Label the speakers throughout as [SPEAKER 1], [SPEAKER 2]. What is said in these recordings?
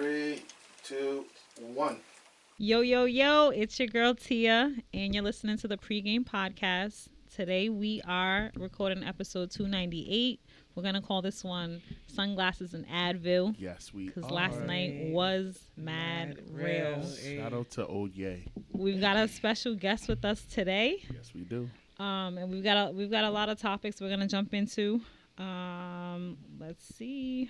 [SPEAKER 1] 3, 2, 1.
[SPEAKER 2] Yo, yo, yo, it's your girl Tia, and you're listening to the Pregame podcast. Today we are recording episode 298. We're going to call this one Sunglasses and Advil.
[SPEAKER 1] Yes, we
[SPEAKER 2] Because last night was mad real.
[SPEAKER 1] Shout out to Old Ye.
[SPEAKER 2] We've got a special guest with us today.
[SPEAKER 1] Yes, we do.
[SPEAKER 2] And we've got a lot of topics we're going to jump into. Let's see.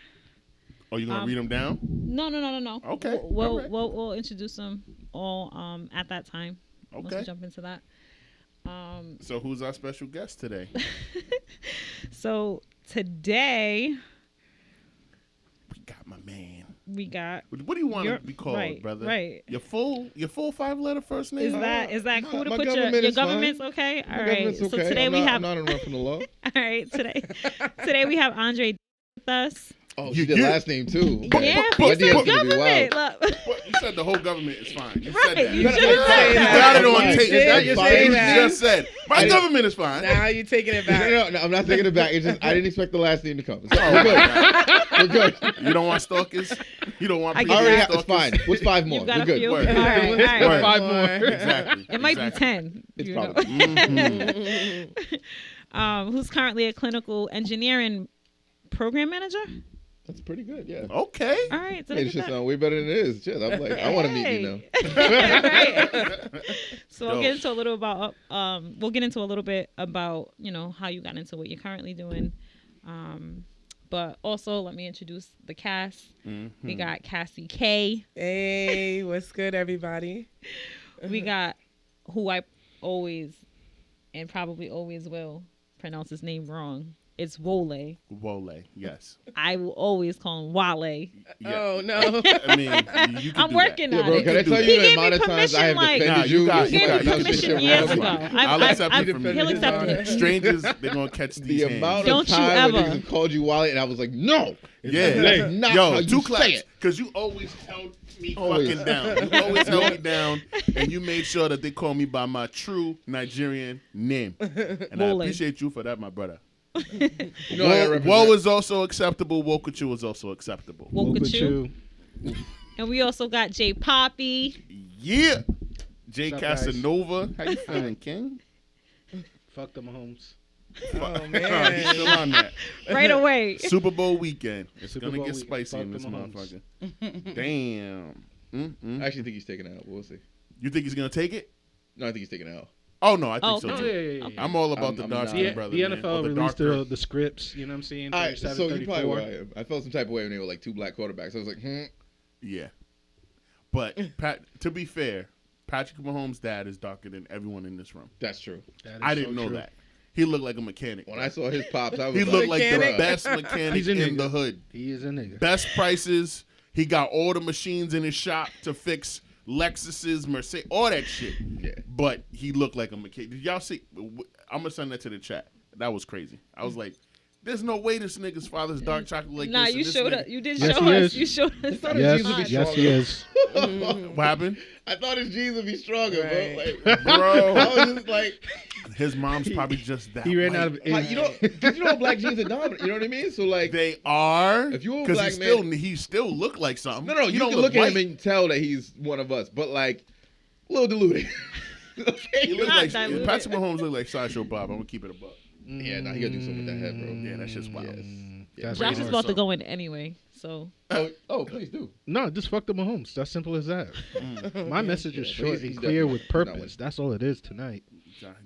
[SPEAKER 1] Oh, you gonna read them down?
[SPEAKER 2] No.
[SPEAKER 1] Okay.
[SPEAKER 2] We'll introduce them all at that time.
[SPEAKER 1] Okay.
[SPEAKER 2] Once we jump into that.
[SPEAKER 1] So who's our special guest today?
[SPEAKER 2] So today
[SPEAKER 1] We got my man.
[SPEAKER 2] we got.
[SPEAKER 1] What do you want to be called,
[SPEAKER 2] right,
[SPEAKER 1] brother?
[SPEAKER 2] right.
[SPEAKER 1] Your full 5-letter first name?
[SPEAKER 2] Is that cool to
[SPEAKER 3] my
[SPEAKER 2] put
[SPEAKER 3] government
[SPEAKER 2] your
[SPEAKER 3] is fine.
[SPEAKER 2] government's okay? All
[SPEAKER 3] My
[SPEAKER 2] right.
[SPEAKER 3] government's
[SPEAKER 2] So
[SPEAKER 3] okay.
[SPEAKER 2] today
[SPEAKER 3] I'm
[SPEAKER 2] we
[SPEAKER 3] not,
[SPEAKER 2] have.
[SPEAKER 3] I'm not interrupting the law.
[SPEAKER 2] All right. Today we have Andre with us.
[SPEAKER 3] Oh, she did last name too.
[SPEAKER 2] Yeah,
[SPEAKER 3] What
[SPEAKER 2] he said
[SPEAKER 3] gonna be
[SPEAKER 2] government.
[SPEAKER 3] wild?
[SPEAKER 2] Look.
[SPEAKER 1] What? You said the whole government is fine. You
[SPEAKER 2] Right,
[SPEAKER 1] said that.
[SPEAKER 2] you
[SPEAKER 1] You
[SPEAKER 2] should have said
[SPEAKER 1] got it on
[SPEAKER 3] Right.
[SPEAKER 1] tape.
[SPEAKER 3] That's
[SPEAKER 4] You're
[SPEAKER 3] fine.
[SPEAKER 4] saying
[SPEAKER 1] You
[SPEAKER 4] that.
[SPEAKER 1] just said my government is fine.
[SPEAKER 4] Now you're taking it back.
[SPEAKER 3] No, I'm not taking it back. It's just I didn't expect the last name to come. So we're good. We're good.
[SPEAKER 1] You don't want stalkers. You don't want.
[SPEAKER 2] I
[SPEAKER 3] I
[SPEAKER 2] get
[SPEAKER 3] already
[SPEAKER 2] that.
[SPEAKER 3] have. It's fine. What's 5 more?
[SPEAKER 2] You got
[SPEAKER 3] We're
[SPEAKER 2] a
[SPEAKER 3] good.
[SPEAKER 2] few.
[SPEAKER 1] Word.
[SPEAKER 2] All right.
[SPEAKER 1] Word.
[SPEAKER 3] 5 more.
[SPEAKER 1] Exactly.
[SPEAKER 2] It might
[SPEAKER 1] Exactly.
[SPEAKER 2] be 10.
[SPEAKER 3] It's
[SPEAKER 2] you know.
[SPEAKER 3] probably.
[SPEAKER 2] Who's currently a clinical engineer and program manager?
[SPEAKER 3] That's pretty good. Yeah.
[SPEAKER 1] Okay.
[SPEAKER 2] All right. Did I
[SPEAKER 3] Made
[SPEAKER 2] get
[SPEAKER 3] shit
[SPEAKER 2] that?
[SPEAKER 3] sound way better than it is. Shit, I'm like, I want to meet you now.
[SPEAKER 2] Right. So we'll
[SPEAKER 1] Dope.
[SPEAKER 2] get into a little about we'll get into a little bit about how you got into what you're currently doing, but also let me introduce the cast. We got Cassie K.
[SPEAKER 4] Hey, what's good, everybody?
[SPEAKER 2] We got who I always and probably always will pronounce his name wrong. It's Wole.
[SPEAKER 1] Wole. Yes.
[SPEAKER 2] I will always call him Wale.
[SPEAKER 1] Yeah.
[SPEAKER 4] Oh, no.
[SPEAKER 1] I mean, you can
[SPEAKER 2] I'm
[SPEAKER 1] do
[SPEAKER 2] working
[SPEAKER 1] that.
[SPEAKER 2] on
[SPEAKER 3] Bro,
[SPEAKER 2] it.
[SPEAKER 3] can I tell
[SPEAKER 2] He
[SPEAKER 3] you the
[SPEAKER 2] gave
[SPEAKER 3] amount
[SPEAKER 2] me
[SPEAKER 3] of times I have
[SPEAKER 2] permission, like-
[SPEAKER 3] defended
[SPEAKER 1] Nah, you
[SPEAKER 3] you?
[SPEAKER 1] got-
[SPEAKER 2] He
[SPEAKER 1] you
[SPEAKER 2] gave
[SPEAKER 1] got-
[SPEAKER 2] me
[SPEAKER 1] you
[SPEAKER 2] permission
[SPEAKER 1] should
[SPEAKER 2] years
[SPEAKER 1] have
[SPEAKER 2] ago.
[SPEAKER 1] one. I'll accept it from
[SPEAKER 2] He'll
[SPEAKER 1] you.
[SPEAKER 2] accept it.
[SPEAKER 1] Strangers, they're gonna catch
[SPEAKER 3] The
[SPEAKER 1] these hands.
[SPEAKER 3] amount
[SPEAKER 2] Don't
[SPEAKER 3] of
[SPEAKER 2] you
[SPEAKER 3] time when
[SPEAKER 2] ever.
[SPEAKER 3] niggas called you Wally, and I was like, no.
[SPEAKER 1] Yeah.
[SPEAKER 3] That's not how
[SPEAKER 1] Yo,
[SPEAKER 3] you
[SPEAKER 1] 2
[SPEAKER 3] say
[SPEAKER 1] claps.
[SPEAKER 3] it.
[SPEAKER 1] Because you always held me
[SPEAKER 3] Always.
[SPEAKER 1] fucking down. You always held me down, and you made sure that they call me by my true Nigerian name. And I
[SPEAKER 2] Wole.
[SPEAKER 1] appreciate you for that, my brother.
[SPEAKER 3] You know I gotta
[SPEAKER 1] Woe
[SPEAKER 3] represent.
[SPEAKER 1] is also acceptable. Woke with you is also acceptable.
[SPEAKER 2] Woke with you. And we also got J Poppy.
[SPEAKER 1] Yeah. J
[SPEAKER 5] What's up, guys?
[SPEAKER 1] Casanova. How you feeling, King?
[SPEAKER 5] Fuck them Mahomes.
[SPEAKER 4] Oh,
[SPEAKER 1] He's
[SPEAKER 4] man.
[SPEAKER 1] still on that.
[SPEAKER 2] Right away.
[SPEAKER 1] Super Bowl weekend. It's
[SPEAKER 5] Super
[SPEAKER 1] gonna
[SPEAKER 5] Bowl
[SPEAKER 1] get
[SPEAKER 5] weekend.
[SPEAKER 1] spicy in
[SPEAKER 5] Fuck
[SPEAKER 1] this
[SPEAKER 5] them Mahomes.
[SPEAKER 1] motherfucker. Damn.
[SPEAKER 3] I actually think he's taking it out. We'll see.
[SPEAKER 1] You think he's gonna take it?
[SPEAKER 3] No, I think he's taking it out.
[SPEAKER 1] Oh no, I think
[SPEAKER 2] Oh,
[SPEAKER 1] so
[SPEAKER 2] okay.
[SPEAKER 1] too.
[SPEAKER 5] Yeah.
[SPEAKER 1] I'm all about the
[SPEAKER 3] I'm
[SPEAKER 1] dark
[SPEAKER 3] not-
[SPEAKER 1] skin
[SPEAKER 5] The,
[SPEAKER 1] brother.
[SPEAKER 5] the
[SPEAKER 1] man.
[SPEAKER 5] NFL
[SPEAKER 1] Or the
[SPEAKER 5] released
[SPEAKER 1] darker.
[SPEAKER 5] the scripts, you know what I'm saying?
[SPEAKER 3] All right,
[SPEAKER 5] 37,
[SPEAKER 3] so you
[SPEAKER 5] 34.
[SPEAKER 3] probably right. I felt some type of way when they were like 2 black quarterbacks. I was like,
[SPEAKER 1] Yeah. But to be fair, Patrick Mahomes' dad is darker than everyone in this room.
[SPEAKER 3] that's true.
[SPEAKER 5] That is
[SPEAKER 1] I
[SPEAKER 5] so
[SPEAKER 1] didn't know
[SPEAKER 5] true.
[SPEAKER 1] that. He looked like a mechanic.
[SPEAKER 3] When I saw his pops, I was
[SPEAKER 1] He
[SPEAKER 3] like,
[SPEAKER 1] looked like the
[SPEAKER 4] Mechanic?
[SPEAKER 1] best mechanic
[SPEAKER 5] He's a
[SPEAKER 1] in
[SPEAKER 5] nigga.
[SPEAKER 1] the hood.
[SPEAKER 5] He is a nigga.
[SPEAKER 1] Best prices. He got all the machines in his shop to fix Lexuses, Mercedes, all that shit.
[SPEAKER 3] Yeah.
[SPEAKER 1] But he looked like a mechanic. Did y'all see? I'm gonna send that to the chat. That was crazy. I was like, "There's no way this nigga's father's dark chocolate like
[SPEAKER 2] Nah,
[SPEAKER 1] this."
[SPEAKER 2] you
[SPEAKER 1] and this
[SPEAKER 2] showed
[SPEAKER 1] nigga-
[SPEAKER 2] us. You did
[SPEAKER 5] Yes,
[SPEAKER 2] show
[SPEAKER 5] he
[SPEAKER 2] us.
[SPEAKER 5] is.
[SPEAKER 2] You showed us.
[SPEAKER 3] thought
[SPEAKER 5] Yes,
[SPEAKER 3] Jesus would be
[SPEAKER 5] yes, he is.
[SPEAKER 1] What happened,
[SPEAKER 3] I thought his jeans would be stronger,
[SPEAKER 4] Right.
[SPEAKER 3] bro. Like, I
[SPEAKER 1] bro?
[SPEAKER 3] was just like,
[SPEAKER 1] His mom's probably just that.
[SPEAKER 5] He ran
[SPEAKER 1] white.
[SPEAKER 5] out of
[SPEAKER 3] like, you know, black jeans are dominant. You know what I mean? So like,
[SPEAKER 1] They are.
[SPEAKER 3] If you were a
[SPEAKER 1] because
[SPEAKER 3] black
[SPEAKER 1] he still look like something.
[SPEAKER 3] no, you
[SPEAKER 1] don't
[SPEAKER 3] can look at
[SPEAKER 1] white.
[SPEAKER 3] him and tell that he's one of us, but like, a little diluted. Okay?
[SPEAKER 1] He look
[SPEAKER 2] Not
[SPEAKER 1] like
[SPEAKER 2] diluted.
[SPEAKER 1] Patrick Mahomes look like Sideshow Bob. I'm gonna keep it above.
[SPEAKER 3] Yeah, nah, he gotta do something with that head, bro.
[SPEAKER 1] Yeah, that's just wild.
[SPEAKER 3] Yes.
[SPEAKER 5] That's
[SPEAKER 2] Josh
[SPEAKER 5] hard.
[SPEAKER 2] is about to go in anyway. So
[SPEAKER 3] Oh, please do.
[SPEAKER 5] No, just fuck the Mahomes. That's simple as that. My message is
[SPEAKER 3] Yeah,
[SPEAKER 5] short
[SPEAKER 3] he's
[SPEAKER 5] and clear
[SPEAKER 3] definitely
[SPEAKER 5] with
[SPEAKER 3] not
[SPEAKER 5] purpose.
[SPEAKER 3] winning.
[SPEAKER 5] That's all it is tonight.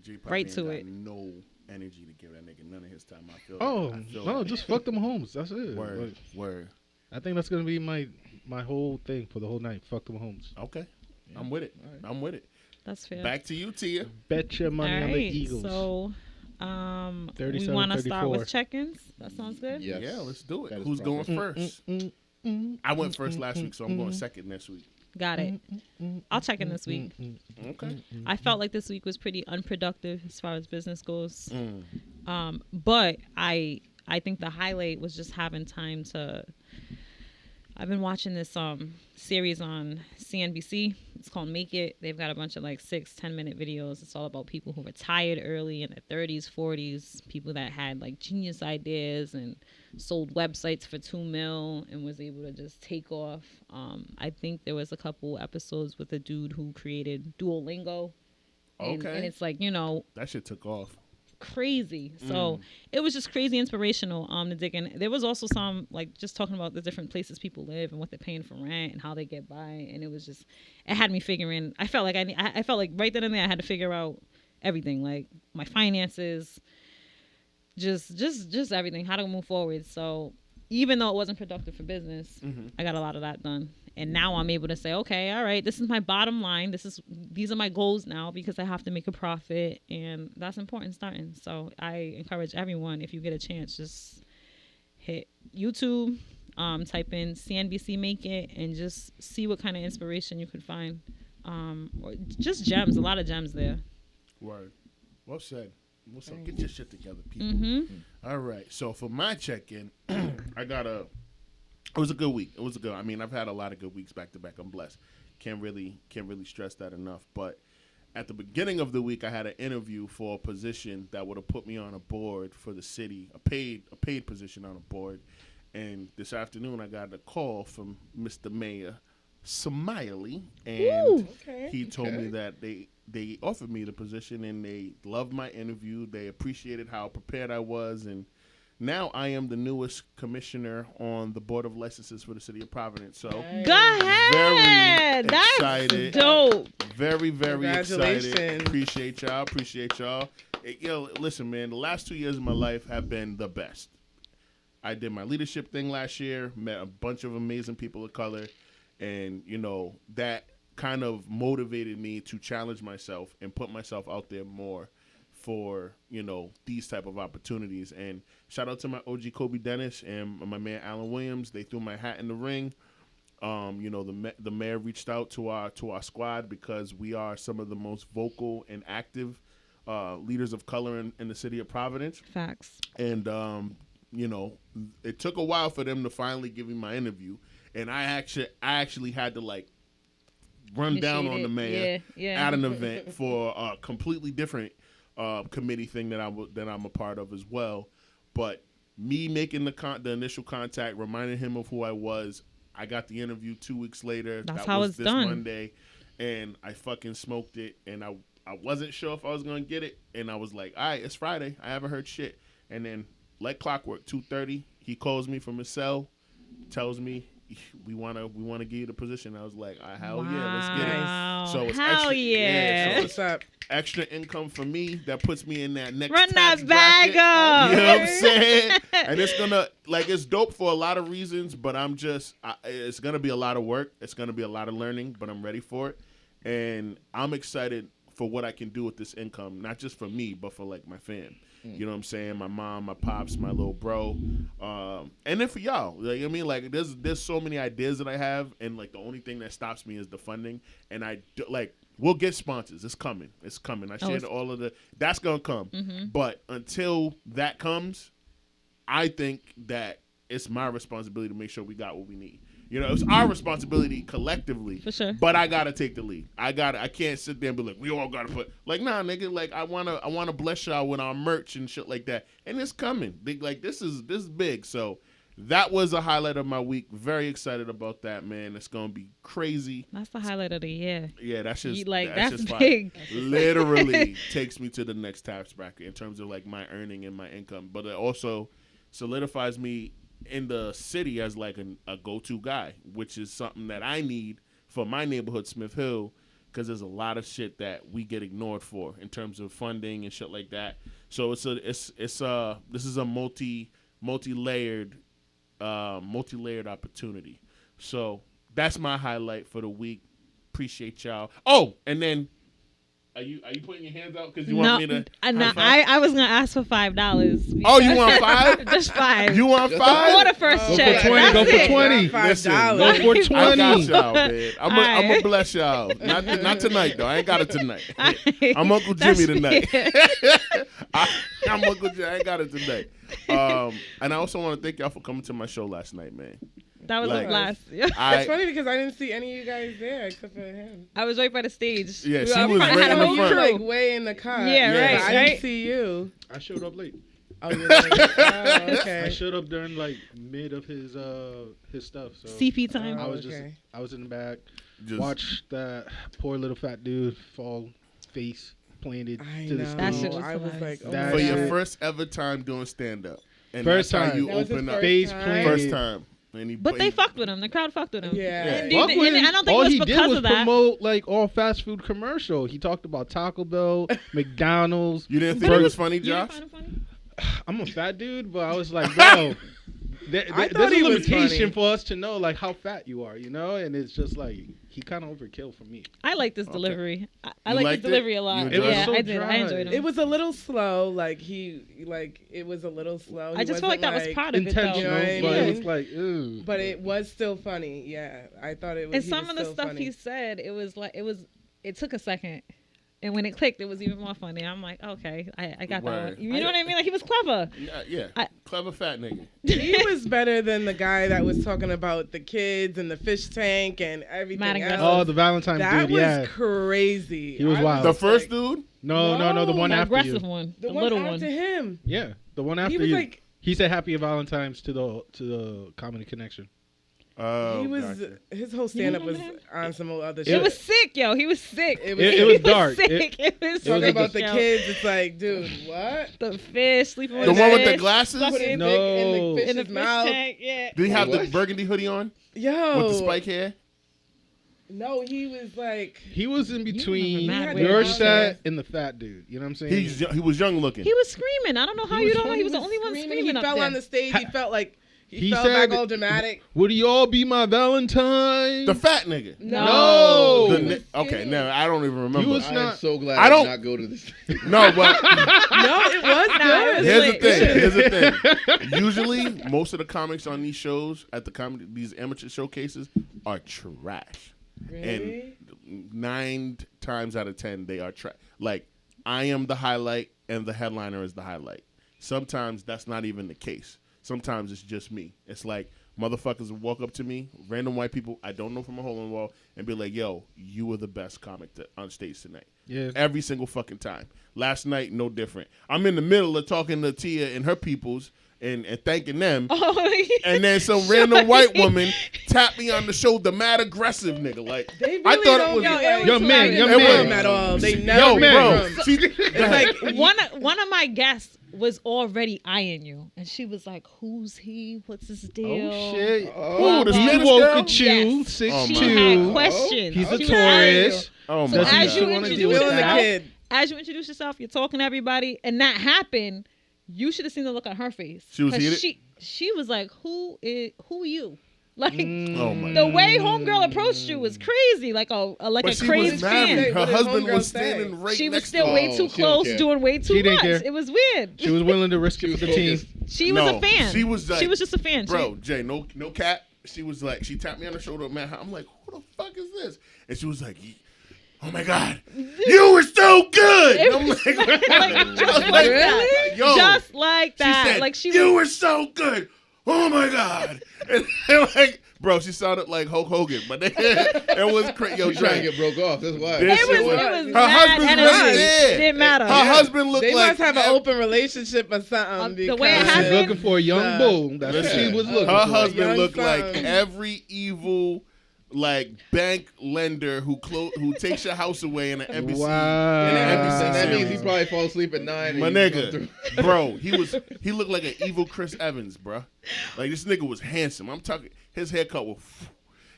[SPEAKER 1] J. Pop
[SPEAKER 2] Right
[SPEAKER 1] ain't
[SPEAKER 2] to
[SPEAKER 1] got
[SPEAKER 2] it.
[SPEAKER 1] No energy to give that nigga none of his time. I feel.
[SPEAKER 5] Oh,
[SPEAKER 1] I feel
[SPEAKER 5] no,
[SPEAKER 1] that.
[SPEAKER 5] just fuck the Mahomes. That's it.
[SPEAKER 1] Word.
[SPEAKER 5] Like,
[SPEAKER 1] Word.
[SPEAKER 5] I think that's going to be my whole thing for the whole night. Fuck the Mahomes.
[SPEAKER 1] Okay. I'm with it.
[SPEAKER 3] All right.
[SPEAKER 1] I'm with it.
[SPEAKER 2] that's fair.
[SPEAKER 1] Back to you, Tia.
[SPEAKER 5] Bet your money
[SPEAKER 2] All
[SPEAKER 5] on the
[SPEAKER 2] right.
[SPEAKER 5] Eagles.
[SPEAKER 2] So we
[SPEAKER 5] 37,
[SPEAKER 2] want to start
[SPEAKER 5] 34.
[SPEAKER 2] with check-ins. That sounds good.
[SPEAKER 3] Yes.
[SPEAKER 1] Yeah, let's do it.
[SPEAKER 3] That is
[SPEAKER 1] Who's going
[SPEAKER 3] proper.
[SPEAKER 1] first? I went first last week, so I'm going second this week.
[SPEAKER 2] Got it. I'll check in this week.
[SPEAKER 1] Okay.
[SPEAKER 2] I felt like this week was pretty unproductive as far as business goes. But I think the highlight was just having time to I've been watching this series on CNBC. It's called Make It. They've got a bunch of like 6-10 minute videos. It's all about people who retired early in their 30s, 40s, people that had like genius ideas and sold websites for $2 million and was able to just take off. I think there was a couple episodes with a dude who created Duolingo. And it's like, you know,
[SPEAKER 1] that shit took off.
[SPEAKER 2] Crazy. So it was just crazy inspirational to dig in. There was also some like just talking about the different places people live and what they're paying for rent and how they get by, and it was just, it had me figuring. I felt like I felt like right then and there I had to figure out everything, like my finances, just everything, how to move forward. So even though it wasn't productive for business, I got a lot of that done. And now I'm able to say, okay, all right, this is my bottom line. These are my goals now because I have to make a profit, and that's important starting. So I encourage everyone, if you get a chance, just hit YouTube, type in CNBC Make It, and just see what kind of inspiration you could find. Or just gems, a lot of gems there.
[SPEAKER 1] Word. Well said. What's up? Get your shit together, people. All right. So for my check-in, it was a good week. I mean, I've had a lot of good weeks back to back. I'm blessed. Can't really stress that enough. But at the beginning of the week, I had an interview for a position that would have put me on a board for the city, a paid position on a board. And this afternoon, I got a call from Mr. Mayor Smiley, and he told me that they offered me the position, and they loved my interview. They appreciated how prepared I was, and now I am the newest commissioner on the Board of Licenses for the City of Providence. So
[SPEAKER 2] go ahead.
[SPEAKER 1] Very excited.
[SPEAKER 2] That's dope.
[SPEAKER 1] Very, very excited.
[SPEAKER 4] Congratulations.
[SPEAKER 1] Appreciate y'all. Yo, listen, man, the last 2 years of my life have been the best. I did my leadership thing last year, met a bunch of amazing people of color, and, you know, that kind of motivated me to challenge myself and put myself out there more for, you know, these type of opportunities. And shout out to my OG Kobe Dennis and my man Alan Williams. They threw my hat in the ring. You know, the mayor reached out to our squad because we are some of the most vocal and active leaders of color in the city of Providence.
[SPEAKER 2] Facts.
[SPEAKER 1] And you know, it took a while for them to finally give me my interview, and I actually had to like run down on the mayor at an event for a completely different committee thing that I'm a part of as well. But me making the initial contact, reminding him of who I was, I got the interview 2 weeks later.
[SPEAKER 2] That's how it's done.
[SPEAKER 1] Monday, and I fucking smoked it. And I wasn't sure if I was gonna get it, and I was like, all right, it's Friday. I haven't heard shit. And then, like clockwork, 2:30, he calls me from his cell, tells me, we wanna give you the position. I was like, hell yeah, let's get it. So it's
[SPEAKER 2] hell
[SPEAKER 1] extra,
[SPEAKER 4] What's up?
[SPEAKER 1] extra income for me that puts me in that next
[SPEAKER 2] Run
[SPEAKER 1] tax
[SPEAKER 2] that bag
[SPEAKER 1] bracket.
[SPEAKER 2] up.
[SPEAKER 1] You know what I'm saying? And it's gonna it's dope for a lot of reasons, but it's gonna be a lot of work. It's gonna be a lot of learning, but I'm ready for it, and I'm excited for what I can do with this income, not just for me, but for like my fam. You know what I'm saying? My mom, my pops, my little bro, and then for y'all. Like, I mean, like there's so many ideas that I have, and like the only thing that stops me is the funding. And we'll get sponsors. It's coming. I shared all of that's gonna come. But until that comes, I think that it's my responsibility to make sure we got what we need. You know, it's our responsibility collectively. For sure. But I gotta take the lead. I can't sit there and be like, we all gotta put like, nah, nigga, like I wanna bless y'all with our merch and shit like that. And it's coming. Like this is big. So that was a highlight of my week. Very excited about that, man. It's gonna be crazy.
[SPEAKER 2] That's the highlight of the year.
[SPEAKER 1] Yeah, that's just
[SPEAKER 2] that's
[SPEAKER 1] just
[SPEAKER 2] big.
[SPEAKER 1] Literally takes me to the next tax bracket in terms of like my earning and my income. But it also solidifies me in the city as like a go-to guy, which is something that I need for my neighborhood, Smith Hill, because there's a lot of shit that we get ignored for in terms of funding and shit like that. So this is a multi-layered opportunity. So that's my highlight for the week. Appreciate y'all. Oh, and then Are you putting your hands out because you want me to?
[SPEAKER 2] I was gonna ask for $5.
[SPEAKER 1] Oh, you want $5?
[SPEAKER 2] Just $5.
[SPEAKER 1] You want $5?
[SPEAKER 2] Before the first check.
[SPEAKER 5] Go for 20.
[SPEAKER 1] Listen,
[SPEAKER 5] go for 20.
[SPEAKER 1] I got y'all, man. I'm gonna bless y'all. Not tonight though. I ain't got it tonight. I'm Uncle Jimmy tonight. I'm Uncle Jimmy. I ain't got it tonight. And I also want to thank y'all for coming to my show last night, man.
[SPEAKER 2] That was
[SPEAKER 1] Like,
[SPEAKER 2] the last.
[SPEAKER 4] It's funny because I didn't see any of you guys there except for him.
[SPEAKER 2] I was right by the stage.
[SPEAKER 1] Yeah,
[SPEAKER 2] We
[SPEAKER 1] she
[SPEAKER 2] were up
[SPEAKER 1] was
[SPEAKER 2] front. I
[SPEAKER 1] right
[SPEAKER 2] had
[SPEAKER 1] in
[SPEAKER 2] a
[SPEAKER 1] the
[SPEAKER 2] whole
[SPEAKER 4] You were
[SPEAKER 1] front.
[SPEAKER 2] crew.
[SPEAKER 4] like way in the car.
[SPEAKER 2] Yeah,
[SPEAKER 1] right,
[SPEAKER 4] I
[SPEAKER 2] right.
[SPEAKER 4] didn't see you.
[SPEAKER 5] I showed up late.
[SPEAKER 4] Oh, you were like, oh, okay.
[SPEAKER 5] I showed up during like mid of his stuff. So
[SPEAKER 2] CP time.
[SPEAKER 5] I was
[SPEAKER 4] okay.
[SPEAKER 5] I was in the back.
[SPEAKER 1] Just-
[SPEAKER 5] Watch that poor little fat dude fall face planted
[SPEAKER 4] I
[SPEAKER 5] to the
[SPEAKER 4] know.
[SPEAKER 2] That
[SPEAKER 5] stage.
[SPEAKER 2] shit was
[SPEAKER 4] I was
[SPEAKER 2] hilarious.
[SPEAKER 4] like, oh
[SPEAKER 5] That
[SPEAKER 1] For
[SPEAKER 4] my
[SPEAKER 1] your
[SPEAKER 4] God.
[SPEAKER 1] first ever time doing stand up. And
[SPEAKER 5] First
[SPEAKER 1] that's how
[SPEAKER 5] time.
[SPEAKER 1] you
[SPEAKER 4] That was his
[SPEAKER 1] open up.
[SPEAKER 4] first
[SPEAKER 5] Face
[SPEAKER 4] time?
[SPEAKER 5] planted.
[SPEAKER 1] First time. And
[SPEAKER 2] But they fucked with him. The crowd fucked with him.
[SPEAKER 4] Yeah.
[SPEAKER 2] And
[SPEAKER 1] Fuck
[SPEAKER 2] I don't think
[SPEAKER 5] all
[SPEAKER 2] it was
[SPEAKER 5] he did
[SPEAKER 2] because
[SPEAKER 5] was
[SPEAKER 2] of that.
[SPEAKER 5] promote like all fast food commercial. He talked about Taco Bell, McDonald's.
[SPEAKER 1] You didn't
[SPEAKER 2] But
[SPEAKER 1] think it
[SPEAKER 2] it
[SPEAKER 1] was funny,
[SPEAKER 2] You didn't
[SPEAKER 1] Josh?
[SPEAKER 2] find it funny?
[SPEAKER 5] I'm a fat dude, but I was like, bro,
[SPEAKER 4] I
[SPEAKER 5] there's
[SPEAKER 4] thought
[SPEAKER 5] a
[SPEAKER 4] he was
[SPEAKER 5] limitation
[SPEAKER 4] funny.
[SPEAKER 5] for us to know like how fat you are, you know? And it's just like he kind of overkill for me.
[SPEAKER 2] I like this delivery. I
[SPEAKER 1] You
[SPEAKER 2] like this
[SPEAKER 1] liked it?
[SPEAKER 2] delivery a
[SPEAKER 1] You
[SPEAKER 2] lot.
[SPEAKER 1] enjoyed
[SPEAKER 5] it?
[SPEAKER 2] Yeah,
[SPEAKER 5] It was so
[SPEAKER 2] I did. I
[SPEAKER 5] dry.
[SPEAKER 2] enjoyed him.
[SPEAKER 4] It was a little slow. It was a little slow.
[SPEAKER 2] I just felt like that was part of it, though.
[SPEAKER 5] Intentional,
[SPEAKER 4] You know what I
[SPEAKER 5] but
[SPEAKER 4] mean?
[SPEAKER 5] it was like, ooh.
[SPEAKER 4] But it was still funny. Yeah, I thought it was.
[SPEAKER 2] And
[SPEAKER 4] he
[SPEAKER 2] some
[SPEAKER 4] was
[SPEAKER 2] of the
[SPEAKER 4] still
[SPEAKER 2] stuff
[SPEAKER 4] funny.
[SPEAKER 2] he said, it took a second. And when it clicked, it was even more funny. I'm like, okay, I got that
[SPEAKER 1] Word.
[SPEAKER 2] one. You know what I mean? Like, he was clever.
[SPEAKER 1] Yeah. Clever fat nigga.
[SPEAKER 4] He was better than the guy that was talking about the kids and the fish tank and everything
[SPEAKER 2] Mad
[SPEAKER 4] else.
[SPEAKER 5] Oh, the Valentine's
[SPEAKER 4] that
[SPEAKER 5] dude,
[SPEAKER 4] was
[SPEAKER 5] yeah.
[SPEAKER 4] crazy.
[SPEAKER 5] He was
[SPEAKER 4] I
[SPEAKER 5] wild.
[SPEAKER 1] The first
[SPEAKER 4] like,
[SPEAKER 1] dude?
[SPEAKER 5] No, the one
[SPEAKER 2] The
[SPEAKER 5] after
[SPEAKER 2] aggressive
[SPEAKER 5] you.
[SPEAKER 2] one.
[SPEAKER 4] the
[SPEAKER 2] The
[SPEAKER 4] one
[SPEAKER 2] little
[SPEAKER 4] after
[SPEAKER 2] one.
[SPEAKER 4] him.
[SPEAKER 5] Yeah, the one after
[SPEAKER 4] He was
[SPEAKER 5] you.
[SPEAKER 4] like,
[SPEAKER 5] He said Happy Valentine's to the Comedy Connection.
[SPEAKER 1] Oh,
[SPEAKER 4] he was
[SPEAKER 1] gotcha.
[SPEAKER 4] his whole stand up was
[SPEAKER 2] remember
[SPEAKER 4] on some other shit.
[SPEAKER 2] It was sick, yo. He was sick.
[SPEAKER 4] It was
[SPEAKER 5] It was dark.
[SPEAKER 2] Sick. It was
[SPEAKER 4] talking
[SPEAKER 5] was
[SPEAKER 4] about the
[SPEAKER 2] yo.
[SPEAKER 4] kids. It's like, dude, what?
[SPEAKER 2] The fish sleeping with
[SPEAKER 1] The one with the
[SPEAKER 2] fish,
[SPEAKER 1] glasses?
[SPEAKER 2] sucking
[SPEAKER 4] Put his
[SPEAKER 5] No.
[SPEAKER 4] dick in the
[SPEAKER 5] In
[SPEAKER 4] fish's
[SPEAKER 2] in the fish
[SPEAKER 4] mouth.
[SPEAKER 2] tank. Yeah.
[SPEAKER 1] Did he have the
[SPEAKER 3] What?
[SPEAKER 1] burgundy hoodie on?
[SPEAKER 4] Yo,
[SPEAKER 1] With the spike hair?
[SPEAKER 4] no, he was like,
[SPEAKER 5] He was in between
[SPEAKER 2] remember mad
[SPEAKER 5] your
[SPEAKER 2] weird
[SPEAKER 5] set
[SPEAKER 2] shit.
[SPEAKER 5] and the fat dude. You know what I'm saying?
[SPEAKER 1] He was young looking.
[SPEAKER 2] He was screaming. I don't know how
[SPEAKER 5] He
[SPEAKER 2] you
[SPEAKER 5] was
[SPEAKER 2] don't know. He was the
[SPEAKER 4] was
[SPEAKER 2] only one screaming
[SPEAKER 4] He
[SPEAKER 2] up
[SPEAKER 4] fell
[SPEAKER 2] there.
[SPEAKER 4] on the stage. He felt like he
[SPEAKER 5] He
[SPEAKER 4] fell
[SPEAKER 5] said-
[SPEAKER 4] back all dramatic.
[SPEAKER 5] Would you all be my Valentine?
[SPEAKER 1] The fat nigga.
[SPEAKER 5] No.
[SPEAKER 1] The
[SPEAKER 4] he
[SPEAKER 1] ni-
[SPEAKER 4] was
[SPEAKER 1] okay,
[SPEAKER 4] skinny.
[SPEAKER 1] now I don't even remember.
[SPEAKER 5] You was
[SPEAKER 3] I am
[SPEAKER 5] not-
[SPEAKER 3] so glad
[SPEAKER 1] I
[SPEAKER 3] I,
[SPEAKER 1] don't-
[SPEAKER 3] did not go to this.
[SPEAKER 1] No, well,
[SPEAKER 4] No, it was good.
[SPEAKER 1] here's the thing. Usually, most of the comics on these shows at these amateur showcases are trash.
[SPEAKER 4] Really?
[SPEAKER 1] And 9 times out of 10, they are trash. Like, I am the highlight, and the headliner is the highlight. Sometimes that's not even the case. Sometimes it's just me. It's like motherfuckers will walk up to me, random white people I don't know from a hole in the wall, and be like, yo, you were the best comic on stage tonight.
[SPEAKER 5] Yeah.
[SPEAKER 1] Every single fucking time. Last night, no different. I'm in the middle of talking to Tia and her peoples and thanking them.
[SPEAKER 2] Oh, yeah.
[SPEAKER 1] And then some random white woman tapped me on the shoulder, mad aggressive nigga. Like,
[SPEAKER 4] They really
[SPEAKER 1] I thought
[SPEAKER 4] don't
[SPEAKER 1] it was.
[SPEAKER 4] get
[SPEAKER 2] Yo,
[SPEAKER 5] Young man,
[SPEAKER 2] hilarious.
[SPEAKER 5] young
[SPEAKER 1] It
[SPEAKER 5] man.
[SPEAKER 1] was-
[SPEAKER 4] at all. They
[SPEAKER 1] Yo,
[SPEAKER 4] never
[SPEAKER 1] bro.
[SPEAKER 4] read them.
[SPEAKER 1] She,
[SPEAKER 4] It's like
[SPEAKER 2] one of my guests was already eyeing you, and she was like, "Who's he? What's his deal?"
[SPEAKER 5] Oh shit.
[SPEAKER 1] oh, the
[SPEAKER 2] He
[SPEAKER 5] He
[SPEAKER 1] Spanish
[SPEAKER 5] woke
[SPEAKER 1] girl?
[SPEAKER 5] at you,
[SPEAKER 2] Yes.
[SPEAKER 5] 6'2".
[SPEAKER 1] Oh,
[SPEAKER 2] She
[SPEAKER 1] my
[SPEAKER 2] had
[SPEAKER 1] God.
[SPEAKER 2] questions.
[SPEAKER 5] He's a
[SPEAKER 2] She was eyeing you.
[SPEAKER 5] tourist.
[SPEAKER 1] Oh
[SPEAKER 2] So
[SPEAKER 1] my
[SPEAKER 5] Doesn't
[SPEAKER 2] as
[SPEAKER 5] she
[SPEAKER 2] you
[SPEAKER 1] God.
[SPEAKER 5] wanna
[SPEAKER 2] introduce
[SPEAKER 5] deal with
[SPEAKER 4] feeling the
[SPEAKER 2] yourself,
[SPEAKER 4] kid.
[SPEAKER 2] as you introduce yourself, you're talking to everybody, and that happened. You should have seen the look on her face.
[SPEAKER 1] She was
[SPEAKER 2] 'Cause
[SPEAKER 1] heated?
[SPEAKER 2] She was like, "Who are you?" Like
[SPEAKER 1] Oh my
[SPEAKER 2] the way homegirl approached you was crazy, like a
[SPEAKER 1] But
[SPEAKER 2] a
[SPEAKER 1] she
[SPEAKER 2] crazy
[SPEAKER 1] was
[SPEAKER 2] fan.
[SPEAKER 1] married. Her
[SPEAKER 4] What did
[SPEAKER 1] husband
[SPEAKER 4] homegirl
[SPEAKER 1] was
[SPEAKER 4] say?
[SPEAKER 1] standing right
[SPEAKER 2] She was
[SPEAKER 1] next
[SPEAKER 2] still
[SPEAKER 1] to her.
[SPEAKER 2] way
[SPEAKER 3] Oh,
[SPEAKER 2] too
[SPEAKER 3] she don't
[SPEAKER 2] close,
[SPEAKER 3] care.
[SPEAKER 2] doing way too
[SPEAKER 5] She didn't
[SPEAKER 2] much.
[SPEAKER 5] care.
[SPEAKER 2] It was weird.
[SPEAKER 5] She was willing to risk it for the team.
[SPEAKER 3] focused.
[SPEAKER 2] She was
[SPEAKER 1] No,
[SPEAKER 2] a fan.
[SPEAKER 1] she was like-
[SPEAKER 2] just a fan.
[SPEAKER 1] Bro, Jay, no cap. She was like, she tapped me on the shoulder, man. I'm like, who the fuck is this? And she was like, oh my God, you were so good. And I'm like,
[SPEAKER 2] just
[SPEAKER 1] like,
[SPEAKER 2] like that.
[SPEAKER 1] yo,
[SPEAKER 2] Just like that.
[SPEAKER 1] She said,
[SPEAKER 2] like she
[SPEAKER 1] you
[SPEAKER 2] was.
[SPEAKER 1] were so good. Oh my God. And like, bro, she sounded like Hulk Hogan, but it was crazy. Yo,
[SPEAKER 3] You trying to
[SPEAKER 1] Jay,
[SPEAKER 3] get broke off. That's why.
[SPEAKER 1] This
[SPEAKER 2] It was,
[SPEAKER 1] shit was-
[SPEAKER 2] it was
[SPEAKER 1] her
[SPEAKER 2] mad
[SPEAKER 1] husband's
[SPEAKER 2] energy.
[SPEAKER 1] right there.
[SPEAKER 2] Didn't matter.
[SPEAKER 1] her husband looked
[SPEAKER 4] They
[SPEAKER 1] like
[SPEAKER 4] must have an open relationship or something.
[SPEAKER 2] The way it
[SPEAKER 4] because-
[SPEAKER 5] She's
[SPEAKER 2] happened-
[SPEAKER 5] looking for a young bull. That's what she was looking
[SPEAKER 1] her
[SPEAKER 5] for.
[SPEAKER 1] husband
[SPEAKER 4] Young
[SPEAKER 1] looked like
[SPEAKER 4] son.
[SPEAKER 1] every evil like bank lender who takes your house away in an NBC.
[SPEAKER 5] Wow.
[SPEAKER 1] In an NBC
[SPEAKER 3] that means he
[SPEAKER 1] series.
[SPEAKER 3] probably fall asleep at 9.
[SPEAKER 1] My
[SPEAKER 3] and he come
[SPEAKER 1] nigga,
[SPEAKER 3] through.
[SPEAKER 1] bro, he looked like an evil Chris Evans, bro. Like this nigga was handsome. I'm talking. His haircut was,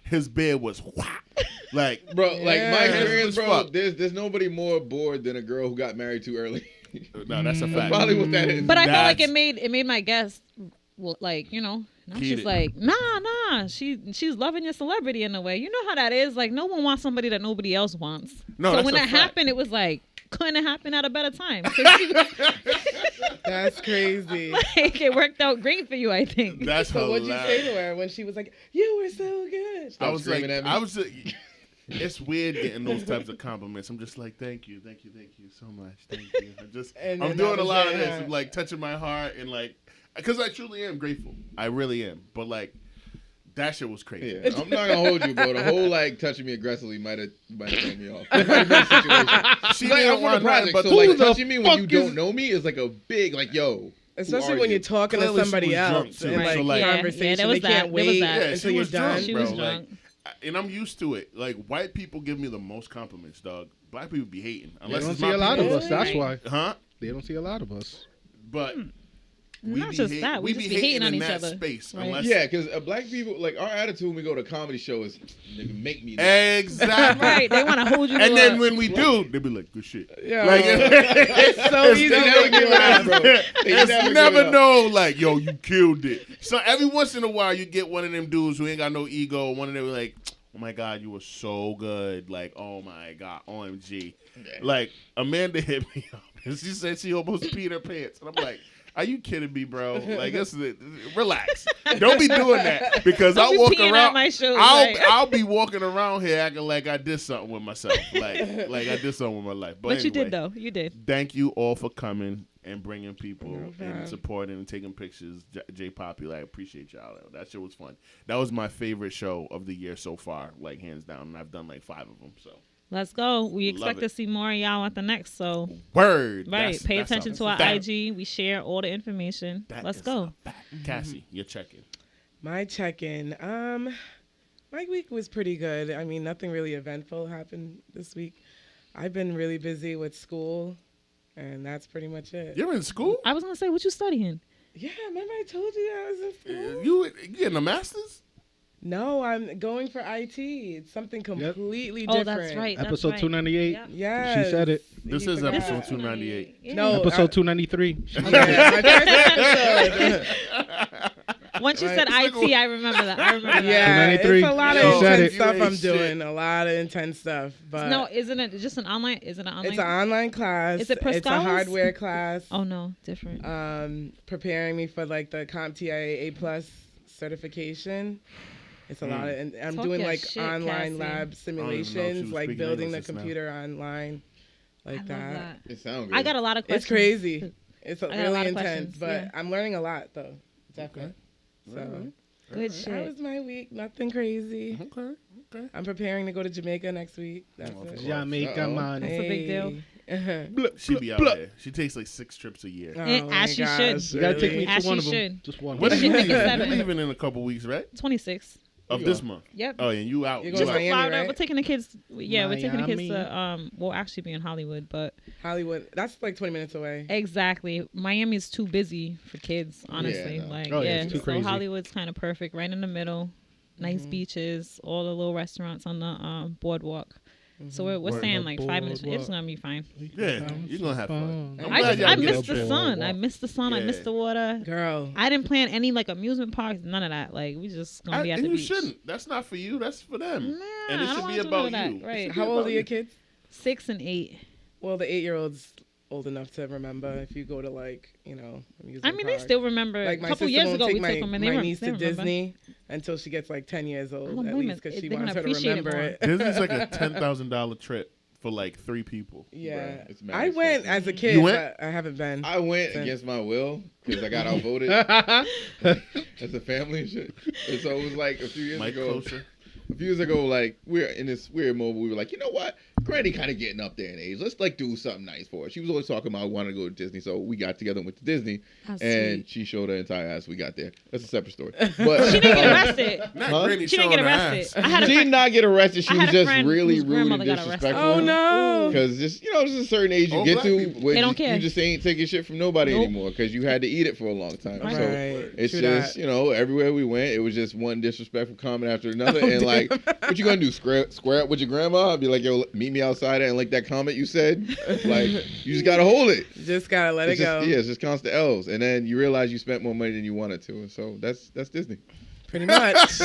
[SPEAKER 1] his beard was whack. Like,
[SPEAKER 3] Bro, like my
[SPEAKER 4] Yeah.
[SPEAKER 3] experience,
[SPEAKER 1] As
[SPEAKER 3] bro,
[SPEAKER 1] fuck.
[SPEAKER 3] there's nobody more bored than a girl who got married too early.
[SPEAKER 1] no, that's a
[SPEAKER 3] That's
[SPEAKER 1] fact.
[SPEAKER 3] probably what that is.
[SPEAKER 2] But I felt like
[SPEAKER 1] That's-
[SPEAKER 2] it made my guest like, you know. Now she's
[SPEAKER 1] Heated.
[SPEAKER 2] like, nah. She's loving your celebrity in a way. You know how that is. Like, no one wants somebody that nobody else wants.
[SPEAKER 1] No,
[SPEAKER 2] so
[SPEAKER 1] that's
[SPEAKER 2] when
[SPEAKER 1] a
[SPEAKER 2] that
[SPEAKER 1] fact.
[SPEAKER 2] happened, it was like, couldn't have happened at a better time. 'Cause she was-
[SPEAKER 4] That's crazy.
[SPEAKER 2] like, it worked out great for you, I think.
[SPEAKER 1] That's
[SPEAKER 4] So what'd you
[SPEAKER 1] hilarious.
[SPEAKER 4] say to her when she was like, "You were so good"?
[SPEAKER 1] I was like,
[SPEAKER 3] screaming at me.
[SPEAKER 1] I was. It's weird getting those types of compliments. I'm just like, thank you so much, thank you.
[SPEAKER 4] And
[SPEAKER 1] I'm
[SPEAKER 4] then
[SPEAKER 1] doing
[SPEAKER 4] that
[SPEAKER 1] a
[SPEAKER 4] was
[SPEAKER 1] lot of
[SPEAKER 4] it,
[SPEAKER 1] this,
[SPEAKER 4] huh?
[SPEAKER 1] I'm like touching my heart and like, because I truly am grateful. I really am. But like, That shit was crazy.
[SPEAKER 3] Yeah, I'm not gonna hold you, bro. The whole like touching me aggressively might have thrown me off. It might have been a situation.
[SPEAKER 1] She
[SPEAKER 3] Like,
[SPEAKER 1] didn't
[SPEAKER 3] I'm on a
[SPEAKER 1] want nothing
[SPEAKER 3] project,
[SPEAKER 1] but
[SPEAKER 3] so
[SPEAKER 1] the
[SPEAKER 3] like
[SPEAKER 1] look.
[SPEAKER 3] touching me when
[SPEAKER 5] fuck
[SPEAKER 3] you
[SPEAKER 5] is-
[SPEAKER 3] don't know me is like a big like yo.
[SPEAKER 4] Especially
[SPEAKER 3] who
[SPEAKER 4] when
[SPEAKER 3] are
[SPEAKER 4] you're
[SPEAKER 3] you?
[SPEAKER 4] talking
[SPEAKER 1] Clearly
[SPEAKER 4] to
[SPEAKER 1] she
[SPEAKER 4] somebody
[SPEAKER 1] was drunk,
[SPEAKER 4] else
[SPEAKER 1] too.
[SPEAKER 4] and
[SPEAKER 1] Right.
[SPEAKER 4] like
[SPEAKER 1] So, like-
[SPEAKER 4] conversation.
[SPEAKER 2] there was
[SPEAKER 4] they can't
[SPEAKER 2] that. There was
[SPEAKER 4] wait
[SPEAKER 2] that.
[SPEAKER 1] Yeah,
[SPEAKER 4] until
[SPEAKER 1] she
[SPEAKER 4] you're
[SPEAKER 1] was
[SPEAKER 4] done.
[SPEAKER 1] drunk,
[SPEAKER 2] She
[SPEAKER 1] bro.
[SPEAKER 2] was
[SPEAKER 1] Like,
[SPEAKER 2] drunk.
[SPEAKER 1] and I'm used to it. Like white people give me the most compliments, dog. Black people be hating.
[SPEAKER 5] They
[SPEAKER 1] Unless
[SPEAKER 5] don't
[SPEAKER 1] it's
[SPEAKER 5] see
[SPEAKER 1] my
[SPEAKER 5] a lot of
[SPEAKER 1] people.
[SPEAKER 5] us. That's
[SPEAKER 2] Right.
[SPEAKER 5] why.
[SPEAKER 1] Huh?
[SPEAKER 5] They don't see a lot of us.
[SPEAKER 1] But we
[SPEAKER 2] Not
[SPEAKER 1] be
[SPEAKER 2] just
[SPEAKER 1] hate-
[SPEAKER 2] that. We just be hating on
[SPEAKER 1] in
[SPEAKER 2] each
[SPEAKER 1] that
[SPEAKER 2] other.
[SPEAKER 1] space.
[SPEAKER 2] Right.
[SPEAKER 1] Unless
[SPEAKER 3] Yeah, because black people like our attitude when we go to a comedy show is nigga make me. Laugh.
[SPEAKER 1] exactly.
[SPEAKER 2] Right. They want to hold you.
[SPEAKER 1] And
[SPEAKER 2] to
[SPEAKER 1] then
[SPEAKER 2] a-
[SPEAKER 1] when we do, they be like, "Good shit."
[SPEAKER 4] Yeah.
[SPEAKER 1] Like
[SPEAKER 4] It's so easy to
[SPEAKER 3] never
[SPEAKER 4] make you laugh,
[SPEAKER 3] bro. They
[SPEAKER 1] It's
[SPEAKER 3] never
[SPEAKER 1] never
[SPEAKER 3] give it up.
[SPEAKER 1] know, like, yo, you killed it. So every once in a while, you get one of them dudes who ain't got no ego. One of them like, oh my God, you were so good. Like, oh my God, OMG. Like, Amanda hit me up and she said she almost peed her pants. And I'm like, are you kidding me, bro? Like, relax. Don't be doing that because
[SPEAKER 2] Don't
[SPEAKER 1] I'll
[SPEAKER 2] be
[SPEAKER 1] walk
[SPEAKER 2] peeing
[SPEAKER 1] around.
[SPEAKER 2] at my shows,
[SPEAKER 1] I'll
[SPEAKER 2] right.
[SPEAKER 1] I'll be walking around here acting like I did something with myself, like I did something with my life.
[SPEAKER 2] But you
[SPEAKER 1] anyway,
[SPEAKER 2] did though. You did.
[SPEAKER 1] Thank you all for coming and bringing people
[SPEAKER 4] No
[SPEAKER 1] and
[SPEAKER 4] problem.
[SPEAKER 1] supporting and taking pictures. J Poppy, like, I appreciate y'all. That shit was fun. That was my favorite show of the year so far, like hands down. And I've done like 5 of them. So
[SPEAKER 2] Let's go. We
[SPEAKER 1] Love
[SPEAKER 2] expect
[SPEAKER 1] it.
[SPEAKER 2] to see more of y'all at the next. So
[SPEAKER 1] word.
[SPEAKER 2] right,
[SPEAKER 1] That's-
[SPEAKER 2] pay
[SPEAKER 1] that's
[SPEAKER 2] attention
[SPEAKER 1] a
[SPEAKER 2] to our
[SPEAKER 1] fact.
[SPEAKER 2] IG. We share all the information.
[SPEAKER 1] That
[SPEAKER 2] Let's
[SPEAKER 1] is
[SPEAKER 2] go.
[SPEAKER 1] a fact. Cassie, you're checking.
[SPEAKER 4] My check-in. My week was pretty good. I mean, nothing really eventful happened this week. I've been really busy with school, and that's pretty much it.
[SPEAKER 1] You're in school?
[SPEAKER 2] I was gonna say, what you studying?
[SPEAKER 4] Yeah, remember I told you I was in school?
[SPEAKER 1] You getting a master's?
[SPEAKER 4] No, I'm going for IT. It's something completely
[SPEAKER 2] Oh,
[SPEAKER 4] different.
[SPEAKER 2] that's right. That's
[SPEAKER 5] Episode
[SPEAKER 2] right.
[SPEAKER 5] 298.
[SPEAKER 2] Yep.
[SPEAKER 4] Yes.
[SPEAKER 5] She said it.
[SPEAKER 1] This
[SPEAKER 4] You
[SPEAKER 1] is
[SPEAKER 4] forgot.
[SPEAKER 1] episode 298.
[SPEAKER 2] Yeah.
[SPEAKER 4] No,
[SPEAKER 5] Episode 293.
[SPEAKER 4] Yeah, my first episode.
[SPEAKER 2] Once you
[SPEAKER 4] Right.
[SPEAKER 2] said IT, I remember that. I remember that.
[SPEAKER 4] Yeah,
[SPEAKER 5] 293.
[SPEAKER 4] it's a lot of
[SPEAKER 1] Yo,
[SPEAKER 5] She said
[SPEAKER 4] intense
[SPEAKER 5] it.
[SPEAKER 4] stuff
[SPEAKER 1] You
[SPEAKER 4] I'm
[SPEAKER 1] ain't shit.
[SPEAKER 4] doing. A lot of intense stuff. But
[SPEAKER 2] No, isn't it just an online? Is it an online?
[SPEAKER 4] it's an online class.
[SPEAKER 2] Is it per
[SPEAKER 4] It's a
[SPEAKER 2] scholars?
[SPEAKER 4] hardware class.
[SPEAKER 2] Oh no, different.
[SPEAKER 4] Preparing me for like the CompTIA A+ certification. It's a lot of, and I'm
[SPEAKER 2] Talk
[SPEAKER 4] doing
[SPEAKER 2] your
[SPEAKER 4] like
[SPEAKER 2] shit,
[SPEAKER 4] online
[SPEAKER 2] Cassie.
[SPEAKER 4] lab
[SPEAKER 1] I don't even know if she
[SPEAKER 4] simulations,
[SPEAKER 1] was
[SPEAKER 4] like
[SPEAKER 1] speaking
[SPEAKER 4] building the
[SPEAKER 1] English just now.
[SPEAKER 4] computer online, like
[SPEAKER 2] I love that.
[SPEAKER 3] It sounds good.
[SPEAKER 2] I got a lot of questions.
[SPEAKER 4] It's crazy. It's
[SPEAKER 2] I got a
[SPEAKER 4] really
[SPEAKER 2] lot of
[SPEAKER 4] intense,
[SPEAKER 2] questions,
[SPEAKER 4] but
[SPEAKER 2] yeah.
[SPEAKER 4] I'm learning a lot though. Definitely. So
[SPEAKER 2] Good
[SPEAKER 4] that
[SPEAKER 2] shit.
[SPEAKER 4] was my week. Nothing crazy.
[SPEAKER 1] Okay.
[SPEAKER 4] I'm preparing to go to Jamaica next week. That's it.
[SPEAKER 5] Jamaica
[SPEAKER 3] Uh-oh.
[SPEAKER 5] man.
[SPEAKER 2] That's a big deal.
[SPEAKER 1] She be out there. She takes like 6 trips a year.
[SPEAKER 4] Oh my
[SPEAKER 2] As she
[SPEAKER 4] gosh,
[SPEAKER 2] should.
[SPEAKER 5] You gotta take me
[SPEAKER 4] really?
[SPEAKER 5] to
[SPEAKER 2] As
[SPEAKER 5] one
[SPEAKER 2] she
[SPEAKER 5] of them.
[SPEAKER 2] should.
[SPEAKER 5] Just one.
[SPEAKER 1] When are
[SPEAKER 2] She
[SPEAKER 1] you
[SPEAKER 2] think
[SPEAKER 1] leaving?
[SPEAKER 2] it's 7.
[SPEAKER 1] You're leaving in a couple weeks, right?
[SPEAKER 2] 26.
[SPEAKER 1] Of
[SPEAKER 3] You
[SPEAKER 1] this
[SPEAKER 3] are.
[SPEAKER 1] month.
[SPEAKER 2] Yep.
[SPEAKER 1] Oh, and you out.
[SPEAKER 4] You
[SPEAKER 1] You
[SPEAKER 4] go
[SPEAKER 2] Just
[SPEAKER 4] to
[SPEAKER 1] out.
[SPEAKER 2] for
[SPEAKER 4] Miami,
[SPEAKER 2] Florida.
[SPEAKER 4] right?
[SPEAKER 2] We're taking the kids. Yeah, we're taking the kids
[SPEAKER 5] Miami.
[SPEAKER 2] to. We'll actually be in Hollywood, but
[SPEAKER 4] Hollywood. That's like 20 minutes away.
[SPEAKER 2] exactly, Miami's too busy for kids. Honestly,
[SPEAKER 3] no.
[SPEAKER 2] like
[SPEAKER 5] Oh, yeah,
[SPEAKER 2] yeah.
[SPEAKER 5] it's too
[SPEAKER 2] So
[SPEAKER 5] crazy.
[SPEAKER 2] Hollywood's kind of perfect, right in the middle. Nice beaches, all the little restaurants on the boardwalk. So we're
[SPEAKER 1] Word.
[SPEAKER 2] saying like 5 minutes. It's
[SPEAKER 5] Boardwalk.
[SPEAKER 2] gonna be fine.
[SPEAKER 1] Yeah, you're going to have fun. I'm
[SPEAKER 2] I
[SPEAKER 1] glad
[SPEAKER 2] just
[SPEAKER 1] y'all
[SPEAKER 2] I
[SPEAKER 1] get
[SPEAKER 2] missed
[SPEAKER 1] up
[SPEAKER 2] the
[SPEAKER 1] there.
[SPEAKER 2] sun. I missed the sun. I
[SPEAKER 1] Yeah.
[SPEAKER 2] missed the water.
[SPEAKER 4] Girl.
[SPEAKER 2] I didn't plan any like amusement parks. None of that. Like we just gonna be at
[SPEAKER 1] And
[SPEAKER 2] the
[SPEAKER 1] you
[SPEAKER 2] beach.
[SPEAKER 1] shouldn't. That's not for you. That's for them.
[SPEAKER 2] Nah,
[SPEAKER 1] and
[SPEAKER 2] I
[SPEAKER 1] it
[SPEAKER 2] don't
[SPEAKER 1] should
[SPEAKER 2] wanna
[SPEAKER 1] be
[SPEAKER 2] do
[SPEAKER 1] about
[SPEAKER 2] none of
[SPEAKER 1] you.
[SPEAKER 2] that. Right.
[SPEAKER 1] It should be
[SPEAKER 4] How old
[SPEAKER 1] about
[SPEAKER 4] are your
[SPEAKER 1] you.
[SPEAKER 4] kids?
[SPEAKER 2] 6 and 8.
[SPEAKER 4] Well, the 8-year-old's old enough to remember if you go to like, amusement
[SPEAKER 2] I mean, they
[SPEAKER 4] park.
[SPEAKER 2] still remember.
[SPEAKER 4] Like
[SPEAKER 2] a
[SPEAKER 4] my
[SPEAKER 2] couple
[SPEAKER 4] sister
[SPEAKER 2] years
[SPEAKER 4] won't
[SPEAKER 2] ago,
[SPEAKER 4] take
[SPEAKER 2] we took them, and they
[SPEAKER 4] my
[SPEAKER 2] were
[SPEAKER 4] niece
[SPEAKER 2] they
[SPEAKER 4] to
[SPEAKER 2] remember.
[SPEAKER 4] Disney until she gets like 10 years old
[SPEAKER 2] don't
[SPEAKER 4] at
[SPEAKER 2] blame
[SPEAKER 4] least
[SPEAKER 2] it.
[SPEAKER 4] because she
[SPEAKER 2] They're
[SPEAKER 4] wants
[SPEAKER 2] gonna
[SPEAKER 4] her to
[SPEAKER 2] appreciate it
[SPEAKER 4] remember
[SPEAKER 2] more.
[SPEAKER 4] it.
[SPEAKER 1] Disney's like a $10,000 trip for like 3 people.
[SPEAKER 4] Yeah,
[SPEAKER 3] Bruh, it's mad
[SPEAKER 4] I went
[SPEAKER 3] expensive.
[SPEAKER 4] as a kid,
[SPEAKER 1] You went?
[SPEAKER 4] but I haven't been.
[SPEAKER 3] I went
[SPEAKER 4] Since-
[SPEAKER 3] against my will because I got outvoted as a family and shit. And so it was like a few years
[SPEAKER 1] Mike
[SPEAKER 3] ago.
[SPEAKER 1] closer.
[SPEAKER 3] A few years ago, like we're in this weird mode. We were like, you know what? Granny kind of getting up there in age. Let's like do something nice for her. She was always talking about wanting to go to Disney, so we got together and went to Disney.
[SPEAKER 2] How
[SPEAKER 3] And
[SPEAKER 2] sweet.
[SPEAKER 3] she showed her entire ass. We got there. That's a separate story. But
[SPEAKER 2] She didn't get arrested.
[SPEAKER 1] Not
[SPEAKER 3] Huh?
[SPEAKER 1] Granny
[SPEAKER 2] She didn't
[SPEAKER 1] showing
[SPEAKER 2] get
[SPEAKER 1] her
[SPEAKER 2] arrested.
[SPEAKER 1] ass.
[SPEAKER 2] I had a
[SPEAKER 3] she did
[SPEAKER 2] friend.
[SPEAKER 3] not get arrested. She
[SPEAKER 2] I
[SPEAKER 3] was
[SPEAKER 2] had a
[SPEAKER 3] just
[SPEAKER 2] friend
[SPEAKER 3] really
[SPEAKER 2] whose
[SPEAKER 3] rude and
[SPEAKER 2] grandmother got arrested.
[SPEAKER 3] disrespectful.
[SPEAKER 4] Oh no!
[SPEAKER 3] Because just there's a certain age you
[SPEAKER 1] All
[SPEAKER 3] get
[SPEAKER 1] black
[SPEAKER 3] to
[SPEAKER 1] people.
[SPEAKER 3] where
[SPEAKER 2] They don't care.
[SPEAKER 3] you just ain't taking shit from nobody
[SPEAKER 2] Nope.
[SPEAKER 3] anymore because you had to eat it for a long time.
[SPEAKER 2] Right.
[SPEAKER 3] So
[SPEAKER 4] Right.
[SPEAKER 3] it's
[SPEAKER 4] True
[SPEAKER 3] just
[SPEAKER 4] that.
[SPEAKER 3] everywhere we went, it was just one disrespectful comment after another, and like, what you gonna do? Square up with your grandma? I'd be like, yo, meet me outside and like that comment you said, like you just gotta hold it.
[SPEAKER 4] Just gotta let
[SPEAKER 3] It's
[SPEAKER 4] it
[SPEAKER 3] just,
[SPEAKER 4] go.
[SPEAKER 3] yeah, it's just constant L's, and then you realize you spent more money than you wanted to, and so that's Disney.
[SPEAKER 4] Pretty much.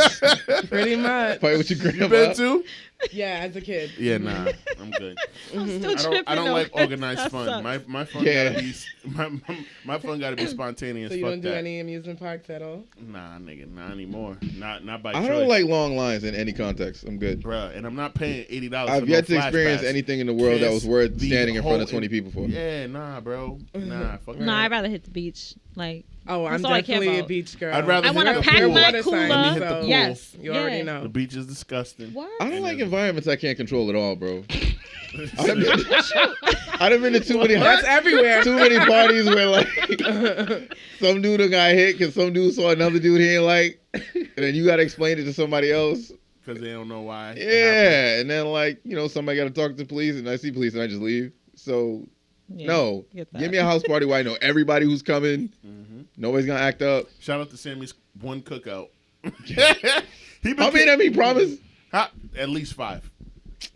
[SPEAKER 4] Pretty much.
[SPEAKER 3] Fight with your grandma.
[SPEAKER 1] You been too?
[SPEAKER 4] Yeah, as a kid.
[SPEAKER 1] Yeah, nah. I'm good.
[SPEAKER 2] I'm still
[SPEAKER 1] I don't.
[SPEAKER 2] tripping
[SPEAKER 1] I don't
[SPEAKER 2] though.
[SPEAKER 1] like organized
[SPEAKER 2] That
[SPEAKER 1] fun.
[SPEAKER 2] sucks.
[SPEAKER 1] My fun
[SPEAKER 3] Yeah.
[SPEAKER 1] gotta be my fun gotta be spontaneous.
[SPEAKER 4] So you
[SPEAKER 1] Fuck
[SPEAKER 4] don't do
[SPEAKER 1] that.
[SPEAKER 4] any amusement parks at all?
[SPEAKER 1] Nah, nigga, not anymore. Not by
[SPEAKER 3] I
[SPEAKER 1] choice.
[SPEAKER 3] don't like long lines in any context. I'm good.
[SPEAKER 1] Bruh, and I'm not paying $80.
[SPEAKER 3] I've
[SPEAKER 1] for
[SPEAKER 3] yet
[SPEAKER 1] no
[SPEAKER 3] to experience
[SPEAKER 1] Flash Pass.
[SPEAKER 3] anything in the world that was
[SPEAKER 1] Kiss
[SPEAKER 3] worth
[SPEAKER 1] the
[SPEAKER 3] standing in front of
[SPEAKER 1] whole-
[SPEAKER 3] 20 people for.
[SPEAKER 1] Yeah, nah, bro. Nah, fuck
[SPEAKER 2] No,
[SPEAKER 1] that.
[SPEAKER 2] I'd rather hit the beach. Like,
[SPEAKER 4] Oh, I'm
[SPEAKER 2] that's all I care
[SPEAKER 4] definitely a
[SPEAKER 2] about.
[SPEAKER 4] beach girl.
[SPEAKER 1] I'd rather
[SPEAKER 2] I want to
[SPEAKER 1] hit the
[SPEAKER 2] pack
[SPEAKER 1] pool.
[SPEAKER 2] my
[SPEAKER 4] Water sign,
[SPEAKER 2] cooler.
[SPEAKER 1] hit the pool.
[SPEAKER 2] Yes.
[SPEAKER 4] You already know.
[SPEAKER 1] The beach is disgusting.
[SPEAKER 2] What?
[SPEAKER 3] I don't
[SPEAKER 1] And
[SPEAKER 3] like
[SPEAKER 1] then-
[SPEAKER 3] environments I can't control at all, bro. I done been to too many.
[SPEAKER 4] That's everywhere.
[SPEAKER 3] Too many parties where like some dude got hit because some dude saw another dude he ain't like, and then you gotta explain it to somebody else.
[SPEAKER 1] Because they don't know why. it happened.
[SPEAKER 3] Yeah, and then like somebody got to talk to the police, and I see police and I just leave. So
[SPEAKER 2] Yeah,
[SPEAKER 3] no,
[SPEAKER 2] get that.
[SPEAKER 3] give me a house party where I know everybody who's coming.
[SPEAKER 1] Mhm.
[SPEAKER 3] Nobody's gonna act up.
[SPEAKER 1] Shout out to Sammy's one cookout.
[SPEAKER 3] How many of them he promised?
[SPEAKER 1] At least 5.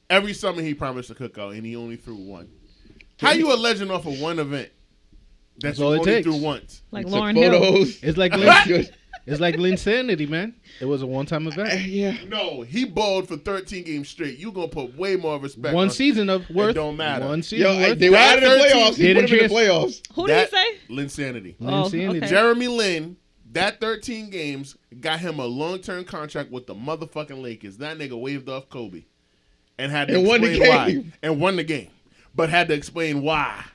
[SPEAKER 1] Every summer he promised a cookout, and he only threw one. How you a legend off of one event that
[SPEAKER 5] That's
[SPEAKER 1] you
[SPEAKER 5] all it
[SPEAKER 1] only
[SPEAKER 5] takes.
[SPEAKER 1] threw once?
[SPEAKER 2] Like
[SPEAKER 3] He took
[SPEAKER 2] Lauren Hill.
[SPEAKER 3] photos.
[SPEAKER 5] It's like
[SPEAKER 3] That's good.
[SPEAKER 5] it's like Linsanity, man. It was a one-time event.
[SPEAKER 3] Yeah.
[SPEAKER 1] No, he bowled for 13 games straight. You gonna put way more respect.
[SPEAKER 5] One
[SPEAKER 1] on
[SPEAKER 5] season of worth.
[SPEAKER 1] don't matter.
[SPEAKER 5] One season
[SPEAKER 3] Yo,
[SPEAKER 5] worth.
[SPEAKER 3] they were
[SPEAKER 1] That
[SPEAKER 3] out of the
[SPEAKER 1] 13
[SPEAKER 3] playoffs. He
[SPEAKER 5] didn't
[SPEAKER 3] put them in the playoffs.
[SPEAKER 2] Who did
[SPEAKER 1] That-
[SPEAKER 2] he say?
[SPEAKER 1] Linsanity.
[SPEAKER 2] Oh,
[SPEAKER 5] Linsanity.
[SPEAKER 2] okay.
[SPEAKER 1] Jeremy Lin, that 13 games got him a long-term contract with the motherfucking Lakers. That nigga waved off Kobe and had to
[SPEAKER 3] And won the
[SPEAKER 1] explain why.
[SPEAKER 3] game.
[SPEAKER 1] And won the game. But had to explain why.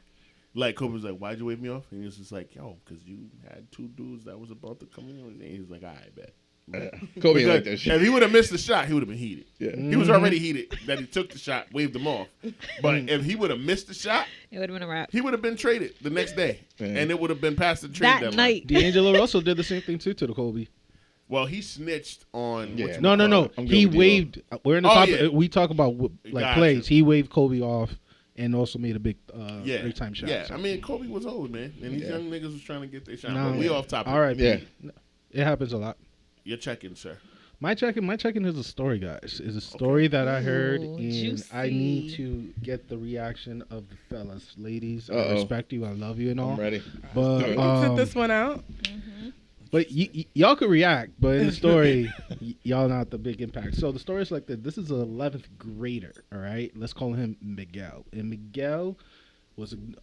[SPEAKER 1] Like, Kobe was like, why'd you wave me off? And he was just like, yo, because you had 2 dudes that was about to come in. And he was like, all right, bet.
[SPEAKER 3] Kobe ain't like
[SPEAKER 1] Because
[SPEAKER 3] that shit.
[SPEAKER 1] if he would have missed the shot, he would have been heated.
[SPEAKER 3] Yeah.
[SPEAKER 1] He was already heated that he took the shot, waved him off. But if he would have missed the shot,
[SPEAKER 2] It would have been a wrap.
[SPEAKER 1] he would have been traded the next day.
[SPEAKER 3] Man.
[SPEAKER 1] And it would have been past the trade
[SPEAKER 2] That
[SPEAKER 1] deadline.
[SPEAKER 2] night.
[SPEAKER 5] D'Angelo Russell did the same thing too to the Kobe.
[SPEAKER 1] Well, he snitched on.
[SPEAKER 3] Yeah.
[SPEAKER 5] No.
[SPEAKER 3] I'm good
[SPEAKER 5] He
[SPEAKER 3] with D-Lo.
[SPEAKER 5] waved. We're in the
[SPEAKER 1] Oh,
[SPEAKER 5] top.
[SPEAKER 1] yeah.
[SPEAKER 5] We talk about like
[SPEAKER 1] Gotcha.
[SPEAKER 5] plays. He waved Kobe off, and also made a big
[SPEAKER 1] Yeah,
[SPEAKER 5] big time shot.
[SPEAKER 1] Yeah,
[SPEAKER 5] So.
[SPEAKER 1] I mean, Kobe was old, man, and these
[SPEAKER 3] Yeah.
[SPEAKER 1] young niggas was trying to get their shot.
[SPEAKER 5] No,
[SPEAKER 1] But we
[SPEAKER 5] yeah.
[SPEAKER 1] off topic.
[SPEAKER 5] All right.
[SPEAKER 3] Yeah.
[SPEAKER 5] It happens a lot.
[SPEAKER 1] You're checking, sir.
[SPEAKER 5] My check-in is a story, guys. Is a story that I heard,
[SPEAKER 2] Ooh,
[SPEAKER 5] and I need
[SPEAKER 2] juicy.
[SPEAKER 5] to get the reaction of the fellas, ladies. I
[SPEAKER 3] Uh-oh.
[SPEAKER 5] respect you, I love you, and all.
[SPEAKER 3] I'm ready.
[SPEAKER 5] But
[SPEAKER 3] Let's do it.
[SPEAKER 4] Sit this one out.
[SPEAKER 5] but y'all could react, but in the story, y'all not the big impact. So the story is like that. This is an 11th grader. All right, let's call him Miguel. And Miguel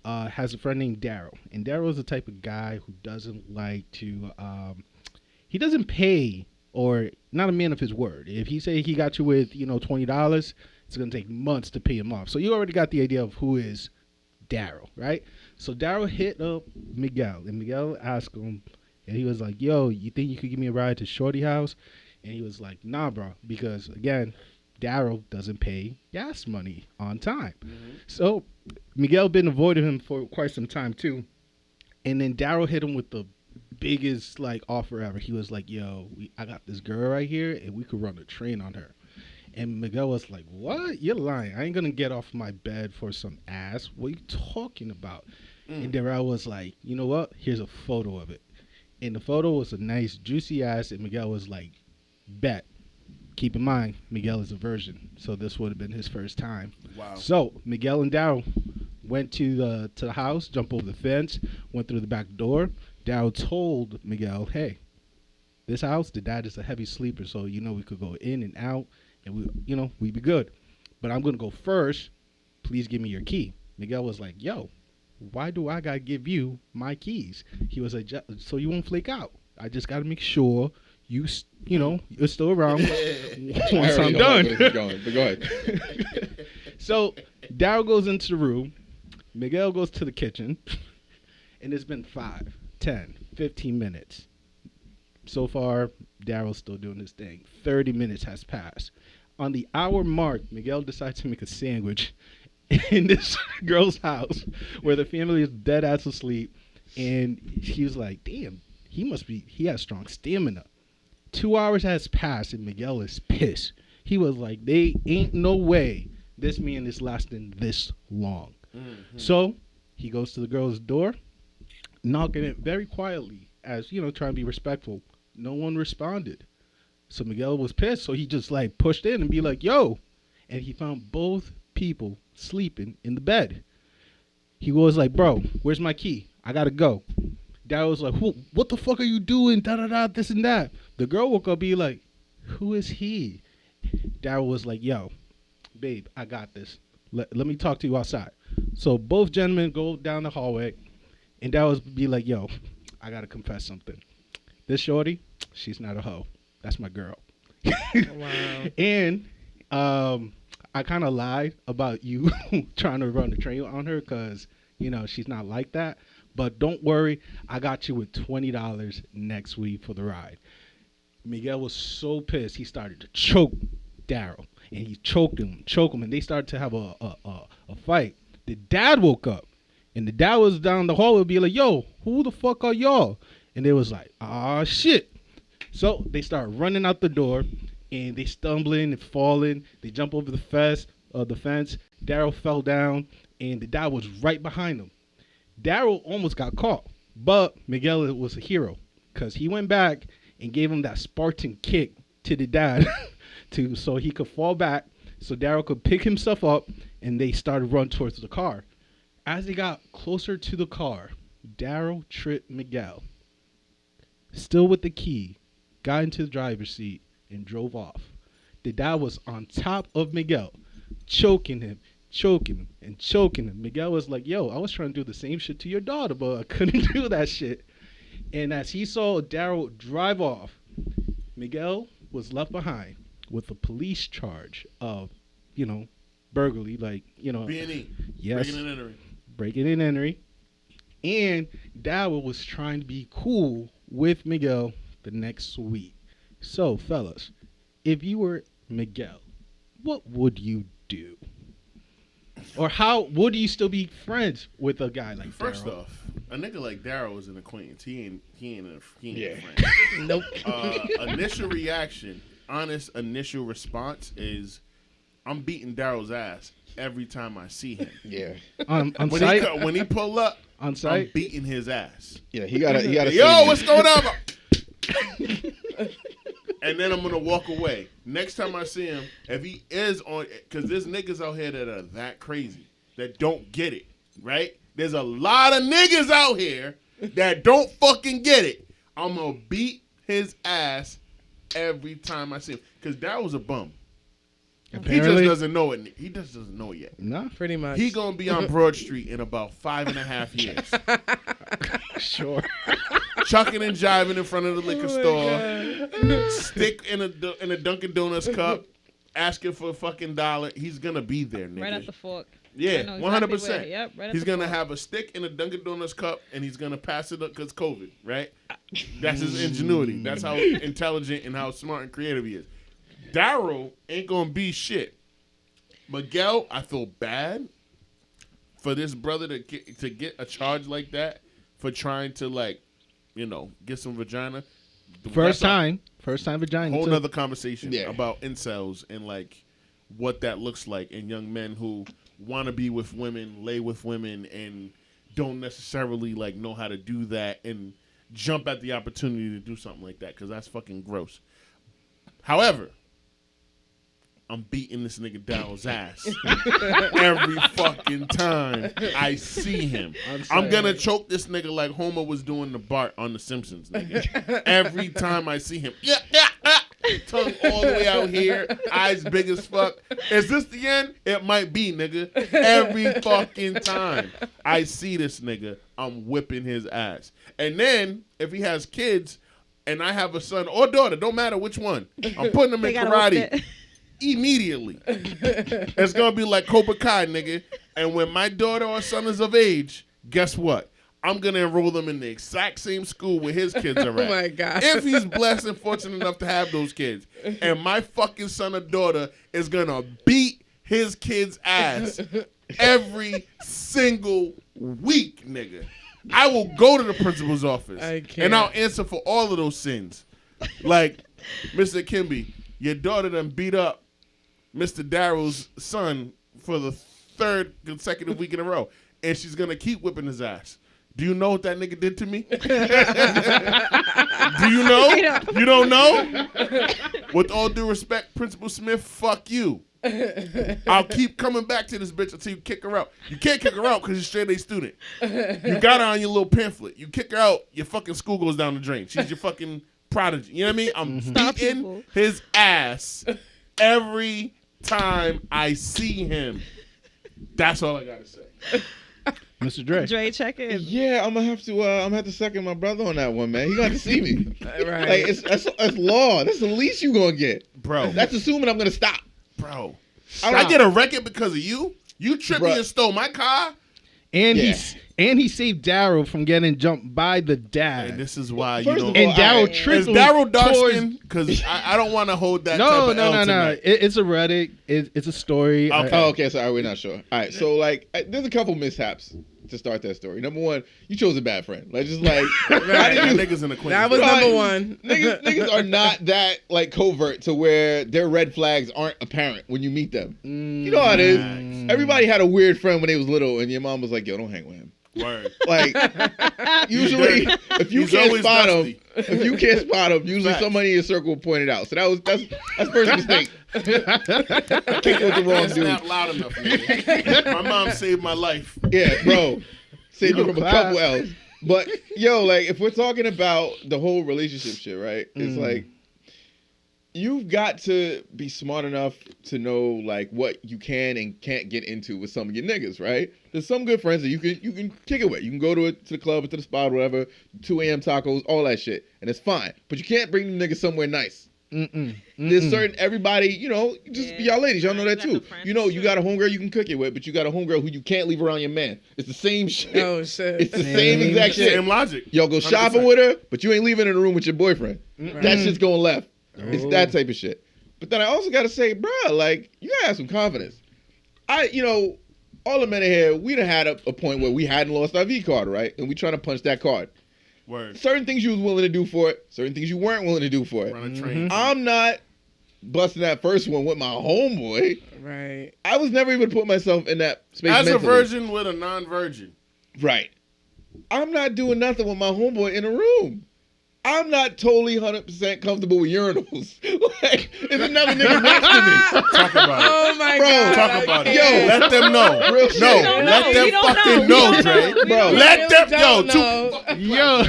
[SPEAKER 5] has a friend named Daryl, and Daryl is the type of guy who doesn't like to. He doesn't pay, or not a man of his word. If he say he got you with $20, it's gonna take months to pay him off. So you already got the idea of who is Daryl, right? So Daryl hit up Miguel, and Miguel asked him, and he was like, "Yo, you think you could give me a ride to Shorty house?" And he was like, "Nah, bro, because again, Daryl doesn't pay gas money on time." So Miguel been avoiding him for quite some time too, and then Daryl hit him with the biggest offer ever. He was like, "Yo, I got this girl right here, and we could run a train on her." And Miguel was like, "What? You're lying. I ain't gonna get off my bed for some ass. What are you talking about?" And Daryl was like, "You know what? Here's a photo of it." And the photo was a nice juicy ass, and Miguel was like, "Bet." Keep in mind, Miguel is a virgin, so this would have been his first time.
[SPEAKER 1] Wow.
[SPEAKER 5] So Miguel and Daryl went to the house, jumped over the fence, went through the back door. Daryl told Miguel, "Hey, this house, the dad is a heavy sleeper, so we could go in and out, and we'd be good. But I'm gonna go first. Please give me your key." Miguel was like, "Yo, why do I gotta give you my keys?" He was like, "So you won't flake out. I just gotta make sure you're still around
[SPEAKER 3] I
[SPEAKER 5] once
[SPEAKER 3] already
[SPEAKER 5] I'm
[SPEAKER 3] know
[SPEAKER 5] done."
[SPEAKER 3] where this is going, but go ahead.
[SPEAKER 5] So Daryl goes into the room. Miguel goes to the kitchen. And it's been 5, 10, 15 minutes. So far, Daryl's still doing his thing. 30 minutes has passed. On the hour mark, Miguel decides to make a sandwich in this girl's house where the family is dead ass asleep. And he was like, damn, he has strong stamina. 2 hours has passed and Miguel is pissed. He was like, they ain't no way this man is lasting this long. So he goes to the girl's door, knocking it very quietly as, trying to be respectful. No one responded. So Miguel was pissed. So he just pushed in and be like, "Yo." And he found both people sleeping in the bed. He was like, "Bro, where's my key? I got to go." Daryl was like, "What the fuck are you doing? Da-da-da, this and that." The girl woke up be like, "Who is he?" Daryl was like, "Yo, babe, I got this. Let me talk to you outside." So both gentlemen go down the hallway. And Daryl was be like, "Yo, I got to confess something. This shorty, she's not a hoe. That's my girl."
[SPEAKER 4] Wow.
[SPEAKER 5] And I kind of lied about you trying to run the train on her because, she's not like that. But don't worry, I got you with $20 next week for the ride. Miguel was so pissed, he started to choke Daryl. And he choked him, and they started to have a fight. The dad woke up, and the dad was down the hallway, be like, yo, who the fuck are y'all? And they was like, ah, shit. So they start running out the door, and they stumbling and falling. They jump over the fence. Daryl fell down, and the dad was right behind him. Daryl almost got caught, but Miguel was a hero because he went back and gave him that Spartan kick to the dad so he could fall back, so Daryl could pick himself up, and they started running towards the car. As they got closer to the car, Daryl tripped Miguel, still with the key, got into the driver's seat, and drove off. The dad was on top of Miguel, choking him. Miguel was like, yo, I was trying to do the same shit to your daughter, but I couldn't do that shit. And as he saw Daryl drive off, Miguel was left behind with a police charge of, burglary,
[SPEAKER 1] B&E.
[SPEAKER 5] Yes.
[SPEAKER 1] Breaking and entering.
[SPEAKER 5] And Daryl was trying to be cool with Miguel the next week. So, fellas, if you were Miguel, what would you do? Or how would you still be friends with a guy like
[SPEAKER 1] First
[SPEAKER 5] Daryl?
[SPEAKER 1] off, a nigga like Daryl is an acquaintance. He ain't a friend.
[SPEAKER 4] Nope.
[SPEAKER 1] Initial reaction, honest initial response is, I'm beating Daryl's ass every time I see him.
[SPEAKER 3] Yeah.
[SPEAKER 5] On site?
[SPEAKER 1] When he pull up,
[SPEAKER 5] On site?
[SPEAKER 1] I'm beating his ass.
[SPEAKER 3] Yeah, he gotta
[SPEAKER 1] Yo, what's going on? And then I'm going to walk away. Next time I see him, if he is on, because there's niggas out here that are that crazy, that don't get it, right? There's a lot of niggas out here that don't fucking get it. I'm going to beat his ass every time I see him. Because Daryl was a bum.
[SPEAKER 5] Apparently,
[SPEAKER 1] He just doesn't know it. He just doesn't know it yet.
[SPEAKER 5] No,
[SPEAKER 4] Pretty much.
[SPEAKER 1] He going to be on Broad Street in about 5.5 years.
[SPEAKER 5] sure.
[SPEAKER 1] Chucking and jiving in front of the liquor store. Stick in a Dunkin' Donuts cup. Asking for a fucking $1. He's going to be there, nigga.
[SPEAKER 2] Right at the fork.
[SPEAKER 1] Yeah,
[SPEAKER 2] I know exactly
[SPEAKER 1] 100%.
[SPEAKER 2] where. Yep, right at
[SPEAKER 1] He's
[SPEAKER 2] the
[SPEAKER 1] going to
[SPEAKER 2] fork.
[SPEAKER 1] have a stick in a Dunkin' Donuts cup, and he's going to pass it up because COVID, right? That's his ingenuity. That's how intelligent and how smart and creative he is. Daryl ain't going to be shit. Miguel, I feel bad for this brother to get a charge like that for trying to, get some vagina.
[SPEAKER 5] First time vagina.
[SPEAKER 1] Whole
[SPEAKER 5] too.
[SPEAKER 1] nother conversation
[SPEAKER 3] Yeah.
[SPEAKER 1] about incels and what that looks like in young men who want to be with women, lay with women, and don't necessarily know how to do that and jump at the opportunity to do something like that because that's fucking gross. However, I'm beating this nigga Daryl's ass every fucking time I see him. I'm gonna choke this nigga like Homer was doing to Bart on The Simpsons, nigga. Every time I see him. Tongue all the way out here, eyes big as fuck. Is this the end? It might be, nigga. Every fucking time I see this nigga, I'm whipping his ass. And then, if he has kids, and I have a son or daughter, don't matter which one, I'm putting them in karate. Immediately. It's going to be like Cobra Kai, nigga. And when my daughter or son is of age, guess what? I'm going to enroll them in the exact same school where his kids are at.
[SPEAKER 4] Oh, my God.
[SPEAKER 1] If he's blessed and fortunate enough to have those kids. And my fucking son or daughter is going to beat his kid's ass every single week, nigga. I will go to the principal's office.
[SPEAKER 4] I can't.
[SPEAKER 1] And I'll answer for all of those sins. Like, Mr. Kimby, your daughter done beat up Mr. Daryl's son for the 3rd consecutive week in a row. And she's going to keep whipping his ass. Do you know what that nigga did to me? Do you know? You don't know? With all due respect, Principal Smith, fuck you. I'll keep coming back to this bitch until you kick her out. You can't kick her out because you're straight A student. You got her on your little pamphlet. You kick her out, your fucking school goes down the drain. She's your fucking prodigy. You know what I mean? I'm beating his ass every time I see him. That's all I gotta say.
[SPEAKER 5] Mr. Dre.
[SPEAKER 2] Dre, check in.
[SPEAKER 3] Yeah, I'm gonna have to second my brother on that one, man. He got to see me.
[SPEAKER 4] Right.
[SPEAKER 3] Like that's law. That's the least you gonna get,
[SPEAKER 1] Bro.
[SPEAKER 3] That's assuming I'm gonna stop.
[SPEAKER 1] Bro. I get a record because of you? You tripped me and stole my car?
[SPEAKER 5] And
[SPEAKER 3] Yeah.
[SPEAKER 5] he saved Daryl from getting jumped by the dad.
[SPEAKER 1] And this is why you
[SPEAKER 3] First
[SPEAKER 1] don't.
[SPEAKER 3] of all,
[SPEAKER 5] And Daryl
[SPEAKER 3] I-
[SPEAKER 5] tripped.
[SPEAKER 1] Is Daryl dark skinned? Because I don't want to hold that. type
[SPEAKER 5] No.
[SPEAKER 1] of L tonight.
[SPEAKER 5] It's a Reddit. It's a story.
[SPEAKER 1] Okay.
[SPEAKER 3] Oh, okay. Sorry, we're not sure. All right. So, like, there's a couple mishaps to start that story. Number one, you chose a bad friend. Like, just like, how
[SPEAKER 1] That
[SPEAKER 3] did you?
[SPEAKER 1] niggas in the Queens.
[SPEAKER 4] That was
[SPEAKER 3] Right.
[SPEAKER 4] number one.
[SPEAKER 3] Niggas are not that like covert to where their red flags aren't apparent when you meet them. You know how it is. Everybody had a weird friend when they was little, and your mom was like, "Yo, don't hang with him."
[SPEAKER 1] Word.
[SPEAKER 3] Like, usually, if you
[SPEAKER 1] He's
[SPEAKER 3] can't
[SPEAKER 1] always
[SPEAKER 3] spot
[SPEAKER 1] dusty.
[SPEAKER 3] him, usually
[SPEAKER 1] Facts.
[SPEAKER 3] somebody in your circle will point it out. So that's first mistake. I kicked with the wrong
[SPEAKER 1] Can't
[SPEAKER 3] dude.
[SPEAKER 1] snap loud enough, nigga. My mom saved my life.
[SPEAKER 3] Yeah, bro. Save you
[SPEAKER 5] Yo,
[SPEAKER 3] from a
[SPEAKER 5] clap.
[SPEAKER 3] couple L's. But yo, like if we're talking about the whole relationship shit, right? It's like you've got to be smart enough to know like what you can and can't get into with some of your niggas, right? There's some good friends that you can kick it with. You can go to the club or to the spot or whatever, 2 a.m. tacos, all that shit, and it's fine. But you can't bring the niggas somewhere nice. There's certain everybody, you know, just
[SPEAKER 2] Yeah.
[SPEAKER 3] y'all ladies, y'all know that
[SPEAKER 2] That's
[SPEAKER 3] too.
[SPEAKER 2] a friend.
[SPEAKER 3] You know, you got a homegirl you can cook it with, but you got a homegirl who you can't leave around your man. It's the same shit.
[SPEAKER 4] Oh shit.
[SPEAKER 3] It's the same exact shit.
[SPEAKER 1] Same logic.
[SPEAKER 3] Y'all go
[SPEAKER 1] 100%.
[SPEAKER 3] shopping with her, but you ain't leaving in the room with your boyfriend. That shit's going left. It's that type of shit. But then I also got to say, bruh, like, you got to have some confidence. All the men in here, we done had a point where we hadn't lost our V card, right? And we trying to punch that card.
[SPEAKER 1] Word.
[SPEAKER 3] Certain things you was willing to do for it. Certain things you weren't willing to do for it.
[SPEAKER 1] Run a train.
[SPEAKER 3] I'm not busting that first one with my homeboy.
[SPEAKER 4] Right.
[SPEAKER 3] I was never even put myself in that space
[SPEAKER 1] As
[SPEAKER 3] mentally.
[SPEAKER 1] a virgin with a non-virgin.
[SPEAKER 3] Right. I'm not doing nothing with my homeboy in a room. I'm not totally 100% comfortable with urinals. Like, there's another nigga next to me.
[SPEAKER 1] Talk about it.
[SPEAKER 4] Oh my
[SPEAKER 3] Bro,
[SPEAKER 4] god.
[SPEAKER 1] Talk about it.
[SPEAKER 3] Yo.
[SPEAKER 1] Let them know.
[SPEAKER 3] Real shit.
[SPEAKER 1] No,
[SPEAKER 3] We don't
[SPEAKER 1] let
[SPEAKER 2] know.
[SPEAKER 1] them
[SPEAKER 2] We don't
[SPEAKER 1] fucking
[SPEAKER 2] know.
[SPEAKER 1] know,
[SPEAKER 2] We don't
[SPEAKER 1] Dre.
[SPEAKER 2] know.
[SPEAKER 3] Bro.
[SPEAKER 1] Let them
[SPEAKER 4] Don't
[SPEAKER 1] yo,
[SPEAKER 4] know.
[SPEAKER 5] Yo.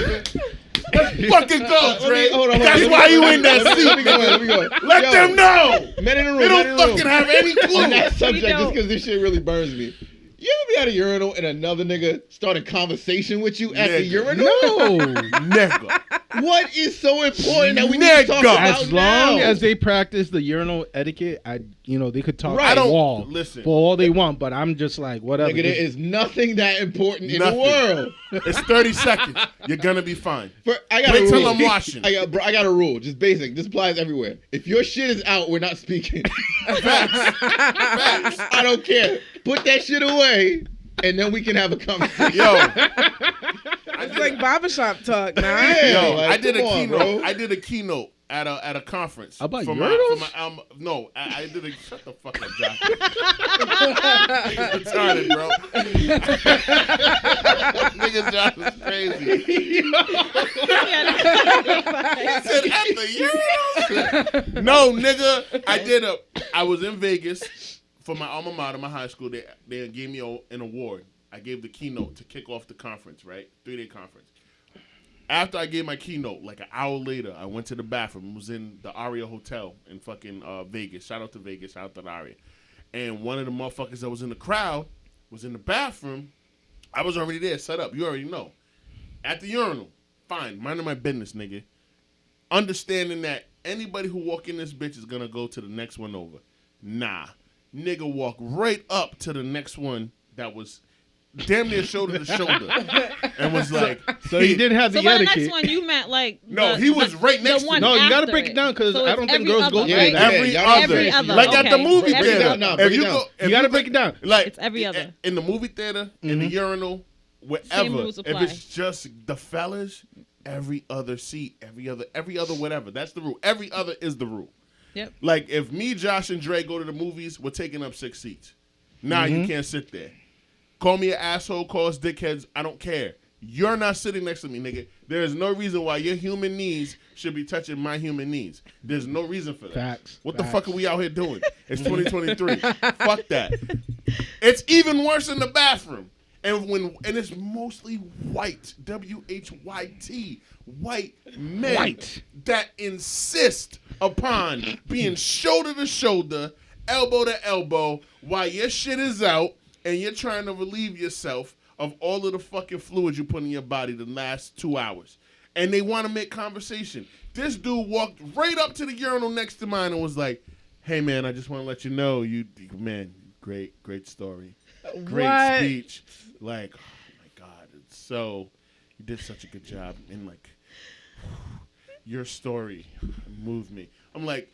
[SPEAKER 1] fucking go, Dre.
[SPEAKER 3] Hold on.
[SPEAKER 1] That's why you in that
[SPEAKER 3] Let
[SPEAKER 1] seat.
[SPEAKER 3] me go. Let me go.
[SPEAKER 1] Let
[SPEAKER 3] Yo,
[SPEAKER 1] them know.
[SPEAKER 3] Men in the room.
[SPEAKER 1] They
[SPEAKER 3] men in
[SPEAKER 1] don't
[SPEAKER 3] the room.
[SPEAKER 1] fucking have any
[SPEAKER 3] On
[SPEAKER 1] clue.
[SPEAKER 3] that subject, just
[SPEAKER 2] don't.
[SPEAKER 3] because this shit really burns me. You ever be at a urinal and another nigga start a conversation with you at the
[SPEAKER 1] Nigga.
[SPEAKER 3] urinal?
[SPEAKER 5] No.
[SPEAKER 1] Nigga.
[SPEAKER 3] What is so important that we need to talk
[SPEAKER 1] Nigga.
[SPEAKER 3] about
[SPEAKER 5] As long
[SPEAKER 3] now?
[SPEAKER 5] as they practice the urinal etiquette, they could talk
[SPEAKER 3] Right. I
[SPEAKER 5] to the
[SPEAKER 1] don't-
[SPEAKER 5] wall
[SPEAKER 1] listen.
[SPEAKER 5] for all they want, but I'm just like, whatever.
[SPEAKER 3] Nigga, there is nothing that important in the
[SPEAKER 1] Nothing.
[SPEAKER 3] world.
[SPEAKER 1] It's 30 seconds. You're gonna be fine.
[SPEAKER 3] I got
[SPEAKER 1] Wait
[SPEAKER 3] a
[SPEAKER 1] till
[SPEAKER 3] rule.
[SPEAKER 1] I'm washing.
[SPEAKER 3] I got a rule. Just basic. This applies everywhere. If your shit is out, we're not speaking.
[SPEAKER 1] Facts. Facts.
[SPEAKER 3] I don't care. Put that shit away, and then we can have a conversation.
[SPEAKER 1] Yo,
[SPEAKER 4] It's like barbershop talk now.
[SPEAKER 3] Yeah.
[SPEAKER 1] yo,
[SPEAKER 3] like,
[SPEAKER 1] I did a
[SPEAKER 3] come on,
[SPEAKER 1] keynote.
[SPEAKER 3] bro.
[SPEAKER 1] I did a keynote at a conference.
[SPEAKER 5] About
[SPEAKER 1] for
[SPEAKER 5] urinals?
[SPEAKER 1] no, I did a shut the fuck up, Josh. He's retarded, bro. Nigga, Josh is crazy. He said at the urinals. No, nigga, I was in Vegas for my alma mater, my high school. They gave me an award. I gave the keynote to kick off the conference, right? 3-day conference. After I gave my keynote, like an hour later, I went to the bathroom. It was in the Aria Hotel in fucking Vegas. Shout out to Vegas. Shout out to the Aria. And one of the motherfuckers that was in the crowd was in the bathroom. I was already there, set up. You already know. At the urinal. Fine. Minding my business, nigga. Understanding that anybody who walk in this bitch is going to go to the next one over. Nah. Nigga walk right up to the next one that was damn near shoulder to shoulder and was like,
[SPEAKER 5] So you didn't have
[SPEAKER 2] So
[SPEAKER 5] the
[SPEAKER 2] by the
[SPEAKER 5] etiquette.
[SPEAKER 2] next one, you meant like
[SPEAKER 1] No, he was right next to
[SPEAKER 2] one
[SPEAKER 1] me.
[SPEAKER 5] No, you gotta
[SPEAKER 2] after
[SPEAKER 5] break it down, 'cause
[SPEAKER 2] So
[SPEAKER 5] I
[SPEAKER 2] it's
[SPEAKER 5] don't think
[SPEAKER 2] every
[SPEAKER 5] girls
[SPEAKER 2] other,
[SPEAKER 5] go through
[SPEAKER 2] right?
[SPEAKER 5] that.
[SPEAKER 1] Every
[SPEAKER 3] Yeah,
[SPEAKER 1] other.
[SPEAKER 2] Every other,
[SPEAKER 1] Like at the
[SPEAKER 2] okay.
[SPEAKER 1] movie
[SPEAKER 2] So every
[SPEAKER 1] theater.
[SPEAKER 3] other. No, break it down.
[SPEAKER 1] If
[SPEAKER 5] You gotta
[SPEAKER 1] go-
[SPEAKER 5] break it down.
[SPEAKER 1] Like
[SPEAKER 2] It's every other.
[SPEAKER 1] in the movie theater, in the urinal, wherever.
[SPEAKER 2] rules
[SPEAKER 1] If
[SPEAKER 2] apply.
[SPEAKER 1] it's just the fellas, every other seat, every other whatever. That's the rule. Every other is the rule.
[SPEAKER 2] Yep.
[SPEAKER 1] Like if me, Josh, and Dre go to the movies, we're taking up 6 seats. Nah, you can't sit there. Call me an asshole, call us dickheads. I don't care. You're not sitting next to me, nigga. There is no reason why your human knees should be touching my human knees. There's no reason for that.
[SPEAKER 5] Facts.
[SPEAKER 1] What the
[SPEAKER 5] Facts.
[SPEAKER 1] fuck are we out here doing? It's 2023. Fuck that. It's even worse in the bathroom. And it's mostly white, WHYT, white men
[SPEAKER 5] White.
[SPEAKER 1] that insist upon being shoulder to shoulder, elbow to elbow, while your shit is out and you're trying to relieve yourself of all of the fucking fluids you put in your body the last 2 hours. And they want to make conversation. This dude walked right up to the urinal next to mine and was like, hey, man, I just want to let you know, great story. Great
[SPEAKER 4] What?
[SPEAKER 1] speech. Like, oh my God, it's so. You did such a good job, and like, your story moved me. I'm like,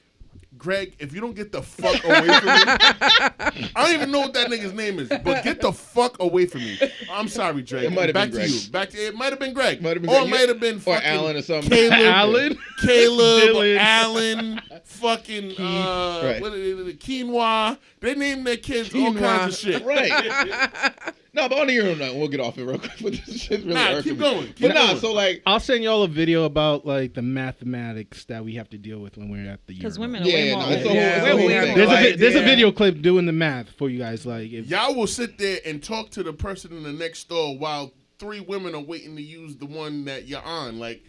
[SPEAKER 1] Greg, if you don't get the fuck away from me, I don't even know what that nigga's name is, but get the fuck away from me. I'm sorry, Drake.
[SPEAKER 3] It might have
[SPEAKER 1] Back
[SPEAKER 3] been
[SPEAKER 1] to
[SPEAKER 3] Greg.
[SPEAKER 1] you. Back to it. Might have been Greg.
[SPEAKER 3] Might have been
[SPEAKER 1] Or
[SPEAKER 3] Greg.
[SPEAKER 1] it might have been
[SPEAKER 3] Or
[SPEAKER 1] fucking
[SPEAKER 3] Alan or something.
[SPEAKER 5] Alan.
[SPEAKER 1] Caleb,
[SPEAKER 5] Dylan.
[SPEAKER 1] Alan, fucking
[SPEAKER 3] Right.
[SPEAKER 1] what is it, quinoa. They name their kids all
[SPEAKER 4] Quinoa.
[SPEAKER 1] kinds of shit.
[SPEAKER 3] Right. No, but on the urinal night, we'll get off it real quick. But this shit's really
[SPEAKER 1] Nah,
[SPEAKER 3] irking
[SPEAKER 1] keep
[SPEAKER 3] me.
[SPEAKER 1] going. Keep
[SPEAKER 3] But nah,
[SPEAKER 1] going.
[SPEAKER 3] so like,
[SPEAKER 5] I'll send y'all a video about like the mathematics that we have to deal with when we're at the
[SPEAKER 2] Because
[SPEAKER 5] urinal.
[SPEAKER 2] women are way
[SPEAKER 3] Yeah,
[SPEAKER 2] more.
[SPEAKER 3] no, it's a
[SPEAKER 2] open.
[SPEAKER 3] whole-
[SPEAKER 4] Yeah,
[SPEAKER 3] it's a
[SPEAKER 2] We're
[SPEAKER 3] whole
[SPEAKER 2] way
[SPEAKER 3] thing.
[SPEAKER 2] more
[SPEAKER 5] There's a
[SPEAKER 2] open.
[SPEAKER 5] there's a
[SPEAKER 4] Yeah.
[SPEAKER 5] video clip doing the math for you guys. Like, if,
[SPEAKER 1] Y'all will sit there and talk to the person in the next store while 3 women are waiting to use the one that you're on. Like,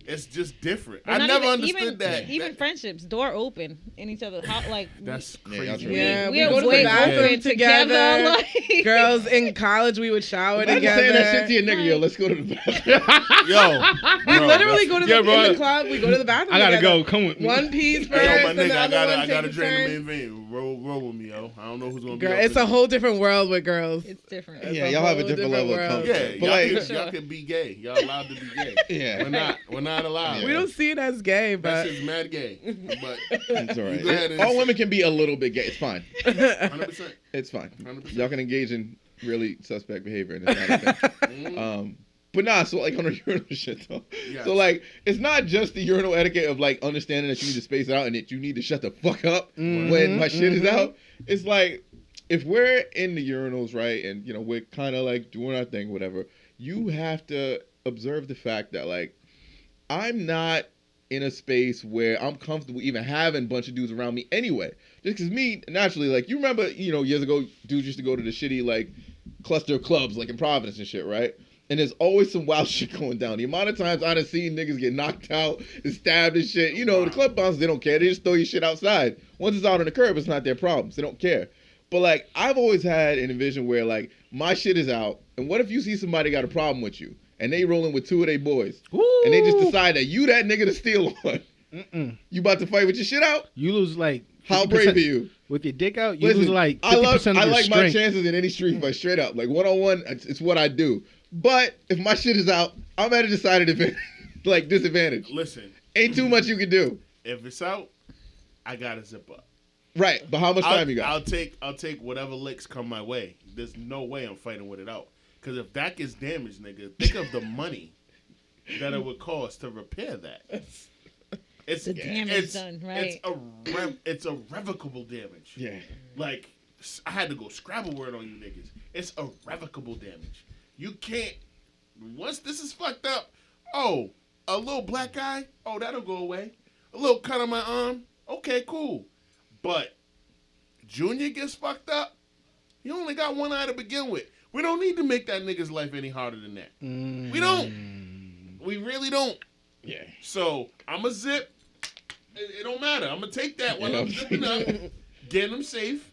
[SPEAKER 1] it's just different.
[SPEAKER 2] But
[SPEAKER 1] I
[SPEAKER 2] not
[SPEAKER 1] never
[SPEAKER 2] even-
[SPEAKER 1] understood that.
[SPEAKER 2] Even friendships, door open in each other's house. Like,
[SPEAKER 1] That's
[SPEAKER 3] Yeah, y'all
[SPEAKER 1] crazy.
[SPEAKER 3] tripping.
[SPEAKER 4] Yeah, we
[SPEAKER 2] we're
[SPEAKER 4] go to the
[SPEAKER 2] way
[SPEAKER 4] bathroom
[SPEAKER 2] open
[SPEAKER 4] together.
[SPEAKER 2] Like,
[SPEAKER 4] Girls in college, we would shower
[SPEAKER 3] imagine
[SPEAKER 4] together.
[SPEAKER 3] saying that shit to your nigga, yo, let's go to the bathroom.
[SPEAKER 1] Yo,
[SPEAKER 4] We
[SPEAKER 1] bro,
[SPEAKER 4] literally go to
[SPEAKER 5] Yeah,
[SPEAKER 4] the,
[SPEAKER 5] bro.
[SPEAKER 4] in the club. We go to the bathroom.
[SPEAKER 5] I gotta
[SPEAKER 4] together.
[SPEAKER 5] go. Come with me.
[SPEAKER 4] One piece first,
[SPEAKER 1] Hey, yo, my
[SPEAKER 4] and the
[SPEAKER 1] nigga,
[SPEAKER 4] other one
[SPEAKER 1] I gotta
[SPEAKER 4] takes a
[SPEAKER 1] drain
[SPEAKER 4] turn.
[SPEAKER 1] the main vein. Roll with me, yo. I don't know who's gonna
[SPEAKER 4] Girl,
[SPEAKER 1] be. up
[SPEAKER 4] it's
[SPEAKER 1] in
[SPEAKER 4] a whole different world with girls.
[SPEAKER 2] it's different.
[SPEAKER 3] Yeah,
[SPEAKER 4] a
[SPEAKER 3] y'all have a
[SPEAKER 4] whole
[SPEAKER 3] different level of
[SPEAKER 4] world.
[SPEAKER 3] comfort.
[SPEAKER 1] Yeah,
[SPEAKER 3] But
[SPEAKER 1] y'all,
[SPEAKER 3] like,
[SPEAKER 1] can, y'all can be gay. Y'all allowed to be gay.
[SPEAKER 3] yeah,
[SPEAKER 1] We're not allowed.
[SPEAKER 4] We don't see it as gay,
[SPEAKER 1] That
[SPEAKER 4] but
[SPEAKER 1] shit's mad gay. But
[SPEAKER 3] it's all
[SPEAKER 1] You go ahead
[SPEAKER 3] right.
[SPEAKER 1] and-
[SPEAKER 3] All women can be a little bit gay. It's fine.
[SPEAKER 1] 100%.
[SPEAKER 3] It's fine.
[SPEAKER 1] 100%.
[SPEAKER 3] Y'all can engage in really suspect behavior, and it's not a thing. But nah, so like on the urinal shit though.
[SPEAKER 1] Yes.
[SPEAKER 3] So like, it's not just the urinal etiquette of like understanding that you need to space it out and that you need to shut the fuck up when my shit is out. It's like, if we're in the urinals, right, and you know we're kind of like doing our thing, whatever. You have to observe the fact that like, I'm not in a space where I'm comfortable even having a bunch of dudes around me anyway. Just because me, naturally, like, you remember, you know, years ago, dudes used to go to the shitty, like, cluster of clubs, like in Providence and shit, right? And there's always some wild shit going down. The amount of times I done seen niggas get knocked out and stabbed and shit. You know, the club bouncers, they don't care. They just throw your shit outside. Once it's out on the curb, it's not their problems. They don't care. But, like, I've always had an envision where, like, my shit is out, and what if you see somebody got a problem with you, and they rolling with 2 of their boys, and they just decide that you that nigga to steal on. You about to fight with your shit out?
[SPEAKER 5] You lose like
[SPEAKER 3] How
[SPEAKER 5] 50%
[SPEAKER 3] brave are you?
[SPEAKER 5] with your dick out. You
[SPEAKER 3] Listen,
[SPEAKER 5] lose like 50%
[SPEAKER 3] I like
[SPEAKER 5] of your
[SPEAKER 3] my
[SPEAKER 5] strength.
[SPEAKER 3] chances in any street fight straight up. Like one-on-one, it's what I do. But if my shit is out, I'm at a decided like disadvantage.
[SPEAKER 1] Listen,
[SPEAKER 3] Ain't too much you can do.
[SPEAKER 1] if it's out, I gotta zip up.
[SPEAKER 3] Right, but how much time you got?
[SPEAKER 1] I'll take whatever licks come my way. There's no way I'm fighting with it out. Because if that gets damaged, nigga, think of the money that it would cost to repair that. It's
[SPEAKER 2] The damage done, right?
[SPEAKER 1] It's irrevocable damage.
[SPEAKER 3] Yeah.
[SPEAKER 1] Like, I had to go Scrabble word on you niggas. It's irrevocable damage. You can't. Once this is fucked up, oh, a little black eye, oh, that'll go away. A little cut on my arm, okay, cool. But Junior gets fucked up, he only got one eye to begin with. We don't need to make that nigga's life any harder than that. We don't. We really don't.
[SPEAKER 3] Yeah.
[SPEAKER 1] So I'm a zip. It don't matter. I'm gonna take that when I'm zipping up, getting them safe.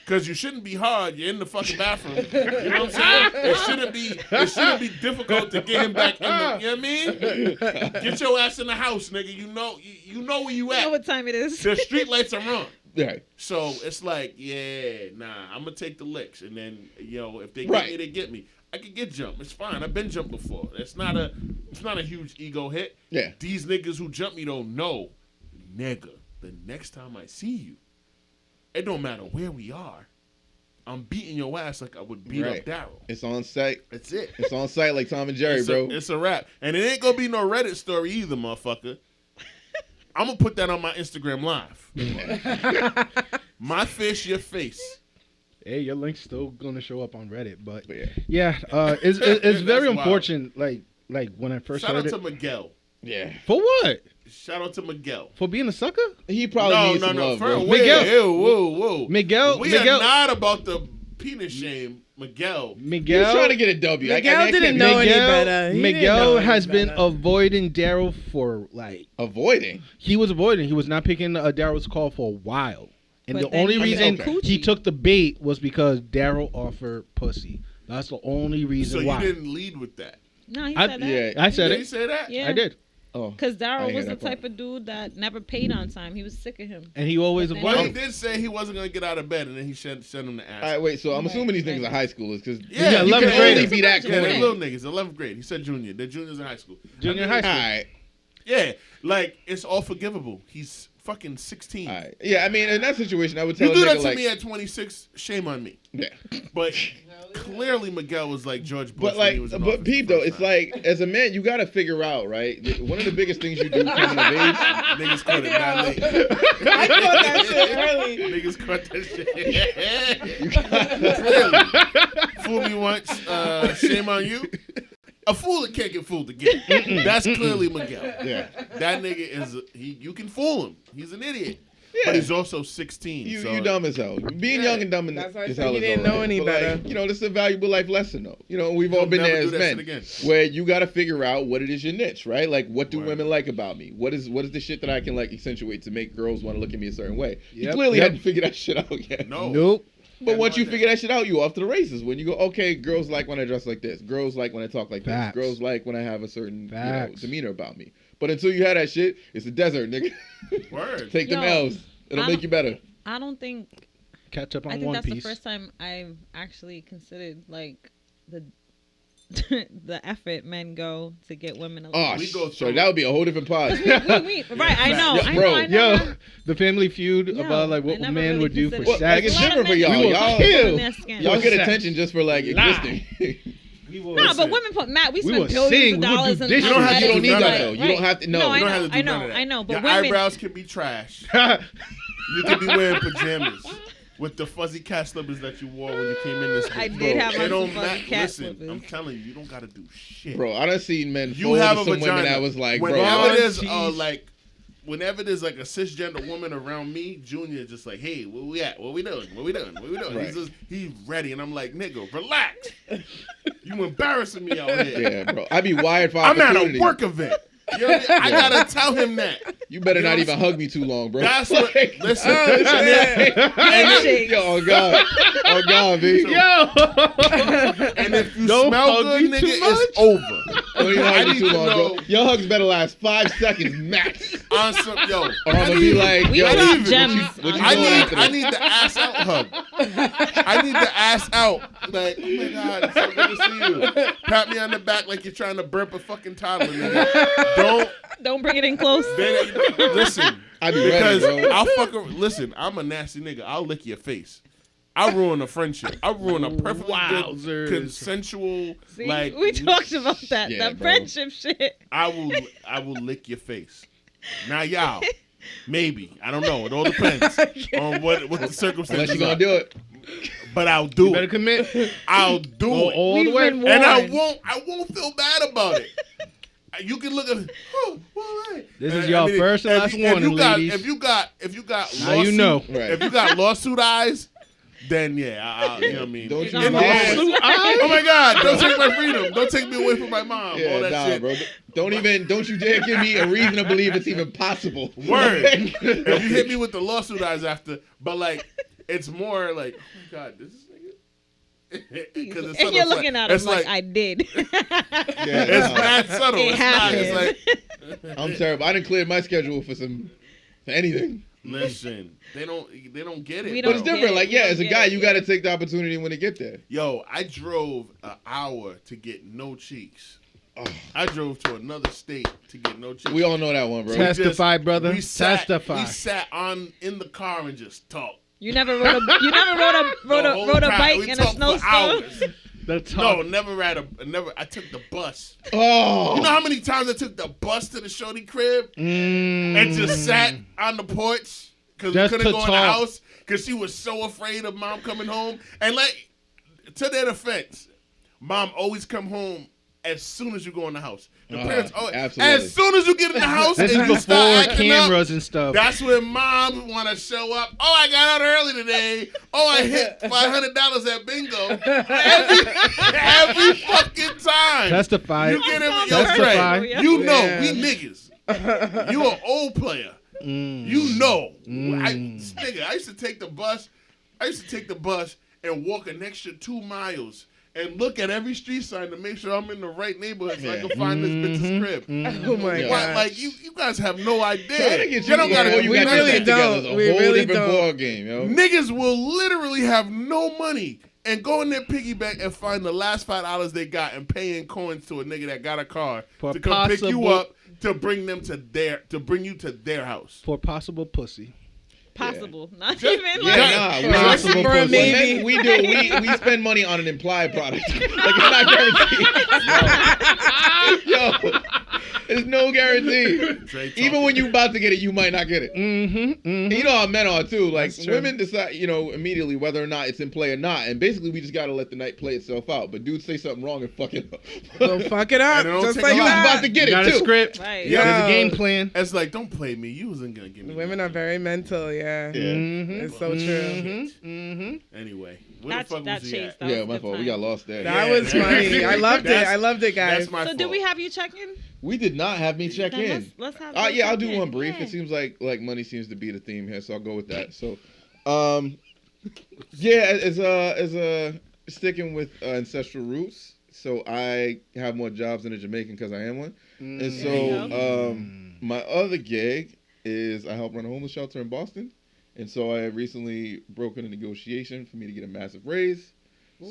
[SPEAKER 1] Cause you shouldn't be hard. You're in the fucking bathroom. You know what I'm saying? It shouldn't be difficult to get him back in the. You know what I mean? Get your ass in the house, nigga. You know where you
[SPEAKER 2] You
[SPEAKER 1] at.
[SPEAKER 2] know what time it is.
[SPEAKER 1] The street lights are on.
[SPEAKER 3] Right.
[SPEAKER 1] So it's like, yeah, nah. I'm gonna take the licks, and then if they get
[SPEAKER 3] Right.
[SPEAKER 1] me, they get me. I can get jumped. It's fine. I've been jumped before. It's not a huge ego hit.
[SPEAKER 3] Yeah.
[SPEAKER 1] These niggas who jump me don't know, nigga. The next time I see you, it don't matter where we are. I'm beating your ass like I would beat
[SPEAKER 3] Right.
[SPEAKER 1] up Daryl.
[SPEAKER 3] It's on site.
[SPEAKER 1] That's it.
[SPEAKER 3] It's on site like Tom and Jerry, bro.
[SPEAKER 1] It's a wrap. And it ain't gonna be no Reddit story either, motherfucker. I'm gonna put that on my Instagram live. My fish, your face.
[SPEAKER 5] Hey, your link's still gonna show up on Reddit, but
[SPEAKER 3] But yeah.
[SPEAKER 5] yeah, it's
[SPEAKER 1] That's
[SPEAKER 5] very
[SPEAKER 1] wild.
[SPEAKER 5] unfortunate. Like when I first
[SPEAKER 1] Shout
[SPEAKER 5] heard
[SPEAKER 1] out
[SPEAKER 5] it.
[SPEAKER 1] to Miguel.
[SPEAKER 3] Yeah.
[SPEAKER 5] For what?
[SPEAKER 1] Shout out to Miguel.
[SPEAKER 5] For being a sucker?
[SPEAKER 3] He probably needs some love, bro.
[SPEAKER 5] Miguel.
[SPEAKER 1] Whoa.
[SPEAKER 5] Miguel.
[SPEAKER 1] We are not about the penis shame, Miguel.
[SPEAKER 3] He's trying to get a W.
[SPEAKER 4] Miguel didn't know any better. He didn't know
[SPEAKER 5] Miguel
[SPEAKER 4] any
[SPEAKER 5] has been
[SPEAKER 4] better.
[SPEAKER 5] avoiding Daryl for like
[SPEAKER 3] Avoiding.
[SPEAKER 5] he was avoiding. He was not picking Daryl's call for a while, and
[SPEAKER 2] But
[SPEAKER 5] the
[SPEAKER 2] then
[SPEAKER 5] only
[SPEAKER 2] he
[SPEAKER 5] reason
[SPEAKER 3] said
[SPEAKER 5] he
[SPEAKER 2] coochie.
[SPEAKER 5] took the bait was because Daryl offered pussy. That's the only reason
[SPEAKER 1] So
[SPEAKER 5] why.
[SPEAKER 1] you didn't lead with that.
[SPEAKER 2] No, he
[SPEAKER 5] I-
[SPEAKER 2] said that.
[SPEAKER 3] Yeah.
[SPEAKER 5] I said
[SPEAKER 1] Did he
[SPEAKER 5] it.
[SPEAKER 1] say that?
[SPEAKER 2] Yeah.
[SPEAKER 5] I did.
[SPEAKER 3] Oh,
[SPEAKER 2] Because
[SPEAKER 3] I
[SPEAKER 2] Daryl
[SPEAKER 3] didn't
[SPEAKER 2] was
[SPEAKER 3] hear
[SPEAKER 2] the
[SPEAKER 3] that
[SPEAKER 2] type of dude that never paid on time. He was sick of him.
[SPEAKER 5] And he always
[SPEAKER 2] But then-
[SPEAKER 1] Well, he
[SPEAKER 5] avoided.
[SPEAKER 1] did say he wasn't gonna get out of bed, and then he sent him to
[SPEAKER 3] All
[SPEAKER 1] ask.
[SPEAKER 3] right, wait. So I'm
[SPEAKER 2] Right,
[SPEAKER 3] assuming these niggas
[SPEAKER 2] right.
[SPEAKER 3] are high schoolers because
[SPEAKER 1] Yeah,
[SPEAKER 3] you
[SPEAKER 5] 11th
[SPEAKER 3] can only
[SPEAKER 5] graders.
[SPEAKER 3] be that
[SPEAKER 1] Yeah, they're
[SPEAKER 3] corny.
[SPEAKER 1] little niggas, 11th grade. He said junior. They're juniors in high school.
[SPEAKER 5] Junior high
[SPEAKER 3] All
[SPEAKER 5] school.
[SPEAKER 3] right.
[SPEAKER 1] Yeah, like it's all forgivable. He's fucking 16.
[SPEAKER 3] All right. Yeah, I mean, in that situation, I would tell
[SPEAKER 1] You
[SPEAKER 3] a
[SPEAKER 1] do
[SPEAKER 3] nigga
[SPEAKER 1] that to
[SPEAKER 3] like,
[SPEAKER 1] me at 26, shame on me.
[SPEAKER 3] yeah.
[SPEAKER 1] But clearly Miguel was like George Bush
[SPEAKER 3] But
[SPEAKER 1] when he
[SPEAKER 3] like,
[SPEAKER 1] was in
[SPEAKER 3] but
[SPEAKER 1] office
[SPEAKER 3] Pete
[SPEAKER 1] the
[SPEAKER 3] though,
[SPEAKER 1] first
[SPEAKER 3] it's
[SPEAKER 1] time.
[SPEAKER 3] like as a man, you gotta figure out, right? One of the biggest things you do coming of age.
[SPEAKER 1] Niggas caught it mad late.
[SPEAKER 4] I caught that shit early.
[SPEAKER 1] Niggas caught that shit. Clearly. Fool me once, shame on you. A fool that can't get fooled again. That's clearly Miguel.
[SPEAKER 3] Yeah.
[SPEAKER 1] That nigga is you can fool him. He's an idiot.
[SPEAKER 3] Yeah.
[SPEAKER 1] But he's also 16.
[SPEAKER 3] You
[SPEAKER 1] so
[SPEAKER 3] dumb as hell. Being young and dumb
[SPEAKER 4] That's why I
[SPEAKER 3] as
[SPEAKER 4] said
[SPEAKER 3] hell
[SPEAKER 4] you
[SPEAKER 3] is
[SPEAKER 4] didn't
[SPEAKER 3] all
[SPEAKER 4] know
[SPEAKER 3] right.
[SPEAKER 4] any
[SPEAKER 3] But,
[SPEAKER 4] better.
[SPEAKER 3] like, you know, this is a valuable life lesson, though. You know, we've all
[SPEAKER 1] You'll
[SPEAKER 3] been
[SPEAKER 1] never
[SPEAKER 3] there
[SPEAKER 1] do
[SPEAKER 3] as
[SPEAKER 1] that
[SPEAKER 3] men,
[SPEAKER 1] shit again.
[SPEAKER 3] where you got to figure out what it is your niche, right? Like, what do
[SPEAKER 1] Word.
[SPEAKER 3] women like about me? What is the shit that I can like accentuate to make girls want to look at me a certain way? You
[SPEAKER 5] Yep.
[SPEAKER 3] clearly
[SPEAKER 5] Yep.
[SPEAKER 3] hadn't figured that shit out yet.
[SPEAKER 1] No.
[SPEAKER 5] Nope.
[SPEAKER 3] But
[SPEAKER 1] Yeah,
[SPEAKER 3] once
[SPEAKER 1] no
[SPEAKER 3] you
[SPEAKER 1] idea.
[SPEAKER 3] figure that shit out, you off to the races. When you go, okay, girls like when I dress like this. Girls like when I talk like
[SPEAKER 5] Facts.
[SPEAKER 3] this. Girls like when I have a certain
[SPEAKER 5] Facts.
[SPEAKER 3] demeanor about me. But until you have that shit, it's a desert, nigga.
[SPEAKER 1] Word.
[SPEAKER 3] Take them
[SPEAKER 2] Yo,
[SPEAKER 3] L's. It'll
[SPEAKER 2] I
[SPEAKER 3] make
[SPEAKER 2] don't-
[SPEAKER 3] you better.
[SPEAKER 2] I don't think.
[SPEAKER 5] Catch up
[SPEAKER 2] I
[SPEAKER 5] on
[SPEAKER 2] think
[SPEAKER 5] One
[SPEAKER 2] that's
[SPEAKER 5] Piece.
[SPEAKER 2] the first time I've actually considered like the the effort men go to get women.
[SPEAKER 3] Oh,
[SPEAKER 1] We go
[SPEAKER 3] so
[SPEAKER 1] through
[SPEAKER 3] that would be a whole different pod.
[SPEAKER 2] Right, I know,
[SPEAKER 3] Yeah,
[SPEAKER 2] I
[SPEAKER 3] bro,
[SPEAKER 2] know, I know.
[SPEAKER 5] Yo, the Family Feud
[SPEAKER 2] Yo,
[SPEAKER 5] about like
[SPEAKER 2] I
[SPEAKER 5] what a
[SPEAKER 2] never
[SPEAKER 5] man
[SPEAKER 2] really
[SPEAKER 5] would do for
[SPEAKER 2] considered-
[SPEAKER 3] Well, like,
[SPEAKER 5] sex.
[SPEAKER 3] it's
[SPEAKER 2] A lot
[SPEAKER 3] different
[SPEAKER 2] of
[SPEAKER 3] for
[SPEAKER 2] men
[SPEAKER 3] y'all.
[SPEAKER 2] do
[SPEAKER 3] Y'all-
[SPEAKER 2] put on their skin.
[SPEAKER 3] Y'all get
[SPEAKER 5] Sex.
[SPEAKER 3] attention just for like
[SPEAKER 5] Lie.
[SPEAKER 3] existing.
[SPEAKER 5] We will
[SPEAKER 2] No,
[SPEAKER 1] Listen.
[SPEAKER 2] but women put we
[SPEAKER 5] We
[SPEAKER 2] spend
[SPEAKER 5] will
[SPEAKER 2] billions
[SPEAKER 5] sing,
[SPEAKER 2] of
[SPEAKER 5] we will do
[SPEAKER 2] dollars in
[SPEAKER 5] dishes.
[SPEAKER 3] You don't have to
[SPEAKER 1] You
[SPEAKER 3] do
[SPEAKER 1] don't
[SPEAKER 3] none of
[SPEAKER 1] have
[SPEAKER 3] that
[SPEAKER 1] to.
[SPEAKER 3] though. You don't have to. No,
[SPEAKER 2] No,
[SPEAKER 1] You
[SPEAKER 2] I
[SPEAKER 1] don't
[SPEAKER 2] know,
[SPEAKER 1] have to do
[SPEAKER 2] I
[SPEAKER 1] none
[SPEAKER 2] know,
[SPEAKER 1] of that.
[SPEAKER 2] I know, but
[SPEAKER 1] Your
[SPEAKER 2] women-
[SPEAKER 1] eyebrows can be trash. You could be wearing pajamas with the fuzzy cat slippers that you wore when you came in this.
[SPEAKER 2] I
[SPEAKER 1] bitch.
[SPEAKER 2] did have
[SPEAKER 1] It
[SPEAKER 2] on
[SPEAKER 1] don't
[SPEAKER 2] some fuzzy
[SPEAKER 1] matter.
[SPEAKER 2] cat
[SPEAKER 1] Listen,
[SPEAKER 2] slippers.
[SPEAKER 1] I'm telling you, you don't gotta do shit.
[SPEAKER 3] bro, I done seen men
[SPEAKER 1] You
[SPEAKER 3] fall
[SPEAKER 1] have
[SPEAKER 3] to
[SPEAKER 1] a
[SPEAKER 3] some
[SPEAKER 1] vagina.
[SPEAKER 3] women that was like, bro,
[SPEAKER 1] whenever
[SPEAKER 5] Ron
[SPEAKER 1] there's
[SPEAKER 5] Cheese.
[SPEAKER 1] whenever there's like a cisgender woman around me, Junior is just like, hey, where we at? What we doing? What we doing? What we doing?
[SPEAKER 3] Right.
[SPEAKER 1] He's ready, and I'm like, nigga, relax. You embarrassing me out here.
[SPEAKER 3] yeah, bro. I be wired for
[SPEAKER 1] I'm at
[SPEAKER 3] opportunity.
[SPEAKER 1] a work event. You know what I mean? I gotta tell him that.
[SPEAKER 3] You better
[SPEAKER 1] You know
[SPEAKER 3] not
[SPEAKER 1] what
[SPEAKER 3] even
[SPEAKER 1] I'm
[SPEAKER 3] hug me too long, bro.
[SPEAKER 1] That's what.
[SPEAKER 3] Like,
[SPEAKER 1] Listen.
[SPEAKER 3] oh,
[SPEAKER 1] and then-
[SPEAKER 2] Handshakes.
[SPEAKER 3] Yo, oh god, oh god, B.
[SPEAKER 1] So-
[SPEAKER 5] Yo.
[SPEAKER 1] and if you
[SPEAKER 5] Don't
[SPEAKER 1] smell
[SPEAKER 5] hug
[SPEAKER 1] good,
[SPEAKER 5] me
[SPEAKER 1] nigga,
[SPEAKER 5] too
[SPEAKER 1] it's over.
[SPEAKER 3] Don't even
[SPEAKER 1] I
[SPEAKER 3] hug me
[SPEAKER 1] need
[SPEAKER 3] too
[SPEAKER 1] to
[SPEAKER 3] long,
[SPEAKER 1] know-
[SPEAKER 3] bro. Your hugs better last 5 seconds max.
[SPEAKER 1] On some, yo,
[SPEAKER 3] Or I'm gonna be like,
[SPEAKER 2] We
[SPEAKER 3] yo,
[SPEAKER 2] drop
[SPEAKER 3] what you,
[SPEAKER 2] gems.
[SPEAKER 3] what you
[SPEAKER 1] I
[SPEAKER 3] doing after
[SPEAKER 1] need
[SPEAKER 3] this?
[SPEAKER 1] the ass out hug. I need the ass out. Like, oh my god, it's so good to see you. Pat me on the back like you're trying to burp a fucking toddler, nigga.
[SPEAKER 2] Don't bring it in close.
[SPEAKER 1] Listen.
[SPEAKER 3] I be
[SPEAKER 1] Because
[SPEAKER 3] ready, bro.
[SPEAKER 1] I'll fucking listen. I'm a nasty nigga. I'll lick your face. I'll ruin a friendship. I'll ruin a perfectly
[SPEAKER 5] Wowzers.
[SPEAKER 1] good, consensual,
[SPEAKER 2] See,
[SPEAKER 1] like.
[SPEAKER 2] we talked about that.
[SPEAKER 3] Yeah,
[SPEAKER 2] That
[SPEAKER 3] bro.
[SPEAKER 2] friendship shit.
[SPEAKER 1] I will lick your face. Now y'all, maybe I don't know. It all depends on what the circumstances.
[SPEAKER 3] Unless you gonna
[SPEAKER 1] are.
[SPEAKER 3] do it.
[SPEAKER 1] But I'll do
[SPEAKER 5] You better
[SPEAKER 1] it.
[SPEAKER 5] commit.
[SPEAKER 1] I'll do
[SPEAKER 5] Go
[SPEAKER 1] it,
[SPEAKER 5] all the
[SPEAKER 2] We've
[SPEAKER 5] way.
[SPEAKER 2] been
[SPEAKER 1] and I
[SPEAKER 2] warned.
[SPEAKER 1] won't feel bad about it. You can look at. Oh, all right.
[SPEAKER 5] This is y'all first and last warning, ladies.
[SPEAKER 1] If you got
[SPEAKER 5] Now you know.
[SPEAKER 3] Right.
[SPEAKER 1] If you got lawsuit eyes, then yeah, you know what I mean.
[SPEAKER 3] Don't you
[SPEAKER 2] Got
[SPEAKER 3] know?
[SPEAKER 2] lawsuit
[SPEAKER 1] Oh my God! Don't take my freedom. Don't take me away from my mom. all
[SPEAKER 3] Yeah,
[SPEAKER 1] that
[SPEAKER 3] nah,
[SPEAKER 1] shit.
[SPEAKER 3] bro. Don't you dare give me a reason to believe it's even possible.
[SPEAKER 1] Word. If you hit me with the lawsuit eyes after, but like, it's more like, oh my God, this is nigga. Because it's
[SPEAKER 2] And
[SPEAKER 1] subtle.
[SPEAKER 2] you're
[SPEAKER 1] It's
[SPEAKER 2] looking at him
[SPEAKER 1] it's
[SPEAKER 2] like, I did.
[SPEAKER 3] Yeah,
[SPEAKER 1] it's
[SPEAKER 3] nah.
[SPEAKER 1] mad subtle.
[SPEAKER 2] It
[SPEAKER 1] It's not.
[SPEAKER 2] happened.
[SPEAKER 1] It's like,
[SPEAKER 3] I'm terrible. I didn't clear my schedule for anything.
[SPEAKER 1] listen, they don't get it.
[SPEAKER 2] We
[SPEAKER 3] But it's
[SPEAKER 2] don't
[SPEAKER 3] different.
[SPEAKER 2] get
[SPEAKER 3] Like,
[SPEAKER 2] it.
[SPEAKER 3] yeah,
[SPEAKER 2] We
[SPEAKER 3] as a
[SPEAKER 2] don't
[SPEAKER 3] guy,
[SPEAKER 2] get it,
[SPEAKER 3] you got to take the opportunity when they get there.
[SPEAKER 1] Yo, I drove an hour to get no cheeks. I drove to another state to get no cheeks.
[SPEAKER 3] We all know that one, bro.
[SPEAKER 5] Test- Testify, brother.
[SPEAKER 1] We sat,
[SPEAKER 5] Testify.
[SPEAKER 1] We sat in the car and just talked.
[SPEAKER 2] You never rode a bike
[SPEAKER 1] We
[SPEAKER 2] in a
[SPEAKER 1] talked for
[SPEAKER 2] snowstorm.
[SPEAKER 1] hours.
[SPEAKER 5] That's
[SPEAKER 1] No, never. I took the bus.
[SPEAKER 3] Oh,
[SPEAKER 1] You know how many times I took the bus to the shorty crib and just sat on the porch because we
[SPEAKER 5] Just
[SPEAKER 1] couldn't
[SPEAKER 5] to
[SPEAKER 1] go in the
[SPEAKER 5] talk.
[SPEAKER 1] house because she was so afraid of mom coming home. And like, to their defense, mom always come home as soon as you go in the house. The parents always,
[SPEAKER 3] absolutely.
[SPEAKER 1] as soon as you get in the house
[SPEAKER 5] This
[SPEAKER 1] and
[SPEAKER 5] is
[SPEAKER 1] you
[SPEAKER 5] before
[SPEAKER 1] start acting
[SPEAKER 5] cameras
[SPEAKER 1] up,
[SPEAKER 5] and stuff.
[SPEAKER 1] that's when mom want to show up. Oh, I got out early today. Oh, I hit $500 at bingo. Every fucking time.
[SPEAKER 5] Testify.
[SPEAKER 1] You get him, yo,
[SPEAKER 5] Testify.
[SPEAKER 1] Dre, you know,
[SPEAKER 4] Yeah.
[SPEAKER 1] we niggas. You an old player. You know. Nigga, I used to take the bus and walk an extra 2 miles and look at every street sign to make sure I'm in the right neighborhood so I can find this bitch's crib.
[SPEAKER 4] Oh my
[SPEAKER 3] Yeah.
[SPEAKER 4] god!
[SPEAKER 1] But like you guys have no idea.
[SPEAKER 3] Trying to get
[SPEAKER 1] You don't gotta
[SPEAKER 3] before
[SPEAKER 1] do
[SPEAKER 3] you got
[SPEAKER 1] nothing.
[SPEAKER 3] your shit together is a
[SPEAKER 4] We
[SPEAKER 3] whole
[SPEAKER 4] really
[SPEAKER 3] different
[SPEAKER 4] don't.
[SPEAKER 3] ball game, yo.
[SPEAKER 1] Niggas will literally have no money and go in their piggy bank and find the last $5 they got and pay in coins to a nigga that got a car
[SPEAKER 5] For
[SPEAKER 1] to come pick you
[SPEAKER 5] possible-
[SPEAKER 1] up to bring them to bring you to their house.
[SPEAKER 5] For possible pussy.
[SPEAKER 2] Possible, not
[SPEAKER 1] Just-
[SPEAKER 2] even
[SPEAKER 3] Yeah,
[SPEAKER 2] like.
[SPEAKER 3] nah.
[SPEAKER 4] For
[SPEAKER 3] We,
[SPEAKER 5] possible
[SPEAKER 4] for a
[SPEAKER 5] pussy.
[SPEAKER 4] maybe.
[SPEAKER 3] we we spend money on an implied product. Like it's not guaranteed. Yo, there's no guarantee.
[SPEAKER 1] Dre
[SPEAKER 3] Even
[SPEAKER 1] talking.
[SPEAKER 3] when you about to get it, you might not get it.
[SPEAKER 5] Mm-hmm.
[SPEAKER 3] And you know how men are too. Like
[SPEAKER 4] That's true.
[SPEAKER 3] women decide, immediately whether or not it's in play or not. And basically, we just gotta let the night play itself out. But dudes say something wrong and fuck it up.
[SPEAKER 4] Go fuck it up,
[SPEAKER 1] And it don't
[SPEAKER 4] just
[SPEAKER 1] take
[SPEAKER 4] like
[SPEAKER 1] a
[SPEAKER 3] You
[SPEAKER 1] lot.
[SPEAKER 3] was
[SPEAKER 4] that.
[SPEAKER 3] about to get
[SPEAKER 5] You got
[SPEAKER 3] it
[SPEAKER 5] a
[SPEAKER 3] too.
[SPEAKER 5] script.
[SPEAKER 2] Right.
[SPEAKER 1] Yeah.
[SPEAKER 5] There's a
[SPEAKER 4] Yo.
[SPEAKER 5] game plan.
[SPEAKER 1] It's like, don't play me. You wasn't gonna give me.
[SPEAKER 4] Women are
[SPEAKER 1] nothing.
[SPEAKER 4] very mental. Yeah,
[SPEAKER 3] Yeah.
[SPEAKER 5] Mm-hmm.
[SPEAKER 4] it's so true.
[SPEAKER 5] Mm-hmm.
[SPEAKER 1] Anyway, where the fuck
[SPEAKER 2] That
[SPEAKER 1] was he
[SPEAKER 2] chase.
[SPEAKER 1] at?
[SPEAKER 2] That
[SPEAKER 3] Yeah,
[SPEAKER 2] was
[SPEAKER 3] my
[SPEAKER 2] a good
[SPEAKER 3] fault. We
[SPEAKER 2] time.
[SPEAKER 3] got lost there.
[SPEAKER 4] That
[SPEAKER 1] Yeah,
[SPEAKER 4] was funny. I loved it.
[SPEAKER 1] That's-
[SPEAKER 4] I loved it, guys.
[SPEAKER 1] That's my
[SPEAKER 2] So
[SPEAKER 1] fault.
[SPEAKER 2] did we have you check in?
[SPEAKER 3] We did not have me check
[SPEAKER 2] Then
[SPEAKER 3] in.
[SPEAKER 2] Let's have.
[SPEAKER 3] Yeah, I'll do
[SPEAKER 2] check-in.
[SPEAKER 3] one brief.
[SPEAKER 2] Yeah.
[SPEAKER 3] It seems like money seems to be the theme here, so I'll go with that. So, yeah, as sticking with ancestral roots. So I have more jobs than a Jamaican because I am one. And
[SPEAKER 2] There
[SPEAKER 3] so
[SPEAKER 2] you
[SPEAKER 3] my other gig is I help run a homeless shelter in Boston. And so I recently broken a negotiation for me to get a massive raise.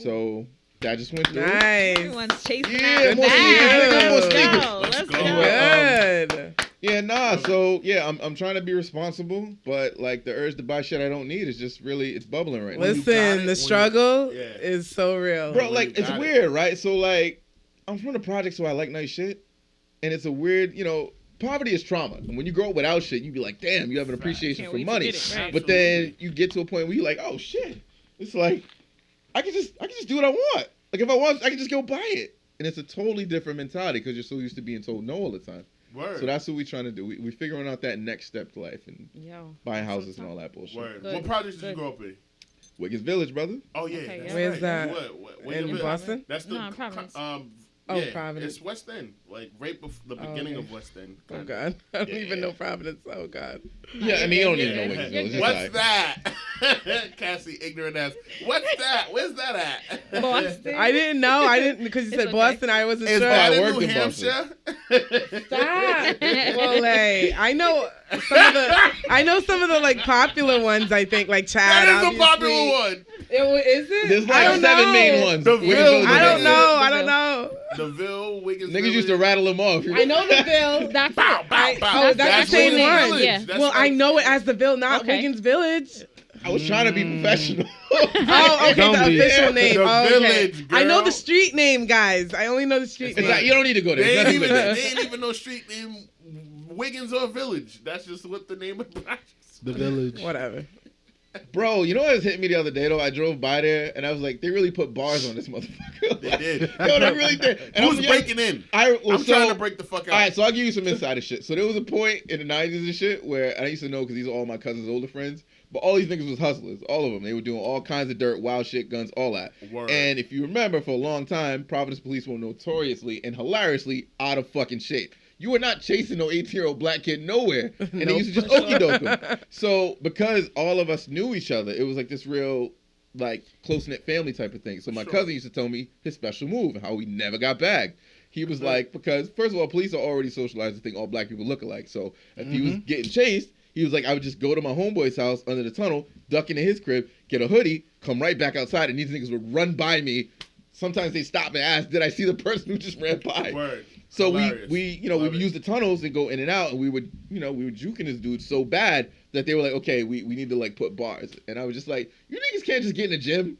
[SPEAKER 3] So that just went through.
[SPEAKER 4] Nice.
[SPEAKER 2] Everyone's chasing
[SPEAKER 3] Yeah,
[SPEAKER 2] that
[SPEAKER 3] more
[SPEAKER 2] bag.
[SPEAKER 3] sneakers,
[SPEAKER 2] Let's
[SPEAKER 3] more
[SPEAKER 2] go.
[SPEAKER 1] sneakers.
[SPEAKER 2] Let's
[SPEAKER 1] Let's
[SPEAKER 2] go.
[SPEAKER 1] go.
[SPEAKER 4] Good.
[SPEAKER 3] Yeah, nah. So yeah, I'm trying to be responsible, but like the urge to buy shit I don't need is just really it's bubbling right
[SPEAKER 1] When you got
[SPEAKER 4] Listen,
[SPEAKER 1] it,
[SPEAKER 4] the
[SPEAKER 1] when
[SPEAKER 4] struggle
[SPEAKER 1] yeah.
[SPEAKER 4] is so real.
[SPEAKER 3] now. Bro,
[SPEAKER 1] when
[SPEAKER 3] like
[SPEAKER 1] you
[SPEAKER 3] it's
[SPEAKER 1] got it.
[SPEAKER 3] weird, right? So like I'm from the project, so I like nice shit, and it's a weird, poverty is trauma. And when you grow up without shit, you be like, damn, you have an appreciation
[SPEAKER 2] Can't
[SPEAKER 3] for
[SPEAKER 2] wait to
[SPEAKER 3] money.
[SPEAKER 2] get it, right.
[SPEAKER 3] But then you get to a point where you're like, oh shit, it's like I can just do what I want. Like if I want, I can just go buy it, and it's a totally different mentality because you're so used to being told no all the time.
[SPEAKER 1] Word.
[SPEAKER 3] So that's what we're trying to do. We figuring out that next step to life and
[SPEAKER 2] Yo.
[SPEAKER 3] buying
[SPEAKER 2] That's
[SPEAKER 3] houses
[SPEAKER 2] what's
[SPEAKER 3] and
[SPEAKER 2] up.
[SPEAKER 3] all that bullshit.
[SPEAKER 1] Word.
[SPEAKER 2] Good.
[SPEAKER 1] What projects did
[SPEAKER 2] Good.
[SPEAKER 1] you grow up in?
[SPEAKER 3] Wiggins Village, brother.
[SPEAKER 1] Oh yeah,
[SPEAKER 2] Okay,
[SPEAKER 1] that's
[SPEAKER 2] yeah.
[SPEAKER 4] Where's
[SPEAKER 1] right.
[SPEAKER 4] that?
[SPEAKER 1] Where
[SPEAKER 4] In
[SPEAKER 1] you live?
[SPEAKER 4] Boston?
[SPEAKER 1] That's the
[SPEAKER 2] No, Providence.
[SPEAKER 4] Oh,
[SPEAKER 1] yeah,
[SPEAKER 4] Providence.
[SPEAKER 1] It's West End, like right before the
[SPEAKER 4] Oh,
[SPEAKER 1] beginning
[SPEAKER 4] okay.
[SPEAKER 1] of West End.
[SPEAKER 4] Oh God, I don't
[SPEAKER 1] Yeah.
[SPEAKER 4] even know Providence. Oh God.
[SPEAKER 3] Yeah, I mean, you don't need to know
[SPEAKER 2] Yeah.
[SPEAKER 3] Wiggins
[SPEAKER 2] Yeah.
[SPEAKER 3] Village. It's
[SPEAKER 1] What's
[SPEAKER 3] alright.
[SPEAKER 1] that? Cassie, ignorant ass. What's that? Where's that at?
[SPEAKER 2] Boston.
[SPEAKER 4] I didn't know. I didn't because you
[SPEAKER 2] It's
[SPEAKER 4] said
[SPEAKER 2] okay.
[SPEAKER 4] Boston. I wasn't
[SPEAKER 1] Is
[SPEAKER 4] sure.
[SPEAKER 1] that
[SPEAKER 3] I
[SPEAKER 1] in
[SPEAKER 3] worked
[SPEAKER 1] New
[SPEAKER 3] in Boston.
[SPEAKER 1] Hampshire?
[SPEAKER 4] Stop. Well, like, I know some of the like popular ones. I think like Chad.
[SPEAKER 1] That is a
[SPEAKER 4] obviously.
[SPEAKER 1] popular one.
[SPEAKER 4] Is it?
[SPEAKER 3] There's
[SPEAKER 4] I
[SPEAKER 3] like
[SPEAKER 4] don't
[SPEAKER 3] 7
[SPEAKER 4] know.
[SPEAKER 3] main ones.
[SPEAKER 1] The
[SPEAKER 3] Wiggins
[SPEAKER 1] Ville-
[SPEAKER 3] Village
[SPEAKER 4] I
[SPEAKER 3] is
[SPEAKER 4] don't
[SPEAKER 3] like-
[SPEAKER 4] know. I don't know.
[SPEAKER 1] DeVille, Wiggins.
[SPEAKER 3] Niggas used to rattle them off.
[SPEAKER 4] I know the Ville.
[SPEAKER 2] That's
[SPEAKER 1] Bow,
[SPEAKER 2] it.
[SPEAKER 1] bow, bow.
[SPEAKER 4] Oh, that's the same
[SPEAKER 1] Wiggins
[SPEAKER 4] one.
[SPEAKER 1] Village.
[SPEAKER 2] Yeah.
[SPEAKER 1] That's
[SPEAKER 4] Well, I
[SPEAKER 1] like-
[SPEAKER 4] know it as the Ville, not
[SPEAKER 2] Okay.
[SPEAKER 4] Wiggins Village.
[SPEAKER 3] I was trying to be professional.
[SPEAKER 4] Oh, okay,
[SPEAKER 5] Don't
[SPEAKER 4] the
[SPEAKER 5] be.
[SPEAKER 4] official name.
[SPEAKER 1] The
[SPEAKER 4] Oh, okay.
[SPEAKER 1] Village,
[SPEAKER 4] I know
[SPEAKER 1] girl.
[SPEAKER 4] the street name, guys. I only know the street
[SPEAKER 3] It's
[SPEAKER 4] name.
[SPEAKER 3] like, you don't need to go there.
[SPEAKER 1] They
[SPEAKER 3] It's
[SPEAKER 1] ain't
[SPEAKER 3] nothing
[SPEAKER 1] even
[SPEAKER 3] like
[SPEAKER 1] they
[SPEAKER 3] that.
[SPEAKER 1] ain't even no street name Wiggins or Village. That's just what the name of the project is.
[SPEAKER 5] The village.
[SPEAKER 4] Whatever.
[SPEAKER 3] Bro, you know what was hitting me the other day though? I drove by there and I was like, they really put bars on this motherfucker.
[SPEAKER 1] They did.
[SPEAKER 3] Yo, they really did. And I
[SPEAKER 1] Who's
[SPEAKER 3] was
[SPEAKER 1] breaking in?
[SPEAKER 3] I'm
[SPEAKER 1] I'm trying to break the fuck out.
[SPEAKER 3] All right, so I'll give you some insider shit. So there was a point in the 90s and shit where I used to know because these are all my cousin's older friends, but all these niggas was hustlers, all of them. They were doing all kinds of dirt, wild shit, guns, all that.
[SPEAKER 1] Word.
[SPEAKER 3] And if you remember, for a long time, Providence police were notoriously and hilariously out of fucking shape. You were not chasing no 18-year-old black kid nowhere, and they
[SPEAKER 4] Nope.
[SPEAKER 3] used to just okie doke him. So because all of us knew each other, it was like this real like close-knit family type of thing. So my
[SPEAKER 1] Sure.
[SPEAKER 3] cousin used to tell me his special move and how we never got bagged. He was like, because first of all, police are already socialized to think all black people look alike. So if he was getting chased, he was like, I would just go to my homeboy's house under the tunnel, duck into his crib, get a hoodie, come right back outside, and these niggas would run by me. Sometimes they stop and ask, did I see the person who just ran by?
[SPEAKER 1] Word.
[SPEAKER 3] So
[SPEAKER 1] Hilarious.
[SPEAKER 3] we
[SPEAKER 1] Love
[SPEAKER 3] would
[SPEAKER 1] it.
[SPEAKER 3] use the tunnels and go in and out, and we were juking this dude so bad that they were like, okay, we need to like put bars. And I was just like, you niggas can't just get in the gym.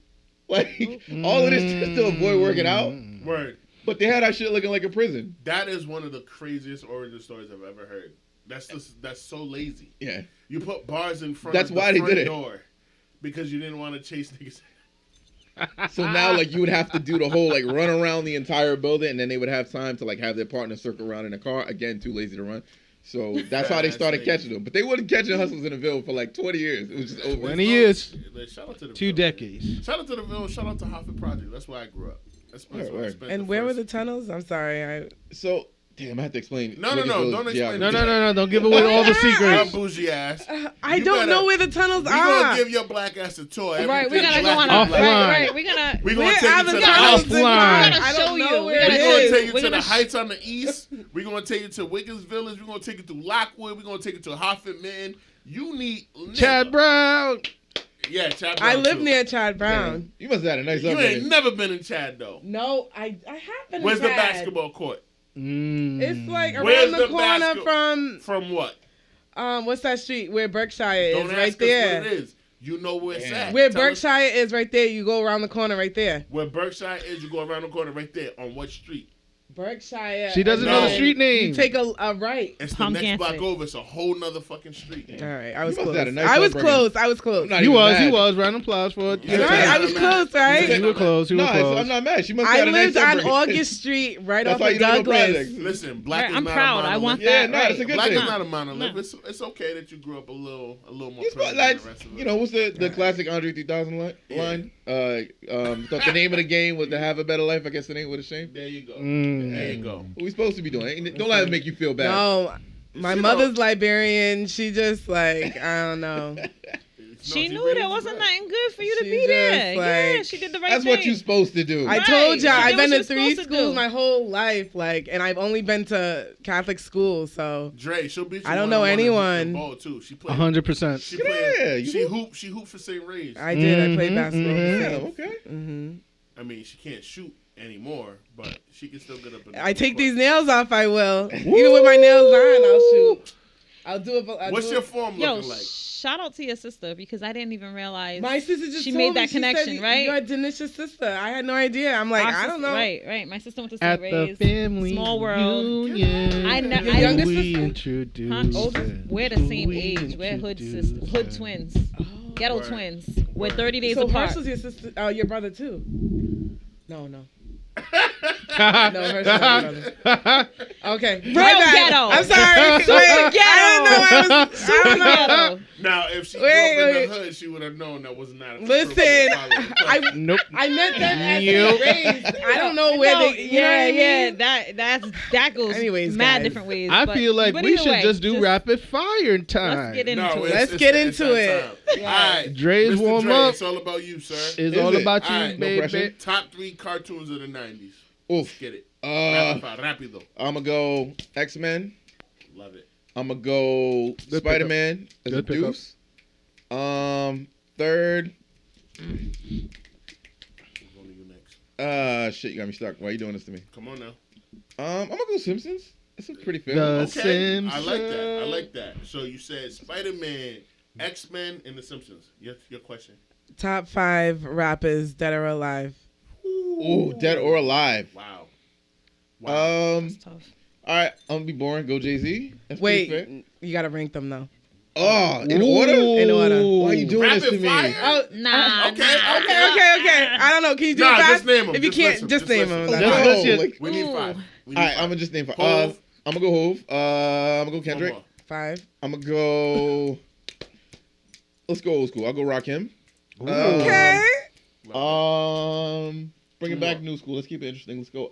[SPEAKER 3] Like all of this just to avoid working out.
[SPEAKER 1] Word.
[SPEAKER 3] But they had our shit looking like a prison.
[SPEAKER 1] That is one of the craziest origin stories I've ever heard. That's so lazy.
[SPEAKER 3] Yeah.
[SPEAKER 1] You put bars in front
[SPEAKER 3] That's
[SPEAKER 1] of the
[SPEAKER 3] why they
[SPEAKER 1] front
[SPEAKER 3] did it.
[SPEAKER 1] door because you didn't want to chase niggas.
[SPEAKER 3] So now like you would have to do the whole like run around the entire building, and then they would have time to like have their partner circle around in a car. Again, too lazy to run. So that's how they started
[SPEAKER 1] Fascinating.
[SPEAKER 3] catching them. But they wasn't catching hustlers in the Ville for like 20 years. It was just over.
[SPEAKER 5] 20 years.
[SPEAKER 1] Shout out to the
[SPEAKER 5] 2
[SPEAKER 1] Ville.
[SPEAKER 5] decades.
[SPEAKER 1] Shout out to the Ville. Shout out to Hoffman Project. That's where I grew up. That's where I
[SPEAKER 3] Word.
[SPEAKER 1] spent
[SPEAKER 4] And
[SPEAKER 1] the
[SPEAKER 4] where were
[SPEAKER 1] first-
[SPEAKER 4] the tunnels? I'm sorry.
[SPEAKER 3] So Damn, I have to explain.
[SPEAKER 1] No, don't explain.
[SPEAKER 5] No. Don't give away all the
[SPEAKER 1] Your
[SPEAKER 5] secrets.
[SPEAKER 1] bougie ass.
[SPEAKER 4] I don't know where the tunnels
[SPEAKER 1] We
[SPEAKER 4] are.
[SPEAKER 1] gonna give your black ass a tour.
[SPEAKER 2] Right, we're gonna
[SPEAKER 1] Everything
[SPEAKER 2] go on
[SPEAKER 1] black
[SPEAKER 2] a
[SPEAKER 1] is black.
[SPEAKER 2] right. We're gonna
[SPEAKER 1] We
[SPEAKER 4] Where
[SPEAKER 1] gonna take
[SPEAKER 4] are
[SPEAKER 1] you
[SPEAKER 4] the
[SPEAKER 1] to the
[SPEAKER 4] tunnels?
[SPEAKER 1] house.
[SPEAKER 2] we're
[SPEAKER 5] Offline.
[SPEAKER 2] gonna
[SPEAKER 4] I don't
[SPEAKER 2] show
[SPEAKER 4] know
[SPEAKER 2] you.
[SPEAKER 4] where
[SPEAKER 1] We're
[SPEAKER 4] it
[SPEAKER 1] gonna
[SPEAKER 4] is.
[SPEAKER 1] take you
[SPEAKER 2] We're
[SPEAKER 1] to the
[SPEAKER 2] gonna
[SPEAKER 1] Heights on the east. We're gonna take you to Wiggins Village. We're gonna take you to Lockwood. We're gonna take you to Hartford Mitten. You need
[SPEAKER 5] Chad Brown.
[SPEAKER 1] Yeah, Chad Brown.
[SPEAKER 4] I live
[SPEAKER 1] too.
[SPEAKER 4] near Chad Brown.
[SPEAKER 3] You must have had a nice
[SPEAKER 1] You
[SPEAKER 3] upbringing.
[SPEAKER 1] ain't never been in Chad though.
[SPEAKER 4] No, I have been.
[SPEAKER 1] Where's
[SPEAKER 4] in
[SPEAKER 1] the
[SPEAKER 4] Chad.
[SPEAKER 1] basketball court?
[SPEAKER 4] It's like around
[SPEAKER 1] Where's
[SPEAKER 4] the
[SPEAKER 1] the
[SPEAKER 4] corner
[SPEAKER 1] basket- From what?
[SPEAKER 4] from what's that street where Berkshire
[SPEAKER 1] Don't
[SPEAKER 4] is?
[SPEAKER 1] ask
[SPEAKER 4] Right
[SPEAKER 1] us
[SPEAKER 4] there.
[SPEAKER 1] what it is. You know where it's at.
[SPEAKER 4] Where
[SPEAKER 1] Tell us
[SPEAKER 4] Berkshire is, right there. You go around the corner, right there.
[SPEAKER 1] where Berkshire is. You go around the corner right there. On what street?
[SPEAKER 4] Berkshire.
[SPEAKER 5] She doesn't know the street name.
[SPEAKER 4] You take a right.
[SPEAKER 1] It's the
[SPEAKER 2] Pumpkin
[SPEAKER 1] next block
[SPEAKER 2] Street.
[SPEAKER 1] over. It's a whole nother fucking street.
[SPEAKER 4] All right, I was
[SPEAKER 3] You must
[SPEAKER 4] close.
[SPEAKER 3] have had a nice
[SPEAKER 4] I was
[SPEAKER 3] upbringing.
[SPEAKER 4] close. I was close.
[SPEAKER 3] I'm not
[SPEAKER 5] He
[SPEAKER 3] even
[SPEAKER 5] was.
[SPEAKER 3] mad.
[SPEAKER 5] Round of applause for it.
[SPEAKER 1] Yeah.
[SPEAKER 4] Right, I was close, right?
[SPEAKER 5] You were close. You were
[SPEAKER 3] No,
[SPEAKER 5] close.
[SPEAKER 3] I'm not mad. She must have
[SPEAKER 4] I
[SPEAKER 3] had a nice
[SPEAKER 4] lived on
[SPEAKER 3] upbringing.
[SPEAKER 4] August Street, right
[SPEAKER 3] That's
[SPEAKER 4] off
[SPEAKER 3] why
[SPEAKER 4] of
[SPEAKER 3] you don't know
[SPEAKER 4] Douglas.
[SPEAKER 3] projects.
[SPEAKER 1] Listen, black
[SPEAKER 2] Right,
[SPEAKER 1] is
[SPEAKER 2] I'm
[SPEAKER 1] not
[SPEAKER 2] proud.
[SPEAKER 1] a monolith.
[SPEAKER 2] I want
[SPEAKER 3] Yeah,
[SPEAKER 2] that.
[SPEAKER 3] no,
[SPEAKER 2] right.
[SPEAKER 3] it's a good
[SPEAKER 1] Black
[SPEAKER 3] thing.
[SPEAKER 1] is not a monolith.
[SPEAKER 2] No.
[SPEAKER 1] It's okay that you grew up a little more.
[SPEAKER 3] It's
[SPEAKER 1] privileged
[SPEAKER 3] like,
[SPEAKER 1] than the rest of us.
[SPEAKER 3] you know, what's the classic Andre 3000 line? Thought the name of the game was to have a better life. I guess it ain't with a shame.
[SPEAKER 1] There you go.
[SPEAKER 5] Mm.
[SPEAKER 1] There you go.
[SPEAKER 3] What we supposed to be doing? Don't let it make you feel bad.
[SPEAKER 4] No, my
[SPEAKER 1] She
[SPEAKER 4] mother's
[SPEAKER 1] don't-
[SPEAKER 4] Liberian. She just like, I don't know.
[SPEAKER 2] She knew
[SPEAKER 1] really
[SPEAKER 2] there wasn't
[SPEAKER 1] black.
[SPEAKER 2] nothing good for you to
[SPEAKER 4] She
[SPEAKER 2] be
[SPEAKER 4] just,
[SPEAKER 2] there. Yeah,
[SPEAKER 4] like-
[SPEAKER 2] she did the right
[SPEAKER 3] That's
[SPEAKER 2] thing.
[SPEAKER 3] what you're supposed to do.
[SPEAKER 4] I
[SPEAKER 2] Right.
[SPEAKER 4] told y'all
[SPEAKER 2] She
[SPEAKER 4] I've
[SPEAKER 2] did
[SPEAKER 4] been
[SPEAKER 2] what
[SPEAKER 4] to
[SPEAKER 2] she was
[SPEAKER 4] 3
[SPEAKER 2] supposed to
[SPEAKER 4] schools
[SPEAKER 2] do.
[SPEAKER 4] my whole life, like, and I've only been to Catholic schools, so
[SPEAKER 1] Dre, she'll beat you.
[SPEAKER 4] I don't know
[SPEAKER 1] one-on-one in
[SPEAKER 4] anyone.
[SPEAKER 1] ball too. She played.
[SPEAKER 5] 100%.
[SPEAKER 1] She
[SPEAKER 3] Yeah,
[SPEAKER 1] played.
[SPEAKER 3] you
[SPEAKER 1] She
[SPEAKER 3] hoop.
[SPEAKER 1] hooped for St. Ray's.
[SPEAKER 4] I did. I played
[SPEAKER 5] Mhm,
[SPEAKER 4] basketball.
[SPEAKER 3] Yeah, okay.
[SPEAKER 1] I mean, she can't shoot anymore, but she can still get up. In
[SPEAKER 4] I take
[SPEAKER 1] court.
[SPEAKER 4] these nails off. I will. Even with my nails on, I'll shoot. I'll do it.
[SPEAKER 1] What's your form
[SPEAKER 2] Yo,
[SPEAKER 1] looking like?
[SPEAKER 2] shout out to your sister because I didn't even realize.
[SPEAKER 4] My sister just
[SPEAKER 2] She
[SPEAKER 4] told
[SPEAKER 2] made
[SPEAKER 4] me,
[SPEAKER 2] that
[SPEAKER 4] she
[SPEAKER 2] connection,
[SPEAKER 4] said,
[SPEAKER 2] right?
[SPEAKER 4] You're Denisha's sister. I had no idea. I'm like,
[SPEAKER 2] Our
[SPEAKER 4] I don't
[SPEAKER 2] sister-
[SPEAKER 4] know.
[SPEAKER 2] Right. My sister went to
[SPEAKER 5] At
[SPEAKER 2] St.
[SPEAKER 5] the
[SPEAKER 2] Ray's.
[SPEAKER 5] family
[SPEAKER 2] Small world.
[SPEAKER 5] reunion,
[SPEAKER 2] I know-
[SPEAKER 4] Your youngest
[SPEAKER 5] we
[SPEAKER 4] sister?
[SPEAKER 5] introduced
[SPEAKER 2] Huh?
[SPEAKER 5] her.
[SPEAKER 2] We're the same age. We're hood twins, ghetto
[SPEAKER 1] Word.
[SPEAKER 2] twins. We're
[SPEAKER 1] Word.
[SPEAKER 2] 30 days
[SPEAKER 4] So
[SPEAKER 2] apart.
[SPEAKER 4] Herschel's your sister, your brother too. No. No, Herschel's not your brother. Okay.
[SPEAKER 2] Real
[SPEAKER 4] My bad.
[SPEAKER 2] ghetto.
[SPEAKER 4] I'm sorry.
[SPEAKER 2] Super
[SPEAKER 4] Wait,
[SPEAKER 2] ghetto.
[SPEAKER 4] I don't know.
[SPEAKER 2] Ghetto.
[SPEAKER 1] Now, if she
[SPEAKER 4] Wait,
[SPEAKER 1] grew up in
[SPEAKER 4] wait.
[SPEAKER 1] the hood, she would have known that was not.
[SPEAKER 4] Listen,
[SPEAKER 5] Nope.
[SPEAKER 4] I met them at
[SPEAKER 5] Nope.
[SPEAKER 4] St. Ray's. I don't know where
[SPEAKER 2] No,
[SPEAKER 4] they. You know what I mean?
[SPEAKER 2] That goes
[SPEAKER 4] Anyways,
[SPEAKER 2] mad
[SPEAKER 4] guys.
[SPEAKER 2] different ways.
[SPEAKER 5] I
[SPEAKER 2] but-
[SPEAKER 5] feel like
[SPEAKER 2] but
[SPEAKER 5] we
[SPEAKER 2] either
[SPEAKER 5] should
[SPEAKER 2] way,
[SPEAKER 5] just do rapid fire time.
[SPEAKER 2] Let's get into
[SPEAKER 1] No,
[SPEAKER 2] it.
[SPEAKER 4] Let's get into it.
[SPEAKER 1] All right,
[SPEAKER 5] Dre's
[SPEAKER 1] Mr.
[SPEAKER 5] warm
[SPEAKER 1] Dre,
[SPEAKER 5] up.
[SPEAKER 1] It's all about you, sir.
[SPEAKER 5] It's
[SPEAKER 3] Is
[SPEAKER 5] all
[SPEAKER 3] it?
[SPEAKER 5] about you,
[SPEAKER 1] All right, no
[SPEAKER 5] baby.
[SPEAKER 3] pressure.
[SPEAKER 1] Top 3 cartoons of the 90s.
[SPEAKER 3] Oof.
[SPEAKER 1] Let's get it.
[SPEAKER 3] Uh,
[SPEAKER 1] Rapido.
[SPEAKER 3] I'm gonna go X-Men.
[SPEAKER 1] Love it.
[SPEAKER 3] I'm gonna go
[SPEAKER 5] Good
[SPEAKER 3] Spider-Man as a
[SPEAKER 5] Good pickup.
[SPEAKER 3] deuce. Third.
[SPEAKER 1] Who's going to you next?
[SPEAKER 3] Shit, you got me stuck. Why are you doing this to me?
[SPEAKER 1] Come on now.
[SPEAKER 3] I'm gonna go Simpsons. That's a pretty fair.
[SPEAKER 5] The
[SPEAKER 1] Okay, I
[SPEAKER 5] Simpsons.
[SPEAKER 1] like that. I like that. So you said Spider-Man, X-Men, and The Simpsons. Your question.
[SPEAKER 4] Top 5 rappers dead or alive.
[SPEAKER 3] Ooh, dead or alive.
[SPEAKER 1] Wow.
[SPEAKER 2] That's tough.
[SPEAKER 3] All right, I'm gonna be boring. Go Jay-Z. That's pretty fair.
[SPEAKER 4] Wait, you gotta rank them though.
[SPEAKER 3] Oh, in
[SPEAKER 5] Ooh.
[SPEAKER 3] order?
[SPEAKER 4] In order.
[SPEAKER 3] Why are you doing this to
[SPEAKER 1] Rapid
[SPEAKER 3] me?
[SPEAKER 1] fire?
[SPEAKER 4] Oh,
[SPEAKER 2] Nah.
[SPEAKER 1] Okay,
[SPEAKER 2] nah.
[SPEAKER 4] okay. I don't know. Can you do
[SPEAKER 1] Nah,
[SPEAKER 4] it fast?
[SPEAKER 1] just name 'em.
[SPEAKER 4] If you
[SPEAKER 1] Just
[SPEAKER 4] can't,
[SPEAKER 1] list 'em.
[SPEAKER 4] just
[SPEAKER 1] Just
[SPEAKER 4] name
[SPEAKER 1] list 'em.
[SPEAKER 4] them.
[SPEAKER 3] No,
[SPEAKER 4] That's
[SPEAKER 5] Let's
[SPEAKER 4] all.
[SPEAKER 5] just-
[SPEAKER 3] like,
[SPEAKER 1] We need
[SPEAKER 2] Ooh.
[SPEAKER 1] 5.
[SPEAKER 3] all right, I'm gonna just name 5.
[SPEAKER 1] Hove.
[SPEAKER 3] I'm gonna go Hove. I'm gonna go Kendrick.
[SPEAKER 1] One more.
[SPEAKER 4] 5.
[SPEAKER 3] I'm gonna go. Let's go old school. I'll go Rakim.
[SPEAKER 4] Okay.
[SPEAKER 3] Bring it
[SPEAKER 1] Two
[SPEAKER 3] back
[SPEAKER 1] more.
[SPEAKER 3] new school. Let's keep it interesting. Let's go.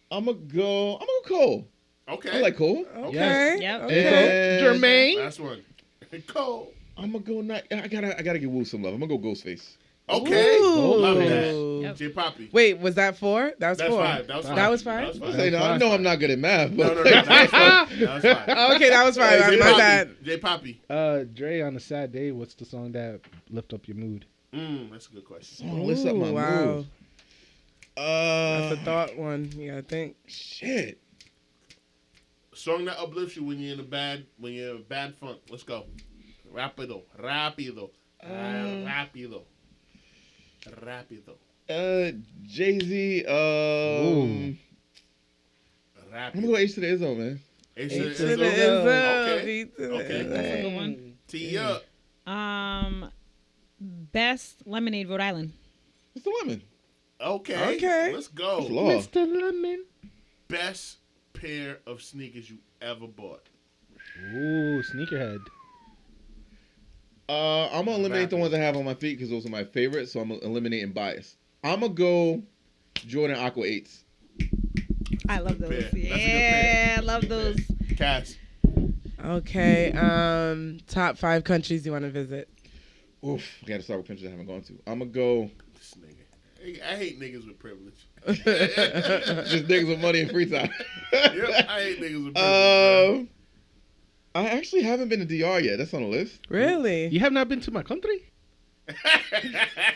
[SPEAKER 3] I'm gonna go Cole.
[SPEAKER 1] Okay.
[SPEAKER 3] I like Cole.
[SPEAKER 4] Okay.
[SPEAKER 2] Yep.
[SPEAKER 4] Okay.
[SPEAKER 3] And
[SPEAKER 5] Jermaine.
[SPEAKER 1] Last one. Cole.
[SPEAKER 3] I'm gonna go. I gotta give Wu some love. I'm gonna go Ghostface.
[SPEAKER 1] Okay.
[SPEAKER 4] Ooh.
[SPEAKER 1] Love that.
[SPEAKER 2] Yep.
[SPEAKER 1] J Poppy.
[SPEAKER 4] Wait, was that 4? That was
[SPEAKER 1] That's
[SPEAKER 4] 4.
[SPEAKER 1] 5. That was 5.
[SPEAKER 4] That was 5?
[SPEAKER 1] That was
[SPEAKER 3] I
[SPEAKER 1] 5.
[SPEAKER 3] say, no, I know I'm not good at math,
[SPEAKER 1] No,
[SPEAKER 3] but
[SPEAKER 1] that was 5. That was 5.
[SPEAKER 4] Okay, that was 5.
[SPEAKER 1] J
[SPEAKER 4] My
[SPEAKER 1] Poppy.
[SPEAKER 4] bad.
[SPEAKER 1] J Poppy.
[SPEAKER 5] Dre, on a sad day, what's the song that lift up your mood?
[SPEAKER 1] That's a good question.
[SPEAKER 3] oh, let's up my
[SPEAKER 4] Ooh, wow.
[SPEAKER 3] mood.
[SPEAKER 4] That's a thought one. You gotta think.
[SPEAKER 3] Shit.
[SPEAKER 1] Song that uplifts you when you're in a bad funk. Let's go. Rapido.
[SPEAKER 3] Jay-Z. I'm gonna go H to the Izzo, man.
[SPEAKER 1] H
[SPEAKER 4] To
[SPEAKER 1] to the
[SPEAKER 4] the
[SPEAKER 1] Izzo.
[SPEAKER 4] Izzo,
[SPEAKER 1] Okay.
[SPEAKER 4] B to the
[SPEAKER 1] Okay.
[SPEAKER 4] Izzo.
[SPEAKER 2] That's a good one.
[SPEAKER 1] Tee up.
[SPEAKER 2] Best lemonade, Rhode Island.
[SPEAKER 3] It's the lemon.
[SPEAKER 1] Okay.
[SPEAKER 4] Okay.
[SPEAKER 1] Let's go.
[SPEAKER 3] It's law.
[SPEAKER 5] Mr. Lemon.
[SPEAKER 1] Best pair of sneakers you ever bought.
[SPEAKER 5] Ooh, sneakerhead.
[SPEAKER 3] I'm gonna eliminate the ones I have on my feet because those are my favorites. So I'm eliminating bias. I'm gonna go Jordan Aqua 8s.
[SPEAKER 2] I love those.
[SPEAKER 1] pair. That's a good
[SPEAKER 2] Yeah, I love those.
[SPEAKER 1] Cass.
[SPEAKER 4] Okay. Top 5 countries you want to visit.
[SPEAKER 3] Oof. I got to start with countries I haven't gone to. I'm going to go.
[SPEAKER 1] This nigga. I hate niggas with privilege.
[SPEAKER 3] Just niggas with money and free time.
[SPEAKER 1] Yep, I hate niggas with privilege.
[SPEAKER 3] I actually haven't been to DR yet. That's on the list.
[SPEAKER 4] Really?
[SPEAKER 5] You have not been to my country?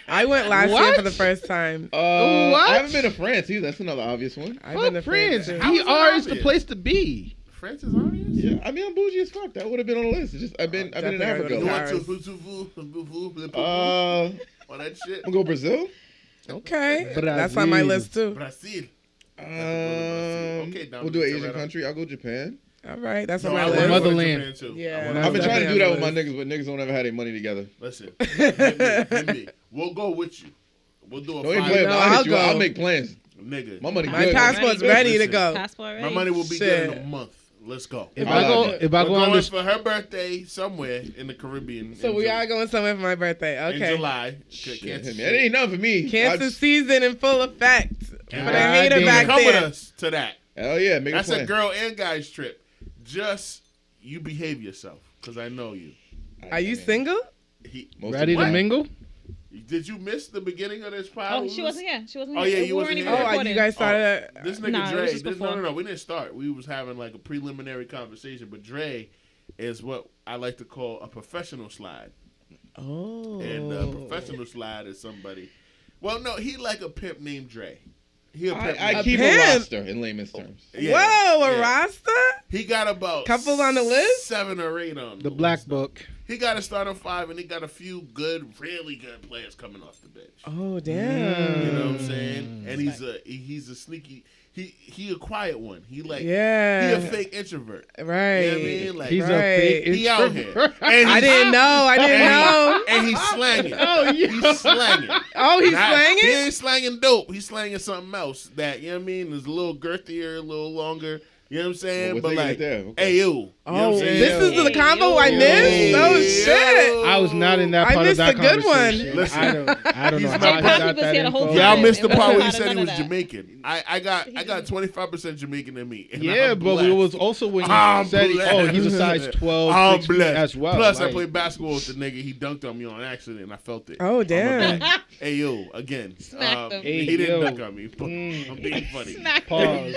[SPEAKER 4] I went last year
[SPEAKER 5] What?
[SPEAKER 4] for the first time.
[SPEAKER 5] What?
[SPEAKER 3] I haven't been to France either. That's another obvious one.
[SPEAKER 4] I've been to
[SPEAKER 5] Fuck France.
[SPEAKER 4] too.
[SPEAKER 1] How is it
[SPEAKER 5] DR is the
[SPEAKER 1] obvious?
[SPEAKER 5] place to be.
[SPEAKER 1] France is obvious?
[SPEAKER 3] Yeah, I mean I'm bougie as fuck. That would have been on the list. It's just I've been in
[SPEAKER 4] definitely
[SPEAKER 3] Africa.
[SPEAKER 4] gotta
[SPEAKER 1] You
[SPEAKER 4] go to
[SPEAKER 1] want
[SPEAKER 4] Paris.
[SPEAKER 1] all that shit?
[SPEAKER 3] I'm gonna go Brazil.
[SPEAKER 4] Okay.
[SPEAKER 5] Brazil.
[SPEAKER 4] That's on my list too.
[SPEAKER 1] Brazil. Okay, down
[SPEAKER 3] We'll do an
[SPEAKER 1] to
[SPEAKER 3] Asian
[SPEAKER 1] Toretto.
[SPEAKER 3] country. I'll go Japan.
[SPEAKER 4] All right. That's on
[SPEAKER 1] No,
[SPEAKER 4] my
[SPEAKER 1] I
[SPEAKER 4] list.
[SPEAKER 1] wanna go to
[SPEAKER 5] Motherland.
[SPEAKER 1] Japan, too.
[SPEAKER 4] Yeah.
[SPEAKER 1] I wanna
[SPEAKER 3] I've been
[SPEAKER 1] go
[SPEAKER 3] trying to
[SPEAKER 4] definitely
[SPEAKER 3] do that
[SPEAKER 4] on
[SPEAKER 3] with
[SPEAKER 4] my
[SPEAKER 3] my niggas, but niggas don't ever have their money together.
[SPEAKER 1] Listen, hit me. We'll go with you. We'll do a
[SPEAKER 3] Don't even
[SPEAKER 1] 5
[SPEAKER 3] play
[SPEAKER 4] No,
[SPEAKER 3] about
[SPEAKER 4] I'll
[SPEAKER 3] it.
[SPEAKER 4] go.
[SPEAKER 3] I'll make plans.
[SPEAKER 1] nigga.
[SPEAKER 3] My money
[SPEAKER 4] My
[SPEAKER 3] good.
[SPEAKER 4] passport's ready to
[SPEAKER 1] Listen.
[SPEAKER 4] go.
[SPEAKER 2] Passport ready?
[SPEAKER 1] My money will be good in
[SPEAKER 4] Shit.
[SPEAKER 1] a month. Let's go.
[SPEAKER 5] If
[SPEAKER 3] I
[SPEAKER 5] I go,
[SPEAKER 3] like it.
[SPEAKER 5] if I
[SPEAKER 1] We're
[SPEAKER 5] go on
[SPEAKER 1] going
[SPEAKER 5] this,
[SPEAKER 1] for her birthday somewhere in the Caribbean.
[SPEAKER 4] So
[SPEAKER 1] in
[SPEAKER 4] we
[SPEAKER 1] Ju-
[SPEAKER 4] are going somewhere for my birthday.
[SPEAKER 1] in
[SPEAKER 4] Okay.
[SPEAKER 1] July.
[SPEAKER 3] Shit,
[SPEAKER 1] Kansas
[SPEAKER 3] hit me.
[SPEAKER 1] City.
[SPEAKER 3] It ain't nothing for me.
[SPEAKER 4] Cancer
[SPEAKER 3] I-
[SPEAKER 4] season in full effect. For the
[SPEAKER 5] God
[SPEAKER 4] hater
[SPEAKER 5] damn.
[SPEAKER 4] back
[SPEAKER 1] Come with
[SPEAKER 4] there.
[SPEAKER 1] us to that.
[SPEAKER 3] Hell yeah, make
[SPEAKER 1] That's
[SPEAKER 3] a
[SPEAKER 1] a
[SPEAKER 3] plan.
[SPEAKER 1] girl and guys trip. Just you behave yourself, because I know you.
[SPEAKER 4] Are you single?
[SPEAKER 3] Most
[SPEAKER 5] ready
[SPEAKER 3] of
[SPEAKER 5] to
[SPEAKER 3] the-
[SPEAKER 5] mingle?
[SPEAKER 1] Did you miss the beginning of this pod?
[SPEAKER 2] Oh, she wasn't here. She wasn't
[SPEAKER 1] Oh,
[SPEAKER 2] here.
[SPEAKER 1] yeah,
[SPEAKER 2] We
[SPEAKER 1] you
[SPEAKER 2] weren't
[SPEAKER 1] wasn't
[SPEAKER 2] even
[SPEAKER 1] here.
[SPEAKER 4] Oh,
[SPEAKER 2] recording.
[SPEAKER 4] you guys started.
[SPEAKER 1] This nigga
[SPEAKER 2] Nah, it
[SPEAKER 1] Dre.
[SPEAKER 2] was just
[SPEAKER 1] No,
[SPEAKER 2] before.
[SPEAKER 1] we didn't start. We was having like a preliminary conversation. But Dre is what I like to call a professional slide.
[SPEAKER 4] Oh.
[SPEAKER 1] And a professional slide is somebody. Well, no, he like a pimp named Dre. He a pimp.
[SPEAKER 3] I
[SPEAKER 1] named
[SPEAKER 3] keep
[SPEAKER 1] Dre.
[SPEAKER 3] a
[SPEAKER 4] pimp.
[SPEAKER 3] roster in layman's terms.
[SPEAKER 1] Yeah,
[SPEAKER 4] Whoa, a
[SPEAKER 1] yeah.
[SPEAKER 4] roster?
[SPEAKER 1] He got about
[SPEAKER 4] Couple on the list?
[SPEAKER 1] 7 or 8 on
[SPEAKER 5] The black book.
[SPEAKER 1] He got to start on 5, and he got a few good, really good players coming off the bench.
[SPEAKER 4] Oh, damn.
[SPEAKER 1] You know what I'm saying? And he's a sneaky. He a quiet one. He like
[SPEAKER 4] Yeah.
[SPEAKER 1] he a fake introvert.
[SPEAKER 4] Right.
[SPEAKER 1] You know what I mean? Like
[SPEAKER 5] He's
[SPEAKER 4] Right.
[SPEAKER 5] a fake
[SPEAKER 1] he out here.
[SPEAKER 5] introvert.
[SPEAKER 1] And
[SPEAKER 4] I
[SPEAKER 1] he's-
[SPEAKER 4] didn't know. I didn't know.
[SPEAKER 1] And he's slanging.
[SPEAKER 5] Oh, yeah.
[SPEAKER 1] He's slanging.
[SPEAKER 4] Oh, he's
[SPEAKER 1] Not- He
[SPEAKER 4] slanging?
[SPEAKER 1] ain't slanging dope. He's slanging something else that, you know what I mean, is a little girthier, a little longer. You know what I'm saying?
[SPEAKER 3] Well,
[SPEAKER 1] But
[SPEAKER 3] we're taking
[SPEAKER 1] like,
[SPEAKER 3] it there. Okay.
[SPEAKER 1] hey, you. You know what I'm
[SPEAKER 4] Oh,
[SPEAKER 1] saying?
[SPEAKER 4] this is the
[SPEAKER 2] Hey,
[SPEAKER 4] combo I
[SPEAKER 2] yo.
[SPEAKER 4] missed? Oh,
[SPEAKER 1] Yo.
[SPEAKER 4] shit.
[SPEAKER 5] I was not in that
[SPEAKER 4] I
[SPEAKER 5] part
[SPEAKER 4] missed
[SPEAKER 5] of that
[SPEAKER 4] a good one.
[SPEAKER 5] conversation.
[SPEAKER 1] Listen,
[SPEAKER 5] I don't know
[SPEAKER 1] he's
[SPEAKER 5] how
[SPEAKER 1] not-
[SPEAKER 5] I got
[SPEAKER 2] Cosby was
[SPEAKER 5] that
[SPEAKER 2] here the whole
[SPEAKER 5] info.
[SPEAKER 2] time.
[SPEAKER 1] Y'all missed the
[SPEAKER 2] It
[SPEAKER 1] part where he
[SPEAKER 2] wasn't
[SPEAKER 1] said he
[SPEAKER 2] none
[SPEAKER 1] was
[SPEAKER 2] of that.
[SPEAKER 1] Jamaican. I got 25% Jamaican in me. and
[SPEAKER 5] Yeah,
[SPEAKER 1] I'm
[SPEAKER 5] but
[SPEAKER 1] blessed.
[SPEAKER 5] it was also when you
[SPEAKER 1] I'm
[SPEAKER 5] said,
[SPEAKER 1] blessed.
[SPEAKER 5] oh, he's a size 12
[SPEAKER 1] I'm
[SPEAKER 5] 6 feet
[SPEAKER 1] blessed.
[SPEAKER 5] as well.
[SPEAKER 1] Plus, I
[SPEAKER 5] Like,
[SPEAKER 1] played basketball with the nigga. He dunked on me on accident, and I felt it.
[SPEAKER 4] Oh,
[SPEAKER 1] On my
[SPEAKER 4] damn.
[SPEAKER 1] back. Hey, yo, again.
[SPEAKER 2] Smacked him.
[SPEAKER 5] Hey,
[SPEAKER 1] he didn't
[SPEAKER 5] yo.
[SPEAKER 1] dunk on me, but I'm being funny.
[SPEAKER 2] Smack
[SPEAKER 5] Pause.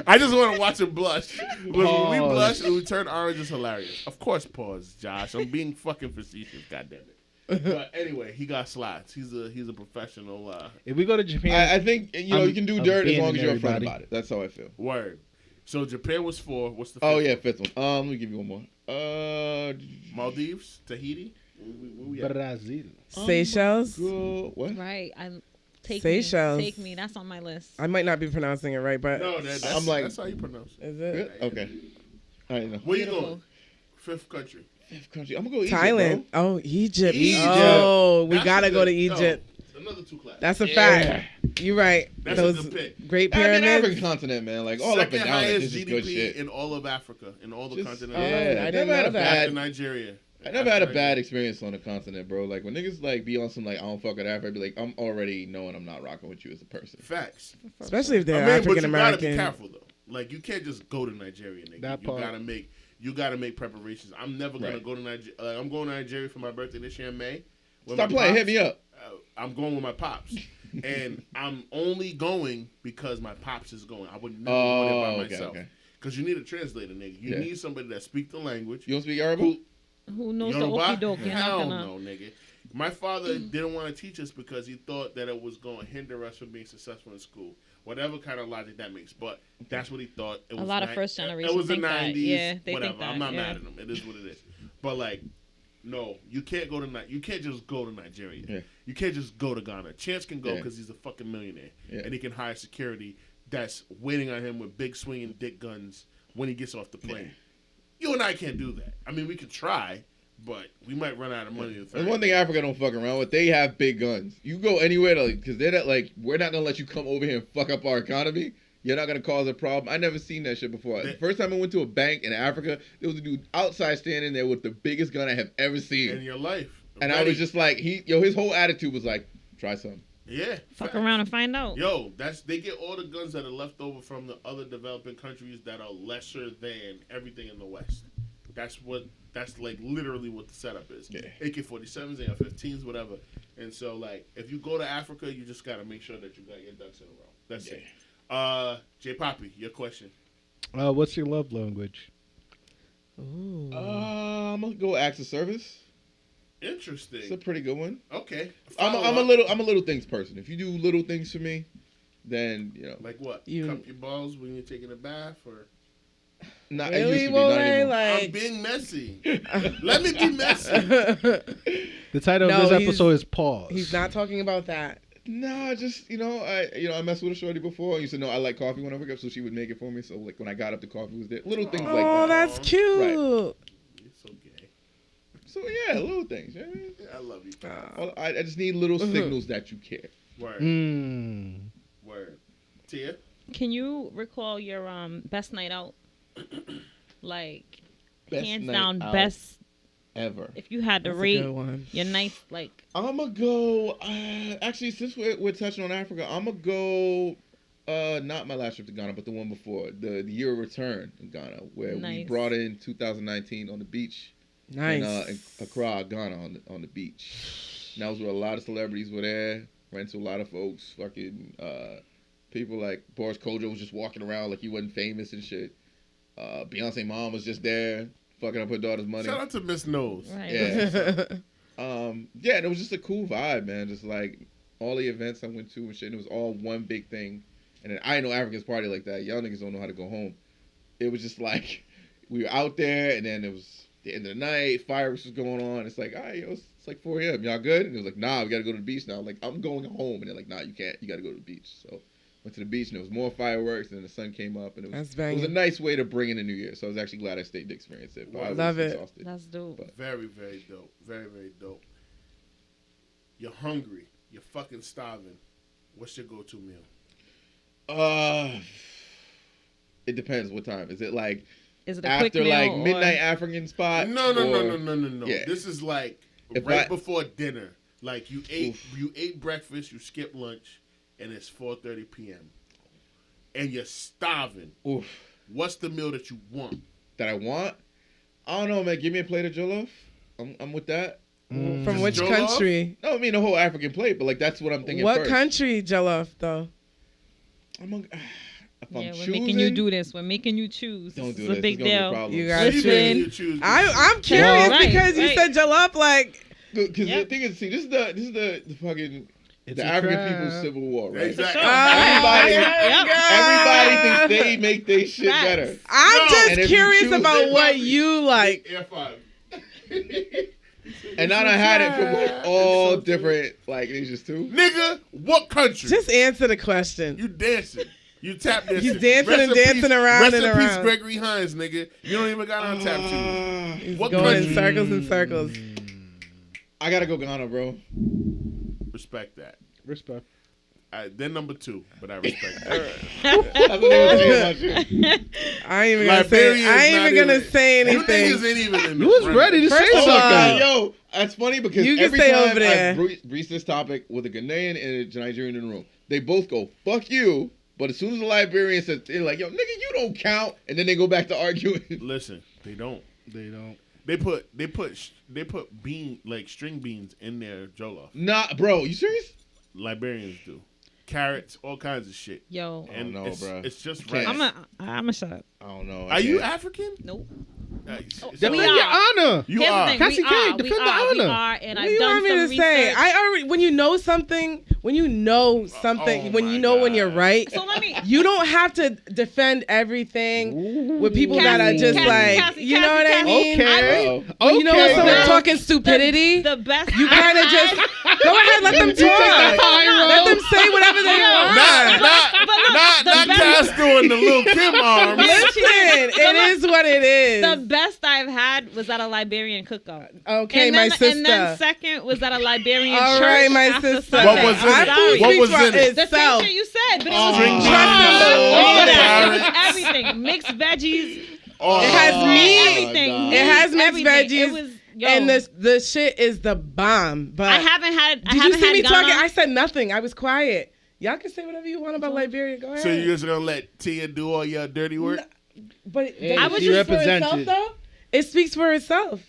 [SPEAKER 1] I just want to watch him blush. When we
[SPEAKER 5] Pause.
[SPEAKER 1] blush and we turn orange, it's hilarious. Of course, pause, Josh. I'm being fucking facetious. God damn it. But anyway, he got slides. He's a professional.
[SPEAKER 5] If we go to Japan,
[SPEAKER 3] I think you know
[SPEAKER 5] I'm-
[SPEAKER 3] you can do
[SPEAKER 5] I'm
[SPEAKER 3] dirt as
[SPEAKER 5] banning
[SPEAKER 3] long as you're upfront
[SPEAKER 5] everybody.
[SPEAKER 3] about it. That's how I feel.
[SPEAKER 1] Word. So Japan was 4. What's the?
[SPEAKER 3] Oh
[SPEAKER 1] fifth
[SPEAKER 3] yeah, 5th one. Let me give you one more.
[SPEAKER 1] one? Maldives, Tahiti. Where we at?
[SPEAKER 5] Brazil.
[SPEAKER 4] Seychelles?
[SPEAKER 3] Go, what?
[SPEAKER 2] Right. Take
[SPEAKER 4] Seychelles.
[SPEAKER 2] me. Take me. That's on my list.
[SPEAKER 4] I might not be pronouncing it right, but
[SPEAKER 1] No, that's,
[SPEAKER 3] I'm like-
[SPEAKER 1] that's how you pronounce it.
[SPEAKER 4] is it?
[SPEAKER 3] Okay. I know.
[SPEAKER 1] Where you
[SPEAKER 2] Beautiful.
[SPEAKER 1] going? 5th country.
[SPEAKER 3] 5th country. I'm gonna go Egypt,
[SPEAKER 4] Thailand. Oh, Egypt.
[SPEAKER 1] Egypt.
[SPEAKER 4] Oh, we
[SPEAKER 1] That's
[SPEAKER 4] gotta
[SPEAKER 1] a
[SPEAKER 4] go to
[SPEAKER 1] good-
[SPEAKER 4] Egypt.
[SPEAKER 1] yo, another 2 class.
[SPEAKER 4] That's a
[SPEAKER 3] Yeah.
[SPEAKER 4] fact. You're right.
[SPEAKER 1] That's a
[SPEAKER 4] Those
[SPEAKER 1] good pick.
[SPEAKER 4] Great
[SPEAKER 3] bro. I mean,
[SPEAKER 4] pyramids.
[SPEAKER 3] African continent, man. Like all up
[SPEAKER 1] Second
[SPEAKER 3] and down it.
[SPEAKER 1] highest
[SPEAKER 3] This is good
[SPEAKER 1] GDP
[SPEAKER 3] shit.
[SPEAKER 1] in all of Africa, in all the
[SPEAKER 3] Just-
[SPEAKER 1] continents.
[SPEAKER 4] Oh,
[SPEAKER 3] yeah,
[SPEAKER 4] I didn't
[SPEAKER 3] never had
[SPEAKER 4] know
[SPEAKER 3] a
[SPEAKER 4] that.
[SPEAKER 1] After
[SPEAKER 3] bad.
[SPEAKER 1] Nigeria.
[SPEAKER 3] I never had a bad experience on the continent, bro. Like when niggas like be on some like I don't fuck with Africa, I'd be like I'm already knowing I'm not rocking with you as a person.
[SPEAKER 1] Facts.
[SPEAKER 4] Especially if they're
[SPEAKER 1] I mean,
[SPEAKER 4] African
[SPEAKER 1] but you gotta be
[SPEAKER 4] American.
[SPEAKER 1] careful though. Like you can't just go to Nigeria, nigga.
[SPEAKER 5] That
[SPEAKER 1] You
[SPEAKER 5] part.
[SPEAKER 1] gotta make preparations. I'm never gonna
[SPEAKER 3] Right.
[SPEAKER 1] go to Nigeria. I'm going to Nigeria for my birthday this year in May. with
[SPEAKER 3] Stop
[SPEAKER 1] my
[SPEAKER 3] playing.
[SPEAKER 1] pops.
[SPEAKER 3] Hit me up.
[SPEAKER 1] I'm going with my pops, and I'm only going because my pops is going. I would never go there by
[SPEAKER 3] okay,
[SPEAKER 1] myself
[SPEAKER 3] okay.
[SPEAKER 1] because you need a translator, nigga. You
[SPEAKER 3] Yeah.
[SPEAKER 1] need somebody that speaks the language.
[SPEAKER 3] You don't speak Arabic?
[SPEAKER 1] Who,
[SPEAKER 2] Who knows the
[SPEAKER 1] Yoruba?
[SPEAKER 2] okie doke? You're not
[SPEAKER 1] Hell
[SPEAKER 2] gonna.
[SPEAKER 1] no, nigga. My father didn't want to teach us because he thought that it was going to hinder us from being successful in school. Whatever kind of logic that makes, but that's what he thought. It
[SPEAKER 2] A
[SPEAKER 1] was
[SPEAKER 2] lot of
[SPEAKER 1] ni-
[SPEAKER 2] first generation
[SPEAKER 1] It was the
[SPEAKER 2] think that.
[SPEAKER 1] 90s.
[SPEAKER 2] Yeah, they
[SPEAKER 1] whatever.
[SPEAKER 2] think that.
[SPEAKER 1] I'm not
[SPEAKER 2] yeah.
[SPEAKER 1] mad at him. It is what it is. But like, no, you can't go to you can't just go to Nigeria.
[SPEAKER 3] Yeah.
[SPEAKER 1] You can't just go to Ghana. Chance can go
[SPEAKER 3] Yeah.
[SPEAKER 1] because he's a fucking millionaire,
[SPEAKER 3] Yeah.
[SPEAKER 1] and he can hire security that's waiting on him with big swinging dick guns when he gets off the plane. You and I can't do that. I mean, we could try, but we might run out of money.
[SPEAKER 3] There's one thing Africa don't fuck around with. They have big guns. You go anywhere to because they're not like we're not gonna let you come over here and fuck up our economy. You're not gonna cause a problem. I never seen that shit before. The first time I went to a bank in Africa, there was a dude outside standing there with the biggest gun I have ever
[SPEAKER 1] in
[SPEAKER 3] seen.
[SPEAKER 1] your life.
[SPEAKER 3] And I was just like, his whole attitude was like, try some.
[SPEAKER 1] Yeah.
[SPEAKER 2] Fuck
[SPEAKER 1] facts.
[SPEAKER 2] around and find out.
[SPEAKER 1] Yo, they get all the guns that are left over from the other developing countries that are lesser than everything in the West. That's like literally what the setup is.
[SPEAKER 3] Yeah.
[SPEAKER 1] AK-47s, AR-15s, whatever. And so like, if you go to Africa, you just gotta make sure that you got your ducks in a row. That's it. J Poppy, your question.
[SPEAKER 5] What's your love language?
[SPEAKER 4] Ooh.
[SPEAKER 3] I'm gonna go acts of service.
[SPEAKER 1] Interesting.
[SPEAKER 3] It's a pretty good one.
[SPEAKER 1] Okay.
[SPEAKER 3] I'm a little things person. If you do little things for me, then
[SPEAKER 1] Like what?
[SPEAKER 4] You
[SPEAKER 1] cup your balls when you're taking a bath, or
[SPEAKER 3] not
[SPEAKER 4] really,
[SPEAKER 3] it used to be,
[SPEAKER 4] Wole?
[SPEAKER 3] not anymore.
[SPEAKER 1] I'm
[SPEAKER 4] Like,
[SPEAKER 1] being messy. Let me be messy.
[SPEAKER 5] The title
[SPEAKER 4] No,
[SPEAKER 5] of this
[SPEAKER 4] he's-
[SPEAKER 5] episode is Pause.
[SPEAKER 4] he's not talking about that.
[SPEAKER 3] Nah, just I messed with a shorty before. I used to know I like coffee when I wake up, so she would make it for me. So like when I got up, the coffee was there. Little things like
[SPEAKER 4] Oh,
[SPEAKER 3] that.
[SPEAKER 4] that's cute.
[SPEAKER 1] You're so gay.
[SPEAKER 3] So yeah, little things. Yeah.
[SPEAKER 1] I love you.
[SPEAKER 3] Well, I just need little signals that you care.
[SPEAKER 1] Word. Word. Tia?
[SPEAKER 2] Can you recall your best night out? Like,
[SPEAKER 3] Best
[SPEAKER 2] hands
[SPEAKER 3] night
[SPEAKER 2] down,
[SPEAKER 3] out
[SPEAKER 2] best.
[SPEAKER 3] ever.
[SPEAKER 2] If you had to
[SPEAKER 4] That's a
[SPEAKER 2] rate
[SPEAKER 4] good one.
[SPEAKER 2] your nice, like,
[SPEAKER 3] I'm gonna go. Actually, since we're touching on Africa, I'm gonna go. Not my last trip to Ghana, but the one before, the year of return in Ghana, where we
[SPEAKER 2] Nice.
[SPEAKER 3] brought in 2019 on the beach.
[SPEAKER 4] Nice.
[SPEAKER 3] In Accra, Ghana, on the beach. And that was where a lot of celebrities were there. Ran into a lot of folks. Fucking people like Boris Kodjoe was just walking around like he wasn't famous and shit. Beyonce mom was just there, fucking up her daughter's money.
[SPEAKER 1] Shout out to Miss Nose.
[SPEAKER 2] right.
[SPEAKER 3] Yeah. Yeah, and it was just a cool vibe, man. Just like all the events I went to and shit. And it was all one big thing. And then I didn't know Africans party like that. Y'all niggas don't know how to go home. It was just like we were out there, and then it was the end of the night. Fireworks was going on. It's like, all right, yo, it's like 4 a.m. Y'all good? And it was like, nah, we got to go to the beach now. I'm like, I'm going home. And they're like, nah, you can't. You got to go to the beach. So went to the beach, and there was more fireworks, and then the sun came up. And it was a nice way to bring in the new year. So I was actually glad I stayed to experience it. But I was
[SPEAKER 4] Love it.
[SPEAKER 3] exhausted.
[SPEAKER 2] That's dope.
[SPEAKER 3] But
[SPEAKER 1] Very, very dope. Very, very dope. You're hungry. You're fucking starving. What's your go-to meal?
[SPEAKER 3] it depends what time. Is it like
[SPEAKER 2] Is it a
[SPEAKER 3] after
[SPEAKER 2] quick meal
[SPEAKER 3] like
[SPEAKER 2] or-
[SPEAKER 3] midnight African spot?
[SPEAKER 1] No.
[SPEAKER 3] or- Yeah.
[SPEAKER 1] This is like
[SPEAKER 3] If
[SPEAKER 1] right
[SPEAKER 3] I-
[SPEAKER 1] before dinner. Like you ate breakfast, you skipped lunch, and it's 4:30 p.m. and you're starving.
[SPEAKER 3] Oof.
[SPEAKER 1] What's the meal that you want?
[SPEAKER 3] That I want? I don't know, man. Give me a plate of jollof. I'm with that.
[SPEAKER 4] From which
[SPEAKER 1] Jollof?
[SPEAKER 4] country?
[SPEAKER 3] No, I mean the whole African plate, but like that's what I'm thinking.
[SPEAKER 4] What
[SPEAKER 3] first.
[SPEAKER 4] country, Jollof, though?
[SPEAKER 3] If I'm
[SPEAKER 2] Yeah, we're
[SPEAKER 3] choosing,
[SPEAKER 2] making you do this. We're making you choose.
[SPEAKER 3] Don't
[SPEAKER 2] This
[SPEAKER 3] do
[SPEAKER 2] is
[SPEAKER 3] this.
[SPEAKER 2] a big
[SPEAKER 3] It's gonna be a
[SPEAKER 2] deal.
[SPEAKER 3] problem.
[SPEAKER 4] You
[SPEAKER 1] What
[SPEAKER 4] guys
[SPEAKER 1] do you
[SPEAKER 2] Listen.
[SPEAKER 1] mean you choose?
[SPEAKER 4] I'm curious
[SPEAKER 2] Right,
[SPEAKER 4] because you
[SPEAKER 2] right.
[SPEAKER 4] said Jollof, like,
[SPEAKER 3] Because
[SPEAKER 2] Yep.
[SPEAKER 3] the thing is, see, this is the fucking
[SPEAKER 5] It's
[SPEAKER 3] the
[SPEAKER 5] a
[SPEAKER 3] African
[SPEAKER 5] trap.
[SPEAKER 3] people's civil war, right?
[SPEAKER 1] Exactly.
[SPEAKER 3] Everybody-
[SPEAKER 2] Yep.
[SPEAKER 3] Everybody thinks they make their shit
[SPEAKER 2] Facts.
[SPEAKER 3] better.
[SPEAKER 4] I'm
[SPEAKER 1] No.
[SPEAKER 4] just
[SPEAKER 3] And if you
[SPEAKER 4] curious
[SPEAKER 3] choose
[SPEAKER 4] about
[SPEAKER 1] it,
[SPEAKER 4] what
[SPEAKER 1] probably-
[SPEAKER 4] you like.
[SPEAKER 1] Air 5.
[SPEAKER 3] And now I had it from like all different, like it's just two.
[SPEAKER 1] Nigga, what country?
[SPEAKER 4] Just answer the question.
[SPEAKER 1] You dancing. You tap dancing.
[SPEAKER 4] He's dancing
[SPEAKER 1] Rest
[SPEAKER 4] and
[SPEAKER 1] in
[SPEAKER 4] dancing
[SPEAKER 1] peace-
[SPEAKER 4] around
[SPEAKER 1] Rest
[SPEAKER 4] and
[SPEAKER 1] in peace,
[SPEAKER 4] around.
[SPEAKER 1] Gregory Hines, nigga. You don't even got on tap two.
[SPEAKER 4] He's
[SPEAKER 1] What
[SPEAKER 4] going
[SPEAKER 1] country?
[SPEAKER 4] in circles and circles.
[SPEAKER 3] I gotta go Ghana, bro.
[SPEAKER 1] Respect that.
[SPEAKER 5] Respect.
[SPEAKER 1] They're number 2, but I respect that.
[SPEAKER 3] That's what they were saying about you.
[SPEAKER 4] I ain't even gonna
[SPEAKER 1] Liberia's
[SPEAKER 4] say. I ain't
[SPEAKER 1] not
[SPEAKER 4] even gonna
[SPEAKER 1] even-
[SPEAKER 4] say
[SPEAKER 1] You
[SPEAKER 4] anything.
[SPEAKER 1] niggas ain't even in the
[SPEAKER 5] You was
[SPEAKER 1] running.
[SPEAKER 5] ready to say
[SPEAKER 4] First of
[SPEAKER 3] Oh,
[SPEAKER 4] all,
[SPEAKER 5] something.
[SPEAKER 3] yo, that's funny because
[SPEAKER 4] You can
[SPEAKER 3] every
[SPEAKER 4] stay
[SPEAKER 3] time
[SPEAKER 4] over there.
[SPEAKER 3] I breach this topic with a Ghanaian and a Nigerian in the room, they both go, fuck you. But as soon as the Liberian says, they're like, yo, nigga, you don't count. And then they go back to arguing.
[SPEAKER 1] Listen, they don't.
[SPEAKER 5] They don't.
[SPEAKER 1] They put string beans in their jollof.
[SPEAKER 3] Nah, bro, you serious?
[SPEAKER 1] Liberians do. Carrots, all kinds of shit.
[SPEAKER 2] Yo,
[SPEAKER 1] And
[SPEAKER 3] know,
[SPEAKER 1] it's,
[SPEAKER 3] bro.
[SPEAKER 1] it's just
[SPEAKER 3] Can't.
[SPEAKER 1] right.
[SPEAKER 2] I'm a shut up.
[SPEAKER 3] I don't know.
[SPEAKER 1] Are you African?
[SPEAKER 2] Nope.
[SPEAKER 5] Defend
[SPEAKER 2] We
[SPEAKER 5] your
[SPEAKER 2] are.
[SPEAKER 5] honor.
[SPEAKER 1] You
[SPEAKER 2] Here's
[SPEAKER 1] are.
[SPEAKER 2] the thing.
[SPEAKER 5] Cassie
[SPEAKER 2] we
[SPEAKER 5] K,
[SPEAKER 2] are.
[SPEAKER 5] defend
[SPEAKER 2] We
[SPEAKER 5] the
[SPEAKER 2] are. We
[SPEAKER 5] honor.
[SPEAKER 2] are. And
[SPEAKER 4] What
[SPEAKER 2] I've
[SPEAKER 4] do you
[SPEAKER 2] done
[SPEAKER 4] want me
[SPEAKER 2] some
[SPEAKER 4] to say?
[SPEAKER 2] research.
[SPEAKER 4] I already when you know something, when you know something,
[SPEAKER 1] Oh
[SPEAKER 4] when
[SPEAKER 1] my
[SPEAKER 4] you know when you're
[SPEAKER 1] God.
[SPEAKER 4] right,
[SPEAKER 2] So let me.
[SPEAKER 4] you don't have to defend everything with people that are just
[SPEAKER 2] Cassie,
[SPEAKER 4] you know what I
[SPEAKER 2] Cassie,
[SPEAKER 4] mean?
[SPEAKER 5] Okay.
[SPEAKER 4] When you know when
[SPEAKER 5] Okay.
[SPEAKER 4] someone's
[SPEAKER 2] The-
[SPEAKER 4] talking stupidity,
[SPEAKER 2] The best.
[SPEAKER 4] you
[SPEAKER 2] I've
[SPEAKER 4] kind of
[SPEAKER 2] had-
[SPEAKER 4] just go ahead, let them talk. Let them say whatever they want.
[SPEAKER 1] Not Cass doing the Lil Kim arms.
[SPEAKER 4] Listen, it is what it
[SPEAKER 2] The
[SPEAKER 4] is.
[SPEAKER 2] best I've had was at a Liberian cookout.
[SPEAKER 4] Okay,
[SPEAKER 2] and
[SPEAKER 4] my
[SPEAKER 2] then, And then
[SPEAKER 4] sister.
[SPEAKER 2] second was at a Liberian
[SPEAKER 4] All
[SPEAKER 2] church.
[SPEAKER 4] right, my
[SPEAKER 2] after
[SPEAKER 4] sister.
[SPEAKER 2] Sunday.
[SPEAKER 1] What was in
[SPEAKER 2] I'm
[SPEAKER 1] it?
[SPEAKER 2] sorry.
[SPEAKER 1] What was
[SPEAKER 4] Speaks
[SPEAKER 1] in
[SPEAKER 4] for
[SPEAKER 1] it?
[SPEAKER 2] The same
[SPEAKER 4] itself.
[SPEAKER 2] shit you said, but it was
[SPEAKER 1] String
[SPEAKER 2] all
[SPEAKER 1] beans,
[SPEAKER 2] that. It
[SPEAKER 1] carrots.
[SPEAKER 2] was everything. Mixed veggies.
[SPEAKER 1] Oh,
[SPEAKER 4] It has meat.
[SPEAKER 2] Everything.
[SPEAKER 3] God.
[SPEAKER 4] It has mixed
[SPEAKER 2] Everything.
[SPEAKER 4] veggies.
[SPEAKER 2] It was
[SPEAKER 4] and the shit is the bomb. But
[SPEAKER 2] I haven't had.
[SPEAKER 4] Did you see me talking? I said nothing. I was quiet. Y'all can say whatever you want about Liberia. Go ahead.
[SPEAKER 1] So you're just gonna let Tia do all your dirty work?
[SPEAKER 4] No, but
[SPEAKER 5] Hey,
[SPEAKER 4] I would
[SPEAKER 5] she
[SPEAKER 4] speak for itself,
[SPEAKER 5] represented.
[SPEAKER 4] though. It speaks for itself.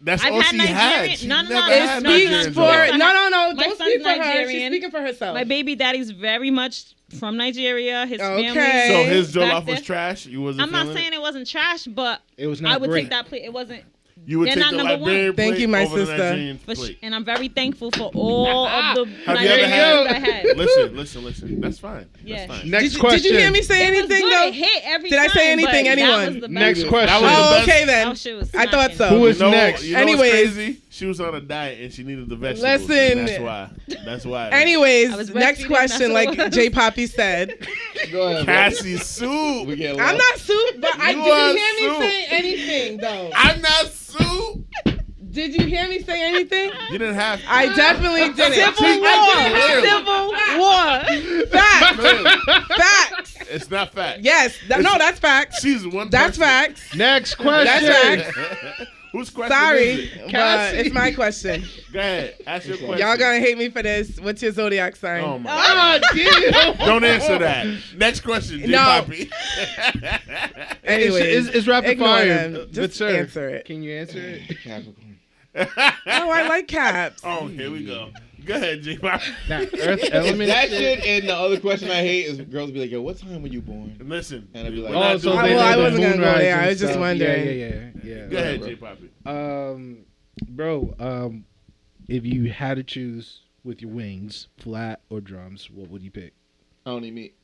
[SPEAKER 1] That's
[SPEAKER 2] I've
[SPEAKER 1] all
[SPEAKER 2] had
[SPEAKER 1] she
[SPEAKER 2] Nigerian-
[SPEAKER 1] had. She
[SPEAKER 2] no,
[SPEAKER 1] never
[SPEAKER 2] no,
[SPEAKER 1] had
[SPEAKER 4] It
[SPEAKER 2] no,
[SPEAKER 4] speaks
[SPEAKER 1] Nigerians
[SPEAKER 4] for
[SPEAKER 1] on.
[SPEAKER 4] no.
[SPEAKER 2] My
[SPEAKER 4] Don't
[SPEAKER 2] son's
[SPEAKER 4] speak for her. She's
[SPEAKER 2] Nigerian.
[SPEAKER 4] speaking for herself.
[SPEAKER 2] My baby daddy's very much from Nigeria. His
[SPEAKER 4] Okay.
[SPEAKER 2] family.
[SPEAKER 1] So his
[SPEAKER 2] back
[SPEAKER 1] jollof was
[SPEAKER 2] there.
[SPEAKER 1] trash. You wasn't.
[SPEAKER 2] I'm not
[SPEAKER 1] feeling
[SPEAKER 2] saying it wasn't trash, but
[SPEAKER 5] It was not
[SPEAKER 2] I would
[SPEAKER 5] great.
[SPEAKER 2] take that plate. It wasn't.
[SPEAKER 1] You would
[SPEAKER 2] They're
[SPEAKER 1] take
[SPEAKER 2] not
[SPEAKER 1] the
[SPEAKER 2] number
[SPEAKER 1] Liberian
[SPEAKER 2] one.
[SPEAKER 1] plate
[SPEAKER 4] Thank you, my
[SPEAKER 1] over the
[SPEAKER 4] sister.
[SPEAKER 1] Nigerian
[SPEAKER 2] For
[SPEAKER 1] plate.
[SPEAKER 2] and I'm very thankful for all of the
[SPEAKER 1] Have you ever
[SPEAKER 2] Nigerians
[SPEAKER 1] had?
[SPEAKER 2] I had.
[SPEAKER 1] Listen. That's fine.
[SPEAKER 2] Yeah.
[SPEAKER 1] That's fine.
[SPEAKER 5] Next
[SPEAKER 4] Did
[SPEAKER 5] question.
[SPEAKER 4] you hear me say
[SPEAKER 2] It was
[SPEAKER 4] anything
[SPEAKER 2] good.
[SPEAKER 4] though?
[SPEAKER 2] It hit every
[SPEAKER 4] Did I say
[SPEAKER 2] time,
[SPEAKER 4] anything,
[SPEAKER 2] but
[SPEAKER 4] anyone?
[SPEAKER 2] That was the best.
[SPEAKER 5] Next
[SPEAKER 1] That
[SPEAKER 5] question.
[SPEAKER 1] was the
[SPEAKER 4] Oh,
[SPEAKER 1] best.
[SPEAKER 4] okay then.
[SPEAKER 2] That shit was
[SPEAKER 4] I thought
[SPEAKER 2] smacking.
[SPEAKER 4] so.
[SPEAKER 5] Who is
[SPEAKER 1] You know,
[SPEAKER 5] next?
[SPEAKER 1] You know what's
[SPEAKER 4] Anyways.
[SPEAKER 1] crazy? She was on a diet and she needed the vegetables.
[SPEAKER 4] Listen.
[SPEAKER 1] And that's why.
[SPEAKER 2] I
[SPEAKER 4] Anyways,
[SPEAKER 2] was
[SPEAKER 4] next
[SPEAKER 2] breastfeeding,
[SPEAKER 4] question,
[SPEAKER 2] that's
[SPEAKER 4] like
[SPEAKER 2] what it was.
[SPEAKER 4] J Poppy said.
[SPEAKER 3] Go ahead.
[SPEAKER 1] Cassie soup.
[SPEAKER 3] We get
[SPEAKER 4] I'm not soup, but I
[SPEAKER 1] You
[SPEAKER 4] didn't
[SPEAKER 1] are
[SPEAKER 4] hear me
[SPEAKER 1] soup.
[SPEAKER 4] say anything though.
[SPEAKER 1] I'm not soup.
[SPEAKER 4] Did you hear me say anything?
[SPEAKER 1] You didn't have to.
[SPEAKER 4] I definitely didn't.
[SPEAKER 2] Civil war.
[SPEAKER 4] Facts.
[SPEAKER 1] Clearly.
[SPEAKER 4] Facts.
[SPEAKER 1] It's not fact.
[SPEAKER 4] Yes. No, that's facts.
[SPEAKER 1] She's one
[SPEAKER 4] That's
[SPEAKER 1] person.
[SPEAKER 4] facts.
[SPEAKER 5] Next question.
[SPEAKER 4] That's facts.
[SPEAKER 1] Whose question
[SPEAKER 4] Sorry,
[SPEAKER 1] is it?
[SPEAKER 4] but
[SPEAKER 5] Cassie.
[SPEAKER 4] it's my question.
[SPEAKER 1] Go ahead. Ask your question.
[SPEAKER 4] Y'all gonna hate me for this. What's your zodiac sign?
[SPEAKER 1] Oh my
[SPEAKER 5] Ah, damn.
[SPEAKER 1] Don't answer that. Next question, J
[SPEAKER 4] No.
[SPEAKER 1] Poppy.
[SPEAKER 4] Anyways,
[SPEAKER 5] it's rapid
[SPEAKER 4] ignore
[SPEAKER 5] fire.
[SPEAKER 4] them.
[SPEAKER 5] Good
[SPEAKER 4] Just
[SPEAKER 5] sir.
[SPEAKER 4] answer it.
[SPEAKER 5] Can you answer it?
[SPEAKER 3] Capricorn.
[SPEAKER 4] Oh, I like caps.
[SPEAKER 1] Oh, here we go. Go ahead, J Poppy.
[SPEAKER 5] Now, Earth element.
[SPEAKER 3] That shit and the other question I hate is girls be like, yo, what time were you born?
[SPEAKER 1] Listen.
[SPEAKER 3] And I'd be like,
[SPEAKER 1] we're not
[SPEAKER 5] Oh, so
[SPEAKER 1] doing
[SPEAKER 5] they
[SPEAKER 4] well, I
[SPEAKER 5] know the
[SPEAKER 4] wasn't gonna go
[SPEAKER 5] moonrise
[SPEAKER 4] there. I
[SPEAKER 5] and
[SPEAKER 4] was just
[SPEAKER 5] stuff.
[SPEAKER 4] wondering.
[SPEAKER 5] Yeah.
[SPEAKER 1] Go ahead,
[SPEAKER 3] bro.
[SPEAKER 1] J Poppy.
[SPEAKER 5] Bro, if you had to choose with your wings, flat or drums, what would you pick?
[SPEAKER 3] I don't eat meat.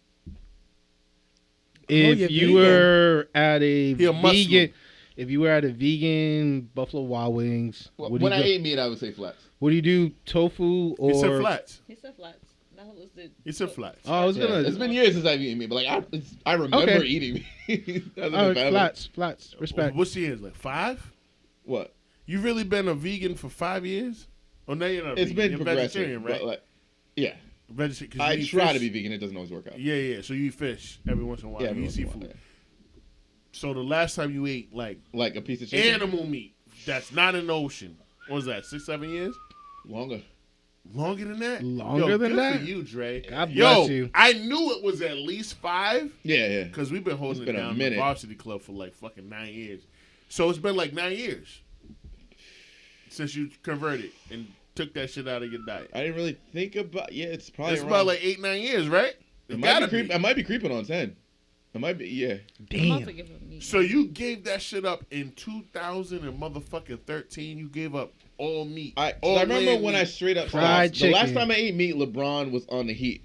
[SPEAKER 5] If
[SPEAKER 4] you're
[SPEAKER 5] you
[SPEAKER 4] vegan.
[SPEAKER 5] were at a
[SPEAKER 1] He a Muslim.
[SPEAKER 5] vegan, if you were at a vegan Buffalo Wild Wings,
[SPEAKER 3] Well,
[SPEAKER 5] would
[SPEAKER 3] when
[SPEAKER 5] you
[SPEAKER 3] I
[SPEAKER 5] go-
[SPEAKER 3] ate meat, I would say flats.
[SPEAKER 5] would you do tofu or?
[SPEAKER 1] He said flats.
[SPEAKER 2] He said flats. That was the.
[SPEAKER 1] He said flats.
[SPEAKER 5] Oh, I was
[SPEAKER 3] Yeah,
[SPEAKER 5] gonna.
[SPEAKER 3] it's been years since I've eaten meat, but like I remember
[SPEAKER 5] Okay.
[SPEAKER 3] eating meat. That's
[SPEAKER 5] All right,
[SPEAKER 3] forever.
[SPEAKER 5] flats. Respect.
[SPEAKER 1] What's the years? Like 5?
[SPEAKER 3] What?
[SPEAKER 1] You really been a vegan for 5 years? Oh, no, you're not.
[SPEAKER 3] It's
[SPEAKER 1] vegan.
[SPEAKER 3] been
[SPEAKER 1] You're
[SPEAKER 3] progressive,
[SPEAKER 1] vegetarian, right?
[SPEAKER 3] but like, yeah.
[SPEAKER 1] Vegetarian. 'cause
[SPEAKER 3] I
[SPEAKER 1] you eat
[SPEAKER 3] try
[SPEAKER 1] fish.
[SPEAKER 3] to be vegan. It doesn't always work out.
[SPEAKER 1] Yeah. So you eat fish every once in a while.
[SPEAKER 3] Yeah,
[SPEAKER 1] you eat
[SPEAKER 3] once in a while,
[SPEAKER 1] seafood.
[SPEAKER 3] yeah.
[SPEAKER 1] So the last time you ate like
[SPEAKER 3] Like a piece of chicken.
[SPEAKER 1] animal meat that's not in the ocean, what was that? 6-7 years?
[SPEAKER 3] Longer.
[SPEAKER 1] Longer than that?
[SPEAKER 5] Longer
[SPEAKER 1] Yo,
[SPEAKER 5] than
[SPEAKER 1] good
[SPEAKER 5] that?
[SPEAKER 1] for you, Dre.
[SPEAKER 5] God
[SPEAKER 1] Yo,
[SPEAKER 5] bless you.
[SPEAKER 1] I knew it was at least 5
[SPEAKER 3] Yeah.
[SPEAKER 1] because we've been holding
[SPEAKER 3] It's been
[SPEAKER 1] it
[SPEAKER 3] a
[SPEAKER 1] down in the
[SPEAKER 3] minute.
[SPEAKER 1] varsity club for like fucking 9 years. So it's been like 9 years since you converted and took that shit out of your diet.
[SPEAKER 3] I didn't really think about. Yeah, it's probably.
[SPEAKER 1] It's
[SPEAKER 3] around-
[SPEAKER 1] about like 8-9 years, right? It gotta be.
[SPEAKER 3] I might be creeping on 10. I might be. Yeah.
[SPEAKER 2] I'm about to
[SPEAKER 5] Damn.
[SPEAKER 2] give him meat.
[SPEAKER 1] So you gave that shit up in 2000 and motherfucking 13. You gave up all meat.
[SPEAKER 3] I
[SPEAKER 1] all
[SPEAKER 3] remember
[SPEAKER 1] land
[SPEAKER 3] when
[SPEAKER 1] meat.
[SPEAKER 3] I straight up
[SPEAKER 5] Fried
[SPEAKER 3] stopped. The last
[SPEAKER 5] chicken.
[SPEAKER 3] time I ate meat, LeBron was on the Heat.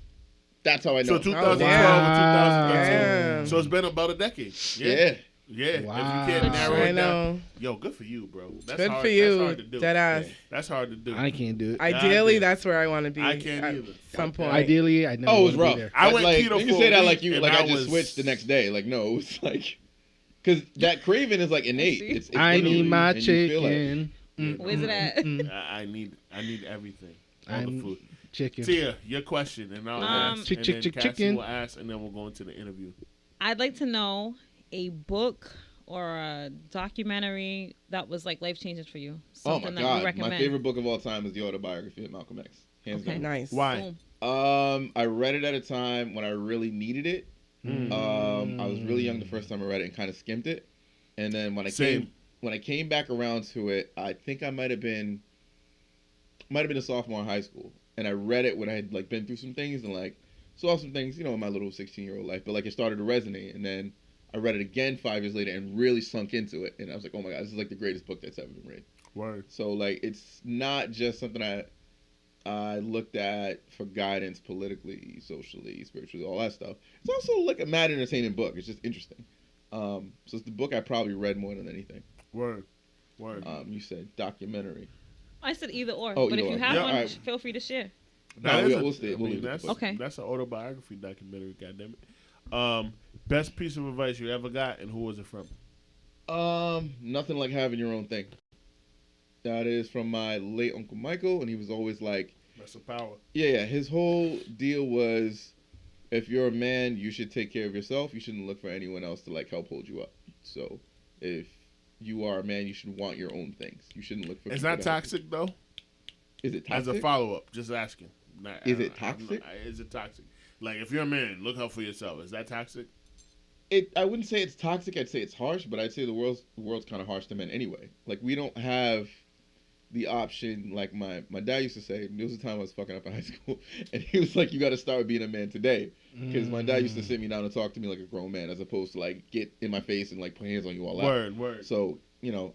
[SPEAKER 3] That's how I know.
[SPEAKER 1] So 2012
[SPEAKER 4] Wow.
[SPEAKER 1] and 2013.
[SPEAKER 4] Damn.
[SPEAKER 1] So it's been about a decade.
[SPEAKER 3] Yeah.
[SPEAKER 1] Yeah.
[SPEAKER 5] Wow.
[SPEAKER 1] If you can't narrow
[SPEAKER 4] I
[SPEAKER 1] it down.
[SPEAKER 4] know.
[SPEAKER 1] Yo, good for you, bro. That's
[SPEAKER 4] Good
[SPEAKER 1] hard.
[SPEAKER 4] for
[SPEAKER 1] That's
[SPEAKER 4] you.
[SPEAKER 1] hard to do.
[SPEAKER 4] Dead ass.
[SPEAKER 1] That's hard to do.
[SPEAKER 5] I can't do it.
[SPEAKER 4] Ideally,
[SPEAKER 1] damn.
[SPEAKER 4] that's where I want to be.
[SPEAKER 1] I can't
[SPEAKER 4] at
[SPEAKER 1] either.
[SPEAKER 4] some point.
[SPEAKER 5] Ideally, I never
[SPEAKER 3] Oh, it was
[SPEAKER 5] wanna
[SPEAKER 3] rough.
[SPEAKER 5] be there.
[SPEAKER 1] I went
[SPEAKER 3] like,
[SPEAKER 1] keto
[SPEAKER 3] you
[SPEAKER 1] for
[SPEAKER 3] can say
[SPEAKER 1] a
[SPEAKER 3] that
[SPEAKER 1] week,
[SPEAKER 3] like you
[SPEAKER 1] and
[SPEAKER 3] like
[SPEAKER 1] I
[SPEAKER 3] I just
[SPEAKER 1] was-
[SPEAKER 3] switched the next day. Like no, it was like because that craving is like innate.
[SPEAKER 2] See?
[SPEAKER 3] It's
[SPEAKER 5] I
[SPEAKER 3] in you,
[SPEAKER 5] need my
[SPEAKER 3] and you feel it.
[SPEAKER 5] chicken.
[SPEAKER 2] Where's it at?
[SPEAKER 1] I need everything. All
[SPEAKER 5] I
[SPEAKER 1] the
[SPEAKER 5] need
[SPEAKER 1] food.
[SPEAKER 5] chicken.
[SPEAKER 1] Tia, your question, and I'll ask.
[SPEAKER 5] Chick,
[SPEAKER 1] and
[SPEAKER 5] chick,
[SPEAKER 1] then
[SPEAKER 5] chick,
[SPEAKER 1] Cassie
[SPEAKER 5] chicken.
[SPEAKER 1] will ask, and then we'll go into the interview.
[SPEAKER 2] I'd like to know a book or a documentary that was like life changing for you.
[SPEAKER 3] Oh
[SPEAKER 2] Something
[SPEAKER 3] my
[SPEAKER 2] that you
[SPEAKER 3] god,
[SPEAKER 2] recommend.
[SPEAKER 3] my favorite book of all time is the autobiography of Malcolm X. Hands
[SPEAKER 2] Okay.
[SPEAKER 3] down.
[SPEAKER 4] Nice.
[SPEAKER 1] Why?
[SPEAKER 2] Boom.
[SPEAKER 3] I read it at a time when I really needed it. I was really young the first time I read it and kind of skimmed it, and then when I came back around to it, I think I might have been a sophomore in high school, and I read it when I had like been through some things and like saw some things, in my little 16-year-old life, but like it started to resonate, and then I read it again 5 years later and really sunk into it, and I was like, oh my god, this is like the greatest book that's ever been written.
[SPEAKER 1] Word.
[SPEAKER 3] So like it's not just something I looked at for guidance politically, socially, spiritually, all that stuff. It's also like a mad entertaining book. It's just interesting. So it's the book I probably read more than anything.
[SPEAKER 1] Word.
[SPEAKER 3] You said documentary.
[SPEAKER 2] I said either or.
[SPEAKER 3] Oh,
[SPEAKER 2] but
[SPEAKER 3] either
[SPEAKER 2] if you
[SPEAKER 3] or.
[SPEAKER 2] have
[SPEAKER 3] Yeah,
[SPEAKER 2] one,
[SPEAKER 3] alright.
[SPEAKER 2] feel free to share.
[SPEAKER 3] No,
[SPEAKER 1] That is
[SPEAKER 3] we'll stay- we'll leave it
[SPEAKER 1] that's,
[SPEAKER 3] to book.
[SPEAKER 2] Okay.
[SPEAKER 1] That's an autobiography documentary, goddammit. Best piece of advice you ever got, and who was it from?
[SPEAKER 3] Nothing like having your own thing. That is from my late Uncle Michael, and he was always like,
[SPEAKER 1] That's the power.
[SPEAKER 3] yeah. His whole deal was, if you're a man, you should take care of yourself. You shouldn't look for anyone else to like help hold you up. So, if you are a man, you should want your own things. You shouldn't look for.
[SPEAKER 1] It's
[SPEAKER 3] people
[SPEAKER 1] not
[SPEAKER 3] to help
[SPEAKER 1] toxic though.
[SPEAKER 3] you. Is it
[SPEAKER 1] As
[SPEAKER 3] toxic?
[SPEAKER 1] a follow up, just asking.
[SPEAKER 3] Is it toxic?
[SPEAKER 1] Is it toxic? Like if you're a man, look out for yourself. Is that toxic?
[SPEAKER 3] I wouldn't say it's toxic. I'd say it's harsh, but I'd say the world's kind of harsh to men anyway. Like we don't have the option. Like my dad used to say. There was a time I was fucking up in high school, and he was like, "You got to start being a man today," because my dad used to sit me down and talk to me like a grown man, as opposed to like get in my face and like put hands on you all out.
[SPEAKER 1] Word.
[SPEAKER 3] So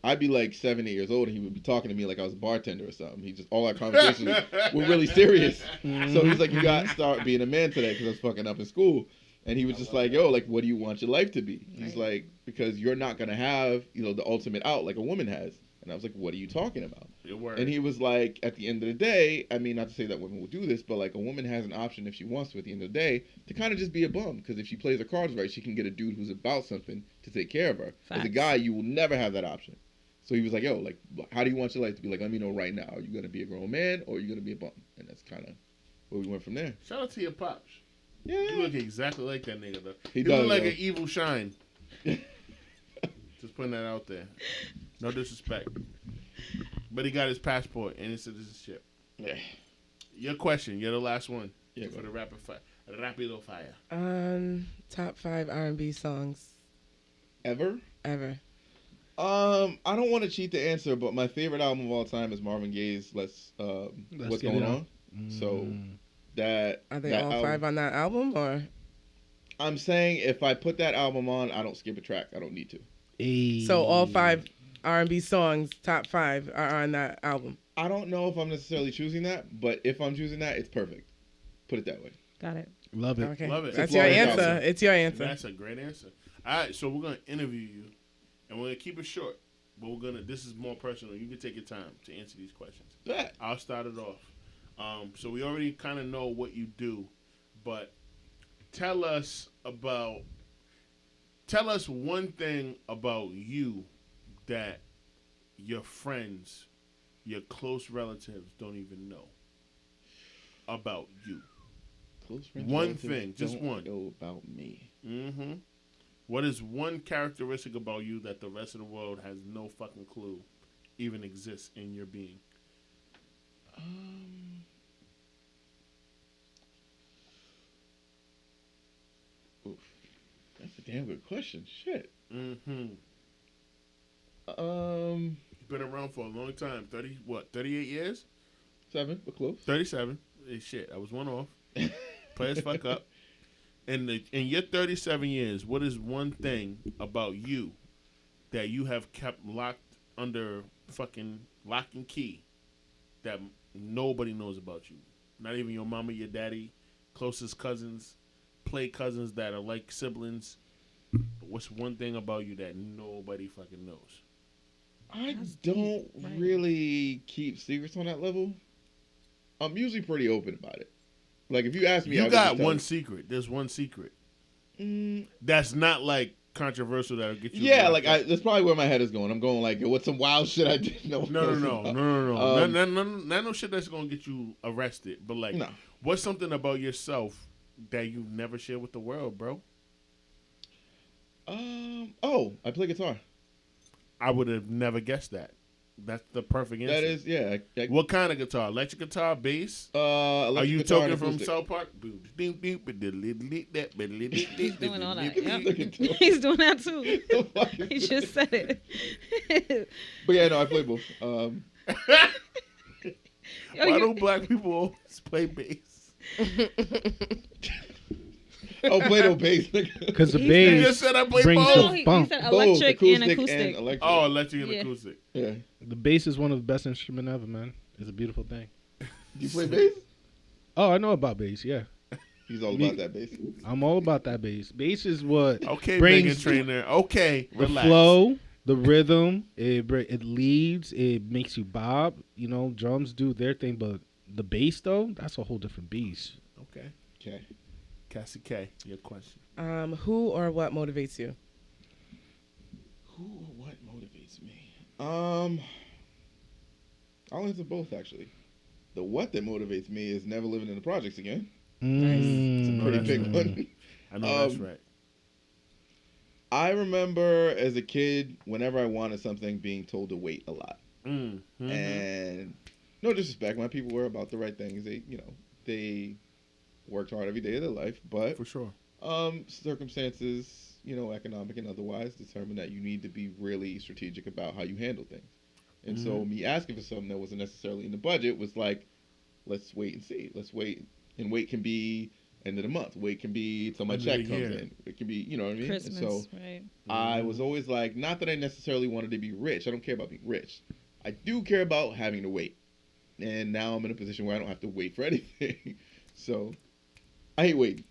[SPEAKER 3] I'd be like 7, 8 years old, and he would be talking to me like I was a bartender or something. He just all our conversations were really serious. So he's like, "You got to start being a man today," because I was fucking up in school. And he was just like, "Yo, like, what do you want your life to be?" He's like, "Because you're not gonna have, the ultimate out like a woman has." And I was like, "What are you talking about?" And he was like, "At the end of the day, I mean, not to say that women will do this, but like a woman has an option if she wants to at the end of the day to kind of just be a bum. Because if she plays her cards right, she can get a dude who's about something to take care of her.
[SPEAKER 2] Facts.
[SPEAKER 3] As a guy, you will never have that option." So he was like, "Yo, like, how do you want your life to be? Like, let me know right now. Are you gonna be a grown man or are you gonna be a bum?" And that's kind of where we went from there.
[SPEAKER 1] Shout out to your pops.
[SPEAKER 3] Yeah,
[SPEAKER 1] You look exactly like that nigga though.
[SPEAKER 3] He
[SPEAKER 1] You look
[SPEAKER 3] does,
[SPEAKER 1] like
[SPEAKER 3] yo.
[SPEAKER 1] an evil shine. Just putting that out there. No disrespect. But he got his passport and his citizenship.
[SPEAKER 3] Yeah.
[SPEAKER 1] Your question. You're the last one.
[SPEAKER 3] Yeah,
[SPEAKER 1] For the rapid fire. Rapido fire.
[SPEAKER 4] Top 5 R&B songs
[SPEAKER 3] Ever?
[SPEAKER 4] ever.
[SPEAKER 3] I don't want to cheat the answer, but my favorite album of all time is Marvin Gaye's What's
[SPEAKER 5] Get
[SPEAKER 3] Going
[SPEAKER 5] It
[SPEAKER 3] On. So that
[SPEAKER 4] Are they
[SPEAKER 3] that
[SPEAKER 4] all
[SPEAKER 3] album,
[SPEAKER 4] 5 on that album, or?
[SPEAKER 3] I'm saying if I put that album on, I don't skip a track. I don't need to.
[SPEAKER 4] So all 5 R&B songs, top 5, are on that album.
[SPEAKER 3] I don't know if I'm necessarily choosing that, but if I'm choosing that, it's perfect. Put it that way.
[SPEAKER 2] Got it.
[SPEAKER 5] Love it.
[SPEAKER 4] Okay,
[SPEAKER 1] Love it.
[SPEAKER 4] that's your
[SPEAKER 3] Florida
[SPEAKER 4] answer.
[SPEAKER 3] Council.
[SPEAKER 4] It's your answer.
[SPEAKER 1] That's a great answer. All right, so we're gonna interview you, and we're gonna keep it short. But we're gonna. This is more personal. You can take your time to answer these questions.
[SPEAKER 3] Yeah.
[SPEAKER 1] I'll start it off. So we already kind of know what you do, but tell us one thing about you that your friends, your close relatives don't even know about you.
[SPEAKER 3] Close friends,
[SPEAKER 1] One
[SPEAKER 3] relatives
[SPEAKER 1] thing, just
[SPEAKER 3] don't
[SPEAKER 1] one.
[SPEAKER 3] know about me.
[SPEAKER 1] Mm-hmm. What is one characteristic about you that the rest of the world has no fucking clue even exists in your being?
[SPEAKER 3] Oof. That's a damn good question. Shit.
[SPEAKER 1] Mm-hmm.
[SPEAKER 3] Um,
[SPEAKER 1] You've been around for a long time. 38 years?
[SPEAKER 3] 7, but close.
[SPEAKER 1] 37. Shit, I was one off. Play as fuck up. In your 37 years, what is one thing about you that you have kept locked under fucking lock and key that nobody knows about you? Not even your mama, your daddy, closest cousins, play cousins that are like siblings. What's one thing about you that nobody fucking knows?
[SPEAKER 3] I
[SPEAKER 2] That's
[SPEAKER 3] don't
[SPEAKER 2] deep, right.
[SPEAKER 3] really keep secrets on that level. I'm usually pretty open about it. Like if you ask me,
[SPEAKER 1] You
[SPEAKER 3] I'll
[SPEAKER 1] got
[SPEAKER 3] just tell
[SPEAKER 1] one
[SPEAKER 3] you.
[SPEAKER 1] secret. There's one secret.
[SPEAKER 3] Mm,
[SPEAKER 1] That's not like controversial that'll get you.
[SPEAKER 3] yeah,
[SPEAKER 1] locked
[SPEAKER 3] like
[SPEAKER 1] up.
[SPEAKER 3] that's probably where my head is going. I'm going like, what's some wild shit I didn't know?
[SPEAKER 1] No. Not no shit that's gonna get you arrested. But like,
[SPEAKER 3] No.
[SPEAKER 1] what's something about yourself that you never share with the world, bro?
[SPEAKER 3] Oh, I play guitar.
[SPEAKER 1] I would have never guessed that. That's the perfect answer.
[SPEAKER 3] That is, yeah.
[SPEAKER 1] What kind of guitar? Electric guitar, bass? Are
[SPEAKER 3] Electric
[SPEAKER 1] you
[SPEAKER 3] guitar
[SPEAKER 1] talking
[SPEAKER 3] and
[SPEAKER 1] from
[SPEAKER 3] acoustic.
[SPEAKER 1] South Park? He's
[SPEAKER 2] He's doing all that. Yep.
[SPEAKER 3] Look at him.
[SPEAKER 2] He's doing that too.
[SPEAKER 3] The fuck is
[SPEAKER 2] He
[SPEAKER 3] this?
[SPEAKER 2] just said it.
[SPEAKER 3] But yeah, no, I play both.
[SPEAKER 1] Why do black people always play bass?
[SPEAKER 3] Oh, play no bass.
[SPEAKER 5] Because the
[SPEAKER 2] He
[SPEAKER 1] You
[SPEAKER 5] bass
[SPEAKER 1] just said I play
[SPEAKER 5] brings
[SPEAKER 1] both.
[SPEAKER 2] No,
[SPEAKER 5] the
[SPEAKER 2] he
[SPEAKER 5] funk.
[SPEAKER 2] said
[SPEAKER 3] Both,
[SPEAKER 2] electric and
[SPEAKER 3] acoustic
[SPEAKER 2] acoustic.
[SPEAKER 3] electric.
[SPEAKER 1] Oh, electric and
[SPEAKER 2] Yeah.
[SPEAKER 1] acoustic.
[SPEAKER 3] Yeah.
[SPEAKER 5] The bass is one of the best instruments ever, man. It's a beautiful thing.
[SPEAKER 3] Do you play bass?
[SPEAKER 5] Oh, I know about bass. Yeah,
[SPEAKER 3] He's all about that bass.
[SPEAKER 5] I'm all about that bass. Bass is what
[SPEAKER 1] Okay,
[SPEAKER 5] brings
[SPEAKER 1] Megan Trainor. Okay,
[SPEAKER 5] the
[SPEAKER 1] relax.
[SPEAKER 5] flow, the rhythm. It leads. It makes you bob. You know, drums do their thing, but the bass though, that's a whole different beast.
[SPEAKER 1] Okay.
[SPEAKER 3] Okay.
[SPEAKER 1] Cassie K, your question.
[SPEAKER 4] Who or what motivates you?
[SPEAKER 3] Who or what motivates me? I'll answer both actually. The what that motivates me is never living in the projects again. It's a
[SPEAKER 1] No,
[SPEAKER 3] pretty
[SPEAKER 1] that's
[SPEAKER 3] big
[SPEAKER 1] right.
[SPEAKER 3] one.
[SPEAKER 1] I know that's right.
[SPEAKER 3] I remember as a kid, whenever I wanted something, being told to wait a lot.
[SPEAKER 1] Mm-hmm.
[SPEAKER 3] And no disrespect, my people were about the right things. They worked hard every day of their life, but
[SPEAKER 1] For sure.
[SPEAKER 3] circumstances, economic and otherwise, determine that you need to be really strategic about how you handle things. And so me asking for something that wasn't necessarily in the budget was like, let's wait and see. Let's wait. And wait can be end of the month. Wait can be till my
[SPEAKER 1] End of
[SPEAKER 3] check
[SPEAKER 1] the
[SPEAKER 3] comes
[SPEAKER 1] year.
[SPEAKER 3] in. It can be, you know what I mean?
[SPEAKER 2] Christmas,
[SPEAKER 3] And so
[SPEAKER 2] right?
[SPEAKER 3] I was always like, not that I necessarily wanted to be rich. I don't care about being rich. I do care about having to wait. And now I'm in a position where I don't have to wait for anything. So I hate waiting.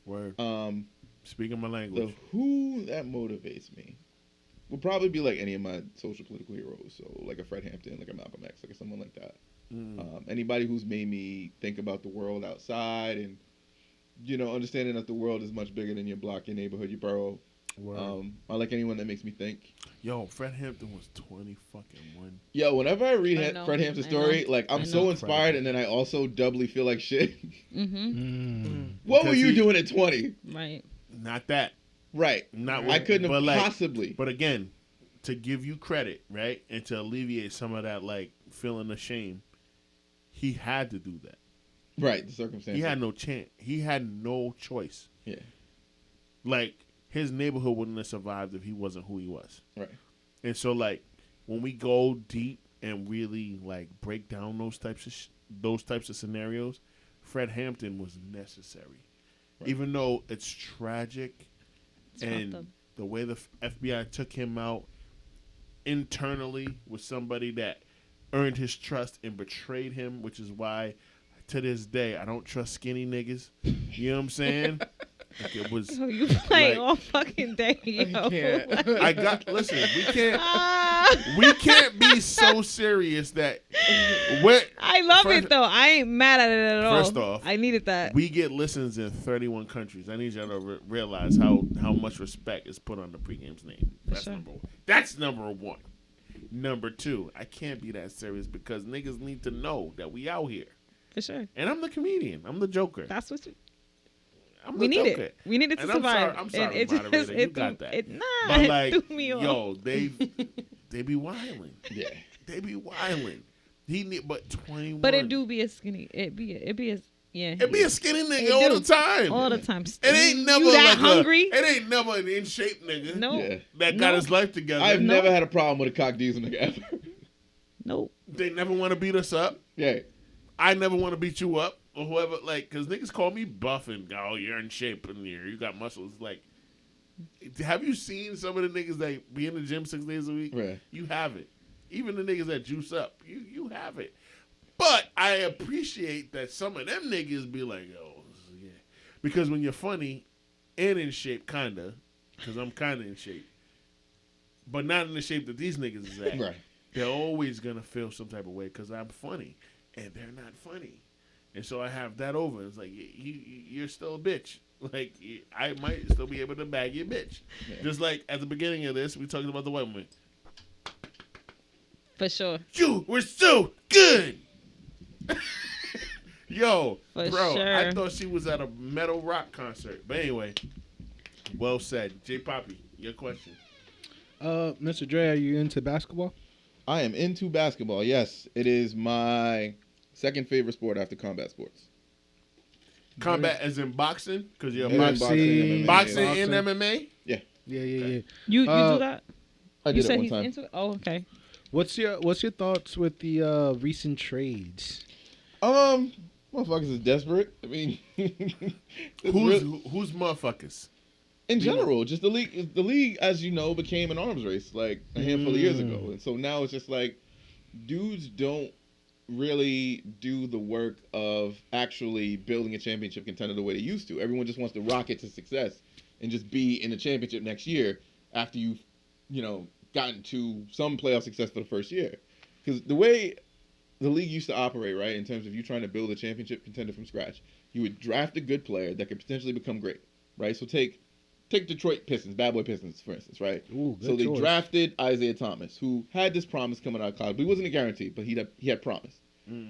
[SPEAKER 1] Word. Speaking my
[SPEAKER 3] The
[SPEAKER 1] language.
[SPEAKER 3] who that motivates me would probably be like any of my social political heroes. So like a Fred Hampton, like a Malcolm X, like someone like that. Anybody who's made me think about the world outside and, understanding that the world is much bigger than your block, your neighborhood, your borough.
[SPEAKER 1] Word.
[SPEAKER 3] I like anyone that makes me think.
[SPEAKER 1] Yo, Fred Hampton was 20-1.
[SPEAKER 3] Yo, whenever I read
[SPEAKER 2] I know,
[SPEAKER 3] Fred Hampton's
[SPEAKER 2] I know,
[SPEAKER 3] story, like I'm
[SPEAKER 2] I
[SPEAKER 3] so
[SPEAKER 2] know.
[SPEAKER 3] inspired, and then I also doubly feel like shit.
[SPEAKER 2] Mm-hmm.
[SPEAKER 3] What were
[SPEAKER 1] Because
[SPEAKER 3] you
[SPEAKER 1] he-
[SPEAKER 3] doing at 20?
[SPEAKER 2] Right.
[SPEAKER 1] Not that.
[SPEAKER 3] Right.
[SPEAKER 1] Not
[SPEAKER 3] I couldn't
[SPEAKER 1] but
[SPEAKER 3] have
[SPEAKER 1] like,
[SPEAKER 3] possibly.
[SPEAKER 1] But again, to give you credit, right, and to alleviate some of that like feeling of shame, he had to do that.
[SPEAKER 3] Right, the circumstances.
[SPEAKER 1] He had no chance. He had no choice.
[SPEAKER 3] Yeah.
[SPEAKER 1] Like his neighborhood wouldn't have survived if he wasn't who he was.
[SPEAKER 3] Right.
[SPEAKER 1] And so like when we go deep and really like break down those types of scenarios, Fred Hampton was necessary.
[SPEAKER 3] Right.
[SPEAKER 1] Even though it's tragic
[SPEAKER 2] It's fucked up.
[SPEAKER 1] and the way the FBI took him out internally with somebody that earned his trust and betrayed him, which is why to this day I don't trust skinny niggas. You know what I'm saying? Like it was.
[SPEAKER 2] Yo, you play
[SPEAKER 1] like-
[SPEAKER 2] all fucking day, yo.
[SPEAKER 4] can't.
[SPEAKER 1] I got. Listen,
[SPEAKER 2] Ah.
[SPEAKER 1] we can't be so serious that
[SPEAKER 2] I love
[SPEAKER 1] First-
[SPEAKER 2] it though. I ain't mad at it at all.
[SPEAKER 1] First off,
[SPEAKER 2] I needed that.
[SPEAKER 1] we get listens in 31 countries. I need y'all to realize how much respect is put on the pregame's name. That's
[SPEAKER 2] sure.
[SPEAKER 1] number one. That's number one. Number two, I can't be that serious because niggas need to know that we out here.
[SPEAKER 2] For sure.
[SPEAKER 1] And I'm the comedian. I'm the joker.
[SPEAKER 2] That's what
[SPEAKER 1] I'm the
[SPEAKER 2] we need
[SPEAKER 1] joker.
[SPEAKER 2] it. We need it to
[SPEAKER 1] And
[SPEAKER 2] survive.
[SPEAKER 1] I'm sorry,
[SPEAKER 2] And it
[SPEAKER 1] moderator,
[SPEAKER 2] just,
[SPEAKER 1] you
[SPEAKER 2] it
[SPEAKER 1] got
[SPEAKER 2] threw,
[SPEAKER 1] that.
[SPEAKER 2] It, nah,
[SPEAKER 1] But
[SPEAKER 2] it
[SPEAKER 1] like,
[SPEAKER 2] threw me off.
[SPEAKER 1] yo, they be wilding.
[SPEAKER 3] Yeah.
[SPEAKER 1] They be wilding. He need but 21.
[SPEAKER 2] But it do be a skinny. It be a yeah.
[SPEAKER 1] It be a skinny nigga
[SPEAKER 2] It
[SPEAKER 1] all
[SPEAKER 2] do.
[SPEAKER 1] the time.
[SPEAKER 2] all the time.
[SPEAKER 1] It ain't never
[SPEAKER 2] you that
[SPEAKER 1] like
[SPEAKER 2] hungry?
[SPEAKER 1] it ain't never an in shape nigga.
[SPEAKER 2] No.
[SPEAKER 3] Yeah.
[SPEAKER 1] That got
[SPEAKER 2] No.
[SPEAKER 1] his life together.
[SPEAKER 3] I've
[SPEAKER 2] No.
[SPEAKER 3] never had a problem with a cock diesel nigga ever.
[SPEAKER 2] Nope.
[SPEAKER 1] They never want to beat us up.
[SPEAKER 3] Yeah.
[SPEAKER 1] I never want to beat you up or whoever. Like, cause niggas call me buff and go, oh, you're in shape and you got muscles. Like, have you seen some of the niggas that be in the gym 6 days a week?
[SPEAKER 3] Right.
[SPEAKER 1] You have it. Even the niggas that juice up, you have it. But I appreciate that some of them niggas be like, oh, yeah. Because when you're funny and in shape, kinda, because I'm kinda in shape, but not in the shape that these niggas is at,
[SPEAKER 3] Right.
[SPEAKER 1] they're always gonna feel some type of way because I'm funny and they're not funny. And so I have that over. It's like, you're still a bitch. Like, I might still be able to bag your bitch.
[SPEAKER 3] Yeah.
[SPEAKER 1] Just like at the beginning of this, we talked about the white woman.
[SPEAKER 2] For sure.
[SPEAKER 1] You were so good. Yo,
[SPEAKER 2] For
[SPEAKER 1] bro,
[SPEAKER 2] sure.
[SPEAKER 1] I thought she was at a metal rock concert. But anyway, well said. J Poppy, your question.
[SPEAKER 5] Mr. Dre, are you into basketball?
[SPEAKER 3] I am into basketball. Yes, it is my second favorite sport after combat sports.
[SPEAKER 1] Combat as in boxing? Because you're a
[SPEAKER 3] Yeah,
[SPEAKER 1] boxer.
[SPEAKER 5] boxing,
[SPEAKER 1] Boxing
[SPEAKER 5] yeah.
[SPEAKER 1] and MMA?
[SPEAKER 5] Yeah.
[SPEAKER 2] You
[SPEAKER 5] do
[SPEAKER 2] do that?
[SPEAKER 3] I
[SPEAKER 2] You
[SPEAKER 3] did it
[SPEAKER 2] said
[SPEAKER 3] one
[SPEAKER 2] he's
[SPEAKER 3] time.
[SPEAKER 2] into it? Oh, okay.
[SPEAKER 5] What's your thoughts with the recent trades?
[SPEAKER 3] Motherfuckers is desperate. I mean,
[SPEAKER 1] Who's motherfuckers?
[SPEAKER 3] in general, just the league. The league, as you know, became an arms race like a handful of years ago, and so now it's just like dudes don't really do the work of actually building a championship contender the way they used to. Everyone just wants to rocket to success and just be in the championship next year after you've, gotten to some playoff success for the first year. Because the way the league used to operate, right, in terms of you trying to build a championship contender from scratch, you would draft a good player that could potentially become great, right? So take Detroit Pistons, Bad Boy Pistons, for instance, right?
[SPEAKER 5] Ooh, good
[SPEAKER 3] So they
[SPEAKER 5] choice.
[SPEAKER 3] drafted Isaiah Thomas, who had this promise coming out of college, but he wasn't a guarantee, but he had promise.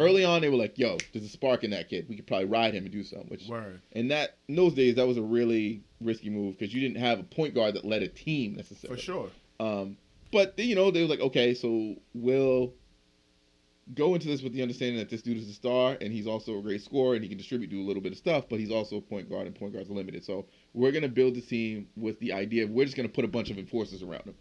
[SPEAKER 3] Early on, they were like, "Yo, there's a spark in that kid. We could probably ride him and do something." Which, in those days, that was a really risky move because you didn't have a point guard that led a team necessarily.
[SPEAKER 1] For sure.
[SPEAKER 3] But they were like, okay, so we'll go into this with the understanding that this dude is a star and he's also a great scorer and he can distribute, do a little bit of stuff, but he's also a point guard and point guards are limited. So we're gonna build the team with the idea of we're just gonna put a bunch of enforcers around him.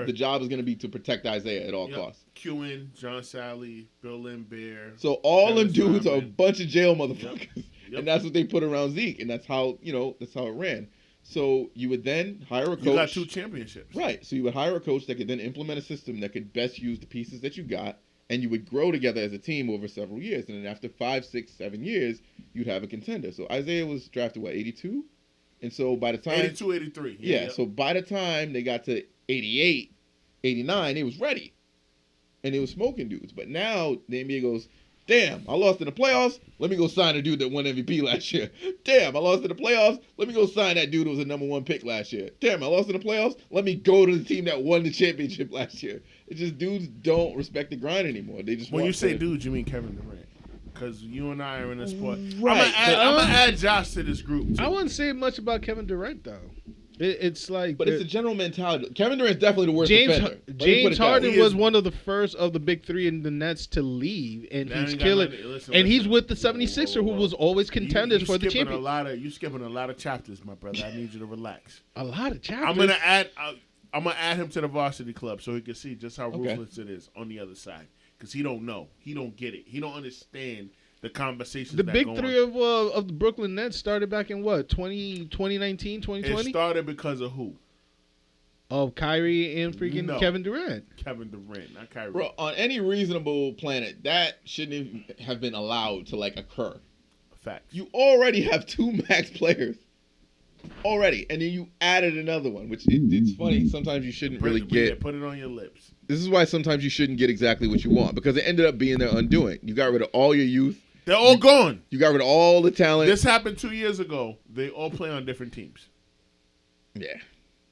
[SPEAKER 3] The job is going to be to protect Isaiah at all costs.
[SPEAKER 1] Qin, John Sally, Bill Limbear.
[SPEAKER 3] So all them dudes are a bunch of jail motherfuckers. And that's what they put around Zeke. And that's how, that's how it ran. So you would then hire a coach.
[SPEAKER 1] You got 2 championships.
[SPEAKER 3] Right. So you would hire a coach that could then implement a system that could best use the pieces that you got. And you would grow together as a team over several years. And then after 5, 6, 7 years, you'd have a contender. So Isaiah was drafted, 82? And so by the time...
[SPEAKER 1] 82, 83.
[SPEAKER 3] Yeah. So by the time they got to 88, 89, he was ready. And they was smoking dudes. But now the NBA goes, damn, I lost in the playoffs. Let me go sign a dude that won MVP last year. Damn, I lost in the playoffs. Let me go sign that dude who was a number 1 pick last year. Damn, I lost in the playoffs. Let me go to the team that won the championship last year. It's just dudes don't respect the grind anymore. They just
[SPEAKER 1] when you say dudes, you mean Kevin Durant. Because you and I are in a sport.
[SPEAKER 3] Right.
[SPEAKER 1] I'm going to add Josh to this group, too.
[SPEAKER 5] I wouldn't say much about Kevin Durant, though. It's like,
[SPEAKER 3] but it's a general mentality. Kevin Durant's definitely the worst defender.
[SPEAKER 5] James Harden was one of the first of the big 3 in the Nets to leave, and he's killing. And he's with the 76er, who was always contenders for the championship.
[SPEAKER 1] You skipping a lot of chapters, my brother. I need you to relax.
[SPEAKER 5] A lot of chapters.
[SPEAKER 1] I'm gonna add him to the varsity club so he can see just how ruthless it is on the other side. Because he don't know, he don't get it, he don't understand the conversations.
[SPEAKER 5] The big 3 of the Brooklyn Nets started back in what, 2019, 2020?
[SPEAKER 1] It started because of who?
[SPEAKER 5] Of Kyrie and freaking Kevin Durant.
[SPEAKER 1] Kevin Durant, not Kyrie.
[SPEAKER 3] Bro, on any reasonable planet, that shouldn't have been allowed to occur.
[SPEAKER 1] Facts.
[SPEAKER 3] You already have 2 max players. Already. And then you added another one, which it's funny. Sometimes you shouldn't really get.
[SPEAKER 1] Put it on your lips.
[SPEAKER 3] This is why sometimes you shouldn't get exactly what you want, because it ended up being their undoing. You got rid of all your youth.
[SPEAKER 1] They're all gone.
[SPEAKER 3] You got rid of all the talent.
[SPEAKER 1] This happened 2 years ago. They all play on different teams.
[SPEAKER 3] Yeah.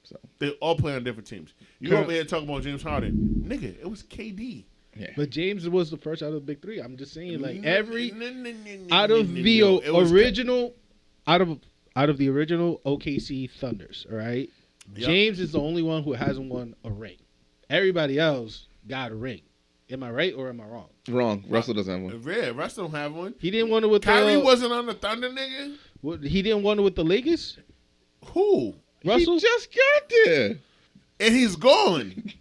[SPEAKER 3] So
[SPEAKER 1] they all play on different teams. You over here talking about James Harden. Nigga, it was KD.
[SPEAKER 3] Yeah.
[SPEAKER 5] But James was the first out of the big 3. I'm just saying, out of the original OKC Thunders, all right? Yep. James is the only one who hasn't won a ring. Everybody else got a ring. Am I right or am I wrong?
[SPEAKER 3] Wrong. Russell doesn't have one.
[SPEAKER 1] Yeah, Russell don't have one.
[SPEAKER 5] He didn't want it with
[SPEAKER 1] Kyrie wasn't on the Thunder, nigga.
[SPEAKER 5] He didn't want it with the Lakers?
[SPEAKER 1] Who?
[SPEAKER 5] Russell?
[SPEAKER 3] He just got there.
[SPEAKER 1] And he's gone.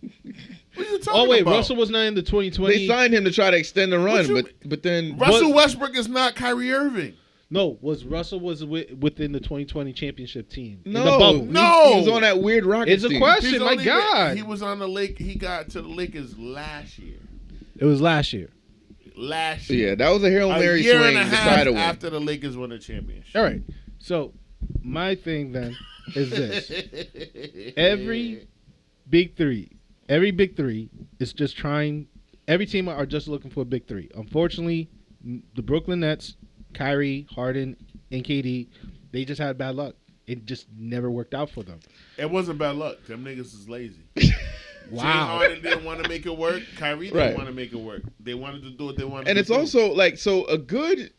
[SPEAKER 1] What are you talking about?
[SPEAKER 5] Oh, wait, Russell was not in the 2020.
[SPEAKER 3] They signed him to try to extend the run, but then...
[SPEAKER 1] Russell Westbrook is not Kyrie Irving.
[SPEAKER 5] No, Russell was within the 2020 championship team?
[SPEAKER 3] No,
[SPEAKER 5] in the bubble.
[SPEAKER 3] He was on that weird Rockets team.
[SPEAKER 5] It's a question, my God.
[SPEAKER 1] He was on the Lake. He got to the Lakers last year.
[SPEAKER 5] It was last year.
[SPEAKER 3] Yeah, that was a Hail Mary swing. A year and a half
[SPEAKER 1] after the Lakers won the championship.
[SPEAKER 5] All right. So, my thing then is this. Every big three is just trying. Every team are just looking for a big 3. Unfortunately, the Brooklyn Nets, Kyrie, Harden, and KD, they just had bad luck. It just never worked out for them.
[SPEAKER 1] It wasn't bad luck. Them niggas is lazy.
[SPEAKER 5] Wow.
[SPEAKER 1] James Harden didn't want to make it work. Kyrie didn't want to make it work. They wanted to do what they wanted to do.
[SPEAKER 3] And it's also so a good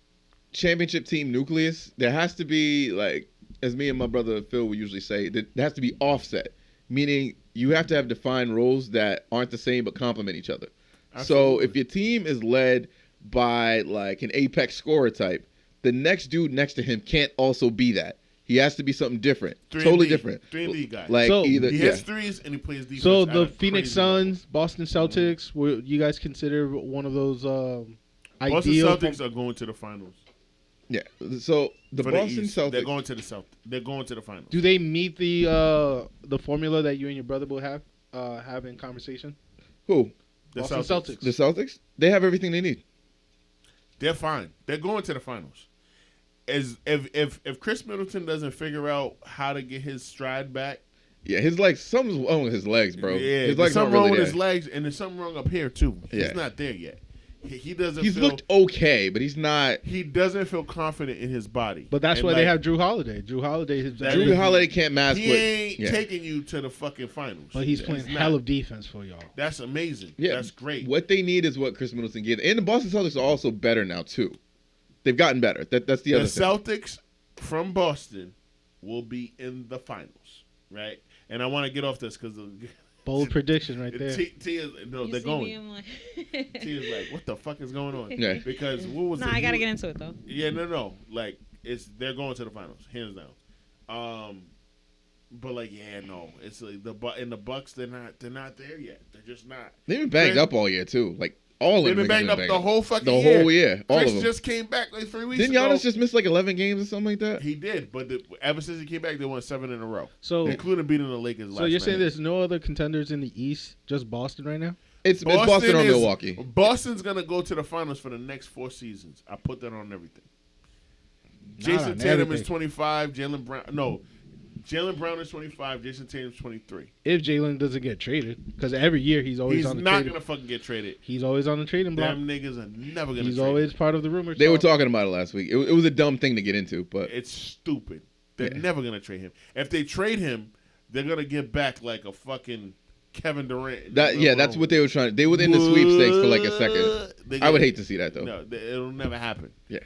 [SPEAKER 3] championship team nucleus, there has to be, as me and my brother Phil would usually say, there has to be offset. Meaning you have to have defined roles that aren't the same but complement each other. Absolutely. So if your team is led by an apex scorer type, the next dude next to him can't also be that. He has to be something different, totally different.
[SPEAKER 1] 3-and-D guy.
[SPEAKER 3] He
[SPEAKER 1] hits threes and he plays defense.
[SPEAKER 5] So the Phoenix Suns, Boston Celtics, were you guys consider one of those
[SPEAKER 1] Boston
[SPEAKER 5] ideal?
[SPEAKER 1] Celtics are going to the finals.
[SPEAKER 3] Yeah. So the Boston Celtics,
[SPEAKER 1] they're going to the Celtics. They're going to the finals.
[SPEAKER 5] Do they meet the formula that you and your brother will have in conversation?
[SPEAKER 3] Who?
[SPEAKER 1] The
[SPEAKER 5] Boston
[SPEAKER 1] Celtics.
[SPEAKER 3] The Celtics? They have everything they need.
[SPEAKER 1] They're fine. They're going to the finals. If Chris Middleton doesn't figure out how to get his stride back,
[SPEAKER 3] something's wrong with his legs, bro.
[SPEAKER 1] Yeah,
[SPEAKER 3] his
[SPEAKER 1] there's something wrong with
[SPEAKER 3] there.
[SPEAKER 1] his legs, and there's something wrong up here too.
[SPEAKER 3] Yeah.
[SPEAKER 1] He's not there yet. he doesn't.
[SPEAKER 3] He's
[SPEAKER 1] feel,
[SPEAKER 3] looked okay, but he's not.
[SPEAKER 1] He doesn't feel confident in his body.
[SPEAKER 5] But that's
[SPEAKER 1] And,
[SPEAKER 5] why
[SPEAKER 1] like,
[SPEAKER 5] they have Drew Holiday. Drew Holiday is
[SPEAKER 3] Drew Holiday can't mask.
[SPEAKER 1] He ain't taking you to the fucking finals.
[SPEAKER 5] But he's playing hell of defense for y'all.
[SPEAKER 1] That's amazing.
[SPEAKER 3] Yeah,
[SPEAKER 1] that's great.
[SPEAKER 3] What they need is what Chris Middleton gives, and the Boston Celtics are also better now too. They've gotten better. That's the other thing.
[SPEAKER 1] The Celtics from Boston will be in the finals, right? And I want to get off this because
[SPEAKER 5] bold prediction right there.
[SPEAKER 1] They're going. Tia's like, what the fuck is going on?
[SPEAKER 3] Yeah.
[SPEAKER 1] Because what was?
[SPEAKER 2] I gotta get into it though.
[SPEAKER 1] Yeah, no. Like they're going to the finals, hands down. But like, yeah, no, it's like the Bucks. They're not there yet. They're just not.
[SPEAKER 3] They've been banged up all year too. Like all
[SPEAKER 1] they've
[SPEAKER 3] of them.
[SPEAKER 1] Been banged up the whole fucking
[SPEAKER 3] the
[SPEAKER 1] year.
[SPEAKER 3] whole year. All
[SPEAKER 1] Chris
[SPEAKER 3] of them.
[SPEAKER 1] just came back like 3 weeks
[SPEAKER 3] Didn't
[SPEAKER 1] ago.
[SPEAKER 3] Giannis just miss like 11 games or something like that?
[SPEAKER 1] He did, but ever since he came back, they won 7 in a row.
[SPEAKER 5] So
[SPEAKER 1] including beating the Lakers.
[SPEAKER 5] So you're saying there's no other contenders in the East, just Boston right now?
[SPEAKER 3] It's Boston or Milwaukee.
[SPEAKER 1] Boston's gonna go to the finals for the next 4 seasons. I put that on everything. Jason Tatum is 25. Jaylen Brown is 25. Jason Tatum's 23.
[SPEAKER 5] If Jaylen doesn't get traded, because every year he's always on the
[SPEAKER 1] not
[SPEAKER 5] trading.
[SPEAKER 1] gonna fucking get traded.
[SPEAKER 5] He's always on the trading block.
[SPEAKER 1] Them niggas are never gonna.
[SPEAKER 5] He's
[SPEAKER 1] trade
[SPEAKER 5] always
[SPEAKER 1] him.
[SPEAKER 5] part of the rumor.
[SPEAKER 3] They were talking about it last week. It was a dumb thing to get into, but
[SPEAKER 1] it's stupid. They're never gonna trade him. If they trade him, they're gonna get back like a fucking Kevin Durant.
[SPEAKER 3] That's what they were trying. They were in the sweepstakes for like a second. I would hate to see that though.
[SPEAKER 1] No, it'll never happen.
[SPEAKER 3] Yeah,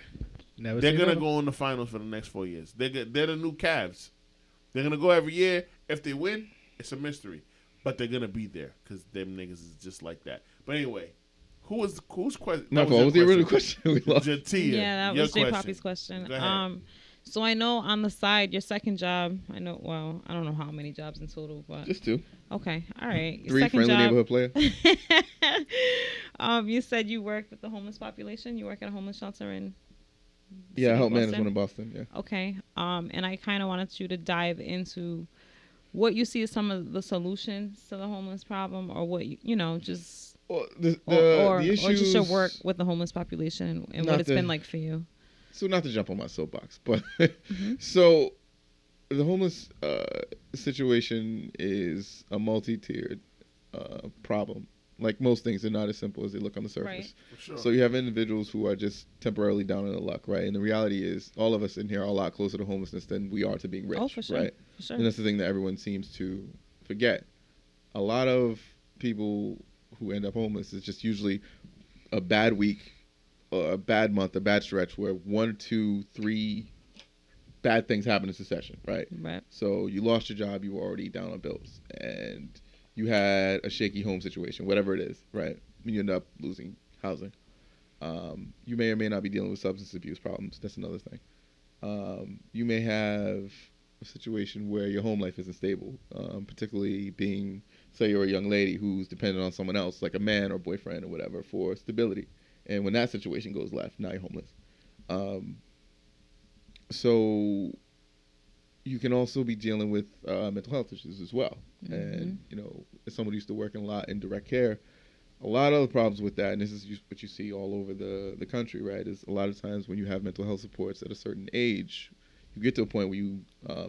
[SPEAKER 1] they're gonna go in the finals for the next 4 years. They're the new Cavs. They're gonna go every year. If they win, it's a mystery, but they're gonna be there because them niggas is just like that. But anyway, who's question?
[SPEAKER 3] My fault. What was the original question? We lost.
[SPEAKER 1] JaTia.
[SPEAKER 2] Yeah, that was J Poppy's question.
[SPEAKER 1] Go ahead.
[SPEAKER 2] So I know on the side, your second job. I know. Well, I don't know how many jobs in total, but
[SPEAKER 3] just 2.
[SPEAKER 2] Okay, all right. Your
[SPEAKER 3] 3
[SPEAKER 2] second
[SPEAKER 3] friendly
[SPEAKER 2] job,
[SPEAKER 3] neighborhood players.
[SPEAKER 2] You said you work with the homeless population. You work at a homeless shelter in.
[SPEAKER 3] Yeah, I help manage one in Boston. Yeah.
[SPEAKER 2] Okay. And I kind of wanted you to dive into what you see as some of the solutions to the homeless problem, or what just.
[SPEAKER 3] Well,
[SPEAKER 2] or
[SPEAKER 3] issues,
[SPEAKER 2] just your work with the homeless population and what it's been like for you.
[SPEAKER 3] So not to jump on my soapbox, but so the homeless situation is a multi-tiered problem. Like most things, they're not as simple as they look on the surface.
[SPEAKER 2] Right.
[SPEAKER 1] For sure.
[SPEAKER 3] So you have individuals who are just temporarily down in the luck, right? And the reality is all of us in here are a lot closer to homelessness than we are to being rich,
[SPEAKER 2] for sure.
[SPEAKER 3] right?
[SPEAKER 2] For sure.
[SPEAKER 3] And that's the thing that everyone seems to forget. A lot of people who end up homeless is just usually a bad week, a bad month, a bad stretch where 1, 2, 3 bad things happen in succession, right?
[SPEAKER 2] Right.
[SPEAKER 3] So you lost your job, you were already down on bills, and you had a shaky home situation, whatever it is, right? You end up losing housing. You may or may not be dealing with substance abuse problems. That's another thing. You may have a situation where your home life isn't stable, particularly being, say you're a young lady who's dependent on someone else, like a man or boyfriend or whatever, for stability. And when that situation goes left, now you're homeless. So you can also be dealing with mental health issues as well. Mm-hmm. And, as someone who used to work a lot in direct care, a lot of the problems with that, and this is what you see all over the country, right, is a lot of times when you have mental health supports at a certain age, you get to a point where you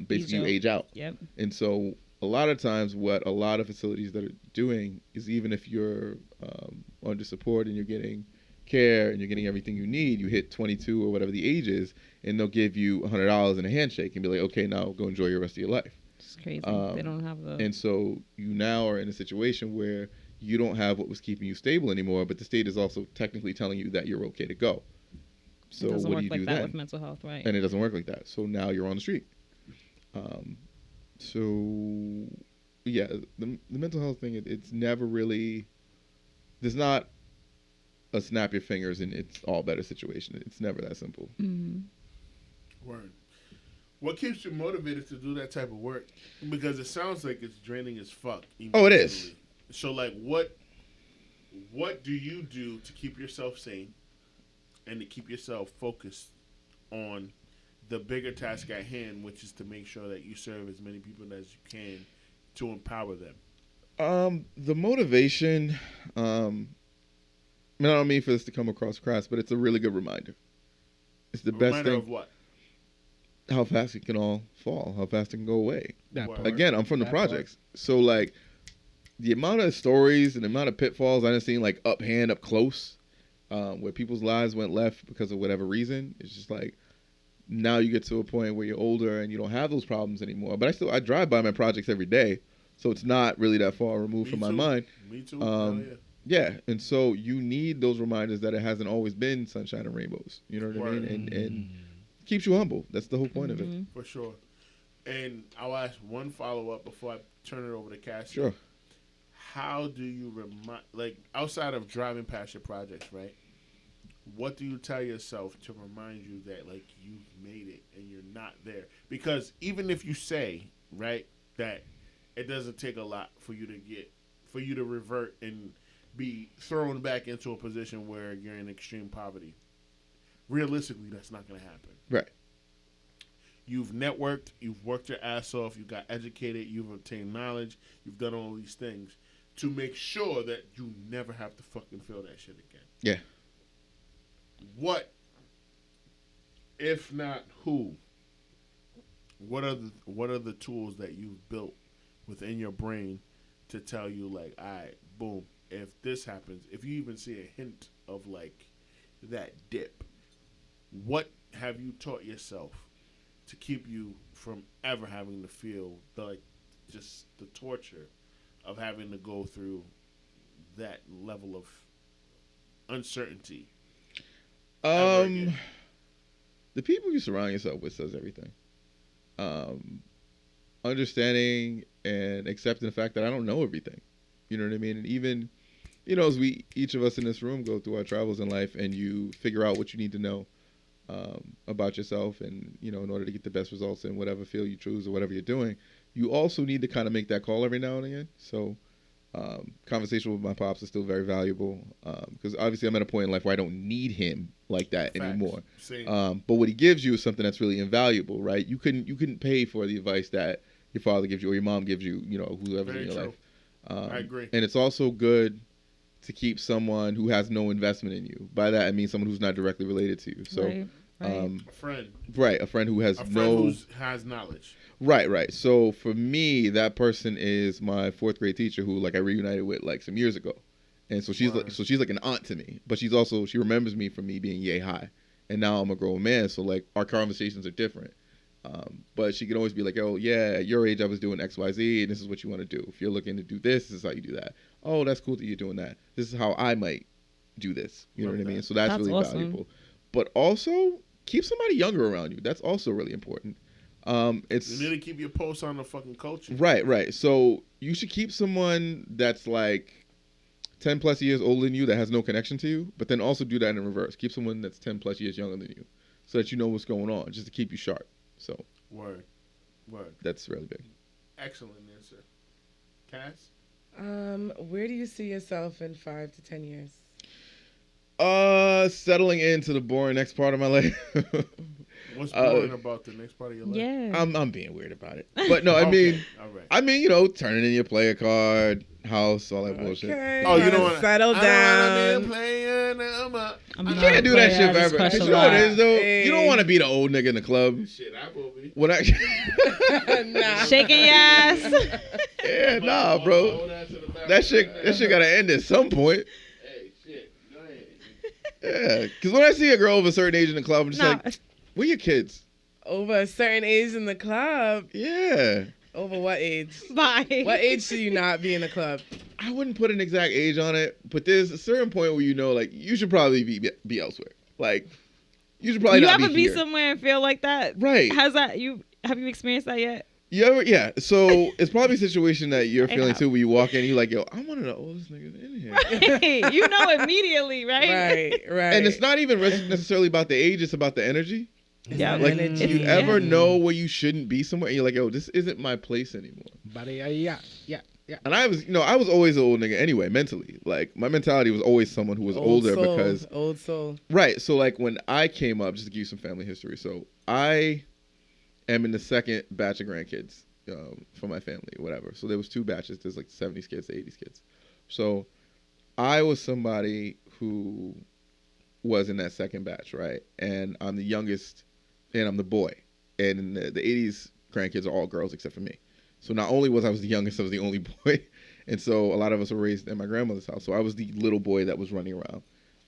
[SPEAKER 3] basically age out.
[SPEAKER 2] Yep.
[SPEAKER 3] And so a lot of times what a lot of facilities that are doing is, even if you're under support and you're getting care and you're getting everything you need, you hit 22 or whatever the age is, and they'll give you $100 in a handshake and be like, okay, now go enjoy your rest of your life.
[SPEAKER 2] It's crazy. They don't have the...
[SPEAKER 3] And so you now are in a situation where you don't have what was keeping you stable anymore, but the state is also technically telling you that you're okay to go. So
[SPEAKER 2] what do you do then? It doesn't work like that with mental health, right?
[SPEAKER 3] And it doesn't work like that. So now you're on the street. So, yeah, the mental health thing, it's never really... There's not a snap your fingers and it's all better situation. It's never that simple.
[SPEAKER 2] Mm-hmm.
[SPEAKER 1] Word. What keeps you motivated to do that type of work? Because it sounds like it's draining as fuck.
[SPEAKER 3] Oh, it is.
[SPEAKER 1] So, like, what do you do to keep yourself sane and to keep yourself focused on the bigger task at hand, which is to make sure that you serve as many people as you can to empower them?
[SPEAKER 3] The motivation, I don't mean for this to come across crass, but it's a really good reminder. It's the best thing.
[SPEAKER 1] Of what?
[SPEAKER 3] How fast it can all fall, how fast it can go away.
[SPEAKER 1] Part.
[SPEAKER 3] Again, I'm from the projects. So, like, the amount of stories and the amount of pitfalls I've seen, like, up close, where people's lives went left because of whatever reason. It's just like now you get to a point where you're older and you don't have those problems anymore. But I drive by my projects every day, so it's not really that far removed from my mind.
[SPEAKER 1] Me too.
[SPEAKER 3] Yeah, and so you need those reminders that it hasn't always been sunshine and rainbows. You know what I mean? And keeps you humble. That's the whole point of it.
[SPEAKER 1] For sure. And I'll ask one follow-up before I turn it over to Cassie.
[SPEAKER 3] Sure.
[SPEAKER 1] How do you remind, like, outside of driving past your projects, right? What do you tell yourself to remind you that, like, you've made it and you're not there? Because even if you say, right, that it doesn't take a lot for you to revert and be thrown back into a position where you're in extreme poverty, realistically, that's not going to happen.
[SPEAKER 3] Right.
[SPEAKER 1] You've networked, you've worked your ass off, you got educated, you've obtained knowledge, you've done all these things to make sure that you never have to fucking feel that shit again.
[SPEAKER 3] Yeah.
[SPEAKER 1] What, if not who, what are the tools that you've built within your brain to tell you, like, all right, boom, if this happens, if you even see a hint of, like, that dip, what have you taught yourself to keep you from ever having to feel just the torture of having to go through that level of uncertainty?
[SPEAKER 3] The people you surround yourself with says everything. Understanding and accepting the fact that I don't know everything. You know what I mean? And even, as each of us in this room go through our travels in life and you figure out what you need to know about yourself and, in order to get the best results in whatever field you choose or whatever you're doing, you also need to kind of make that call every now and again. So conversation with my pops is still very valuable because obviously I'm at a point in life where I don't need him like that anymore. But what he gives you is something that's really invaluable, right? You couldn't pay for the advice that your father gives you or your mom gives you, whoever's in your life.
[SPEAKER 1] I agree.
[SPEAKER 3] And it's also good to keep someone who has no investment in you. By that I mean someone who's not directly related to you. So
[SPEAKER 2] Right.
[SPEAKER 1] A friend.
[SPEAKER 3] Right, a friend who has
[SPEAKER 1] who has knowledge.
[SPEAKER 3] Right. So for me, that person is my 4th grade teacher who I reunited with some years ago. And so she's like an aunt to me, but she remembers me from me being yay high. And now I'm a grown man, so our conversations are different. But she can always be like, oh yeah, at your age I was doing XYZ and this is what you want to do. If you're looking to do this is how you do that. Oh, that's cool that you're doing that. This is how I might do this. You know what I mean? So that's really
[SPEAKER 2] awesome.
[SPEAKER 3] valuable. But also keep somebody younger around you. That's also really important. You
[SPEAKER 1] need to keep your pulse on the fucking culture.
[SPEAKER 3] Right. So you should keep someone that's 10 plus years older than you that has no connection to you, but then also do that in reverse. Keep someone that's 10 plus years younger than you so that you know what's going on, just to keep you sharp. So
[SPEAKER 1] Word.
[SPEAKER 3] That's really big.
[SPEAKER 1] Excellent answer. Cass?
[SPEAKER 4] Where do you see yourself in 5 to 10 years?
[SPEAKER 3] Settling into the boring next part of my life.
[SPEAKER 1] What's boring about the next part of your life?
[SPEAKER 2] Yeah.
[SPEAKER 3] I'm being weird about it. But no,
[SPEAKER 1] All right.
[SPEAKER 3] Turning in your player card, house, all that bullshit.
[SPEAKER 4] Okay.
[SPEAKER 1] Oh, you don't want to
[SPEAKER 4] settle down.
[SPEAKER 1] I don't want to be a player now.
[SPEAKER 3] You can't do that shit forever.
[SPEAKER 2] Crush
[SPEAKER 3] You
[SPEAKER 2] a
[SPEAKER 3] know what it
[SPEAKER 2] lot.
[SPEAKER 3] is, though?
[SPEAKER 4] Hey.
[SPEAKER 3] You don't want to be the old nigga in the club.
[SPEAKER 1] Shit, I will be.
[SPEAKER 3] When I...
[SPEAKER 4] Nah.
[SPEAKER 2] Shaking your ass.
[SPEAKER 3] Yeah, nah, bro. That shit gotta end at some point.
[SPEAKER 1] Hey, shit. Go ahead.
[SPEAKER 3] Yeah, because when I see a girl of a certain age in the club, I'm just like, where your kids?
[SPEAKER 4] Over a certain age in the club.
[SPEAKER 3] Yeah.
[SPEAKER 4] Over what age?
[SPEAKER 2] Bye.
[SPEAKER 4] What age should you not be in the club?
[SPEAKER 3] I wouldn't put an exact age on it, but there's a certain point where you should probably be elsewhere. You should probably
[SPEAKER 2] You
[SPEAKER 3] not
[SPEAKER 2] ever
[SPEAKER 3] be here.
[SPEAKER 2] somewhere and feel like that?
[SPEAKER 3] Right.
[SPEAKER 2] Have you experienced that yet?
[SPEAKER 3] You ever? Yeah. So it's probably a situation that you're feeling
[SPEAKER 2] have.
[SPEAKER 3] too, where you walk in, you're like, yo, I'm one of the oldest niggas in here.
[SPEAKER 2] Right. You know immediately, right?
[SPEAKER 4] Right.
[SPEAKER 3] And it's not even necessarily about the age; it's about the energy.
[SPEAKER 2] Yeah.
[SPEAKER 3] Like,
[SPEAKER 4] Energy.
[SPEAKER 3] you ever know where you shouldn't be somewhere, and you're like, yo, this isn't my place anymore.
[SPEAKER 5] Yeah.
[SPEAKER 3] And I was always an old nigga anyway, mentally. My mentality was always someone who was older
[SPEAKER 4] soul,
[SPEAKER 3] because
[SPEAKER 4] old soul.
[SPEAKER 3] Right. So when I came up, just to give you some family history. So I am in the second batch of grandkids for my family, whatever. So there was 2 batches. There's 70s kids, 80s kids. So I was somebody who was in that second batch, right? And I'm the youngest, and I'm the boy. And the 80s grandkids are all girls except for me. So not only was I the youngest, I was the only boy. And so a lot of us were raised in my grandmother's house. So I was the little boy that was running around.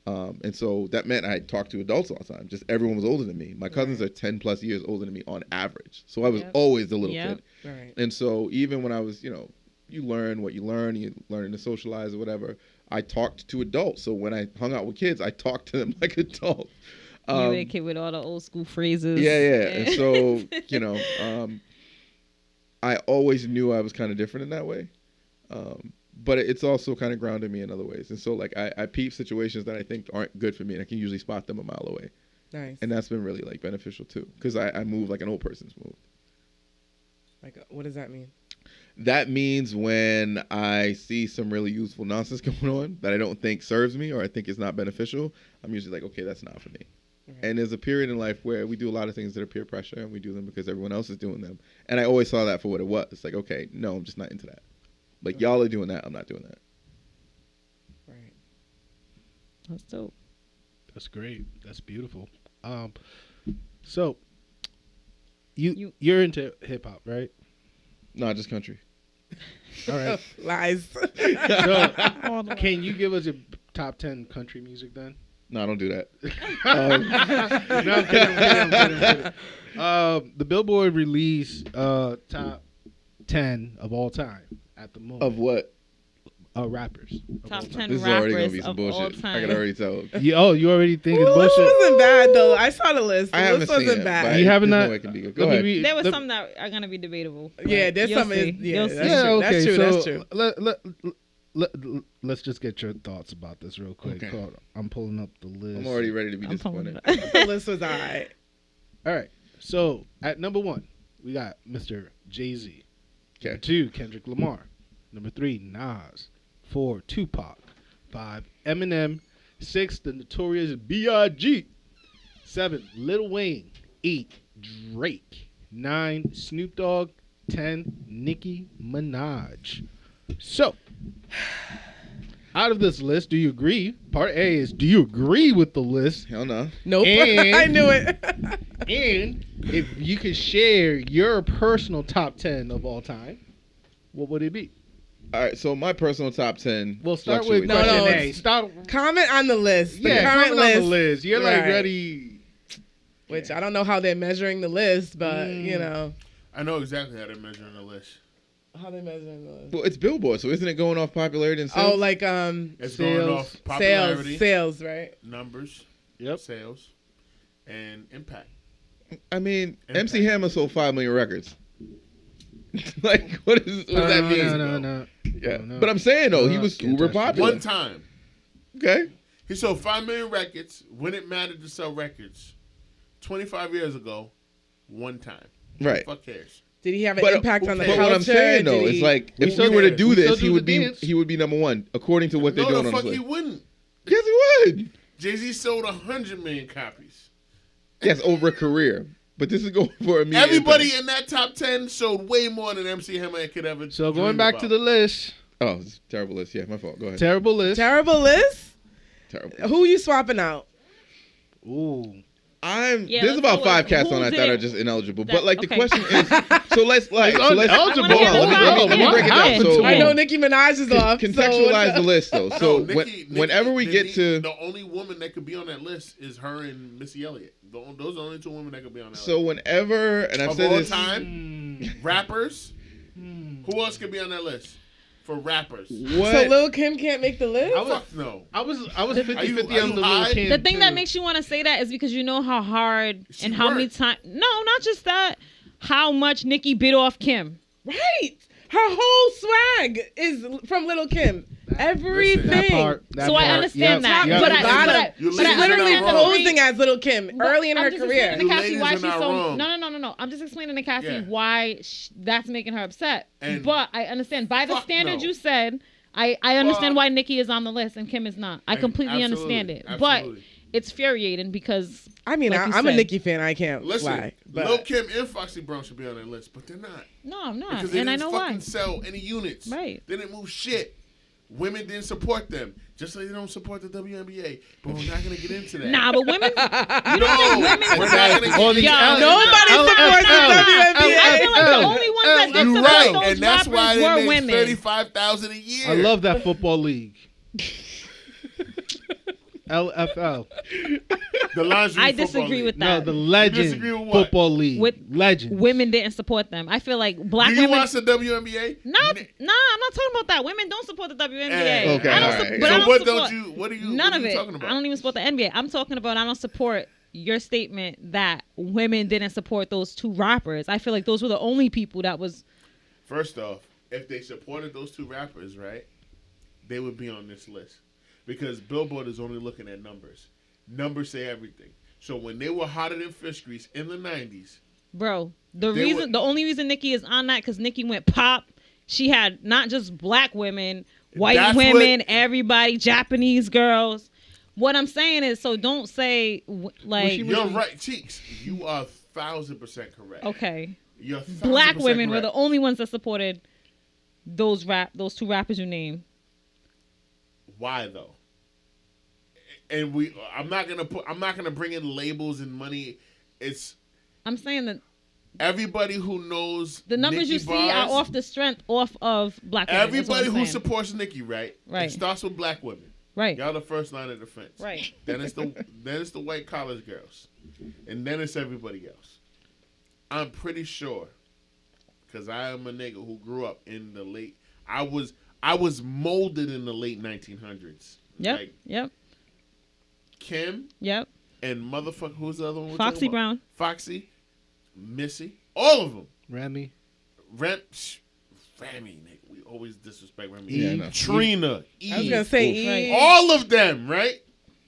[SPEAKER 3] And so that meant I talked to adults all the time. Just everyone was older than me. My cousins are 10 plus years older than me on average. So I was always the little kid.
[SPEAKER 4] Right.
[SPEAKER 3] And so even when I was, you learn what you learn to socialize or whatever. I talked to adults. So when I hung out with kids, I talked to them like adults.
[SPEAKER 2] You were a kid with all the old school phrases.
[SPEAKER 3] Yeah. And so, I always knew I was kind of different in that way. But it's also kind of grounded me in other ways. And so, like, I peep situations that I think aren't good for me, and I can usually spot them a mile away.
[SPEAKER 4] Nice.
[SPEAKER 3] And that's been really, like, beneficial, too, because I move like an old person's move.
[SPEAKER 4] Like, what does that mean?
[SPEAKER 3] That means when I see some really useful nonsense going on that I don't think serves me or I think is not beneficial, I'm usually like, okay, that's not for me. Right. And there's a period in life where we do a lot of things that are peer pressure, and we do them because everyone else is doing them. And I always saw that for what it was. It's like, okay, no, I'm just not into that. Like, y'all are doing that, I'm not doing that.
[SPEAKER 4] Right.
[SPEAKER 2] That's dope.
[SPEAKER 5] That's great. That's beautiful. So you're into hip hop, right?
[SPEAKER 3] No, just country.
[SPEAKER 5] All right.
[SPEAKER 4] Lies.
[SPEAKER 5] So, can you give us your top 10 country music then?
[SPEAKER 3] No, I don't do that.
[SPEAKER 5] No, I'm kidding. The Billboard released top 10 of all time at the moment.
[SPEAKER 3] Of what?
[SPEAKER 5] Rappers.
[SPEAKER 2] Top 10
[SPEAKER 3] This is already gonna
[SPEAKER 2] rappers
[SPEAKER 3] be some
[SPEAKER 2] of
[SPEAKER 3] bullshit.
[SPEAKER 2] all time.
[SPEAKER 3] I can already tell.
[SPEAKER 5] You already think it's
[SPEAKER 4] Well,
[SPEAKER 5] bullshit?
[SPEAKER 4] this wasn't bad though. I saw the list.
[SPEAKER 3] I haven't
[SPEAKER 4] This
[SPEAKER 3] seen
[SPEAKER 4] wasn't
[SPEAKER 3] it.
[SPEAKER 4] bad.
[SPEAKER 3] but
[SPEAKER 5] You haven't
[SPEAKER 3] there's
[SPEAKER 5] not-
[SPEAKER 3] no way it can be good. Go ahead.
[SPEAKER 2] There was some that are gonna be debatable.
[SPEAKER 4] Yeah, there's
[SPEAKER 2] You'll
[SPEAKER 4] some.
[SPEAKER 2] see.
[SPEAKER 4] Yeah,
[SPEAKER 2] You'll
[SPEAKER 4] that's
[SPEAKER 2] see.
[SPEAKER 4] true.
[SPEAKER 5] okay,
[SPEAKER 4] That's true.
[SPEAKER 5] so let's just get your thoughts about this real quick.
[SPEAKER 3] Okay.
[SPEAKER 5] Hold on. I'm pulling up the list.
[SPEAKER 3] I'm already ready to be
[SPEAKER 2] I'm pulling
[SPEAKER 3] disappointed.
[SPEAKER 2] it up.
[SPEAKER 4] The list was alright.
[SPEAKER 5] All right. So at number 1, we got Mr. Jay-Z.
[SPEAKER 3] Okay.
[SPEAKER 5] Number 2, Kendrick Lamar. Number 3, Nas. 4, Tupac. 5, Eminem. 6, The Notorious B.I.G. 7, Lil Wayne. 8, Drake. 9, Snoop Dogg. 10, Nicki Minaj. So, out of this list, do you agree? Part A is, do you agree with the list?
[SPEAKER 3] Hell no.
[SPEAKER 4] Nope.
[SPEAKER 5] And-
[SPEAKER 4] I knew it.
[SPEAKER 5] And if you could share your personal top 10 of all time, what would it be?
[SPEAKER 3] All right, so my personal top 10.
[SPEAKER 5] We'll start with
[SPEAKER 3] fluctuates.
[SPEAKER 4] No,
[SPEAKER 5] question
[SPEAKER 4] no,
[SPEAKER 5] A. Start,
[SPEAKER 4] Comment on the list. The
[SPEAKER 5] yeah,
[SPEAKER 4] current
[SPEAKER 5] comment on
[SPEAKER 4] list.
[SPEAKER 5] the list. You're like
[SPEAKER 4] Right.
[SPEAKER 5] ready.
[SPEAKER 4] Which I don't know how they're measuring the list, but you know
[SPEAKER 1] I know exactly how they're measuring the list.
[SPEAKER 4] how they measuring the list.
[SPEAKER 3] Well, it's Billboard, so isn't it going off popularity and sales?
[SPEAKER 4] Oh, like
[SPEAKER 1] It's
[SPEAKER 5] Sales.
[SPEAKER 1] going off popularity,
[SPEAKER 4] sales, right?
[SPEAKER 1] numbers,
[SPEAKER 5] Yep.
[SPEAKER 1] sales, and impact.
[SPEAKER 3] I mean,
[SPEAKER 1] Impact.
[SPEAKER 3] MC Hammer sold 5 million records. Like, what does that mean?
[SPEAKER 5] No.
[SPEAKER 3] Yeah.
[SPEAKER 5] No.
[SPEAKER 3] But I'm saying, though, he
[SPEAKER 5] No,
[SPEAKER 3] was
[SPEAKER 5] can't
[SPEAKER 3] uber
[SPEAKER 5] touch that.
[SPEAKER 3] popular.
[SPEAKER 1] One time.
[SPEAKER 3] Okay.
[SPEAKER 1] He sold 5 million records when it mattered to sell records 25 years ago, one time.
[SPEAKER 3] Right.
[SPEAKER 1] Fuck cares.
[SPEAKER 4] Did he have an
[SPEAKER 3] But,
[SPEAKER 4] impact on the
[SPEAKER 3] but
[SPEAKER 4] culture?
[SPEAKER 3] what I'm saying, though,
[SPEAKER 4] Did
[SPEAKER 3] is
[SPEAKER 4] he-
[SPEAKER 3] like,
[SPEAKER 5] We
[SPEAKER 3] if
[SPEAKER 5] still
[SPEAKER 3] we were to
[SPEAKER 5] do
[SPEAKER 3] do
[SPEAKER 5] we still
[SPEAKER 3] this,
[SPEAKER 5] do
[SPEAKER 3] he
[SPEAKER 5] the
[SPEAKER 3] would be
[SPEAKER 5] dance.
[SPEAKER 3] number 1, according to what they're
[SPEAKER 1] No,
[SPEAKER 3] doing
[SPEAKER 1] the
[SPEAKER 3] on
[SPEAKER 1] fuck
[SPEAKER 3] this
[SPEAKER 1] he
[SPEAKER 3] list.
[SPEAKER 1] wouldn't.
[SPEAKER 3] Yes, he would.
[SPEAKER 1] Jay-Z sold 100 million copies.
[SPEAKER 3] Yes, over a career. But this is going for a million.
[SPEAKER 1] Everybody in that top 10 sold way more than MC Hammer could ever
[SPEAKER 5] So
[SPEAKER 1] dream
[SPEAKER 5] going back
[SPEAKER 1] about.
[SPEAKER 5] to the list,
[SPEAKER 3] Oh, it's a terrible list. Yeah, my fault. Go ahead.
[SPEAKER 5] terrible list.
[SPEAKER 4] Terrible list.
[SPEAKER 3] Terrible.
[SPEAKER 4] Who you swapping out?
[SPEAKER 5] Ooh.
[SPEAKER 2] Yeah,
[SPEAKER 3] There's
[SPEAKER 2] let's
[SPEAKER 3] about
[SPEAKER 2] go
[SPEAKER 3] 5
[SPEAKER 2] with
[SPEAKER 3] cats
[SPEAKER 2] who
[SPEAKER 3] on that that are
[SPEAKER 2] didn't-
[SPEAKER 3] just ineligible.
[SPEAKER 2] that-
[SPEAKER 3] But like the
[SPEAKER 2] okay.
[SPEAKER 3] question is, so let's
[SPEAKER 5] Ineligible.
[SPEAKER 3] hold on. Let me break it down. So
[SPEAKER 4] I know Nicki Minaj is off. so
[SPEAKER 3] contextualize the list though. So
[SPEAKER 1] No,
[SPEAKER 3] whenever we get to
[SPEAKER 1] the only woman that could be on that list is her and Missy Elliott. Those are the only 2 women that could be on that
[SPEAKER 3] so
[SPEAKER 1] list.
[SPEAKER 3] whenever and I've
[SPEAKER 1] Of
[SPEAKER 3] said
[SPEAKER 1] all
[SPEAKER 3] this.
[SPEAKER 1] time, rappers. Who else could be on that list for rappers?
[SPEAKER 3] What?
[SPEAKER 4] So Lil Kim can't make the list?
[SPEAKER 1] Fuck no.
[SPEAKER 5] I was 50-50
[SPEAKER 1] Are you
[SPEAKER 5] on the little
[SPEAKER 1] high?
[SPEAKER 5] Kim.
[SPEAKER 2] The thing that
[SPEAKER 5] too.
[SPEAKER 2] makes you want to say that is because you know how hard
[SPEAKER 1] She
[SPEAKER 2] and how many
[SPEAKER 1] worked.
[SPEAKER 2] times. No, not just that. How much Nicki bit off Kim.
[SPEAKER 4] Right. Her whole swag is from Lil Kim. Everything.
[SPEAKER 5] that part.
[SPEAKER 2] So I understand that.
[SPEAKER 5] Yep.
[SPEAKER 2] But
[SPEAKER 5] Yep.
[SPEAKER 2] I
[SPEAKER 1] You
[SPEAKER 4] She's
[SPEAKER 1] ladies are
[SPEAKER 4] literally
[SPEAKER 1] not wrong.
[SPEAKER 4] posing as Lil Kim early in her
[SPEAKER 2] I'm just
[SPEAKER 4] career.
[SPEAKER 2] explaining to Cassie
[SPEAKER 1] You
[SPEAKER 2] why
[SPEAKER 1] ladies
[SPEAKER 2] she's
[SPEAKER 1] are
[SPEAKER 2] so.
[SPEAKER 1] not wrong.
[SPEAKER 2] No. I'm just explaining to Cassie
[SPEAKER 1] Yeah.
[SPEAKER 2] why that's making her upset.
[SPEAKER 1] And
[SPEAKER 2] but I understand. By the
[SPEAKER 1] fuck
[SPEAKER 2] standard
[SPEAKER 1] no.
[SPEAKER 2] you said, I understand
[SPEAKER 1] Fuck.
[SPEAKER 2] why Nicki is on the list and Kim is not. I completely
[SPEAKER 1] Absolutely.
[SPEAKER 2] understand it.
[SPEAKER 1] Absolutely.
[SPEAKER 2] But it's infuriating because.
[SPEAKER 4] I mean,
[SPEAKER 2] Like you
[SPEAKER 4] I'm a
[SPEAKER 2] said.
[SPEAKER 4] Nicki fan. I can't
[SPEAKER 1] Listen,
[SPEAKER 4] lie. But
[SPEAKER 1] Lil Kim and Foxy Brown should be on that list, but they're not.
[SPEAKER 2] No, I'm not.
[SPEAKER 1] Because they
[SPEAKER 2] And I
[SPEAKER 1] didn't
[SPEAKER 2] know
[SPEAKER 1] fucking
[SPEAKER 2] why.
[SPEAKER 1] sell any units.
[SPEAKER 2] Right.
[SPEAKER 1] They didn't move shit. Women didn't support them. Just like they don't support the WNBA. But we're not going to get into that.
[SPEAKER 2] Nah, but women.
[SPEAKER 1] no, we're not going to
[SPEAKER 5] All
[SPEAKER 1] get
[SPEAKER 5] these
[SPEAKER 1] into
[SPEAKER 5] L-
[SPEAKER 1] that.
[SPEAKER 4] nobody
[SPEAKER 5] L-
[SPEAKER 4] supports
[SPEAKER 5] L-
[SPEAKER 4] the
[SPEAKER 5] L-
[SPEAKER 4] WNBA.
[SPEAKER 2] I feel like the only ones that did
[SPEAKER 1] You're
[SPEAKER 2] support
[SPEAKER 1] right,
[SPEAKER 2] those
[SPEAKER 1] and that's why
[SPEAKER 2] rappers
[SPEAKER 1] they
[SPEAKER 2] were
[SPEAKER 1] make
[SPEAKER 2] women.
[SPEAKER 1] $35,000 a year.
[SPEAKER 5] I love that football league. LFL.
[SPEAKER 1] The lingerie
[SPEAKER 2] I
[SPEAKER 1] football
[SPEAKER 2] disagree
[SPEAKER 1] league.
[SPEAKER 2] with
[SPEAKER 5] No,
[SPEAKER 2] that.
[SPEAKER 5] the Legend
[SPEAKER 1] disagree with what?
[SPEAKER 5] Football League.
[SPEAKER 2] With
[SPEAKER 5] Legend.
[SPEAKER 2] Women didn't support them. I feel like black
[SPEAKER 1] Do you
[SPEAKER 2] women.
[SPEAKER 1] watch the WNBA?
[SPEAKER 2] No, I'm not talking about that. Women don't support the WNBA.
[SPEAKER 1] Hey,
[SPEAKER 3] Okay,
[SPEAKER 2] I don't
[SPEAKER 3] all right.
[SPEAKER 2] but
[SPEAKER 1] So
[SPEAKER 2] I don't
[SPEAKER 1] what
[SPEAKER 2] support
[SPEAKER 1] don't you? What are you?
[SPEAKER 2] none
[SPEAKER 1] what
[SPEAKER 2] of
[SPEAKER 1] are you
[SPEAKER 2] it.
[SPEAKER 1] talking about?
[SPEAKER 2] I don't even support the NBA. I'm talking about I don't support your statement that women didn't support those two rappers. I feel like those were the only people that was.
[SPEAKER 1] First off, if they supported those two rappers, right, they would be on this list because Billboard is only looking at numbers. Numbers say everything. So when they were hotter than fish grease in the 90s,
[SPEAKER 2] Bro,
[SPEAKER 1] They
[SPEAKER 2] the only reason Nicki is on that because Nicki went pop. She had not just black women, white
[SPEAKER 1] That's
[SPEAKER 2] women,
[SPEAKER 1] what-
[SPEAKER 2] everybody, Japanese girls. What I'm saying is, so don't say like
[SPEAKER 1] you're right, Cheeks. You are 1,000% correct.
[SPEAKER 2] okay,
[SPEAKER 1] You're 1,000%
[SPEAKER 2] black women were the
[SPEAKER 1] correct.
[SPEAKER 2] only ones that supported those two rappers you named.
[SPEAKER 1] Why though? And I'm not gonna bring in labels and money. It's
[SPEAKER 2] I'm saying that
[SPEAKER 1] everybody who knows
[SPEAKER 2] the numbers
[SPEAKER 1] Nicki
[SPEAKER 2] you see
[SPEAKER 1] bars,
[SPEAKER 2] are off the strength of black women. is what
[SPEAKER 1] everybody
[SPEAKER 2] I'm
[SPEAKER 1] who
[SPEAKER 2] saying.
[SPEAKER 1] supports Nicki, right?
[SPEAKER 2] Right.
[SPEAKER 1] It starts with black women.
[SPEAKER 2] Right.
[SPEAKER 1] Y'all the first line of defense.
[SPEAKER 2] Right.
[SPEAKER 1] Then it's the white college girls, and then it's everybody else. I'm pretty sure, because I am a nigga who grew up in the late. I was molded in the late 1900s.
[SPEAKER 2] Yep.
[SPEAKER 1] Like
[SPEAKER 2] Yep.
[SPEAKER 1] Kim
[SPEAKER 2] Yep.
[SPEAKER 1] and motherfucker, who's the other one? we're
[SPEAKER 2] Foxy
[SPEAKER 1] talking about?
[SPEAKER 2] Brown.
[SPEAKER 1] Foxy, Missy, all of them.
[SPEAKER 5] Remy.
[SPEAKER 1] Remy, nigga, we always disrespect Remy.
[SPEAKER 3] Yeah, I know.
[SPEAKER 1] Trina, Eve,
[SPEAKER 4] I was gonna say Eve,
[SPEAKER 1] all of them, right?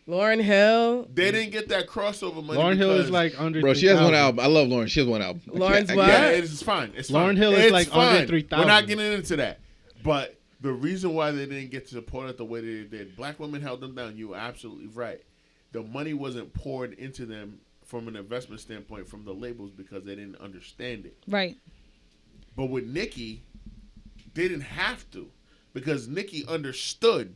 [SPEAKER 4] Lauren Hill.
[SPEAKER 1] They didn't get that crossover money.
[SPEAKER 5] Lauren Hill is
[SPEAKER 1] because-
[SPEAKER 5] like under.
[SPEAKER 3] Bro, she has one
[SPEAKER 5] 3,000.
[SPEAKER 3] album. I love Lauren. She has one album.
[SPEAKER 4] Lauren's
[SPEAKER 3] I
[SPEAKER 4] what?
[SPEAKER 1] Yeah, it's fine. It's
[SPEAKER 5] Lauryn
[SPEAKER 1] fine.
[SPEAKER 5] Hill is
[SPEAKER 1] It's
[SPEAKER 5] like under
[SPEAKER 1] fine.
[SPEAKER 5] 3,000.
[SPEAKER 1] We're not getting into that. But the reason why they didn't get to support it the way they did, black women held them down. You were absolutely right. The money wasn't poured into them from an investment standpoint from the labels because they didn't understand it.
[SPEAKER 2] Right.
[SPEAKER 1] But with Nicki, they didn't have to because Nicki understood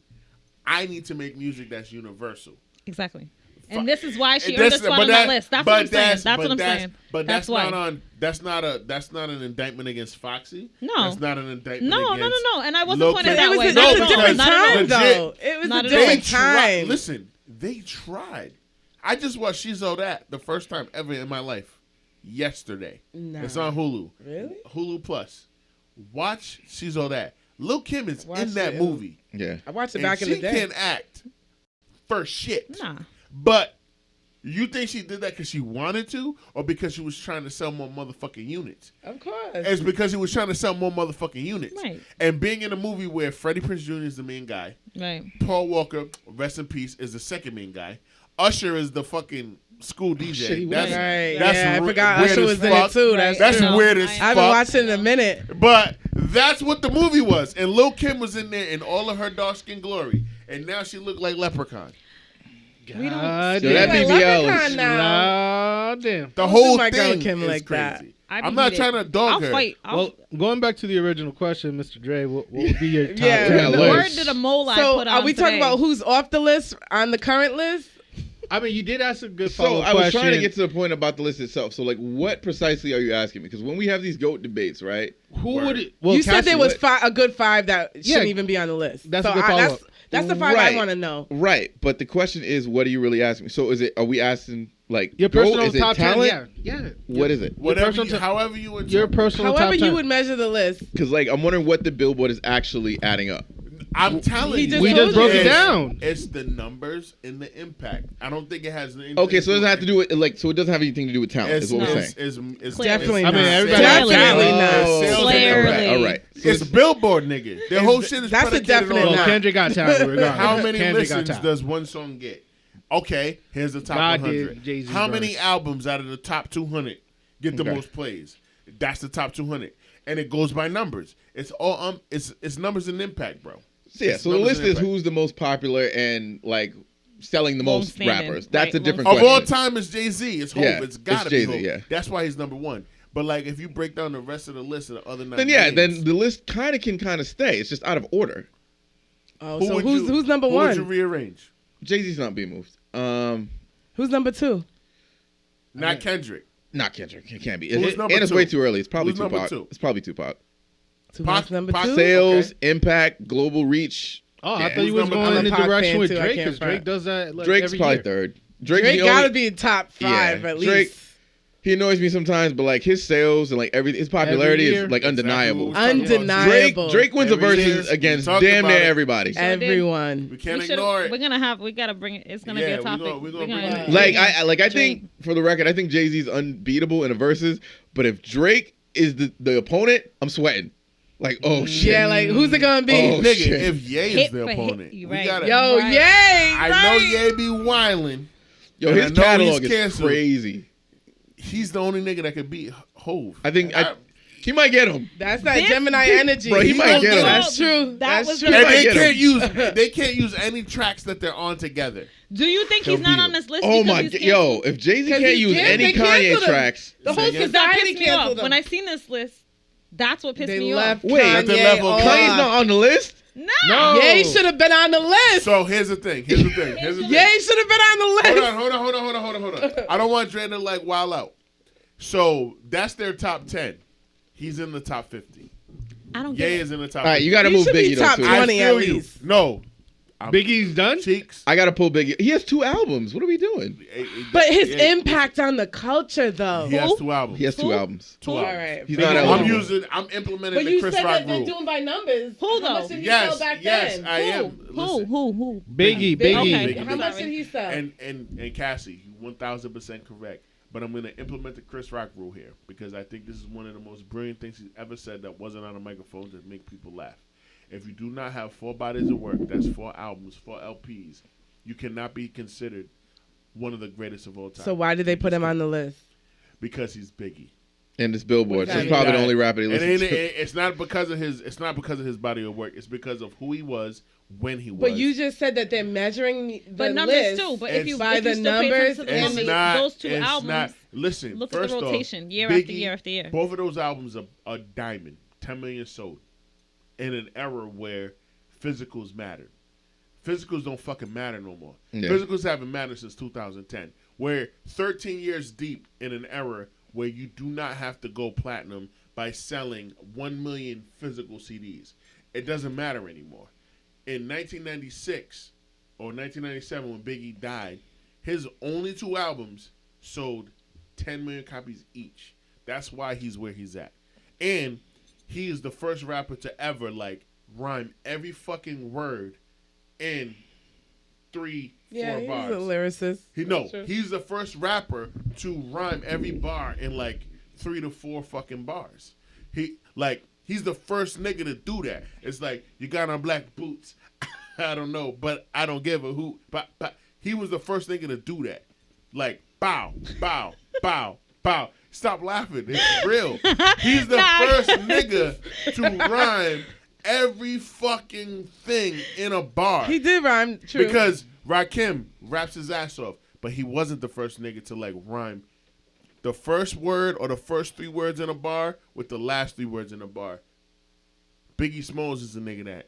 [SPEAKER 1] I need to make music that's universal.
[SPEAKER 2] Exactly. And this is why she
[SPEAKER 1] And
[SPEAKER 2] earned
[SPEAKER 1] that's-
[SPEAKER 2] this spot
[SPEAKER 1] but
[SPEAKER 2] on that
[SPEAKER 1] that-
[SPEAKER 2] list. That's
[SPEAKER 1] but
[SPEAKER 2] what I'm saying.
[SPEAKER 1] that's-
[SPEAKER 2] That's
[SPEAKER 1] but
[SPEAKER 2] what I'm
[SPEAKER 1] that's-
[SPEAKER 2] saying.
[SPEAKER 1] But
[SPEAKER 2] that's
[SPEAKER 1] that's
[SPEAKER 2] why.
[SPEAKER 1] that's not an indictment against Foxy.
[SPEAKER 2] No.
[SPEAKER 1] That's not an indictment
[SPEAKER 2] No,
[SPEAKER 1] against
[SPEAKER 2] And I wasn't
[SPEAKER 1] Lil'
[SPEAKER 2] pointing
[SPEAKER 1] Kim.
[SPEAKER 2] that
[SPEAKER 4] It was
[SPEAKER 2] way.
[SPEAKER 4] a,
[SPEAKER 2] Not
[SPEAKER 4] it was
[SPEAKER 2] at
[SPEAKER 4] a
[SPEAKER 2] all.
[SPEAKER 4] different
[SPEAKER 2] Not at all.
[SPEAKER 4] time,
[SPEAKER 1] Legit.
[SPEAKER 4] though. It was
[SPEAKER 2] Not
[SPEAKER 4] a
[SPEAKER 2] at all.
[SPEAKER 1] They
[SPEAKER 4] different
[SPEAKER 1] tried.
[SPEAKER 4] time.
[SPEAKER 1] Listen, they tried. I just watched She's All That the first time ever in my life yesterday.
[SPEAKER 4] Nah.
[SPEAKER 1] It's on Hulu.
[SPEAKER 4] Really?
[SPEAKER 1] Hulu Plus. Watch She's All That. Lil' Kim is
[SPEAKER 4] Watched
[SPEAKER 1] in that
[SPEAKER 4] it.
[SPEAKER 1] movie.
[SPEAKER 3] Yeah.
[SPEAKER 4] I watched it
[SPEAKER 1] And
[SPEAKER 4] back in the
[SPEAKER 1] she
[SPEAKER 4] day.
[SPEAKER 1] can act for shit.
[SPEAKER 2] Nah.
[SPEAKER 1] But you think she did that because she wanted to or because she was trying to sell more motherfucking units?
[SPEAKER 4] Of course.
[SPEAKER 1] It's because she was trying to sell more motherfucking units.
[SPEAKER 2] Right.
[SPEAKER 1] And being in a movie where Freddie Prinze Jr. is the main guy,
[SPEAKER 2] Right.
[SPEAKER 1] Paul Walker, rest in peace, is the second main guy. Usher is the fucking school DJ.
[SPEAKER 5] shit, he was
[SPEAKER 1] that's
[SPEAKER 5] in
[SPEAKER 4] Right.
[SPEAKER 1] that's
[SPEAKER 4] Yeah, I
[SPEAKER 1] re-
[SPEAKER 4] forgot
[SPEAKER 1] weird
[SPEAKER 4] Usher
[SPEAKER 1] as
[SPEAKER 4] was in
[SPEAKER 1] fuck.
[SPEAKER 4] it too.
[SPEAKER 2] Right.
[SPEAKER 1] That's
[SPEAKER 2] No,
[SPEAKER 1] weird as
[SPEAKER 2] I
[SPEAKER 4] I
[SPEAKER 1] fuck.
[SPEAKER 4] haven't watched it in a minute.
[SPEAKER 1] But that's what the movie was. And Lil' Kim was in there in all of her dark skin glory. And now she looked like Leprechaun.
[SPEAKER 2] We don't-
[SPEAKER 5] God
[SPEAKER 3] So
[SPEAKER 5] damn.
[SPEAKER 3] that
[SPEAKER 4] Like
[SPEAKER 3] BBL
[SPEAKER 4] Leprechaun
[SPEAKER 3] is.
[SPEAKER 4] now.
[SPEAKER 5] God damn.
[SPEAKER 1] The
[SPEAKER 4] Don't
[SPEAKER 1] whole
[SPEAKER 4] do my girl
[SPEAKER 1] thing
[SPEAKER 4] Kim
[SPEAKER 1] is
[SPEAKER 4] like
[SPEAKER 1] crazy.
[SPEAKER 4] that.
[SPEAKER 1] I'm not trying to dog
[SPEAKER 2] I'll
[SPEAKER 1] her.
[SPEAKER 2] fight.
[SPEAKER 5] Well, going back to the original question, Mr. Dre, what would be your top
[SPEAKER 4] Yeah.
[SPEAKER 5] 10
[SPEAKER 3] Yeah,
[SPEAKER 2] The
[SPEAKER 3] Liz.
[SPEAKER 2] word
[SPEAKER 5] list?
[SPEAKER 2] to the mole I
[SPEAKER 4] So
[SPEAKER 2] put on
[SPEAKER 4] are we talking
[SPEAKER 2] today.
[SPEAKER 4] about who's off the list on the current list?
[SPEAKER 5] I mean, you did ask a good
[SPEAKER 3] So
[SPEAKER 5] follow-up
[SPEAKER 3] I was
[SPEAKER 5] question.
[SPEAKER 3] trying to get to the point about the list itself. So like, what precisely are you asking me? Because when we have these GOAT debates, right?
[SPEAKER 5] Who
[SPEAKER 1] Word.
[SPEAKER 5] would it? Well,
[SPEAKER 4] You said there
[SPEAKER 5] Cassie,
[SPEAKER 4] was a good five that shouldn't
[SPEAKER 5] Yeah.
[SPEAKER 4] even be on the list.
[SPEAKER 5] That's
[SPEAKER 4] so
[SPEAKER 5] a good follow-up.
[SPEAKER 4] that's the five
[SPEAKER 3] Right.
[SPEAKER 4] I want to know.
[SPEAKER 3] Right, but the question is, what are you really asking me? So are we asking like
[SPEAKER 5] your
[SPEAKER 3] GOAT?
[SPEAKER 5] personal
[SPEAKER 3] Is it
[SPEAKER 5] top
[SPEAKER 3] talent?
[SPEAKER 5] 10? Yeah.
[SPEAKER 3] What is it?
[SPEAKER 1] Whatever,
[SPEAKER 5] personal top-
[SPEAKER 1] however you would.
[SPEAKER 5] Your personal
[SPEAKER 4] However
[SPEAKER 5] top 10.
[SPEAKER 4] you would measure the list.
[SPEAKER 3] Because like I'm wondering what the Billboard is actually adding up.
[SPEAKER 1] I'm telling
[SPEAKER 4] He
[SPEAKER 1] you.
[SPEAKER 4] just
[SPEAKER 5] We
[SPEAKER 4] told
[SPEAKER 5] just broke
[SPEAKER 4] you.
[SPEAKER 5] it down.
[SPEAKER 1] It's the numbers and the impact. I don't think it has anything.
[SPEAKER 3] Okay, so it doesn't have to do with like. So it doesn't have anything to do with talent.
[SPEAKER 1] It's,
[SPEAKER 3] Is what we're saying.
[SPEAKER 1] it's
[SPEAKER 4] Definitely
[SPEAKER 5] I mean,
[SPEAKER 4] not.
[SPEAKER 5] everybody-
[SPEAKER 4] Definitely
[SPEAKER 1] Oh,
[SPEAKER 4] not.
[SPEAKER 1] sales and
[SPEAKER 2] Clearly.
[SPEAKER 1] impact.
[SPEAKER 3] All right.
[SPEAKER 1] It's Billboard, nigga. Their whole shit is
[SPEAKER 4] That's a
[SPEAKER 1] predicated
[SPEAKER 4] definite
[SPEAKER 1] on
[SPEAKER 5] Well,
[SPEAKER 4] not.
[SPEAKER 5] Kendrick got talent. regardless.
[SPEAKER 1] how many
[SPEAKER 5] Kendrick got
[SPEAKER 1] listens
[SPEAKER 5] talent.
[SPEAKER 1] does one song get? Okay, here's the top
[SPEAKER 5] God
[SPEAKER 1] 100.
[SPEAKER 5] did Jay-Z
[SPEAKER 1] How many
[SPEAKER 5] verse.
[SPEAKER 1] albums out of the top 200 get the
[SPEAKER 3] Okay.
[SPEAKER 1] most plays? That's the top 200, and it goes by numbers. It's all it's numbers and impact, bro.
[SPEAKER 3] So, yeah.
[SPEAKER 1] It's
[SPEAKER 3] So the
[SPEAKER 1] numbers
[SPEAKER 3] list
[SPEAKER 1] and
[SPEAKER 3] is
[SPEAKER 1] impact.
[SPEAKER 3] who's the most popular and like selling the most
[SPEAKER 2] Long-standing,
[SPEAKER 3] rappers. That's
[SPEAKER 2] right,
[SPEAKER 3] a different
[SPEAKER 1] Of
[SPEAKER 3] question.
[SPEAKER 1] all time, it's Jay-Z. It's Hope.
[SPEAKER 3] Yeah,
[SPEAKER 1] It's gotta
[SPEAKER 3] it's
[SPEAKER 1] be
[SPEAKER 3] Jay-Z,
[SPEAKER 1] Hope.
[SPEAKER 3] yeah.
[SPEAKER 1] That's why he's number one. But like, if you break down the rest of the list of the other nine,
[SPEAKER 3] Then yeah,
[SPEAKER 1] names,
[SPEAKER 3] then the list kind of stay. It's just out of order.
[SPEAKER 4] Oh,
[SPEAKER 1] who
[SPEAKER 4] so
[SPEAKER 1] would
[SPEAKER 4] who's number
[SPEAKER 1] who would you
[SPEAKER 4] one?
[SPEAKER 1] rearrange?
[SPEAKER 3] Jay-Z's not being moved.
[SPEAKER 4] Who's number two?
[SPEAKER 1] Not Kendrick.
[SPEAKER 3] Not Kendrick. It can't be.
[SPEAKER 1] Who's
[SPEAKER 3] And
[SPEAKER 1] number
[SPEAKER 3] it's
[SPEAKER 1] two?
[SPEAKER 3] way too early. It's probably
[SPEAKER 1] Who's number
[SPEAKER 3] Tupac.
[SPEAKER 1] two?
[SPEAKER 3] It's probably Tupac.
[SPEAKER 4] Tupac's number
[SPEAKER 1] Pac-
[SPEAKER 4] two.
[SPEAKER 3] Sales,
[SPEAKER 1] Okay.
[SPEAKER 3] impact, global reach.
[SPEAKER 5] Oh,
[SPEAKER 3] Yeah.
[SPEAKER 5] I thought you was
[SPEAKER 1] Who's number
[SPEAKER 5] going in
[SPEAKER 1] three?
[SPEAKER 5] the
[SPEAKER 4] I'm a Pac
[SPEAKER 5] direction
[SPEAKER 4] fan
[SPEAKER 5] with
[SPEAKER 4] too, I
[SPEAKER 5] Drake,
[SPEAKER 4] can't
[SPEAKER 5] because Drake
[SPEAKER 4] front.
[SPEAKER 5] does that like
[SPEAKER 3] Drake's
[SPEAKER 5] every
[SPEAKER 3] probably
[SPEAKER 5] year.
[SPEAKER 3] third.
[SPEAKER 4] Drake gotta be top 5
[SPEAKER 3] Yeah,
[SPEAKER 4] at least.
[SPEAKER 3] Drake- He annoys me sometimes, but like his sales and like his popularity
[SPEAKER 5] year.
[SPEAKER 3] is like undeniable.
[SPEAKER 1] Exactly.
[SPEAKER 4] Undeniable.
[SPEAKER 3] Drake wins the
[SPEAKER 1] Every
[SPEAKER 3] verses
[SPEAKER 1] year.
[SPEAKER 3] against
[SPEAKER 1] We talked
[SPEAKER 3] damn near
[SPEAKER 1] about it.
[SPEAKER 3] everybody.
[SPEAKER 4] Everyone.
[SPEAKER 1] We can't
[SPEAKER 2] We should've-
[SPEAKER 1] ignore it.
[SPEAKER 2] We gotta bring it. It's gonna be
[SPEAKER 1] Yeah,
[SPEAKER 2] a
[SPEAKER 1] we
[SPEAKER 2] topic.
[SPEAKER 1] gonna
[SPEAKER 2] We're
[SPEAKER 1] bring
[SPEAKER 2] gonna-
[SPEAKER 1] it.
[SPEAKER 3] I think for the record, I think Jay-Z's unbeatable in the verses, but if Drake is the opponent, I'm sweating. Like, oh shit.
[SPEAKER 4] Yeah, like who's it gonna be?
[SPEAKER 3] Oh,
[SPEAKER 1] Nigga,
[SPEAKER 3] shit.
[SPEAKER 1] if Ye is
[SPEAKER 2] Hit
[SPEAKER 1] the
[SPEAKER 2] for hit,
[SPEAKER 1] opponent,
[SPEAKER 2] you
[SPEAKER 1] we
[SPEAKER 2] right.
[SPEAKER 1] gotta.
[SPEAKER 4] Yo,
[SPEAKER 2] Right.
[SPEAKER 4] yay!
[SPEAKER 1] I know Ye be wildin'.
[SPEAKER 3] Yo,
[SPEAKER 1] and
[SPEAKER 3] his
[SPEAKER 1] I know
[SPEAKER 3] catalog
[SPEAKER 1] he's
[SPEAKER 3] is
[SPEAKER 1] canceled.
[SPEAKER 3] crazy.
[SPEAKER 1] He's the only nigga that could beat Hove.
[SPEAKER 3] I think he might get him.
[SPEAKER 4] That's that
[SPEAKER 2] This-
[SPEAKER 4] Gemini energy.
[SPEAKER 3] Bro, he might get him.
[SPEAKER 4] That's true.
[SPEAKER 2] That
[SPEAKER 4] That's
[SPEAKER 2] was
[SPEAKER 4] true.
[SPEAKER 3] He
[SPEAKER 1] And
[SPEAKER 3] might
[SPEAKER 1] they
[SPEAKER 3] get
[SPEAKER 1] can't they can't use any tracks that they're on together.
[SPEAKER 2] Do you think
[SPEAKER 1] He'll
[SPEAKER 2] he's not
[SPEAKER 1] beat
[SPEAKER 2] on
[SPEAKER 1] him.
[SPEAKER 2] this list?
[SPEAKER 3] Oh
[SPEAKER 2] because
[SPEAKER 3] my
[SPEAKER 2] he's
[SPEAKER 3] god,
[SPEAKER 2] canceled?
[SPEAKER 3] yo! If Jay Z
[SPEAKER 4] 'Cause
[SPEAKER 3] can't
[SPEAKER 4] he's
[SPEAKER 3] use
[SPEAKER 4] canceled.
[SPEAKER 3] any
[SPEAKER 4] They canceled
[SPEAKER 3] Kanye
[SPEAKER 4] him.
[SPEAKER 3] tracks,
[SPEAKER 4] The whole
[SPEAKER 1] Say again?
[SPEAKER 2] That
[SPEAKER 4] society
[SPEAKER 2] pissed me off.
[SPEAKER 4] canceled him.
[SPEAKER 2] When I seen this list, that's what pissed
[SPEAKER 4] They
[SPEAKER 2] me
[SPEAKER 4] left
[SPEAKER 3] Wait,
[SPEAKER 4] Kanye
[SPEAKER 1] at the level
[SPEAKER 4] off.
[SPEAKER 3] Kanye's not on the list.
[SPEAKER 2] off.
[SPEAKER 5] No.
[SPEAKER 4] Yeah, he should have been on the list.
[SPEAKER 1] So here's the thing. Here's the thing.
[SPEAKER 4] Yeah, he should have been on the list.
[SPEAKER 1] Hold on. I don't want Dre to like wild out. So that's their top 10. He's in the top 50.
[SPEAKER 2] I don't
[SPEAKER 1] Ye
[SPEAKER 2] get it.
[SPEAKER 1] is in the top
[SPEAKER 3] All right,
[SPEAKER 1] 50.
[SPEAKER 3] you got to
[SPEAKER 4] He
[SPEAKER 3] move
[SPEAKER 4] should be
[SPEAKER 3] Biggie though
[SPEAKER 4] top
[SPEAKER 3] too.
[SPEAKER 4] 20
[SPEAKER 1] I
[SPEAKER 4] at
[SPEAKER 1] feel you.
[SPEAKER 4] least.
[SPEAKER 1] No.
[SPEAKER 5] Biggie's done?
[SPEAKER 1] Cheeks.
[SPEAKER 3] I got to pull Biggie. He has 2 albums. What are we doing?
[SPEAKER 4] But his
[SPEAKER 1] Yeah.
[SPEAKER 4] impact on the culture, though.
[SPEAKER 1] He has 2 albums.
[SPEAKER 3] He has 2
[SPEAKER 2] Who?
[SPEAKER 3] albums.
[SPEAKER 1] Two
[SPEAKER 4] All
[SPEAKER 1] albums.
[SPEAKER 4] right.
[SPEAKER 3] He's
[SPEAKER 4] Biggie.
[SPEAKER 3] not eligible.
[SPEAKER 1] I'm implementing
[SPEAKER 4] But
[SPEAKER 1] the
[SPEAKER 4] you
[SPEAKER 1] Chris
[SPEAKER 4] said
[SPEAKER 1] Rock
[SPEAKER 4] that they're
[SPEAKER 1] rule.
[SPEAKER 4] doing by numbers.
[SPEAKER 2] Who
[SPEAKER 4] How
[SPEAKER 2] though?
[SPEAKER 4] much did he
[SPEAKER 1] Yes,
[SPEAKER 4] sell back
[SPEAKER 1] yes,
[SPEAKER 4] then?
[SPEAKER 1] I am. Listen.
[SPEAKER 2] Who?
[SPEAKER 5] Biggie.
[SPEAKER 2] Okay.
[SPEAKER 4] How much did he sell?
[SPEAKER 1] And Cassie, 1,000% correct. But I'm going to implement the Chris Rock rule here because I think this is one of the most brilliant things he's ever said that wasn't on a microphone to make people laugh. If you do not have 4 bodies of work, that's 4 albums, 4 LPs, you cannot be considered one of the greatest of all time.
[SPEAKER 4] So why did they put him on the list?
[SPEAKER 1] Because he's Biggie.
[SPEAKER 3] And it's Billboard. So
[SPEAKER 4] What
[SPEAKER 3] he's
[SPEAKER 4] does that
[SPEAKER 3] probably the
[SPEAKER 1] mean?
[SPEAKER 3] only rapper he
[SPEAKER 1] And
[SPEAKER 3] listens to.
[SPEAKER 1] it's not because of his. It's not because of his body of work. It's because of who he was when he was.
[SPEAKER 4] But you just said that they're measuring the
[SPEAKER 2] But numbers
[SPEAKER 4] list
[SPEAKER 2] too. But
[SPEAKER 1] It's
[SPEAKER 2] if you
[SPEAKER 4] by
[SPEAKER 2] if you
[SPEAKER 4] the
[SPEAKER 2] still pay
[SPEAKER 4] numbers
[SPEAKER 2] attention to the
[SPEAKER 4] and
[SPEAKER 1] It's
[SPEAKER 2] numbers,
[SPEAKER 1] not.
[SPEAKER 2] those 2
[SPEAKER 1] it's
[SPEAKER 2] albums.
[SPEAKER 1] Not, listen.
[SPEAKER 2] Look at
[SPEAKER 1] first
[SPEAKER 2] the
[SPEAKER 1] off,
[SPEAKER 2] rotation year after
[SPEAKER 1] Biggie,
[SPEAKER 2] year after year.
[SPEAKER 1] Both of those albums are diamond. 10 million sold. In an era where physicals mattered. Physicals don't fucking matter no more.
[SPEAKER 3] Yeah.
[SPEAKER 1] Physicals haven't mattered since 2010. We're 13 years deep in an era where you do not have to go platinum by selling 1 million physical CDs. It doesn't matter anymore. In 1996 or 1997 when Biggie died, his only 2 albums sold 10 million copies each. That's why he's where he's at. And he is the first rapper to ever like rhyme every fucking word in 3-4
[SPEAKER 4] Yeah, he's
[SPEAKER 1] bars.
[SPEAKER 4] a lyricist.
[SPEAKER 1] True. He's the first rapper to rhyme every bar in like 3 to 4 fucking bars. He's the first nigga to do that. It's like you got on black boots. I don't know, but I don't give a hoot. But he was the first nigga to do that. Like bow, bow, bow, bow. Stop laughing. It's real. He's the first nigga to rhyme every fucking thing in a bar.
[SPEAKER 4] He did rhyme, true.
[SPEAKER 1] Because Rakim raps his ass off, but he wasn't the first nigga to like rhyme the first word or the first 3 words in a bar with the last 3 words in a bar. Biggie Smalls is the nigga that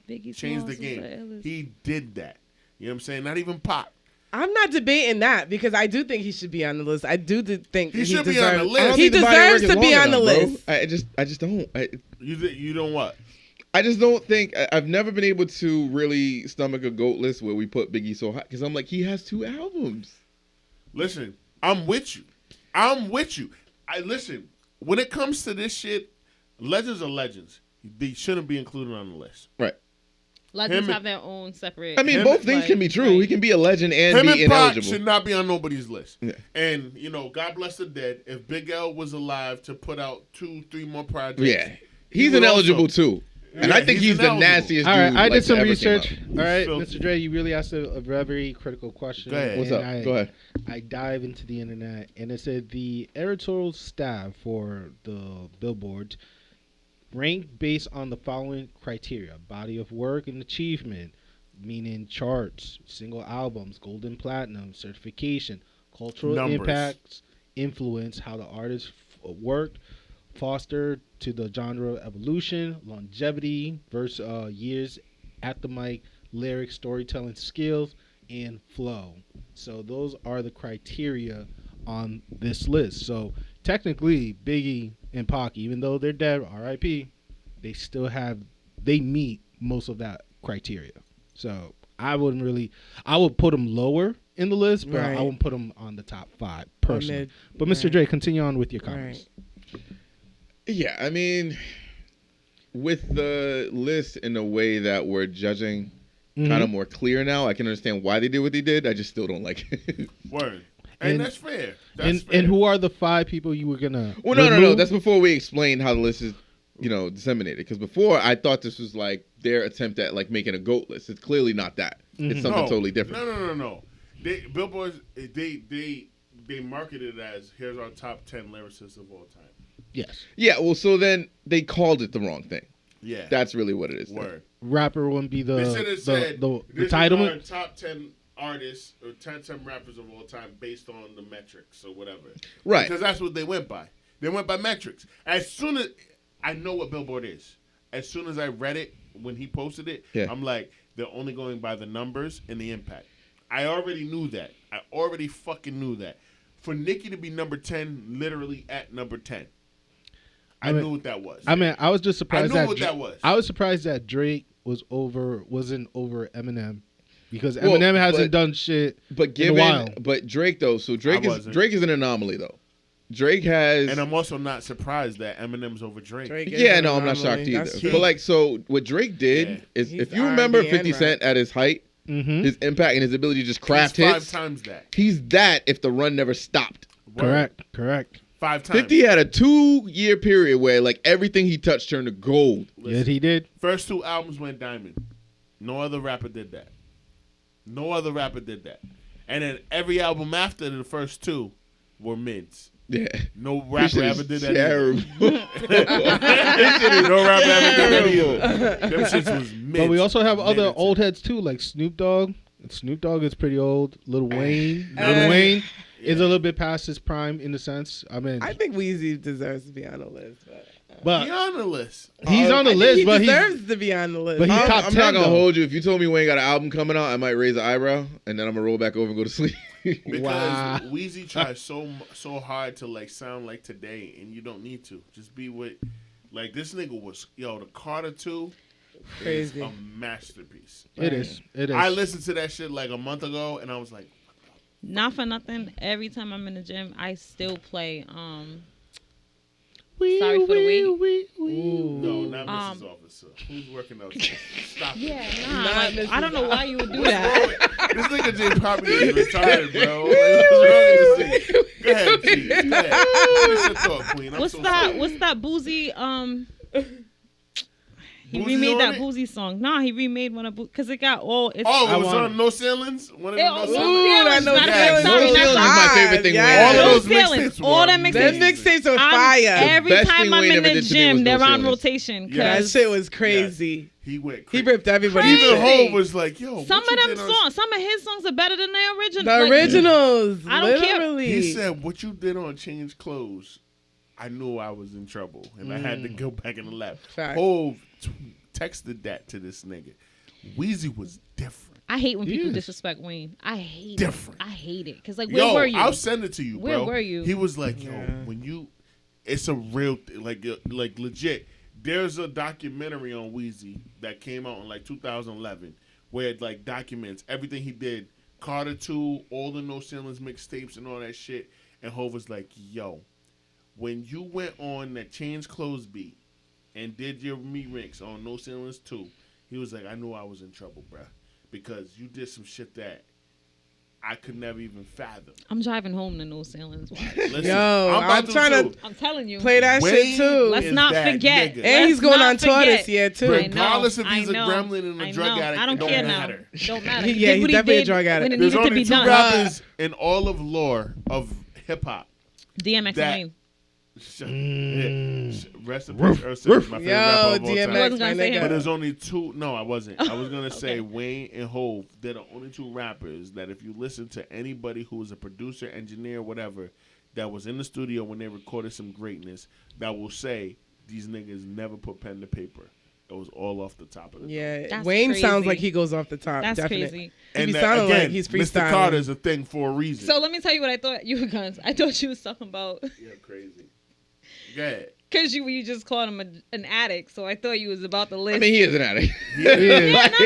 [SPEAKER 2] Biggie
[SPEAKER 1] changed the
[SPEAKER 2] Smalls is
[SPEAKER 1] game.
[SPEAKER 2] the illest.
[SPEAKER 1] He did that. You know what I'm saying? Not even Pop.
[SPEAKER 4] I'm not debating that because I do think he should be on the list. I do think
[SPEAKER 1] He should be on the
[SPEAKER 4] deserves-
[SPEAKER 1] list.
[SPEAKER 3] I don't
[SPEAKER 4] He
[SPEAKER 3] think the body of work
[SPEAKER 4] deserves
[SPEAKER 3] is
[SPEAKER 4] to be
[SPEAKER 3] long
[SPEAKER 4] on the
[SPEAKER 3] enough, bro.
[SPEAKER 4] list.
[SPEAKER 3] I just don't.
[SPEAKER 1] You don't what?
[SPEAKER 3] I just don't think I've never been able to really stomach a GOAT list where we put Biggie so high because I'm like he has 2 albums.
[SPEAKER 1] Listen, I'm with you. Listen, when it comes to this shit, legends are legends. They shouldn't be included on the list.
[SPEAKER 3] Right.
[SPEAKER 2] Legends
[SPEAKER 1] Him-
[SPEAKER 2] have their own separate.
[SPEAKER 3] I mean,
[SPEAKER 1] Him-
[SPEAKER 3] both things can be true. He can be a legend and
[SPEAKER 1] Him
[SPEAKER 3] be
[SPEAKER 1] and Pac
[SPEAKER 3] ineligible.
[SPEAKER 1] should not be on nobody's list.
[SPEAKER 3] Yeah.
[SPEAKER 1] And, God bless the dead. If Big L was alive to put out 2-3 more projects.
[SPEAKER 3] Yeah.
[SPEAKER 1] he
[SPEAKER 3] He's
[SPEAKER 1] would
[SPEAKER 3] ineligible
[SPEAKER 1] also-
[SPEAKER 3] too. And
[SPEAKER 1] Yeah,
[SPEAKER 3] I think he's the
[SPEAKER 1] ineligible.
[SPEAKER 3] nastiest
[SPEAKER 5] All right,
[SPEAKER 3] dude.
[SPEAKER 5] I did
[SPEAKER 3] like,
[SPEAKER 5] some
[SPEAKER 3] to ever
[SPEAKER 5] research.
[SPEAKER 3] came
[SPEAKER 5] All right,
[SPEAKER 1] So-
[SPEAKER 5] Mr. Dre, you really asked a very critical question.
[SPEAKER 1] Go ahead.
[SPEAKER 3] What's
[SPEAKER 5] and
[SPEAKER 3] up? Go ahead.
[SPEAKER 5] I dive into the internet, and it said the editorial staff for the Billboard ranked based on the following criteria: body of work and achievement, meaning charts, single albums, gold and platinum, certification, cultural
[SPEAKER 1] Numbers.
[SPEAKER 5] impacts, influence, how the artist worked, foster to the genre evolution, longevity, years at the mic, lyrics, storytelling skills, and flow. So those are the criteria on this list. So technically, Biggie and Pac, even though they're dead, R.I.P., they meet most of criteria. So I would put him lower in the list, but
[SPEAKER 4] Right.
[SPEAKER 5] I wouldn't put him on the top 5 personally.
[SPEAKER 4] mid,
[SPEAKER 5] But Mr.
[SPEAKER 4] right.
[SPEAKER 5] Dre, continue on with your comments.
[SPEAKER 3] Yeah, I mean, with the list in a way that we're judging kind of more clear now, I can understand why they did what they did. I just still don't like it.
[SPEAKER 1] Word. And that's fair. That's
[SPEAKER 5] And
[SPEAKER 1] fair.
[SPEAKER 5] who are the 5 people you were gonna?
[SPEAKER 3] Well, no.
[SPEAKER 5] remove?
[SPEAKER 3] That's before we explain how the list is, disseminated. Because before I thought this was like their attempt at like making a GOAT list. It's clearly not that. It's something totally different.
[SPEAKER 1] No. Billboard, they marketed it as here's our top 10 lyricists of all time.
[SPEAKER 5] Yes.
[SPEAKER 3] Yeah. Well, so then they called it the wrong thing.
[SPEAKER 1] Yeah.
[SPEAKER 3] That's really what it is.
[SPEAKER 1] Word.
[SPEAKER 5] Rapper wouldn't be
[SPEAKER 1] They should have said
[SPEAKER 5] the
[SPEAKER 1] this
[SPEAKER 5] title.
[SPEAKER 1] is our top 10 artists or 10 rappers of all time based on the metrics or whatever.
[SPEAKER 3] Right.
[SPEAKER 1] Because that's what they went by. They went by metrics. As soon as I know what Billboard is, as soon as I read it when he posted it, I'm like, they're only going by the numbers and the impact. I already knew that. I already fucking knew that. For Nicki to be number 10, literally at number 10. I knew what that was.
[SPEAKER 5] I mean, I was just surprised
[SPEAKER 1] I knew what that was.
[SPEAKER 5] I was surprised that Drake wasn't over Eminem because Eminem hasn't done shit in a while.
[SPEAKER 3] But Drake though, so Drake is an anomaly though. Drake has,
[SPEAKER 1] and I'm also not surprised that Eminem's over Drake.
[SPEAKER 3] Yeah, no, I'm not shocked either. But like, so what Drake did is, if you remember 50 Cent at his height, his impact and his ability to just craft hits,
[SPEAKER 1] 5 times that.
[SPEAKER 3] He's that if the run never stopped.
[SPEAKER 5] Correct.
[SPEAKER 1] 5 times.
[SPEAKER 3] 50 had a 2-year period where like everything he touched turned to gold.
[SPEAKER 1] Listen,
[SPEAKER 5] yes, he did.
[SPEAKER 1] First 2 albums went diamond. No other rapper did that. And then every album after the first 2 were mids.
[SPEAKER 3] Yeah.
[SPEAKER 1] No rapper ever did that.
[SPEAKER 3] Terrible.
[SPEAKER 1] No rapper ever did that either. Them shits was mids.
[SPEAKER 5] But we also have other old heads too, like Snoop Dogg. Snoop Dogg is pretty old. Lil Wayne. Lil Wayne is a little bit past his prime in a sense. I mean,
[SPEAKER 4] I think Weezy deserves to be on the list,
[SPEAKER 5] but
[SPEAKER 1] he's on the list.
[SPEAKER 5] He's on the list, but
[SPEAKER 4] he deserves to be on the list.
[SPEAKER 5] But he's top 10.
[SPEAKER 3] I'm not gonna hold you. If you told me Wayne got an album coming out, I might raise an eyebrow, and then I'm gonna roll back over and go to sleep.
[SPEAKER 1] Because Weezy tries so hard to like sound like today, and you don't need to. Just be with, like this nigga was. The Carter 2 is a masterpiece.
[SPEAKER 5] It is.
[SPEAKER 1] I listened to that shit like a month ago, and I was like,
[SPEAKER 2] not for nothing. Every time I'm in the gym, I still play.
[SPEAKER 5] Sorry
[SPEAKER 2] for the wait.
[SPEAKER 1] No, not Mrs. Officer. Who's working out? Stop it.
[SPEAKER 2] Yeah, like, I don't know why you would do that.
[SPEAKER 1] This nigga James Poppy is retarded, bro. Like, what's wrong with this nigga? Go ahead, please. Go ahead. Finish your thought, Queen.
[SPEAKER 2] What's that boozy? He
[SPEAKER 1] Boozy
[SPEAKER 2] remade
[SPEAKER 1] on
[SPEAKER 2] that
[SPEAKER 1] it?
[SPEAKER 2] Boozy song. Nah, he remade one of because it got all. It
[SPEAKER 1] was on No Ceilings? One of the No Ceilings?
[SPEAKER 3] No Ceilings is my favorite thing.
[SPEAKER 1] All
[SPEAKER 2] No
[SPEAKER 1] of those
[SPEAKER 2] Ceilings.
[SPEAKER 1] mixtapes
[SPEAKER 2] All them
[SPEAKER 1] were
[SPEAKER 2] mixtapes.
[SPEAKER 4] Them mixtapes are fire.
[SPEAKER 2] Every
[SPEAKER 3] Best
[SPEAKER 2] time
[SPEAKER 3] thing
[SPEAKER 2] I'm
[SPEAKER 3] Wayne
[SPEAKER 2] in
[SPEAKER 3] ever
[SPEAKER 2] the
[SPEAKER 3] did to me
[SPEAKER 2] gym,
[SPEAKER 3] was
[SPEAKER 2] they're
[SPEAKER 3] No
[SPEAKER 2] on
[SPEAKER 3] Ceilings.
[SPEAKER 2] rotation.
[SPEAKER 1] Yeah.
[SPEAKER 4] That shit was crazy.
[SPEAKER 1] He went
[SPEAKER 4] He
[SPEAKER 1] crazy.
[SPEAKER 4] ripped everybody.
[SPEAKER 1] Even
[SPEAKER 2] Crazy.
[SPEAKER 1] Hov was like, yo,
[SPEAKER 2] Some
[SPEAKER 1] what
[SPEAKER 2] of
[SPEAKER 1] you
[SPEAKER 2] them
[SPEAKER 1] did on-
[SPEAKER 2] songs, some of his songs are better than the original.
[SPEAKER 4] The originals.
[SPEAKER 2] I don't care.
[SPEAKER 4] literally.
[SPEAKER 1] He said, what you did on Change Clothes, I knew I was in trouble. And I had to go back in the lab.
[SPEAKER 4] Fact.
[SPEAKER 1] Hov texted that to this nigga. Weezy was different.
[SPEAKER 2] I hate when people
[SPEAKER 5] Yes.
[SPEAKER 2] disrespect Wayne. I hate
[SPEAKER 1] Different.
[SPEAKER 2] it. I hate it. Because, like, where were you?
[SPEAKER 1] I'll send it to you,
[SPEAKER 2] Where
[SPEAKER 1] bro.
[SPEAKER 2] were you?
[SPEAKER 1] He was like, yo, when you, it's a real, like legit. There's a documentary on Weezy that came out in like 2011 where it like documents everything he did. Carter 2, all the No Ceilings mixtapes and all that shit. And Hov was like, yo, when you went on that Change Clothes beat and did your remix on No Ceilings 2, he was like, I knew I was in trouble, bruh. Because you did some shit that I could never even fathom.
[SPEAKER 2] I'm driving home to No Ceilings.
[SPEAKER 1] Listen,
[SPEAKER 4] Yo, I'm trying to
[SPEAKER 2] I'm telling you.
[SPEAKER 4] play that shit too.
[SPEAKER 2] Let's not forget.
[SPEAKER 4] And he's going on tour this year too.
[SPEAKER 1] Regardless if he's a gremlin and a drug addict,
[SPEAKER 2] I don't
[SPEAKER 1] it
[SPEAKER 2] care
[SPEAKER 1] don't
[SPEAKER 2] now.
[SPEAKER 1] matter.
[SPEAKER 2] Don't matter.
[SPEAKER 4] Yeah, he's definitely a drug addict.
[SPEAKER 2] When it
[SPEAKER 1] There's
[SPEAKER 2] needed to
[SPEAKER 1] only
[SPEAKER 2] be
[SPEAKER 1] 2
[SPEAKER 2] done.
[SPEAKER 1] rappers in all of lore of hip hop.
[SPEAKER 2] DMX
[SPEAKER 1] that-
[SPEAKER 2] and Wayne.
[SPEAKER 1] Rest in peace, Ursa is my favorite rapper of all time.
[SPEAKER 4] DMX,
[SPEAKER 2] wasn't
[SPEAKER 4] my
[SPEAKER 2] gonna say
[SPEAKER 4] nigga.
[SPEAKER 2] him.
[SPEAKER 1] But there's only 2. No, I wasn't. I was gonna say
[SPEAKER 2] Okay.
[SPEAKER 1] Wayne and Hov. They're the only 2 rappers that if you listen to anybody who was a producer, engineer, whatever, that was in the studio when they recorded some greatness, that will say these niggas never put pen to paper. It was all off the top of the dome.
[SPEAKER 4] Yeah,
[SPEAKER 2] That's
[SPEAKER 4] Wayne
[SPEAKER 2] crazy.
[SPEAKER 4] sounds like he goes off the top.
[SPEAKER 2] That's
[SPEAKER 4] definitely.
[SPEAKER 2] crazy.
[SPEAKER 4] He be
[SPEAKER 1] that,
[SPEAKER 4] sounding
[SPEAKER 1] again,
[SPEAKER 4] like he's
[SPEAKER 1] Mr.
[SPEAKER 4] freestyling.
[SPEAKER 1] Carter's a thing for a reason.
[SPEAKER 2] So let me tell you what I thought you were guns. I thought you was talking about.
[SPEAKER 1] Yeah, crazy. Go ahead.
[SPEAKER 2] Because you just called him an addict, so I thought you was about to list.
[SPEAKER 3] I mean, he is an addict.
[SPEAKER 2] Yeah, no.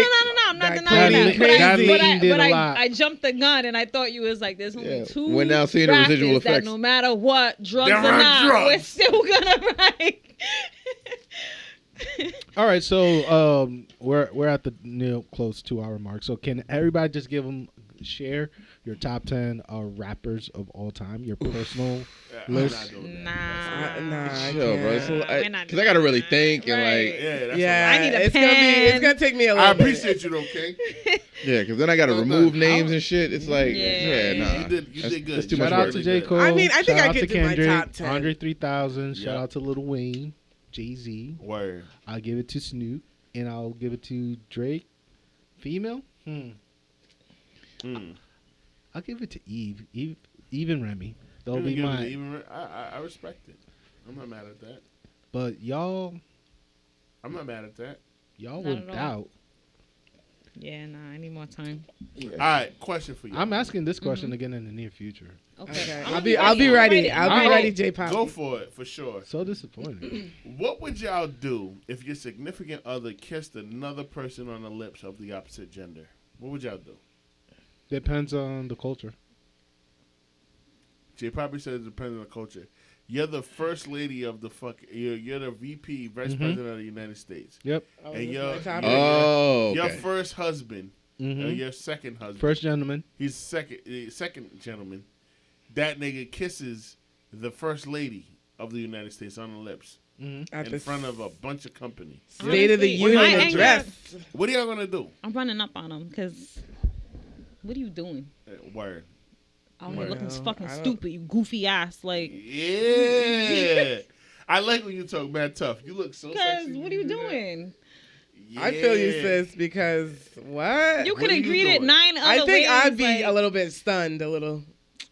[SPEAKER 2] I'm not
[SPEAKER 4] That
[SPEAKER 2] denying
[SPEAKER 4] crazy.
[SPEAKER 2] that.
[SPEAKER 4] That
[SPEAKER 2] But I jumped the gun, and I thought you was like, there's only two.
[SPEAKER 3] We're now seeing the residual
[SPEAKER 2] rappers that
[SPEAKER 3] effects.
[SPEAKER 2] no matter what, drugs
[SPEAKER 1] There
[SPEAKER 2] or
[SPEAKER 1] are
[SPEAKER 2] not,
[SPEAKER 1] drugs.
[SPEAKER 2] we're still gonna write.
[SPEAKER 5] All right, so we're at the close 2 hour mark. So can everybody just share your top 10 rappers of all time, your personal list?
[SPEAKER 2] Nah,
[SPEAKER 4] I
[SPEAKER 3] Chill, bro.
[SPEAKER 4] can't.
[SPEAKER 3] Because I gotta really think and
[SPEAKER 2] Right.
[SPEAKER 3] like,
[SPEAKER 1] Yeah, that's
[SPEAKER 4] Yeah,
[SPEAKER 2] I need a
[SPEAKER 4] it's
[SPEAKER 2] pen.
[SPEAKER 4] gonna take me a
[SPEAKER 1] I
[SPEAKER 4] little bit.
[SPEAKER 1] appreciate you though, King.
[SPEAKER 3] yeah, because then I gotta
[SPEAKER 1] Well
[SPEAKER 3] remove
[SPEAKER 1] done.
[SPEAKER 3] names and shit. It's like,
[SPEAKER 2] Yeah.
[SPEAKER 3] nah.
[SPEAKER 1] You did good.
[SPEAKER 3] That's too
[SPEAKER 5] Shout
[SPEAKER 3] much
[SPEAKER 5] out
[SPEAKER 3] work.
[SPEAKER 5] to J. Cole.
[SPEAKER 4] I mean, I think
[SPEAKER 5] shout
[SPEAKER 4] I
[SPEAKER 5] out
[SPEAKER 4] could
[SPEAKER 5] to
[SPEAKER 4] do my
[SPEAKER 5] Kendrick,
[SPEAKER 4] top 10.
[SPEAKER 5] Andre 3000. Shout
[SPEAKER 1] Yeah.
[SPEAKER 5] out to Lil Wayne, Jay-Z.
[SPEAKER 1] Word.
[SPEAKER 5] I'll give it to Snoop, and I'll give it to Drake. Female? I'll give it to Eve and Remy. They'll be mine.
[SPEAKER 1] I respect it. I'm not mad at that.
[SPEAKER 5] But y'all
[SPEAKER 1] I'm not mad at that.
[SPEAKER 2] Not
[SPEAKER 5] would
[SPEAKER 2] at all.
[SPEAKER 5] doubt.
[SPEAKER 2] Yeah, nah, I need more time.
[SPEAKER 1] All right, question for you.
[SPEAKER 5] I'm asking this question again in the near future.
[SPEAKER 4] Okay,
[SPEAKER 2] I'm
[SPEAKER 4] I'll be ready. I'll be
[SPEAKER 5] Alright.
[SPEAKER 4] ready, J-Pop.
[SPEAKER 1] Go for it, for sure.
[SPEAKER 5] So disappointed.
[SPEAKER 1] What would y'all do if your significant other kissed another person on the lips of the opposite gender? What would y'all do?
[SPEAKER 5] Depends on the culture.
[SPEAKER 1] Jay probably said it depends on the culture. You're the first lady of the you're the VP, Vice President of the United States.
[SPEAKER 5] Yep.
[SPEAKER 4] Oh,
[SPEAKER 1] And
[SPEAKER 4] this is
[SPEAKER 1] you're-
[SPEAKER 4] my topic?
[SPEAKER 3] Oh,
[SPEAKER 1] Your
[SPEAKER 3] okay.
[SPEAKER 1] first husband, or
[SPEAKER 5] Mm-hmm.
[SPEAKER 1] your second husband.
[SPEAKER 5] First gentleman.
[SPEAKER 1] He's second gentleman. That nigga kisses the first lady of the United States on the lips
[SPEAKER 4] At
[SPEAKER 1] in
[SPEAKER 4] the
[SPEAKER 1] front of a bunch of company.
[SPEAKER 4] State of the
[SPEAKER 2] Honestly, I
[SPEAKER 4] Union
[SPEAKER 2] ain't
[SPEAKER 4] address.
[SPEAKER 1] What are y'all gonna do?
[SPEAKER 2] I'm running up on him because what are you doing?
[SPEAKER 1] Word.
[SPEAKER 2] I'm
[SPEAKER 1] Word.
[SPEAKER 2] looking
[SPEAKER 4] No,
[SPEAKER 2] fucking
[SPEAKER 4] I don't-
[SPEAKER 2] stupid, you goofy ass. Like,
[SPEAKER 1] Yeah. I like when you talk mad tough. You look so
[SPEAKER 2] because
[SPEAKER 1] sexy.
[SPEAKER 2] what
[SPEAKER 1] when
[SPEAKER 2] are you
[SPEAKER 1] do that.
[SPEAKER 2] doing?
[SPEAKER 4] I feel you,
[SPEAKER 1] Yeah.
[SPEAKER 4] sis, because what?
[SPEAKER 2] You
[SPEAKER 1] What
[SPEAKER 2] could
[SPEAKER 1] are
[SPEAKER 2] have
[SPEAKER 1] you
[SPEAKER 2] greeted
[SPEAKER 1] doing?
[SPEAKER 2] 9 other
[SPEAKER 4] I think
[SPEAKER 2] ways.
[SPEAKER 4] I'd be
[SPEAKER 2] like,
[SPEAKER 4] a little bit stunned, a little.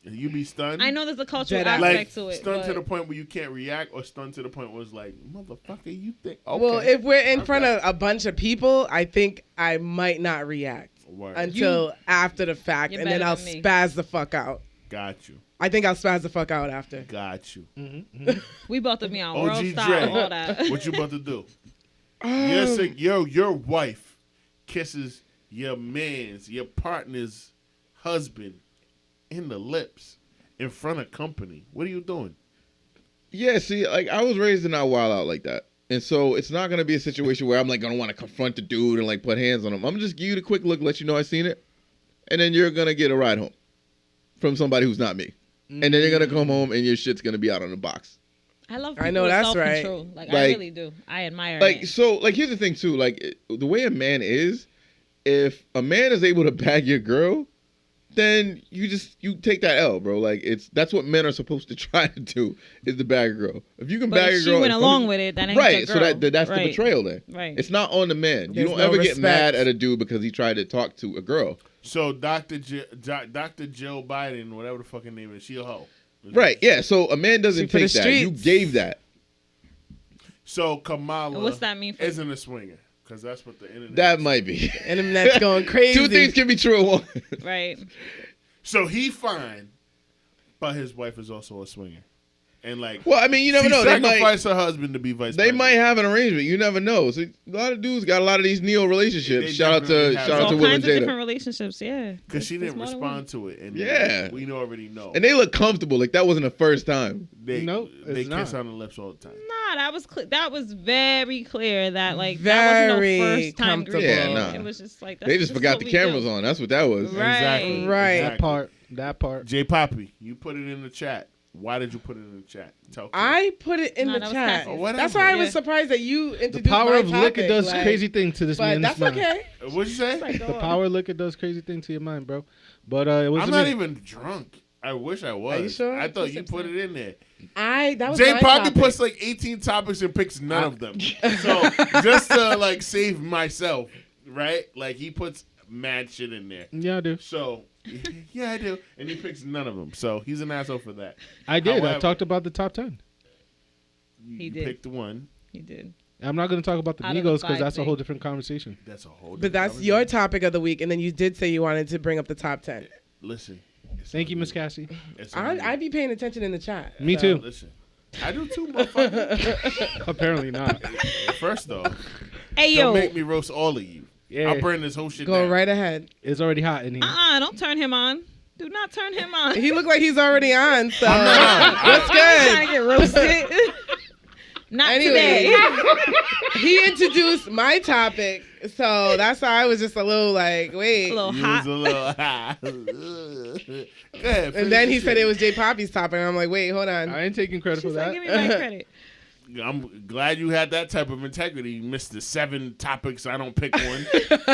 [SPEAKER 1] You be stunned?
[SPEAKER 2] I know there's a cultural
[SPEAKER 4] Jedi.
[SPEAKER 2] aspect
[SPEAKER 1] Like,
[SPEAKER 2] to it.
[SPEAKER 1] stunned to
[SPEAKER 2] but
[SPEAKER 1] the point where you can't react, or stunned to the point where it's like, motherfucker, you think. Okay.
[SPEAKER 4] Well, if we're in
[SPEAKER 1] Okay.
[SPEAKER 4] front of a bunch of people, I think I might not react
[SPEAKER 1] Word.
[SPEAKER 4] until after the fact,
[SPEAKER 2] You're
[SPEAKER 4] and then
[SPEAKER 2] better
[SPEAKER 4] I'll
[SPEAKER 2] than me.
[SPEAKER 4] spaz the fuck out.
[SPEAKER 1] Got you.
[SPEAKER 4] I think I'll spaz the fuck out after.
[SPEAKER 1] Got you.
[SPEAKER 2] we both of me on
[SPEAKER 1] OG
[SPEAKER 2] world style,
[SPEAKER 1] Dre.
[SPEAKER 2] all that.
[SPEAKER 1] What you about to do?
[SPEAKER 4] Oh.
[SPEAKER 1] Your wife kisses your partner's husband in the lips in front of company. What are you doing?
[SPEAKER 3] Yeah, see, like I was raised to not wild out like that. And so it's not gonna be a situation where I'm like gonna want to confront the dude and like put hands on him. I'm gonna just give you the quick look, let you know I seen it, and then you're gonna get a ride home from somebody who's not me. And then you're gonna come home and your shit's gonna be out on the box.
[SPEAKER 2] I love
[SPEAKER 4] I
[SPEAKER 2] people
[SPEAKER 4] know
[SPEAKER 2] with
[SPEAKER 4] that's right.
[SPEAKER 2] self-control. Like, I
[SPEAKER 3] Like-
[SPEAKER 2] really do. I admire
[SPEAKER 3] Like
[SPEAKER 2] it.
[SPEAKER 3] so, like here's the thing too. Like the way a man is, if a man is able to bag your girl, then you take that L, bro. Like that's what men are supposed to try to do is to bag a girl. If you can
[SPEAKER 2] But
[SPEAKER 3] bag
[SPEAKER 2] if
[SPEAKER 3] a
[SPEAKER 2] she
[SPEAKER 3] girl,
[SPEAKER 2] went
[SPEAKER 3] in front
[SPEAKER 2] along
[SPEAKER 3] of-
[SPEAKER 2] with it, that ain't
[SPEAKER 3] right.
[SPEAKER 2] your
[SPEAKER 3] So
[SPEAKER 2] girl.
[SPEAKER 3] that's the
[SPEAKER 2] Right.
[SPEAKER 3] betrayal there.
[SPEAKER 2] Right.
[SPEAKER 3] It's not on the man. You
[SPEAKER 4] There's
[SPEAKER 3] don't
[SPEAKER 4] no
[SPEAKER 3] ever get
[SPEAKER 4] respect.
[SPEAKER 3] mad at a dude because he tried to talk to a girl.
[SPEAKER 1] So Dr. Joe Biden, whatever the fucking name is, she a hoe.
[SPEAKER 3] Right. Yeah. So a man doesn't
[SPEAKER 4] She for the
[SPEAKER 3] take that. You
[SPEAKER 4] streets.
[SPEAKER 3] gave that.
[SPEAKER 1] So Kamala
[SPEAKER 2] And what's that mean for
[SPEAKER 1] isn't a swinger, because that's what the internet.
[SPEAKER 3] That
[SPEAKER 1] is.
[SPEAKER 3] might be.
[SPEAKER 4] And then that's going crazy.
[SPEAKER 3] Two things can be true at once.
[SPEAKER 2] Right.
[SPEAKER 1] So he fine, but his wife is also a swinger, and like,
[SPEAKER 3] Well, I mean, you never
[SPEAKER 1] she
[SPEAKER 3] know. They might.
[SPEAKER 1] sacrificed her husband to be vice.
[SPEAKER 3] They
[SPEAKER 1] president.
[SPEAKER 3] might have an arrangement. You never know. So a lot of dudes got a lot of these neo relationships.
[SPEAKER 1] They
[SPEAKER 3] Shout out
[SPEAKER 1] definitely
[SPEAKER 3] to
[SPEAKER 1] have.
[SPEAKER 3] shout out
[SPEAKER 2] All
[SPEAKER 3] to Will and
[SPEAKER 2] kinds of different
[SPEAKER 3] Jada.
[SPEAKER 2] relationships, yeah.
[SPEAKER 1] because she
[SPEAKER 2] There's
[SPEAKER 1] didn't
[SPEAKER 2] more than
[SPEAKER 1] respond to it, and
[SPEAKER 3] Yeah.
[SPEAKER 1] we already know.
[SPEAKER 3] And they look comfortable. Like that wasn't the first time.
[SPEAKER 1] They,
[SPEAKER 5] No,
[SPEAKER 1] they
[SPEAKER 5] it's
[SPEAKER 1] kiss
[SPEAKER 5] not.
[SPEAKER 1] on the lips all the time.
[SPEAKER 2] Nah, that was very clear that like that wasn't
[SPEAKER 4] Very
[SPEAKER 2] no first time
[SPEAKER 4] comfortable.
[SPEAKER 2] greeting.
[SPEAKER 3] Yeah, nah.
[SPEAKER 2] It was just like
[SPEAKER 3] They just forgot the cameras on. That's what that was.
[SPEAKER 2] Right.
[SPEAKER 1] Exactly.
[SPEAKER 4] Right.
[SPEAKER 5] That part.
[SPEAKER 1] J Poppy, you put it in the chat. Why did you put it in the chat? Tell
[SPEAKER 4] I put it in
[SPEAKER 2] No,
[SPEAKER 4] the
[SPEAKER 2] that was
[SPEAKER 4] chat.
[SPEAKER 2] Cassie's.
[SPEAKER 1] whatever.
[SPEAKER 4] That's why I was
[SPEAKER 2] Yeah.
[SPEAKER 4] surprised that you introduced
[SPEAKER 5] The power
[SPEAKER 4] my
[SPEAKER 5] of liquor
[SPEAKER 4] topic,
[SPEAKER 5] does
[SPEAKER 4] like,
[SPEAKER 5] crazy thing to this
[SPEAKER 4] But
[SPEAKER 5] man's
[SPEAKER 4] that's
[SPEAKER 5] mind.
[SPEAKER 4] okay.
[SPEAKER 1] What'd you say?
[SPEAKER 2] Like,
[SPEAKER 5] The
[SPEAKER 2] oh.
[SPEAKER 5] power of liquor does crazy thing to your mind, bro. But it was
[SPEAKER 1] I'm not even drunk. I wish I was.
[SPEAKER 4] Are you sure?
[SPEAKER 1] I thought you put it in there.
[SPEAKER 4] That was
[SPEAKER 1] J
[SPEAKER 4] my
[SPEAKER 1] Poppy
[SPEAKER 4] topic.
[SPEAKER 1] puts like 18 topics and picks none of them. So just to like save myself, right? Like he puts mad shit in there.
[SPEAKER 5] Yeah, I do.
[SPEAKER 1] So yeah, I do. And he picks none of them. So he's an asshole for that.
[SPEAKER 5] I did. I
[SPEAKER 1] However-
[SPEAKER 5] talked about the top 10.
[SPEAKER 2] He
[SPEAKER 1] You
[SPEAKER 2] did.
[SPEAKER 1] picked one.
[SPEAKER 2] He did.
[SPEAKER 5] I'm not going to talk about the
[SPEAKER 2] Out of the
[SPEAKER 5] Migos because
[SPEAKER 2] 5
[SPEAKER 5] that's a whole
[SPEAKER 2] things.
[SPEAKER 5] different conversation.
[SPEAKER 1] That's a whole.
[SPEAKER 4] But
[SPEAKER 1] different
[SPEAKER 4] that's
[SPEAKER 1] conversation.
[SPEAKER 4] your topic of the week, and then you did say you wanted to bring up the top 10.
[SPEAKER 1] Listen.
[SPEAKER 5] Thank you, Miss Cassie.
[SPEAKER 1] It's on you.
[SPEAKER 4] I'd be paying attention in the chat.
[SPEAKER 5] Me
[SPEAKER 4] so.
[SPEAKER 5] too.
[SPEAKER 1] Listen. I do too, motherfucker.
[SPEAKER 5] Apparently not.
[SPEAKER 1] First off,
[SPEAKER 2] Hey,
[SPEAKER 1] don't
[SPEAKER 2] yo.
[SPEAKER 1] make me roast all of you.
[SPEAKER 5] Yeah.
[SPEAKER 1] I'll burn this whole shit
[SPEAKER 4] Go
[SPEAKER 1] down.
[SPEAKER 4] right ahead.
[SPEAKER 5] It's already hot in here.
[SPEAKER 2] Don't turn him on. Do not turn him on.
[SPEAKER 4] He looked like he's already on, so
[SPEAKER 1] I'm not.
[SPEAKER 4] that's
[SPEAKER 2] Trying to
[SPEAKER 4] good.
[SPEAKER 2] get roasted. Not
[SPEAKER 4] Anyway,
[SPEAKER 2] today.
[SPEAKER 4] he introduced my topic, so that's why I was just a little like, wait.
[SPEAKER 2] A little
[SPEAKER 1] You
[SPEAKER 2] hot.
[SPEAKER 1] was a little hot. Go ahead.
[SPEAKER 4] And then he said it was J Poppy's topic, and I'm like, wait, hold on.
[SPEAKER 5] I ain't taking credit for
[SPEAKER 2] She's like,
[SPEAKER 5] that.
[SPEAKER 2] give me my credit.
[SPEAKER 1] I'm glad you had that type of integrity, Mr. 7 topics. I don't pick one.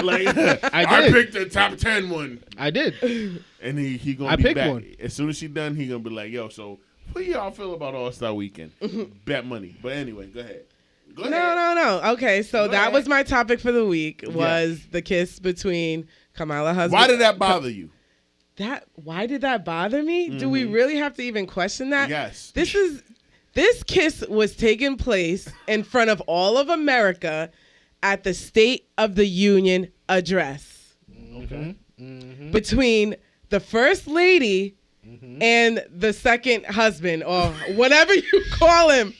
[SPEAKER 1] Like I
[SPEAKER 5] did.
[SPEAKER 1] picked the top 10 one.
[SPEAKER 5] I did.
[SPEAKER 1] And he gonna
[SPEAKER 5] I
[SPEAKER 1] be
[SPEAKER 5] picked
[SPEAKER 1] back.
[SPEAKER 5] one.
[SPEAKER 1] As soon as she done, he gonna be like, yo, so what y'all feel about All-Star Weekend? Bet money. But anyway, go ahead. Go ahead.
[SPEAKER 4] No. Okay, so
[SPEAKER 1] Go
[SPEAKER 4] that
[SPEAKER 1] ahead.
[SPEAKER 4] was my topic for the week, was the kiss between Kamala Harris.
[SPEAKER 1] Why did that bother you?
[SPEAKER 4] Why did that bother me? Do we really have to even question that?
[SPEAKER 1] Yes.
[SPEAKER 4] This kiss was taking place in front of all of America at the State of the Union address
[SPEAKER 1] Okay.
[SPEAKER 4] between the first lady and the second husband, or whatever you call him,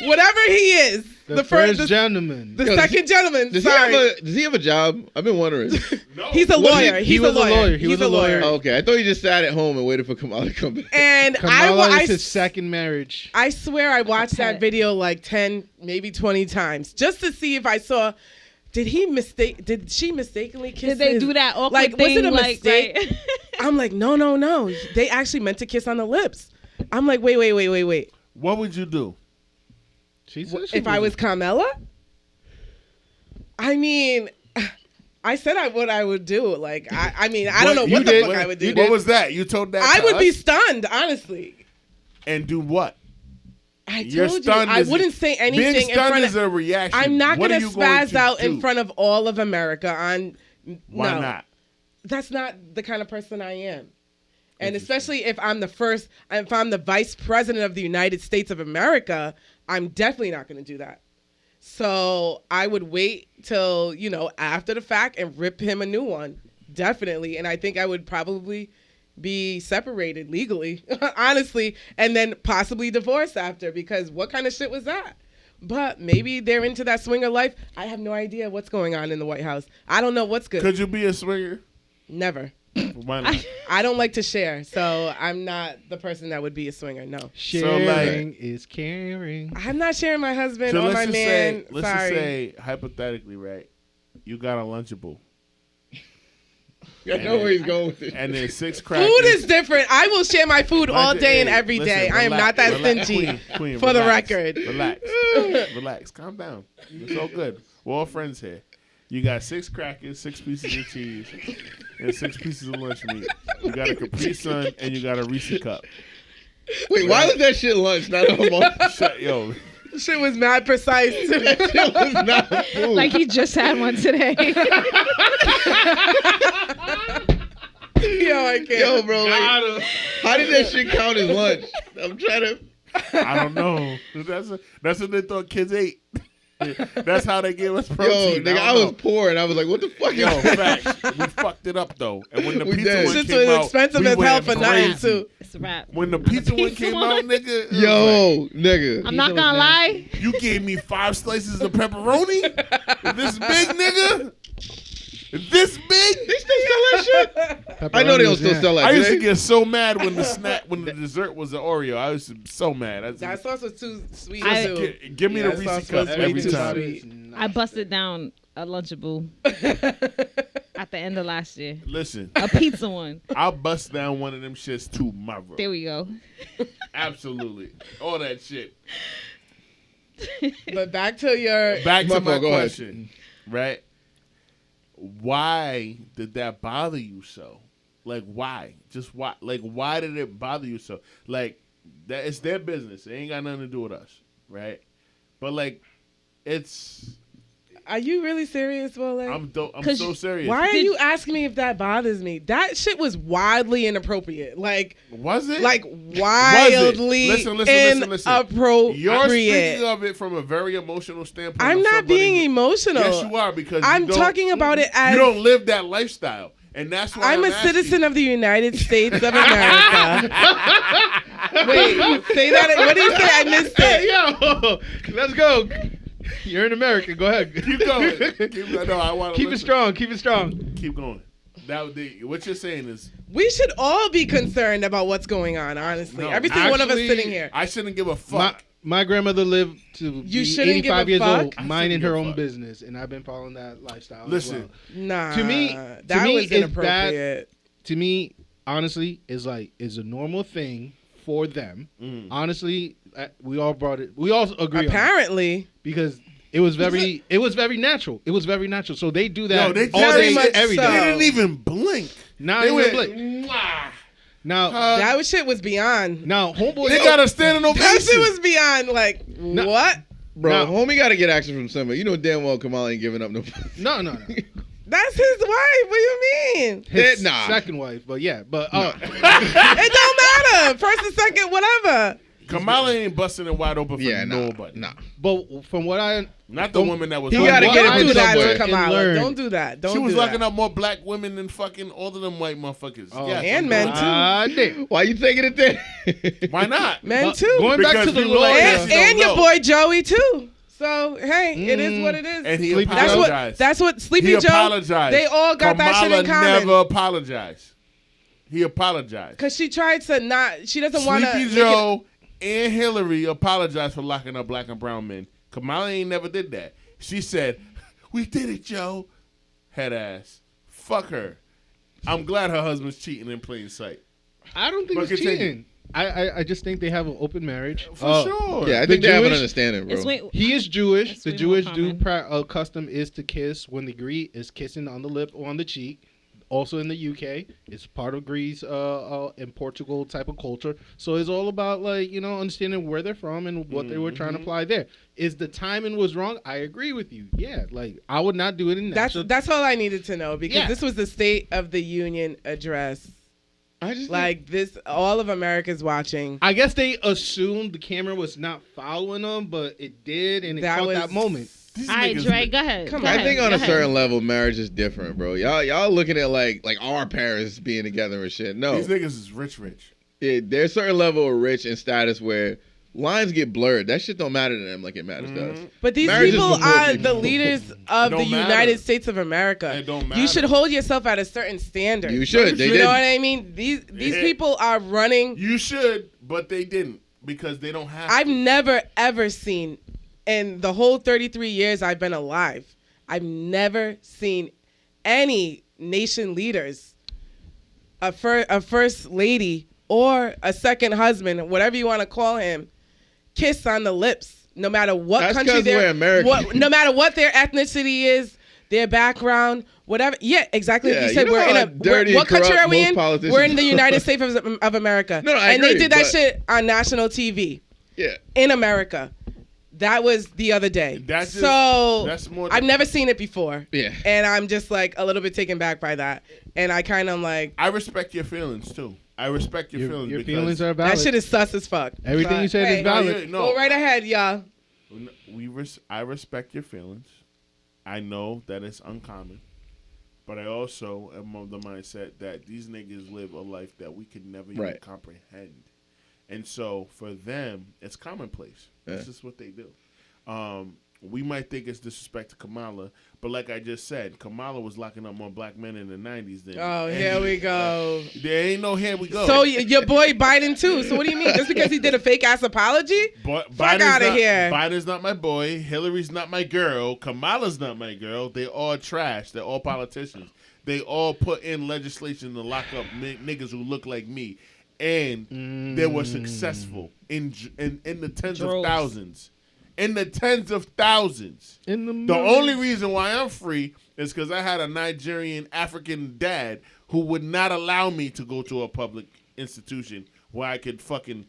[SPEAKER 4] whatever he is.
[SPEAKER 5] The first gentleman.
[SPEAKER 4] The
[SPEAKER 3] Yo,
[SPEAKER 4] second gentleman.
[SPEAKER 3] Does
[SPEAKER 4] Sorry.
[SPEAKER 3] he have a job? I've been wondering.
[SPEAKER 1] No.
[SPEAKER 4] He's a lawyer.
[SPEAKER 5] He was a lawyer. He was a lawyer.
[SPEAKER 3] Okay, I thought you just sat at home and waited for Kamala to come back.
[SPEAKER 4] And
[SPEAKER 5] Kamala is his second marriage.
[SPEAKER 4] I swear I watched that
[SPEAKER 2] pet.
[SPEAKER 4] video like 10, maybe 20 times just to see if I saw. Did she mistakenly kiss
[SPEAKER 2] Did they
[SPEAKER 4] his-
[SPEAKER 2] do that awkward
[SPEAKER 4] like,
[SPEAKER 2] thing?
[SPEAKER 4] was it a
[SPEAKER 2] like,
[SPEAKER 4] mistake?
[SPEAKER 2] right?
[SPEAKER 4] I'm like, no. They actually meant to kiss on the lips. I'm like, wait.
[SPEAKER 1] What would you do?
[SPEAKER 5] She said she
[SPEAKER 4] If I was Carmela? I mean, I said what I would do. Like, I mean, I don't know what the fuck I would do.
[SPEAKER 1] What was that? You told that
[SPEAKER 4] I
[SPEAKER 1] to
[SPEAKER 4] would be
[SPEAKER 1] us?
[SPEAKER 4] stunned, honestly.
[SPEAKER 1] And do what?
[SPEAKER 4] I
[SPEAKER 1] You're
[SPEAKER 4] told you,
[SPEAKER 1] stunned
[SPEAKER 4] I
[SPEAKER 1] is-
[SPEAKER 4] wouldn't say
[SPEAKER 1] Being
[SPEAKER 4] anything in
[SPEAKER 1] stunned
[SPEAKER 4] front
[SPEAKER 1] is
[SPEAKER 4] of.
[SPEAKER 1] a reaction.
[SPEAKER 4] I'm not
[SPEAKER 1] What
[SPEAKER 4] going
[SPEAKER 1] are
[SPEAKER 4] to
[SPEAKER 1] you going
[SPEAKER 4] spaz
[SPEAKER 1] to
[SPEAKER 4] out
[SPEAKER 1] do?
[SPEAKER 4] in front of all of America on.
[SPEAKER 1] Why
[SPEAKER 4] no,
[SPEAKER 1] not?
[SPEAKER 4] That's not the kind of person I am. And especially if I'm the vice president of the United States of America, I'm definitely not going to do that. So I would wait till, after the fact and rip him a new one. Definitely. And I think I would probably be separated legally, honestly, and then possibly divorced after, because what kind of shit was that? But maybe they're into that swinger life. I have no idea what's going on in the White House. I don't know what's good.
[SPEAKER 1] Could you be a swinger?
[SPEAKER 4] Never.
[SPEAKER 1] Why not?
[SPEAKER 4] I don't like to share, so I'm not the person that would be a swinger. No,
[SPEAKER 5] Sharing is caring.
[SPEAKER 4] I'm not sharing my husband
[SPEAKER 1] So
[SPEAKER 4] or
[SPEAKER 1] let's
[SPEAKER 4] my
[SPEAKER 1] just
[SPEAKER 4] man.
[SPEAKER 1] let's
[SPEAKER 4] Sorry.
[SPEAKER 1] just say hypothetically, right? You got a Lunchable,
[SPEAKER 3] I know where he's going with this.
[SPEAKER 1] and then 6 crackers.
[SPEAKER 4] Food is different. I will share my food all day and
[SPEAKER 1] Hey,
[SPEAKER 4] every
[SPEAKER 1] listen,
[SPEAKER 4] day. I am
[SPEAKER 1] relax,
[SPEAKER 4] not that
[SPEAKER 1] relax.
[SPEAKER 4] stingy.
[SPEAKER 1] Queen,
[SPEAKER 4] for the
[SPEAKER 1] relax,
[SPEAKER 4] record.
[SPEAKER 1] Relax, calm down. It's all good. We're all friends here. You got 6 crackers, 6 pieces of cheese, and 6 pieces of lunch meat. You got a Capri Sun, and you got a Reese cup.
[SPEAKER 3] Wait, why was that shit lunch, not a month?
[SPEAKER 1] Yo,
[SPEAKER 4] Shit was mad precise too.
[SPEAKER 3] It was not food.
[SPEAKER 2] Like he just had one today.
[SPEAKER 4] Yo, I can't.
[SPEAKER 3] Yo, bro, like, how did that shit count as lunch? I'm trying to.
[SPEAKER 1] I don't know. That's what they thought kids ate. That's how they gave us
[SPEAKER 3] Yo,
[SPEAKER 1] protein.
[SPEAKER 3] nigga, I was poor and I was like, what the fuck?
[SPEAKER 1] Yo,
[SPEAKER 3] is
[SPEAKER 1] facts. We fucked it up though. And when the
[SPEAKER 3] We
[SPEAKER 1] pizza
[SPEAKER 3] did.
[SPEAKER 1] one
[SPEAKER 4] Shit
[SPEAKER 1] came out,
[SPEAKER 4] was expensive
[SPEAKER 1] we
[SPEAKER 4] as hell
[SPEAKER 1] went
[SPEAKER 4] for nothing
[SPEAKER 1] crazy.
[SPEAKER 4] too.
[SPEAKER 2] It's a wrap.
[SPEAKER 1] When the pizza one came out, nigga, it was
[SPEAKER 3] Yo, nigga.
[SPEAKER 2] I'm not gonna lie.
[SPEAKER 1] like, you gave me 5 slices of pepperoni. This big nigga. This big.
[SPEAKER 3] They still sell that shit? I know they don't still sell that.
[SPEAKER 1] I
[SPEAKER 3] do
[SPEAKER 1] used to
[SPEAKER 3] they?
[SPEAKER 1] get so mad when the dessert was an Oreo. I was so mad.
[SPEAKER 4] That sauce was too sweet
[SPEAKER 2] I-
[SPEAKER 4] too.
[SPEAKER 1] Give me
[SPEAKER 4] Yeah,
[SPEAKER 1] the
[SPEAKER 4] that
[SPEAKER 1] Reese
[SPEAKER 4] sauce
[SPEAKER 1] cup
[SPEAKER 4] was way
[SPEAKER 1] every
[SPEAKER 4] too
[SPEAKER 1] time.
[SPEAKER 4] sweet.
[SPEAKER 2] I busted down a Lunchable at the end of last year.
[SPEAKER 1] Listen,
[SPEAKER 2] A pizza one.
[SPEAKER 1] I'll bust down one of them shits tomorrow.
[SPEAKER 2] There we go.
[SPEAKER 1] Absolutely. All that shit.
[SPEAKER 4] But back to your.
[SPEAKER 1] Back to
[SPEAKER 3] My
[SPEAKER 1] my
[SPEAKER 3] fault, go ahead.
[SPEAKER 1] question. Right? Why did that bother you so? Like, why? Just why? Like, why did it bother you so? Like, that it's their business. It ain't got nothing to do with us. Right? But, like, it's...
[SPEAKER 4] Are you really serious, Wole?
[SPEAKER 1] I'm
[SPEAKER 2] Cause
[SPEAKER 1] so serious.
[SPEAKER 4] Why are
[SPEAKER 2] Did-
[SPEAKER 4] you asking me if that bothers me? That shit was wildly inappropriate. Like
[SPEAKER 1] Was it?
[SPEAKER 4] wildly
[SPEAKER 1] Listen.
[SPEAKER 4] inappropriate.
[SPEAKER 1] You're speaking of it from a very emotional standpoint.
[SPEAKER 4] I'm
[SPEAKER 1] of
[SPEAKER 4] not
[SPEAKER 1] somebody
[SPEAKER 4] being
[SPEAKER 1] who-
[SPEAKER 4] emotional.
[SPEAKER 1] Yes, you are, because
[SPEAKER 4] I'm
[SPEAKER 1] you don't-
[SPEAKER 4] talking about it as
[SPEAKER 1] you don't live that lifestyle, and that's why
[SPEAKER 4] I'm a
[SPEAKER 1] asking
[SPEAKER 4] citizen
[SPEAKER 1] you.
[SPEAKER 4] of the United States of America. Wait, say that. What did you say? I missed
[SPEAKER 5] Hey,
[SPEAKER 4] it.
[SPEAKER 5] yo, let's go. You're in America. Go ahead.
[SPEAKER 1] Keep going. No, I want to
[SPEAKER 5] Keep it strong. Keep it strong.
[SPEAKER 1] Keep going. What you're saying is
[SPEAKER 4] We should all be concerned about what's going on, honestly.
[SPEAKER 1] No,
[SPEAKER 4] Every single one of us
[SPEAKER 5] actually,
[SPEAKER 4] sitting here.
[SPEAKER 1] I shouldn't give a fuck.
[SPEAKER 5] My grandmother lived to
[SPEAKER 4] You
[SPEAKER 5] be
[SPEAKER 4] shouldn't give a
[SPEAKER 5] 85 years
[SPEAKER 4] fuck?
[SPEAKER 5] old,
[SPEAKER 1] I
[SPEAKER 5] minding
[SPEAKER 1] shouldn't
[SPEAKER 5] her
[SPEAKER 1] give a
[SPEAKER 5] own
[SPEAKER 1] fuck.
[SPEAKER 5] business, and I've been following that lifestyle.
[SPEAKER 1] Listen,
[SPEAKER 5] as well.
[SPEAKER 4] Nah.
[SPEAKER 5] To me,
[SPEAKER 4] that was
[SPEAKER 5] it's
[SPEAKER 4] inappropriate.
[SPEAKER 5] To me, honestly, is a normal thing for them. Honestly, we all brought it. We all agree on it
[SPEAKER 4] Apparently.
[SPEAKER 5] because it was very natural. It was very natural. So they do that
[SPEAKER 1] No, they
[SPEAKER 5] all
[SPEAKER 4] very
[SPEAKER 5] day,
[SPEAKER 4] much
[SPEAKER 5] every
[SPEAKER 4] so.
[SPEAKER 5] day.
[SPEAKER 1] they didn't even blink.
[SPEAKER 5] Now
[SPEAKER 1] They
[SPEAKER 5] they
[SPEAKER 1] went,
[SPEAKER 5] blink.
[SPEAKER 1] "Mwah."
[SPEAKER 5] Now,
[SPEAKER 4] That shit was beyond.
[SPEAKER 5] now, homeboy.
[SPEAKER 1] They got a standing ovation.
[SPEAKER 4] That shit was beyond, like, what?
[SPEAKER 3] Bro,
[SPEAKER 5] No.
[SPEAKER 3] homie got to get action from somewhere. You know damn well Kamala ain't giving up no.
[SPEAKER 5] no.
[SPEAKER 4] That's his wife. What do you mean?
[SPEAKER 5] His
[SPEAKER 3] Nah.
[SPEAKER 5] second wife, but yeah, but
[SPEAKER 4] It don't matter. First and second, whatever.
[SPEAKER 1] Kamala ain't busting it wide open for nobody.
[SPEAKER 3] Nah.
[SPEAKER 5] but from what I
[SPEAKER 1] Not the woman that was.
[SPEAKER 3] He
[SPEAKER 1] locking
[SPEAKER 3] gotta
[SPEAKER 1] up-
[SPEAKER 3] get it
[SPEAKER 4] Don't
[SPEAKER 3] from
[SPEAKER 4] do that
[SPEAKER 3] somewhere.
[SPEAKER 4] to Kamala.
[SPEAKER 5] Learn.
[SPEAKER 4] Don't do that. Don't
[SPEAKER 1] She was
[SPEAKER 4] do
[SPEAKER 1] locking
[SPEAKER 4] that.
[SPEAKER 1] up more black women than fucking all of them white motherfuckers.
[SPEAKER 5] Oh,
[SPEAKER 1] Yes,
[SPEAKER 4] and
[SPEAKER 1] I'm
[SPEAKER 4] men,
[SPEAKER 1] glad.
[SPEAKER 4] too.
[SPEAKER 5] damn.
[SPEAKER 3] Why you taking it there?
[SPEAKER 1] Why not?
[SPEAKER 4] Men
[SPEAKER 5] But
[SPEAKER 4] too.
[SPEAKER 5] Going back
[SPEAKER 1] Because
[SPEAKER 5] to the
[SPEAKER 1] people
[SPEAKER 5] law,
[SPEAKER 1] like
[SPEAKER 5] yeah.
[SPEAKER 1] that. don't
[SPEAKER 4] And your
[SPEAKER 1] know.
[SPEAKER 4] boy Joey too. So hey, it is what it is.
[SPEAKER 1] And he
[SPEAKER 5] Sleepy Joe?
[SPEAKER 1] apologized.
[SPEAKER 4] That's what Sleepy
[SPEAKER 1] He
[SPEAKER 4] Joe.
[SPEAKER 1] apologized.
[SPEAKER 4] They all got that shit in
[SPEAKER 1] Kamala
[SPEAKER 4] common.
[SPEAKER 1] never apologized. He apologized.
[SPEAKER 4] Cause she tried to not. She doesn't want to.
[SPEAKER 1] Sleepy Joe and Hillary apologized for locking up black and brown men. Kamala ain't never did that. She said, "We did it, Joe." Head ass. Fuck her. I'm glad her husband's cheating in plain sight.
[SPEAKER 5] I don't think
[SPEAKER 1] But
[SPEAKER 5] it's
[SPEAKER 1] continue.
[SPEAKER 5] cheating. I just think they have an open marriage.
[SPEAKER 1] For sure.
[SPEAKER 3] Yeah, I
[SPEAKER 5] The
[SPEAKER 3] think they have an
[SPEAKER 5] Jewish-
[SPEAKER 3] understanding, bro.
[SPEAKER 2] It's way,
[SPEAKER 5] He is Jewish.
[SPEAKER 2] That's
[SPEAKER 5] The
[SPEAKER 2] way
[SPEAKER 5] Jewish
[SPEAKER 2] more
[SPEAKER 5] custom is to kiss when they greet, is kissing on the lip or on the cheek. Also in the UK, it's part of Greece and Portugal type of culture. So it's all about understanding where they're from and what they were trying to apply there. Is the timing was wrong? I agree with you. Yeah, I would not do it in that.
[SPEAKER 4] That's all I needed to know because
[SPEAKER 5] Yeah.
[SPEAKER 4] this was the State of the Union address.
[SPEAKER 3] I just
[SPEAKER 4] Like this, all of America's watching.
[SPEAKER 5] I guess they assumed the camera was not following them, but it did, and it
[SPEAKER 4] That
[SPEAKER 5] caught
[SPEAKER 4] was-
[SPEAKER 5] that moment.
[SPEAKER 1] These
[SPEAKER 2] all right,
[SPEAKER 1] niggas-
[SPEAKER 2] Dre, go ahead.
[SPEAKER 4] Come
[SPEAKER 2] Go
[SPEAKER 4] on.
[SPEAKER 3] I
[SPEAKER 2] ahead,
[SPEAKER 3] think on
[SPEAKER 2] go
[SPEAKER 3] a
[SPEAKER 2] ahead.
[SPEAKER 3] certain level, marriage is different, bro. Y'all looking at like our parents being together and shit. No,
[SPEAKER 1] These niggas is rich.
[SPEAKER 3] there's a certain level of rich and status where lines get blurred. That shit don't matter to them like it matters to us.
[SPEAKER 4] But these
[SPEAKER 3] Marriage is
[SPEAKER 4] people
[SPEAKER 3] for poor
[SPEAKER 4] are
[SPEAKER 3] people.
[SPEAKER 4] the leaders of
[SPEAKER 1] It
[SPEAKER 4] the
[SPEAKER 1] don't matter.
[SPEAKER 4] United States of America.
[SPEAKER 1] It don't
[SPEAKER 4] You
[SPEAKER 1] matter.
[SPEAKER 4] should hold yourself at a certain standard.
[SPEAKER 3] You should. They
[SPEAKER 4] You
[SPEAKER 3] did.
[SPEAKER 4] know what I mean? These
[SPEAKER 1] Yeah.
[SPEAKER 4] people are running.
[SPEAKER 1] You should, but they didn't because they don't have.
[SPEAKER 4] I've
[SPEAKER 1] to.
[SPEAKER 4] never ever seen in the whole 33 years I've been alive. I've never seen any nation leaders, a first lady or a second husband, whatever you want to call him, kiss on the lips. No matter what
[SPEAKER 3] That's
[SPEAKER 4] country
[SPEAKER 3] 'cause we're American.
[SPEAKER 4] no matter what their ethnicity is, their background, whatever. Yeah, exactly.
[SPEAKER 3] Yeah,
[SPEAKER 4] You said
[SPEAKER 3] you know
[SPEAKER 4] we're in
[SPEAKER 3] how
[SPEAKER 4] a.
[SPEAKER 3] dirty
[SPEAKER 4] What
[SPEAKER 3] and
[SPEAKER 4] country
[SPEAKER 3] corrupt
[SPEAKER 4] are we
[SPEAKER 3] most
[SPEAKER 4] in?
[SPEAKER 3] politicians
[SPEAKER 4] We're in the
[SPEAKER 3] are.
[SPEAKER 4] United States of America.
[SPEAKER 3] No, I
[SPEAKER 4] and they
[SPEAKER 3] agree,
[SPEAKER 4] did that
[SPEAKER 3] but-
[SPEAKER 4] shit on national TV
[SPEAKER 3] Yeah.
[SPEAKER 4] in America. That was the other day.
[SPEAKER 1] That's just-
[SPEAKER 4] so
[SPEAKER 1] that's more
[SPEAKER 4] I've
[SPEAKER 1] than-
[SPEAKER 4] never seen it before.
[SPEAKER 3] Yeah.
[SPEAKER 4] And I'm just like a little bit taken back by that. And I kind of like
[SPEAKER 1] I respect your feelings too. I respect your feelings.
[SPEAKER 5] Your
[SPEAKER 1] because
[SPEAKER 5] feelings are valid.
[SPEAKER 4] that shit is sus as fuck.
[SPEAKER 5] Everything
[SPEAKER 4] But,
[SPEAKER 5] you said
[SPEAKER 4] hey,
[SPEAKER 5] is valid.
[SPEAKER 1] No, no.
[SPEAKER 4] Go right ahead, y'all.
[SPEAKER 1] I respect your feelings. I know that it's uncommon, but I also am of the mindset that these niggas live a life that we could never even
[SPEAKER 3] Right.
[SPEAKER 1] comprehend, and so for them, it's commonplace. This is what they do. We might think it's disrespect to Kamala, but like I just said, Kamala was locking up more black men in the 90s than.
[SPEAKER 4] Oh, here
[SPEAKER 1] any-
[SPEAKER 4] we go.
[SPEAKER 1] There ain't no here we go.
[SPEAKER 4] So your boy Biden too. So what do you mean? Just because he did a fake ass apology?
[SPEAKER 1] But
[SPEAKER 4] Fuck
[SPEAKER 1] Biden's
[SPEAKER 4] outta
[SPEAKER 1] not-
[SPEAKER 4] here.
[SPEAKER 1] Biden's not my boy. Hillary's not my girl. Kamala's not my girl. They all trash. They're all politicians. They all put in legislation to lock up niggas who look like me, and they were successful in the tens of
[SPEAKER 2] Droves.
[SPEAKER 1] thousands. In the tens of thousands.
[SPEAKER 5] In
[SPEAKER 1] The
[SPEAKER 5] movie.
[SPEAKER 1] only reason why I'm free is because I had a Nigerian African dad who would not allow me to go to a public institution where I could fucking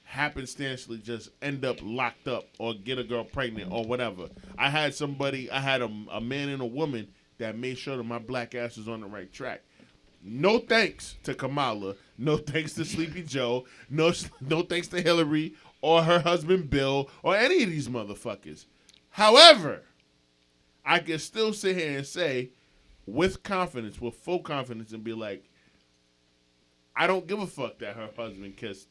[SPEAKER 1] happenstancely just end up locked up or get a girl pregnant or whatever. I had a man and a woman that made sure that my black ass was on the right track. No thanks to Kamala. No thanks to Sleepy Joe. No thanks to Hillary or her husband Bill or any of these motherfuckers. However, I can still sit here and say with confidence, with full confidence, and be like, I don't give a fuck that her husband kissed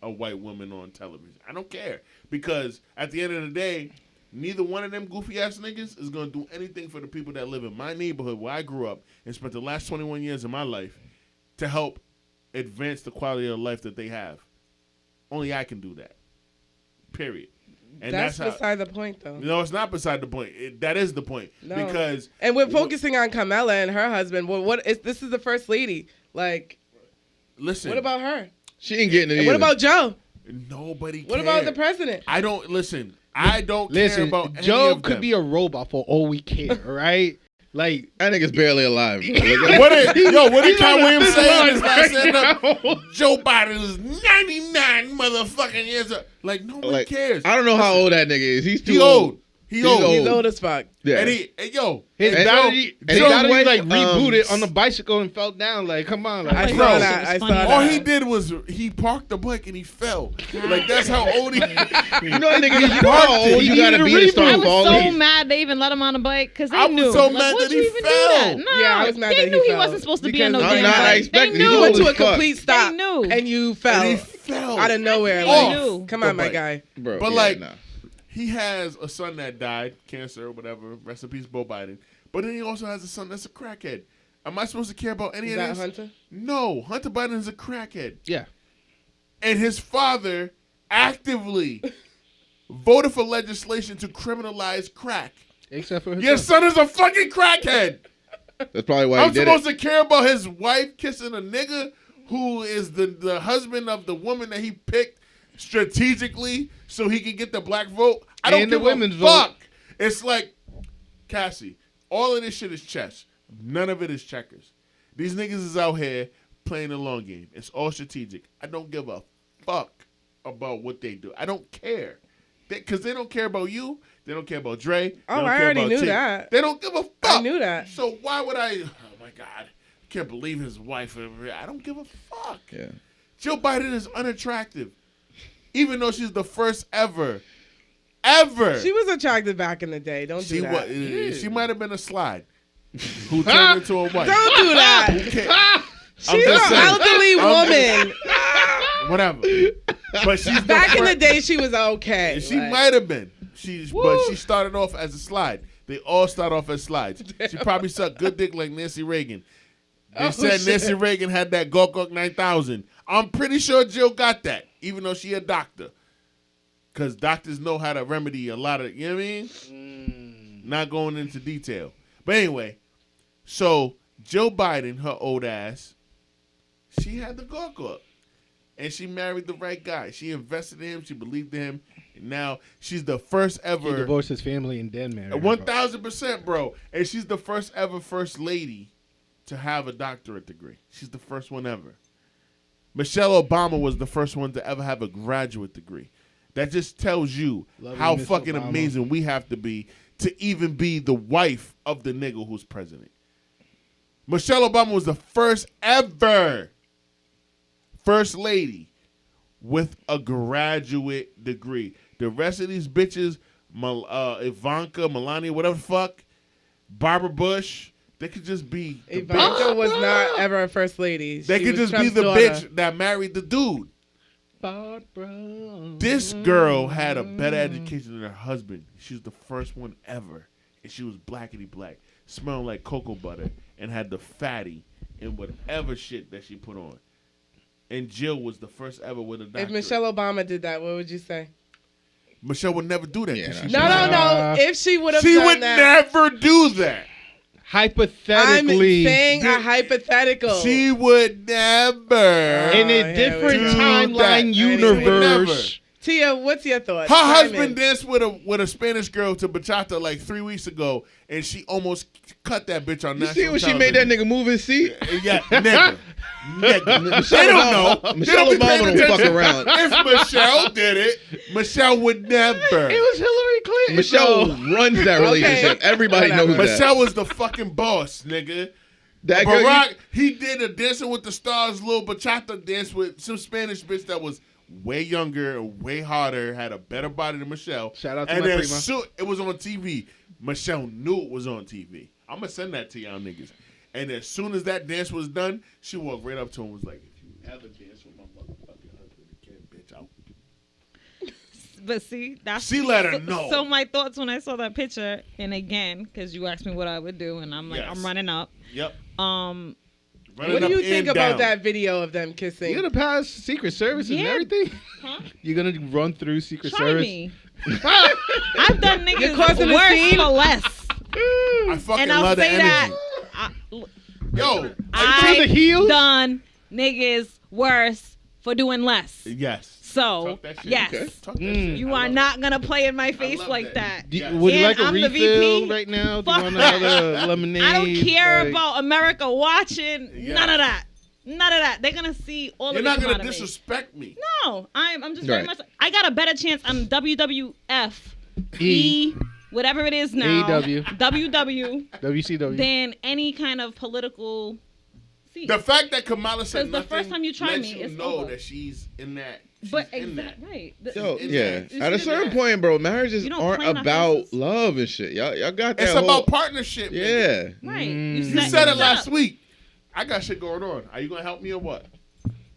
[SPEAKER 1] a white woman on television. I don't care. Because at the end of the day, neither one of them goofy ass niggas is going to do anything for the people that live in my neighborhood where I grew up and spent the last 21 years of my life to help advance the quality of life that they have. Only I can do that. Period. And
[SPEAKER 4] that's
[SPEAKER 1] how,
[SPEAKER 4] beside the point, though.
[SPEAKER 1] No, it's not beside the point. That is the point.
[SPEAKER 4] No.
[SPEAKER 1] Because
[SPEAKER 4] and we're focusing on Carmela and her husband. Well, this is the first lady. Like,
[SPEAKER 1] listen.
[SPEAKER 4] what about her?
[SPEAKER 3] She ain't getting it
[SPEAKER 4] And what
[SPEAKER 3] either.
[SPEAKER 4] about Joe?
[SPEAKER 1] Nobody
[SPEAKER 4] What
[SPEAKER 1] cared.
[SPEAKER 4] about the president?
[SPEAKER 1] I don't listen. I don't care
[SPEAKER 5] Listen,
[SPEAKER 1] about any
[SPEAKER 5] Joe
[SPEAKER 1] of
[SPEAKER 5] could
[SPEAKER 1] them.
[SPEAKER 5] be a robot for all we care, all right? Like,
[SPEAKER 3] That nigga's barely alive. Bro.
[SPEAKER 1] What did Cat Williams say in his last
[SPEAKER 5] right
[SPEAKER 1] stand-up? Joe Biden is 99 motherfucking years old. Like, no one
[SPEAKER 3] Like,
[SPEAKER 1] cares.
[SPEAKER 3] I don't know how old that nigga is. He's too
[SPEAKER 1] He old. He old.
[SPEAKER 3] old.
[SPEAKER 4] He's old as fuck.
[SPEAKER 3] Yeah.
[SPEAKER 1] And yo,
[SPEAKER 5] his
[SPEAKER 3] And
[SPEAKER 5] battery,
[SPEAKER 3] Joe-
[SPEAKER 5] his
[SPEAKER 3] and
[SPEAKER 5] battery
[SPEAKER 3] Joe
[SPEAKER 5] like
[SPEAKER 3] White,
[SPEAKER 5] rebooted on the bicycle and fell down. Like, come on. Like,
[SPEAKER 4] I
[SPEAKER 1] Bro,
[SPEAKER 4] saw
[SPEAKER 1] shit
[SPEAKER 4] that.
[SPEAKER 2] was
[SPEAKER 4] I
[SPEAKER 2] funny.
[SPEAKER 4] saw
[SPEAKER 1] all
[SPEAKER 4] that.
[SPEAKER 1] he did was he parked the bike and he fell. Like, that's how old he
[SPEAKER 3] You know that nigga, you know
[SPEAKER 1] parked
[SPEAKER 3] how
[SPEAKER 1] it.
[SPEAKER 3] old
[SPEAKER 5] He
[SPEAKER 3] you gotta
[SPEAKER 5] needed
[SPEAKER 3] be
[SPEAKER 5] a
[SPEAKER 3] to
[SPEAKER 5] reboot.
[SPEAKER 3] start
[SPEAKER 2] I was so
[SPEAKER 3] falling?
[SPEAKER 2] mad they even let him on the bike because they
[SPEAKER 1] I was
[SPEAKER 2] knew.
[SPEAKER 1] so
[SPEAKER 2] Like,
[SPEAKER 1] mad
[SPEAKER 2] what'd
[SPEAKER 1] that
[SPEAKER 2] you
[SPEAKER 1] he
[SPEAKER 2] even
[SPEAKER 1] fell.
[SPEAKER 2] do that? No,
[SPEAKER 4] Yeah, I was mad
[SPEAKER 2] they
[SPEAKER 4] that
[SPEAKER 2] knew
[SPEAKER 4] he
[SPEAKER 2] he wasn't
[SPEAKER 4] fell.
[SPEAKER 2] supposed to be on no
[SPEAKER 4] Because
[SPEAKER 2] damn
[SPEAKER 3] I'm not- I
[SPEAKER 2] bike.
[SPEAKER 3] expect
[SPEAKER 2] They
[SPEAKER 3] he's
[SPEAKER 2] knew.
[SPEAKER 4] You went
[SPEAKER 3] old
[SPEAKER 4] to a
[SPEAKER 3] as fuck.
[SPEAKER 4] complete stop
[SPEAKER 2] They knew.
[SPEAKER 4] and you fell
[SPEAKER 1] And he fell.
[SPEAKER 4] out of nowhere.
[SPEAKER 1] Off
[SPEAKER 4] Like, come
[SPEAKER 1] the
[SPEAKER 4] on, my
[SPEAKER 1] bike.
[SPEAKER 4] guy.
[SPEAKER 3] Bro,
[SPEAKER 1] But
[SPEAKER 3] yeah,
[SPEAKER 1] like,
[SPEAKER 3] nah.
[SPEAKER 1] he has a son that died, cancer or whatever. Rest in peace, Bo Biden. But then he also has a son that's a crackhead. Am I supposed to care about any
[SPEAKER 4] Is
[SPEAKER 1] of
[SPEAKER 4] that
[SPEAKER 1] this?
[SPEAKER 4] Hunter?
[SPEAKER 1] No, Hunter Biden is a crackhead.
[SPEAKER 5] yeah.
[SPEAKER 1] And his father actively voted for legislation to criminalize crack.
[SPEAKER 5] Except for his
[SPEAKER 1] Your
[SPEAKER 5] son.
[SPEAKER 1] son is a fucking crackhead.
[SPEAKER 3] That's probably why
[SPEAKER 1] I'm
[SPEAKER 3] he did
[SPEAKER 1] supposed
[SPEAKER 3] it.
[SPEAKER 1] to care about his wife kissing a nigga who is the husband of the woman that he picked strategically so he can get the black vote. I don't
[SPEAKER 5] And the
[SPEAKER 1] give
[SPEAKER 5] women's
[SPEAKER 1] a
[SPEAKER 5] vote.
[SPEAKER 1] fuck. It's like, Cassie, all of this shit is chess. None of it is checkers. These niggas is out here playing the long game. It's all strategic. I don't give a fuck about what they do. I don't care. Because they don't care about you. They don't care about Dre. They
[SPEAKER 4] Oh,
[SPEAKER 1] don't
[SPEAKER 4] I
[SPEAKER 1] care
[SPEAKER 4] already
[SPEAKER 1] about
[SPEAKER 4] knew
[SPEAKER 1] T.
[SPEAKER 4] that.
[SPEAKER 1] They don't give a fuck.
[SPEAKER 4] I knew that.
[SPEAKER 1] So why would I? Oh my God, I can't believe his wife. I don't give a fuck.
[SPEAKER 3] Yeah.
[SPEAKER 1] Joe Biden is unattractive, even though she's the first ever.
[SPEAKER 4] She was attractive back in the day. Don't
[SPEAKER 1] She
[SPEAKER 4] do that.
[SPEAKER 1] was. She might have been a slide who turned into a wife.
[SPEAKER 4] Don't do that.
[SPEAKER 1] Okay,
[SPEAKER 4] She's an
[SPEAKER 1] just saying.
[SPEAKER 4] elderly woman.
[SPEAKER 1] whatever. But she's
[SPEAKER 4] Back in the
[SPEAKER 1] first-
[SPEAKER 4] day, she was okay.
[SPEAKER 1] She
[SPEAKER 4] Like,
[SPEAKER 1] might have been. But she started off as a slide. They all start off as slides. She probably sucked good dick like Nancy Reagan. They
[SPEAKER 4] Oh,
[SPEAKER 1] said
[SPEAKER 4] shit.
[SPEAKER 1] Nancy Reagan had that Gawk 9000. I'm pretty sure Jill got that, even though she a doctor. Because doctors know how to remedy a lot of, you know what I mean? Not going into detail. But anyway, so Joe Biden, her old ass, she had the Gawk. And she married the right guy. She invested in him. She believed in him. And now she's the first
[SPEAKER 5] He
[SPEAKER 1] ever.
[SPEAKER 5] divorced his family and then married her.
[SPEAKER 1] 1,000%, bro. And she's the first ever first lady to have a doctorate degree. She's the first one ever. Michelle Obama was the first one to ever have a graduate degree. That just tells you
[SPEAKER 5] Love you,
[SPEAKER 1] how
[SPEAKER 5] Miss
[SPEAKER 1] fucking
[SPEAKER 5] Obama.
[SPEAKER 1] amazing we have to be to even be the wife of the nigga who's president. Michelle Obama was the first ever first lady with a graduate degree. The rest of these bitches, Ivanka, Melania, whatever the fuck, Barbara Bush, they could just be the
[SPEAKER 4] Ivanka
[SPEAKER 1] bitch.
[SPEAKER 4] was not ever a first lady.
[SPEAKER 1] They
[SPEAKER 4] She
[SPEAKER 1] could
[SPEAKER 4] was
[SPEAKER 1] just be
[SPEAKER 4] Trump's
[SPEAKER 1] the
[SPEAKER 4] daughter.
[SPEAKER 1] bitch that married the dude.
[SPEAKER 5] Barbara.
[SPEAKER 1] This girl had a better education than her husband. She was the first one ever. And she was blackety black, smelling like cocoa butter, and had the fatty in whatever shit that she put on. And Jill was the first ever with a doctorate.
[SPEAKER 4] If Michelle Obama did that, what would you say?
[SPEAKER 1] Michelle would never do that. 'cause
[SPEAKER 3] Yeah,
[SPEAKER 1] she's
[SPEAKER 4] No,
[SPEAKER 1] not-
[SPEAKER 4] no, no. If she would have
[SPEAKER 1] She
[SPEAKER 4] done
[SPEAKER 1] would
[SPEAKER 4] that,
[SPEAKER 1] never do that.
[SPEAKER 4] I'm
[SPEAKER 5] Hypothetically,
[SPEAKER 4] saying a hypothetical.
[SPEAKER 1] She would never.
[SPEAKER 5] in
[SPEAKER 4] Oh,
[SPEAKER 5] a different
[SPEAKER 1] do that.
[SPEAKER 5] timeline
[SPEAKER 1] She would
[SPEAKER 5] universe,
[SPEAKER 4] Tia, what's your thoughts?
[SPEAKER 1] Her
[SPEAKER 4] Chime
[SPEAKER 1] husband
[SPEAKER 4] in.
[SPEAKER 1] danced with a Spanish girl to bachata like 3 weeks ago, and she almost cut that bitch on
[SPEAKER 3] You
[SPEAKER 1] national
[SPEAKER 3] see when she made that nigga move his seat?
[SPEAKER 1] Yeah, nigga. Nigga. They don't know.
[SPEAKER 3] Michelle
[SPEAKER 1] They don't be
[SPEAKER 3] Obama
[SPEAKER 1] paying
[SPEAKER 3] don't fuck
[SPEAKER 1] attention.
[SPEAKER 3] around.
[SPEAKER 1] If Michelle did it, Michelle would never.
[SPEAKER 5] it was Hillary Clinton.
[SPEAKER 3] Michelle
[SPEAKER 5] though.
[SPEAKER 3] runs that relationship. Everybody
[SPEAKER 4] Whatever.
[SPEAKER 3] knows that.
[SPEAKER 1] Michelle was the fucking boss, nigga.
[SPEAKER 3] That girl,
[SPEAKER 1] Barack, he did a Dancing with the Stars little bachata dance with some Spanish bitch that was way younger and way hotter, had a better body than Michelle.
[SPEAKER 5] Shout out to
[SPEAKER 1] and
[SPEAKER 5] my
[SPEAKER 1] then
[SPEAKER 5] prima.
[SPEAKER 1] it was on TV. Michelle knew it was on TV. I'm going to send that to y'all niggas. And as soon as that dance was done, she walked right up to him and was like, if you ever dance with my motherfucking husband again, bitch,
[SPEAKER 2] But see, that's
[SPEAKER 1] She let her know.
[SPEAKER 2] So my thoughts when I saw that picture, and again, because you asked me what I would do, and I'm like,
[SPEAKER 1] Yes.
[SPEAKER 2] I'm running up.
[SPEAKER 1] Yep.
[SPEAKER 2] Um,
[SPEAKER 4] What do you think about that video of them kissing?
[SPEAKER 5] You're gonna pass Secret Service and
[SPEAKER 2] Yeah.
[SPEAKER 5] everything.
[SPEAKER 2] huh?
[SPEAKER 5] You're gonna run through Secret
[SPEAKER 2] Try
[SPEAKER 5] Service.
[SPEAKER 2] me. I've done
[SPEAKER 4] You're
[SPEAKER 2] niggas
[SPEAKER 4] causing a
[SPEAKER 2] worse
[SPEAKER 4] scene?
[SPEAKER 2] for less.
[SPEAKER 1] I fucking
[SPEAKER 2] And I'll
[SPEAKER 1] love the
[SPEAKER 2] say
[SPEAKER 1] energy.
[SPEAKER 2] that.
[SPEAKER 1] Yo.
[SPEAKER 5] Through the
[SPEAKER 2] I've
[SPEAKER 5] heels?
[SPEAKER 2] done niggas worse for doing less.
[SPEAKER 1] Yes.
[SPEAKER 2] So,
[SPEAKER 1] Talk that shit.
[SPEAKER 2] yes.
[SPEAKER 3] Okay.
[SPEAKER 1] Talk that
[SPEAKER 5] Mm.
[SPEAKER 1] shit.
[SPEAKER 2] You
[SPEAKER 1] I
[SPEAKER 2] are
[SPEAKER 1] love
[SPEAKER 2] not going to play in my face
[SPEAKER 1] love
[SPEAKER 2] like
[SPEAKER 1] that.
[SPEAKER 2] that.
[SPEAKER 5] Do
[SPEAKER 1] Yes.
[SPEAKER 5] would you
[SPEAKER 2] And
[SPEAKER 5] like a
[SPEAKER 2] I'm the
[SPEAKER 5] refill
[SPEAKER 2] VP?
[SPEAKER 5] right now? Do
[SPEAKER 2] Fuck
[SPEAKER 5] you want
[SPEAKER 2] that.
[SPEAKER 5] another lemonade?
[SPEAKER 2] I don't care
[SPEAKER 5] Like-
[SPEAKER 2] about America watching.
[SPEAKER 1] Yes.
[SPEAKER 2] None of that. None of that. They're going to see all
[SPEAKER 1] You're
[SPEAKER 2] of it
[SPEAKER 1] not
[SPEAKER 2] come
[SPEAKER 1] gonna
[SPEAKER 2] out of me.
[SPEAKER 1] disrespect me.
[SPEAKER 2] No, I'm just very
[SPEAKER 3] Right.
[SPEAKER 2] much. I got a better chance on WWF, E, whatever it is now,
[SPEAKER 5] AEW.
[SPEAKER 2] WW,
[SPEAKER 5] WCW.
[SPEAKER 2] than any kind of political seat.
[SPEAKER 1] The fact that Kamala said
[SPEAKER 2] 'Cause the
[SPEAKER 1] nothing
[SPEAKER 2] first time you try
[SPEAKER 1] lets
[SPEAKER 2] me,
[SPEAKER 1] you
[SPEAKER 2] it's
[SPEAKER 1] know
[SPEAKER 2] over.
[SPEAKER 1] that she's in that. She's
[SPEAKER 2] But
[SPEAKER 1] in that.
[SPEAKER 2] right.
[SPEAKER 3] Yo,
[SPEAKER 1] It's
[SPEAKER 3] yeah.
[SPEAKER 1] that.
[SPEAKER 3] At a
[SPEAKER 1] It's
[SPEAKER 3] certain
[SPEAKER 1] that.
[SPEAKER 3] point, bro, marriages
[SPEAKER 2] You don't
[SPEAKER 3] aren't
[SPEAKER 2] play in our
[SPEAKER 3] about
[SPEAKER 2] faces.
[SPEAKER 3] love and shit. Y'all got that
[SPEAKER 1] It's
[SPEAKER 3] whole...
[SPEAKER 1] about partnership. nigga.
[SPEAKER 3] Yeah.
[SPEAKER 2] Right.
[SPEAKER 5] You
[SPEAKER 1] You said it last week. I got shit going on. Are you gonna help me or what?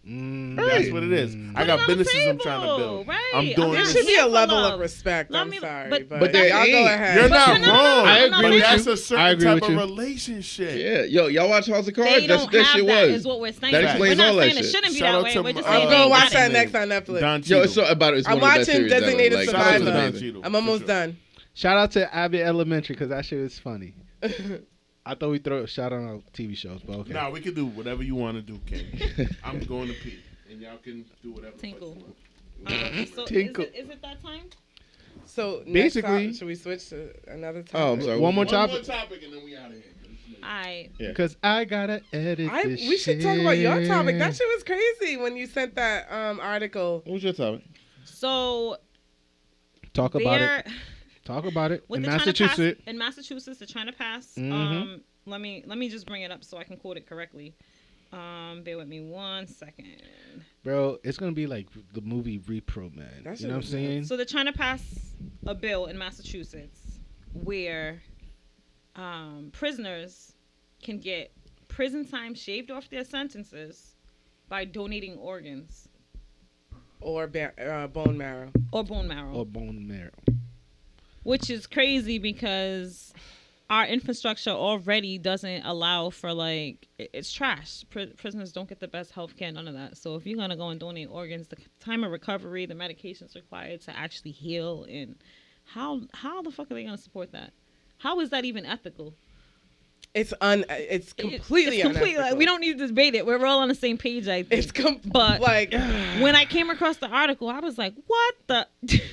[SPEAKER 1] That's what it is. I
[SPEAKER 2] Put
[SPEAKER 1] got
[SPEAKER 2] it on the
[SPEAKER 1] businesses I'm trying to
[SPEAKER 2] table,
[SPEAKER 1] build.
[SPEAKER 2] right.
[SPEAKER 1] I'm
[SPEAKER 2] I'm
[SPEAKER 1] doing
[SPEAKER 4] There
[SPEAKER 2] not
[SPEAKER 1] this.
[SPEAKER 4] should be
[SPEAKER 2] here
[SPEAKER 4] a
[SPEAKER 2] for
[SPEAKER 4] level
[SPEAKER 2] love.
[SPEAKER 4] of respect.
[SPEAKER 2] Let
[SPEAKER 4] I'm
[SPEAKER 2] me-
[SPEAKER 4] sorry,
[SPEAKER 2] but
[SPEAKER 4] but
[SPEAKER 3] there
[SPEAKER 4] y'all go
[SPEAKER 3] ain't.
[SPEAKER 4] ahead.
[SPEAKER 1] You're
[SPEAKER 2] But
[SPEAKER 1] not
[SPEAKER 2] you're not-
[SPEAKER 1] wrong.
[SPEAKER 5] I agree
[SPEAKER 1] but
[SPEAKER 5] with
[SPEAKER 1] that's
[SPEAKER 5] you.
[SPEAKER 1] a
[SPEAKER 5] I
[SPEAKER 1] certain
[SPEAKER 5] agree
[SPEAKER 1] type
[SPEAKER 5] with
[SPEAKER 1] of
[SPEAKER 5] you.
[SPEAKER 1] relationship.
[SPEAKER 3] Yeah. Yo, y'all watch House of
[SPEAKER 2] They
[SPEAKER 3] Cards?
[SPEAKER 2] don't
[SPEAKER 3] That
[SPEAKER 2] have
[SPEAKER 3] shit
[SPEAKER 2] that,
[SPEAKER 3] was.
[SPEAKER 2] is what we're saying.
[SPEAKER 3] That
[SPEAKER 2] we're
[SPEAKER 3] explains
[SPEAKER 2] not
[SPEAKER 3] all that
[SPEAKER 2] saying it
[SPEAKER 3] shit.
[SPEAKER 2] shouldn't be
[SPEAKER 1] Shout
[SPEAKER 2] that
[SPEAKER 1] out
[SPEAKER 2] way.
[SPEAKER 1] to
[SPEAKER 2] We're just
[SPEAKER 1] my-
[SPEAKER 2] saying
[SPEAKER 4] I'm
[SPEAKER 2] they
[SPEAKER 4] going to
[SPEAKER 2] ain't
[SPEAKER 4] watch
[SPEAKER 2] got
[SPEAKER 4] that
[SPEAKER 2] it.
[SPEAKER 4] next on Netflix.
[SPEAKER 1] Don
[SPEAKER 3] Yo,
[SPEAKER 1] Cheadle.
[SPEAKER 3] it's so about it's
[SPEAKER 4] I'm
[SPEAKER 3] one of the best
[SPEAKER 4] watching
[SPEAKER 3] series ever.
[SPEAKER 4] Designated
[SPEAKER 3] Like,
[SPEAKER 1] Shout out to
[SPEAKER 4] Survivor.
[SPEAKER 1] Don
[SPEAKER 3] amazing.
[SPEAKER 1] Cheadle,
[SPEAKER 4] I'm
[SPEAKER 1] for
[SPEAKER 4] almost
[SPEAKER 1] sure.
[SPEAKER 4] done.
[SPEAKER 5] Shout out to Abbott Elementary because that shit was funny. I thought we throw a shout out on TV shows, but okay.
[SPEAKER 1] Nah, we can do whatever you want to do, King. I'm going to pee, and y'all can do whatever. the fuck
[SPEAKER 2] Tinkle.
[SPEAKER 1] you want.
[SPEAKER 2] So
[SPEAKER 5] Tinkle.
[SPEAKER 2] is it that time?
[SPEAKER 4] So
[SPEAKER 5] Basically-
[SPEAKER 4] next should we switch to another topic?
[SPEAKER 3] Oh, I'm sorry.
[SPEAKER 5] One more
[SPEAKER 1] One more
[SPEAKER 5] topic.
[SPEAKER 1] topic, and then we out of here.
[SPEAKER 2] I
[SPEAKER 3] Yeah.
[SPEAKER 5] Because I gotta edit this
[SPEAKER 4] We should talk about your topic. That
[SPEAKER 5] shit.
[SPEAKER 4] shit was crazy when you sent that article.
[SPEAKER 3] What was your topic?
[SPEAKER 2] so
[SPEAKER 5] Talk about
[SPEAKER 2] they're
[SPEAKER 5] it. Talk about it.
[SPEAKER 2] what
[SPEAKER 5] In
[SPEAKER 2] they're trying to pass
[SPEAKER 5] Massachusetts.
[SPEAKER 2] in Massachusetts. They're trying to pass.
[SPEAKER 5] Mhm.
[SPEAKER 2] Let me just bring it up so I can quote it correctly. Bear with me 1 second.
[SPEAKER 5] Bro, it's gonna be like the movie Repro, man.
[SPEAKER 4] That
[SPEAKER 5] You know what I'm
[SPEAKER 4] shit was
[SPEAKER 5] saying?
[SPEAKER 2] So they're trying to pass a bill in Massachusetts where prisoners can get prison time shaved off their sentences by donating organs
[SPEAKER 4] Or bone marrow.
[SPEAKER 2] or bone marrow,
[SPEAKER 5] Or bone marrow.
[SPEAKER 2] which is crazy because our infrastructure already doesn't allow for it's trash. Prisoners don't get the best health care, none of that. So if you're gonna go and donate organs, the time of recovery, the medications required to actually heal, and how the fuck are they gonna support that? How is that even ethical?
[SPEAKER 4] It's completely
[SPEAKER 2] it's completely
[SPEAKER 4] unethical.
[SPEAKER 2] we don't need to debate it. We're all on the same page, I think. But
[SPEAKER 4] like
[SPEAKER 2] when I came across the article, I was like, "What the?"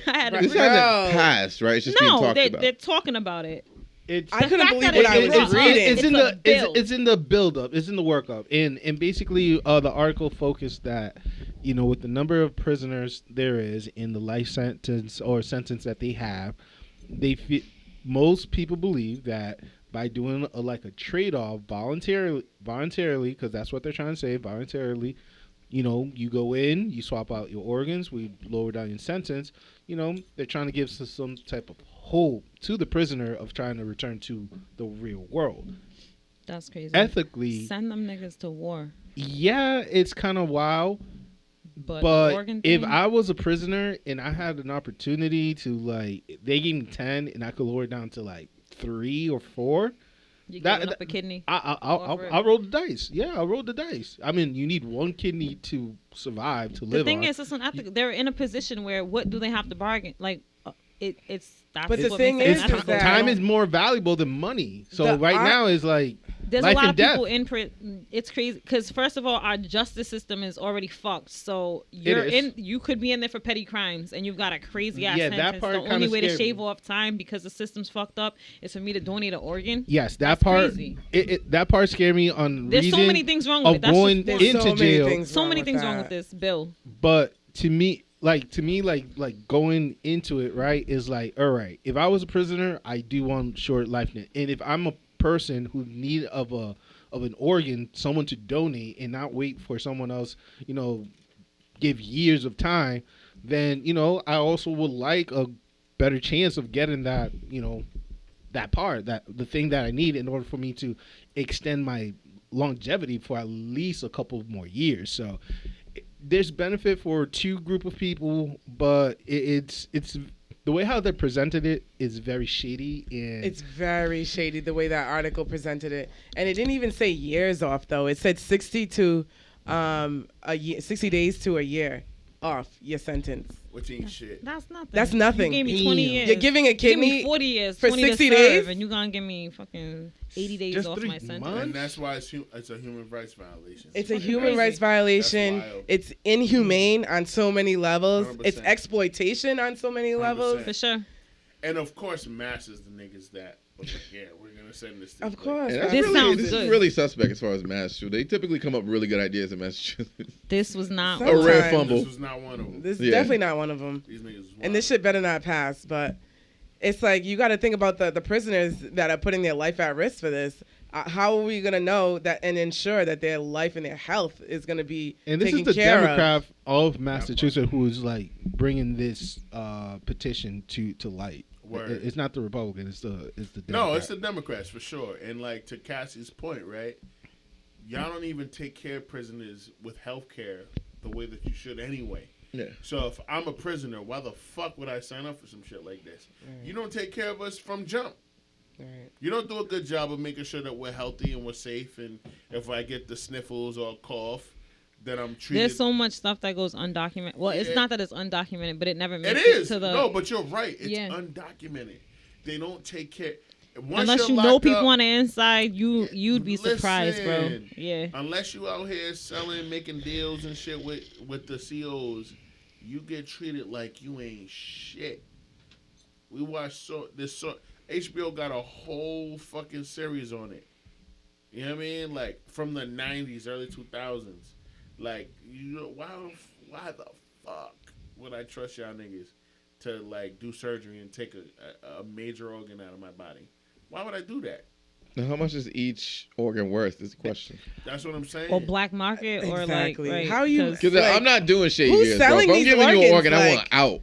[SPEAKER 2] I had to
[SPEAKER 3] This
[SPEAKER 4] Bro.
[SPEAKER 3] hasn't passed, right? It's just being
[SPEAKER 2] no,
[SPEAKER 3] talked
[SPEAKER 2] they're
[SPEAKER 3] about.
[SPEAKER 2] talking about it.
[SPEAKER 5] It's
[SPEAKER 4] I couldn't
[SPEAKER 2] fact
[SPEAKER 4] believe
[SPEAKER 2] that
[SPEAKER 4] what
[SPEAKER 2] it's
[SPEAKER 4] I was
[SPEAKER 2] brought up,
[SPEAKER 4] reading.
[SPEAKER 5] It's in
[SPEAKER 2] a
[SPEAKER 5] the
[SPEAKER 2] bill.
[SPEAKER 5] it's in the build up. It's in the workup, and basically the article focused that with the number of prisoners there is in the life sentence or sentence that they have, most people believe that by doing a trade off voluntarily, because that's what they're trying to say, voluntarily. You go in, you swap out your organs, we lower down your sentence. They're trying to give some type of hope to the prisoner of trying to return to the real world.
[SPEAKER 2] That's crazy.
[SPEAKER 5] Ethically,
[SPEAKER 2] Send them niggas to war.
[SPEAKER 5] yeah, it's kind of wild.
[SPEAKER 2] But, the
[SPEAKER 5] But
[SPEAKER 2] organ
[SPEAKER 5] if
[SPEAKER 2] thing,
[SPEAKER 5] I was a prisoner and I had an opportunity to they gave me 10 and I could lower it down to 3 or 4,
[SPEAKER 2] you're
[SPEAKER 5] that-
[SPEAKER 2] giving up a kidney.
[SPEAKER 5] I rolled the dice. Yeah, I rolled the dice. I mean, you need one kidney to survive, to
[SPEAKER 2] The
[SPEAKER 5] live
[SPEAKER 2] thing
[SPEAKER 5] on.
[SPEAKER 2] is, it's unethical. They're in a position where what do they have to bargain? That's
[SPEAKER 4] But the
[SPEAKER 2] what
[SPEAKER 4] thing
[SPEAKER 2] makes it
[SPEAKER 4] is
[SPEAKER 2] unethical.
[SPEAKER 4] that-
[SPEAKER 5] Time is more valuable than money. So
[SPEAKER 4] The
[SPEAKER 5] right
[SPEAKER 4] art-
[SPEAKER 5] now is
[SPEAKER 2] There's
[SPEAKER 5] life
[SPEAKER 2] a lot
[SPEAKER 5] and
[SPEAKER 2] of
[SPEAKER 5] death.
[SPEAKER 2] people in prison. It's crazy because first of all, our justice system is already fucked. So you could be in there for petty crimes, and you've got a crazy ass
[SPEAKER 5] Yeah, that
[SPEAKER 2] sentence.
[SPEAKER 5] part
[SPEAKER 2] The only
[SPEAKER 5] kinda
[SPEAKER 2] way to
[SPEAKER 5] scared
[SPEAKER 2] shave
[SPEAKER 5] me.
[SPEAKER 2] off time because the system's fucked up is for me to donate an organ.
[SPEAKER 5] Yes, that
[SPEAKER 2] That's
[SPEAKER 5] part.
[SPEAKER 2] crazy.
[SPEAKER 5] That part scared me on
[SPEAKER 2] There's
[SPEAKER 5] reason
[SPEAKER 2] so many things wrong with
[SPEAKER 5] of
[SPEAKER 2] it. That's
[SPEAKER 5] going
[SPEAKER 2] just
[SPEAKER 4] There's
[SPEAKER 2] one.
[SPEAKER 5] into
[SPEAKER 4] so many
[SPEAKER 5] jail.
[SPEAKER 4] things
[SPEAKER 2] So
[SPEAKER 4] wrong
[SPEAKER 2] many
[SPEAKER 4] with
[SPEAKER 2] things wrong
[SPEAKER 4] that.
[SPEAKER 2] with this bill.
[SPEAKER 5] But to me, going into it, right, is all right. If I was a prisoner, I do want short life, and if I'm a person who need of an organ, someone to donate and not wait for someone else, give years of time, then I also would like a better chance of getting that, that part, that the thing that I need in order for me to extend my longevity for at least a couple more years. So there's benefit for two group of people, but it's the way how they presented it is very shady, and
[SPEAKER 4] It's very shady the way that article presented it, and it didn't even say years off though. It said 60 to a year, 60 days to a year off your sentence.
[SPEAKER 1] Which ain't shit.
[SPEAKER 2] That's nothing.
[SPEAKER 4] That's nothing.
[SPEAKER 2] You gave me 20
[SPEAKER 5] Damn.
[SPEAKER 2] years.
[SPEAKER 4] You're giving a
[SPEAKER 2] You give me
[SPEAKER 4] kidney
[SPEAKER 2] 40 years
[SPEAKER 4] for
[SPEAKER 2] 20
[SPEAKER 4] 60
[SPEAKER 2] to serve,
[SPEAKER 4] days?
[SPEAKER 2] and you gonna give me fucking 80 days
[SPEAKER 5] Just
[SPEAKER 2] off
[SPEAKER 5] 3
[SPEAKER 2] my sentence.
[SPEAKER 5] months?
[SPEAKER 1] And that's why it's a human rights violation.
[SPEAKER 4] It's a
[SPEAKER 2] fucking
[SPEAKER 4] human
[SPEAKER 2] crazy.
[SPEAKER 4] rights violation.
[SPEAKER 1] That's wild.
[SPEAKER 4] It's inhumane on so many levels.
[SPEAKER 1] 100%.
[SPEAKER 4] It's exploitation on so many
[SPEAKER 1] 100%.
[SPEAKER 4] levels.
[SPEAKER 2] For sure.
[SPEAKER 1] And of course, Mass is the niggas that was like, yeah, we're gonna send this. To
[SPEAKER 4] Of
[SPEAKER 1] the place.
[SPEAKER 4] course.
[SPEAKER 3] And that's
[SPEAKER 2] This
[SPEAKER 3] really,
[SPEAKER 2] sounds
[SPEAKER 3] this
[SPEAKER 2] good.
[SPEAKER 3] is really suspect as far as Massachusetts. They typically come up with really good ideas in Massachusetts.
[SPEAKER 2] This was not.
[SPEAKER 4] So-
[SPEAKER 3] A rare
[SPEAKER 4] Sometimes.
[SPEAKER 3] fumble.
[SPEAKER 1] This was not one of them.
[SPEAKER 4] This is
[SPEAKER 3] Yeah.
[SPEAKER 4] definitely not one of them.
[SPEAKER 1] These niggas. Was
[SPEAKER 4] And this shit better not pass. But it's like you got to think about the prisoners that are putting their life at risk for this. How are we going to know that and ensure that their life and their health is going to be
[SPEAKER 5] And this
[SPEAKER 4] taken
[SPEAKER 5] is the
[SPEAKER 4] care
[SPEAKER 5] Democrat of Massachusetts who is like bringing this petition to light.
[SPEAKER 1] Word.
[SPEAKER 5] It's not the Republican. It's the Democrat.
[SPEAKER 1] No, it's the Democrats for sure. And like to Cassie's point, right? Y'all don't even take care of prisoners with health care the way that you should anyway.
[SPEAKER 3] Yeah.
[SPEAKER 1] So if I'm a prisoner, why the fuck would I sign up for some shit like this?
[SPEAKER 4] Right.
[SPEAKER 1] You don't take care of us from jump.
[SPEAKER 4] Right.
[SPEAKER 1] You don't do a good job of making sure that we're healthy and we're safe. And if I get the sniffles or cough, then I'm treated.
[SPEAKER 2] There's so much stuff that goes undocumented. Well, it's
[SPEAKER 1] Yeah.
[SPEAKER 2] not that it's undocumented, but it never
[SPEAKER 1] It
[SPEAKER 2] makes
[SPEAKER 1] is.
[SPEAKER 2] to the.
[SPEAKER 1] No, but you're right. It's
[SPEAKER 2] Yeah.
[SPEAKER 1] undocumented. They don't take care. Once
[SPEAKER 2] Unless
[SPEAKER 1] you're
[SPEAKER 2] you know
[SPEAKER 1] locked
[SPEAKER 2] people
[SPEAKER 1] up-
[SPEAKER 2] on the inside, you'd be
[SPEAKER 1] Listen.
[SPEAKER 2] surprised, bro. Yeah.
[SPEAKER 1] Unless you out here selling, making deals and shit with the COs, you get treated like you ain't shit. We watched HBO got a whole fucking series on it. You know what I mean? Like from the 90s, early 2000s. Like, you know, why the fuck would I trust y'all niggas to like do surgery and take a major organ out of my body? Why would I do that?
[SPEAKER 3] Now, how much is each organ worth? Is the question.
[SPEAKER 1] That's what I'm saying.
[SPEAKER 2] Or black market, or
[SPEAKER 4] Exactly.
[SPEAKER 2] like, right,
[SPEAKER 4] How you-
[SPEAKER 2] 'cause-
[SPEAKER 3] Because
[SPEAKER 4] Like,
[SPEAKER 3] I'm not doing shit
[SPEAKER 4] who's
[SPEAKER 3] years, bro.
[SPEAKER 4] selling
[SPEAKER 3] If I'm
[SPEAKER 4] these
[SPEAKER 3] giving you
[SPEAKER 4] organs?
[SPEAKER 3] an organ, I
[SPEAKER 4] Like-
[SPEAKER 3] want out.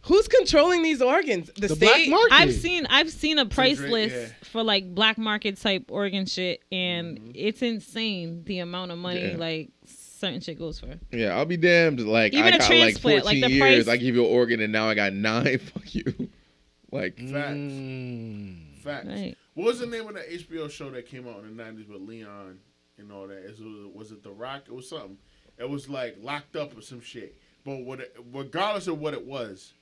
[SPEAKER 4] Who's controlling these organs? The
[SPEAKER 5] the
[SPEAKER 4] state?
[SPEAKER 5] black market.
[SPEAKER 2] I've seen a price
[SPEAKER 1] great-
[SPEAKER 2] list
[SPEAKER 1] yeah.
[SPEAKER 2] for like black market type organ shit, and it's insane the amount of money
[SPEAKER 3] Yeah.
[SPEAKER 2] like certain shit goes for.
[SPEAKER 3] Yeah, I'll be damned. Like,
[SPEAKER 2] Even
[SPEAKER 3] I
[SPEAKER 2] a
[SPEAKER 3] got like
[SPEAKER 2] transplant,
[SPEAKER 3] 14
[SPEAKER 2] like the
[SPEAKER 3] years.
[SPEAKER 2] price-
[SPEAKER 3] I give you an organ and now I got 9. Fuck you. Like,
[SPEAKER 5] Mm.
[SPEAKER 1] Facts.
[SPEAKER 2] Right.
[SPEAKER 1] What was the name of that HBO show that came out in the 90s with Leon and all that? Was it The Rock? It was something. It was like locked up or some shit. But regardless of what it was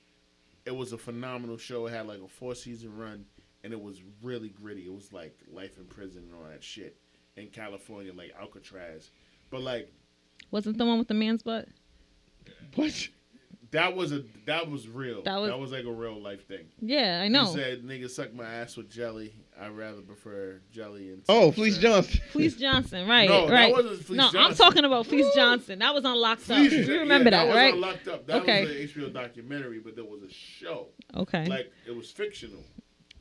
[SPEAKER 1] a phenomenal show. It had like a 4-season run, and it was really gritty. It was like life in prison and all that shit in California, like Alcatraz. But like
[SPEAKER 2] Wasn't the one with the man's butt?
[SPEAKER 3] what?
[SPEAKER 1] that was real.
[SPEAKER 2] That was-
[SPEAKER 1] That was like a real life thing.
[SPEAKER 2] Yeah, I know.
[SPEAKER 1] He said, "Niggas suck my ass with jelly. I rather prefer jelly and."
[SPEAKER 3] Oh, Fleece Johnson.
[SPEAKER 2] Fleece Johnson, right?
[SPEAKER 1] No, that
[SPEAKER 2] right.
[SPEAKER 1] wasn't Fleece
[SPEAKER 2] no, I'm
[SPEAKER 1] Johnson.
[SPEAKER 2] talking about Fleece Johnson. That was on Locked Up.
[SPEAKER 1] Fleece,
[SPEAKER 2] You remember
[SPEAKER 1] yeah,
[SPEAKER 2] that, right?
[SPEAKER 1] was on Locked Up. That
[SPEAKER 2] Okay.
[SPEAKER 1] was an HBO documentary, but there was a show.
[SPEAKER 2] Okay.
[SPEAKER 1] Like it was fictional.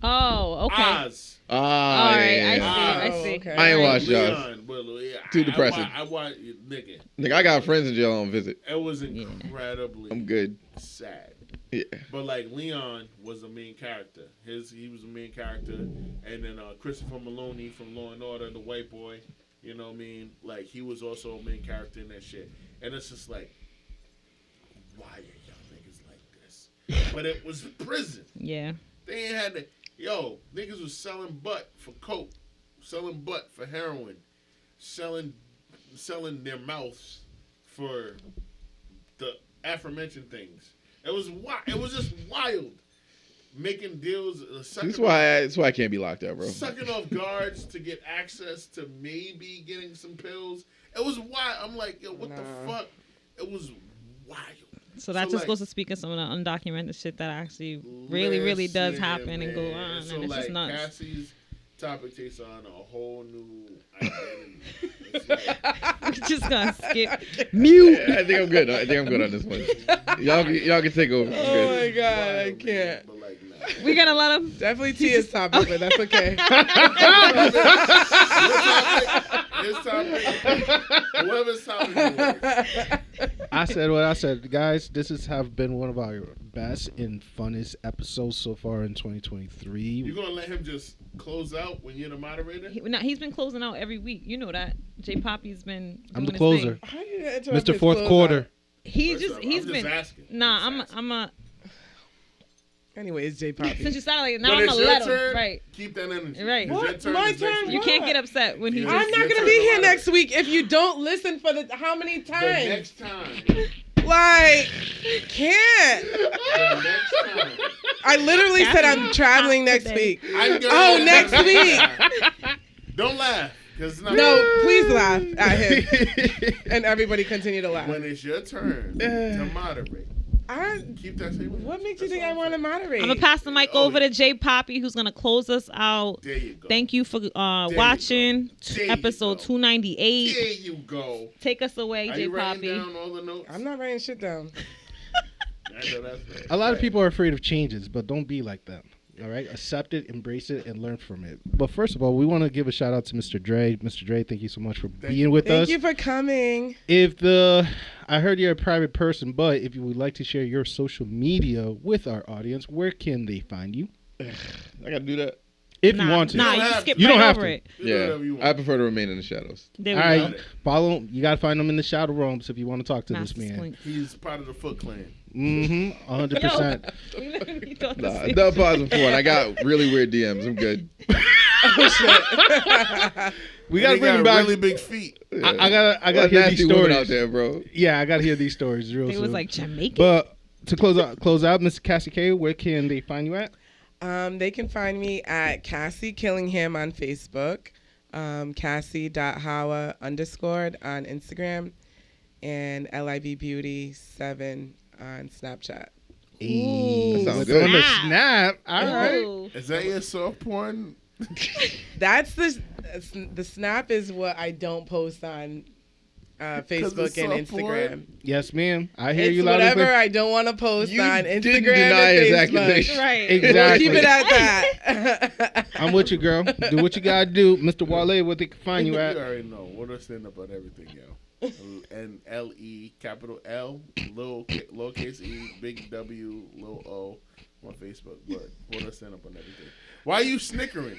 [SPEAKER 2] Oh, okay.
[SPEAKER 1] Oz.
[SPEAKER 3] Ah,
[SPEAKER 2] All right,
[SPEAKER 3] yeah,
[SPEAKER 2] I
[SPEAKER 3] yeah.
[SPEAKER 2] see. I
[SPEAKER 4] Oh,
[SPEAKER 2] see.
[SPEAKER 4] okay.
[SPEAKER 3] I ain't
[SPEAKER 2] Right.
[SPEAKER 3] watched Oz.
[SPEAKER 1] Leon, well, yeah,
[SPEAKER 3] Too depressing.
[SPEAKER 1] I watched nigga.
[SPEAKER 3] Nigga, I got friends in jail on visit.
[SPEAKER 1] It was
[SPEAKER 2] Yeah.
[SPEAKER 1] incredibly
[SPEAKER 3] I'm good.
[SPEAKER 1] sad.
[SPEAKER 3] Yeah.
[SPEAKER 1] But like Leon was the main character. He was the main character, and then Christopher Maloney from Law and Order, the white boy. You know what I mean? Like he was also a main character in that shit. And it's just like, why are y'all niggas like this? But it was prison.
[SPEAKER 2] Yeah.
[SPEAKER 1] They ain't had to. Yo, niggas was selling butt for coke, selling butt for heroin, selling their mouths for the aforementioned things. It was wild. It was just wild. Making deals.
[SPEAKER 3] That's why I can't be locked up, bro.
[SPEAKER 1] Sucking off guards to get access to maybe getting some pills. It was wild. I'm like, yo, what the fuck? It was wild.
[SPEAKER 2] So that
[SPEAKER 1] So,
[SPEAKER 2] just
[SPEAKER 1] like-
[SPEAKER 2] goes to speak of some of the undocumented shit that actually really does
[SPEAKER 1] Listen,
[SPEAKER 2] happen and go
[SPEAKER 1] man.
[SPEAKER 2] on,
[SPEAKER 1] So
[SPEAKER 2] and it's
[SPEAKER 1] like
[SPEAKER 2] just nuts.
[SPEAKER 1] Cassie's topic takes on a whole new identity. It's like,
[SPEAKER 2] We're just gonna skip mute.
[SPEAKER 3] Yeah, I think I'm good. I think I'm good on this one. Y'all can take over. I'm
[SPEAKER 4] Oh
[SPEAKER 3] good.
[SPEAKER 4] my god, I
[SPEAKER 1] wild,
[SPEAKER 4] can't.
[SPEAKER 1] man, but like, nah.
[SPEAKER 2] We're gonna let him.
[SPEAKER 4] Definitely Tia's topic, but that's okay.
[SPEAKER 1] His topic, whoever's topic it was.
[SPEAKER 5] I said what I said, guys. This have been one of our best and funnest episodes so far in 2023.
[SPEAKER 1] You gonna let him just close out when you're the moderator?
[SPEAKER 2] He's been closing out every week. You know that. J Poppy's been.
[SPEAKER 5] I'm
[SPEAKER 2] doing
[SPEAKER 5] the
[SPEAKER 2] his
[SPEAKER 5] closer.
[SPEAKER 2] thing.
[SPEAKER 4] How you interrupt
[SPEAKER 5] Mr.
[SPEAKER 4] his
[SPEAKER 5] Fourth
[SPEAKER 4] closeout?
[SPEAKER 5] Quarter.
[SPEAKER 2] he's
[SPEAKER 1] I'm
[SPEAKER 2] been.
[SPEAKER 1] asking.
[SPEAKER 2] Nah, I'm a.
[SPEAKER 4] Anyways, J Poppy.
[SPEAKER 2] Since you sounded like now,
[SPEAKER 1] When
[SPEAKER 2] I'm
[SPEAKER 1] it's
[SPEAKER 2] a
[SPEAKER 1] your
[SPEAKER 2] let him.
[SPEAKER 1] turn,
[SPEAKER 2] Right.
[SPEAKER 1] keep that energy.
[SPEAKER 2] Right.
[SPEAKER 1] 'Cause your
[SPEAKER 4] What?
[SPEAKER 1] turn
[SPEAKER 4] My
[SPEAKER 1] is next
[SPEAKER 4] turn?
[SPEAKER 1] week.
[SPEAKER 2] You can't get upset when he
[SPEAKER 1] Yeah.
[SPEAKER 2] just.
[SPEAKER 4] I'm not
[SPEAKER 1] Your
[SPEAKER 4] gonna
[SPEAKER 1] turn
[SPEAKER 4] be
[SPEAKER 1] to
[SPEAKER 4] here
[SPEAKER 1] moderate.
[SPEAKER 4] next week if you don't listen for the how many
[SPEAKER 1] The
[SPEAKER 4] times?
[SPEAKER 1] next time.
[SPEAKER 4] Like, can't.
[SPEAKER 1] The next time.
[SPEAKER 4] I literally said I'm traveling next
[SPEAKER 2] Today.
[SPEAKER 4] week.
[SPEAKER 1] I'm gonna-
[SPEAKER 4] Oh, next week.
[SPEAKER 1] Don't laugh. Cause it's not
[SPEAKER 4] No, please laugh at him. And everybody continue to laugh.
[SPEAKER 1] When it's your turn to moderate, keep that same energy.
[SPEAKER 4] What makes you
[SPEAKER 1] That's
[SPEAKER 4] think
[SPEAKER 1] all
[SPEAKER 4] I
[SPEAKER 1] I'm
[SPEAKER 4] want to
[SPEAKER 1] saying.
[SPEAKER 4] moderate?
[SPEAKER 2] I'm gonna pass the mic
[SPEAKER 1] Oh,
[SPEAKER 2] over to J Poppy, who's gonna close us out.
[SPEAKER 1] There you go.
[SPEAKER 2] Thank you for
[SPEAKER 1] you
[SPEAKER 2] watching
[SPEAKER 1] There you
[SPEAKER 2] episode
[SPEAKER 1] go.
[SPEAKER 2] 298.
[SPEAKER 1] There you go.
[SPEAKER 2] Take us away,
[SPEAKER 1] Are
[SPEAKER 2] J
[SPEAKER 1] you writing
[SPEAKER 2] Poppy.
[SPEAKER 1] down all the notes?
[SPEAKER 4] I'm not writing shit down.
[SPEAKER 1] I know that's right.
[SPEAKER 5] A lot of people are afraid of changes, but don't be like them. All right, accept it, embrace it, and learn from it. But first of all, we want to give a shout out to Mr. Dre. Mr. Dre, thank you so much for being with us.
[SPEAKER 4] Thank you for coming.
[SPEAKER 5] I heard you're a private person, but if you would like to share your social media with our audience, where can they find you?
[SPEAKER 3] I gotta do that.
[SPEAKER 5] If you want to.
[SPEAKER 2] Nah,
[SPEAKER 1] You don't
[SPEAKER 2] you
[SPEAKER 1] have
[SPEAKER 2] skip
[SPEAKER 5] to. You
[SPEAKER 2] right
[SPEAKER 5] don't have
[SPEAKER 2] over
[SPEAKER 5] to.
[SPEAKER 2] it.
[SPEAKER 1] You do whatever you want.
[SPEAKER 3] I prefer to remain in the shadows.
[SPEAKER 2] There
[SPEAKER 5] All
[SPEAKER 2] we
[SPEAKER 5] right,
[SPEAKER 2] go.
[SPEAKER 5] follow. You gotta find him in the shadow realms if you want to talk to
[SPEAKER 2] Master
[SPEAKER 5] this man.
[SPEAKER 2] Squint.
[SPEAKER 1] He's part of the Foot Clan.
[SPEAKER 5] 100%.
[SPEAKER 2] We literally thought the
[SPEAKER 3] Nah,
[SPEAKER 2] same
[SPEAKER 3] no
[SPEAKER 2] shit.
[SPEAKER 3] pause before. I got really weird DMs. I'm good.
[SPEAKER 5] We
[SPEAKER 1] And
[SPEAKER 5] gotta
[SPEAKER 1] he
[SPEAKER 5] bring
[SPEAKER 1] got
[SPEAKER 5] him back.
[SPEAKER 1] really big feet.
[SPEAKER 5] I gotta
[SPEAKER 3] What
[SPEAKER 5] hear
[SPEAKER 3] nasty
[SPEAKER 5] these
[SPEAKER 3] women
[SPEAKER 5] stories
[SPEAKER 3] out there, bro.
[SPEAKER 5] Yeah, I gotta hear these stories real
[SPEAKER 2] It
[SPEAKER 5] soon.
[SPEAKER 2] was like Jamaican.
[SPEAKER 5] But to close out, Miss Cassie K, where can they find you at?
[SPEAKER 4] They can find me at Cassie Killingham on Facebook, Cassie.Howa_ on Instagram, and LIVBeauty7 on Snapchat.
[SPEAKER 2] Ooh,
[SPEAKER 3] That sounds
[SPEAKER 5] What's
[SPEAKER 3] good.
[SPEAKER 5] on the
[SPEAKER 2] snap.
[SPEAKER 5] snap. All right.
[SPEAKER 2] Ooh.
[SPEAKER 1] Is that your soft porn?
[SPEAKER 4] That's the snap is what I don't post on Facebook and
[SPEAKER 1] it's so
[SPEAKER 4] Instagram.
[SPEAKER 1] foreign.
[SPEAKER 5] Yes, ma'am. I hear
[SPEAKER 4] It's
[SPEAKER 5] you loud and
[SPEAKER 4] whatever
[SPEAKER 5] clear.
[SPEAKER 4] I don't want to post
[SPEAKER 3] You
[SPEAKER 4] on
[SPEAKER 3] didn't
[SPEAKER 4] Instagram
[SPEAKER 3] deny
[SPEAKER 4] and
[SPEAKER 3] his
[SPEAKER 4] Facebook.
[SPEAKER 3] accusation.
[SPEAKER 2] Right.
[SPEAKER 5] Exactly.
[SPEAKER 4] Keep it at that.
[SPEAKER 5] I'm with you, girl. Do what you gotta do. Mr. Wole, where they can find you
[SPEAKER 1] You
[SPEAKER 5] at?
[SPEAKER 1] already know. What I stand up on everything, yo. And LE, capital L, lowercase e, big W, little O on Facebook. But what I stand up on everything. Why are you snickering?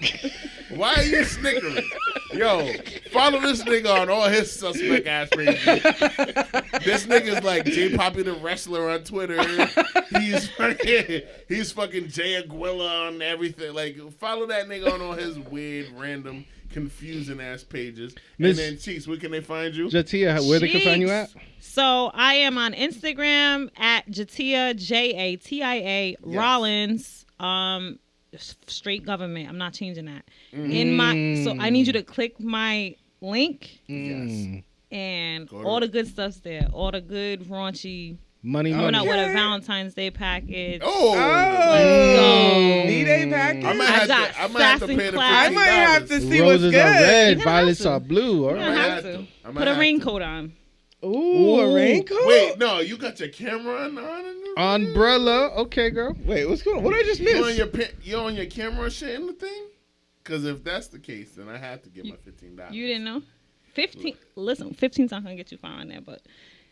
[SPEAKER 1] Why are you snickering? Yo, follow this nigga on all his suspect ass pages. This nigga's like J Poppy the wrestler on Twitter. He's fucking Jay Aguila on everything. Like, follow that nigga on all his weird, random, confusing ass pages.
[SPEAKER 5] Miss-
[SPEAKER 1] And then Cheeks, where can they find you?
[SPEAKER 5] JaTia, where they can find you at?
[SPEAKER 2] So I am on Instagram at JaTia, JaTia Rollins. Straight government. I'm not changing that. So I need you to click my link
[SPEAKER 5] Mm.
[SPEAKER 2] and
[SPEAKER 1] Go to
[SPEAKER 2] all
[SPEAKER 1] it.
[SPEAKER 2] the good stuff's there. All the good raunchy.
[SPEAKER 5] Money,
[SPEAKER 2] Coming
[SPEAKER 5] money.
[SPEAKER 2] out with a
[SPEAKER 4] Okay.
[SPEAKER 2] Valentine's Day package.
[SPEAKER 1] Oh,
[SPEAKER 2] go.
[SPEAKER 4] Need a package?
[SPEAKER 1] I might
[SPEAKER 2] I
[SPEAKER 1] have
[SPEAKER 2] got
[SPEAKER 1] to. I might have to
[SPEAKER 2] sass
[SPEAKER 1] pay
[SPEAKER 2] and
[SPEAKER 1] the $15.
[SPEAKER 2] class.
[SPEAKER 4] I might have to see
[SPEAKER 5] Roses
[SPEAKER 4] what's
[SPEAKER 5] are
[SPEAKER 4] good.
[SPEAKER 5] red,
[SPEAKER 2] You
[SPEAKER 5] violets
[SPEAKER 2] have to.
[SPEAKER 5] are blue. All
[SPEAKER 2] You
[SPEAKER 5] right.
[SPEAKER 2] don't
[SPEAKER 1] might
[SPEAKER 2] have
[SPEAKER 1] have
[SPEAKER 2] to.
[SPEAKER 1] to. I might
[SPEAKER 2] Put a
[SPEAKER 1] have
[SPEAKER 2] raincoat on.
[SPEAKER 4] Ooh, a
[SPEAKER 5] Ooh.
[SPEAKER 4] raincoat?
[SPEAKER 1] Wait, no, you got your camera on?
[SPEAKER 5] Umbrella. Okay, girl.
[SPEAKER 3] Wait, what's going on? What did I just
[SPEAKER 1] You on
[SPEAKER 3] miss?
[SPEAKER 1] you on your camera shit in the thing? Because if that's the case, then I have to get my $15.
[SPEAKER 2] You didn't know? 15. Listen, 15's not gonna get you far on there, but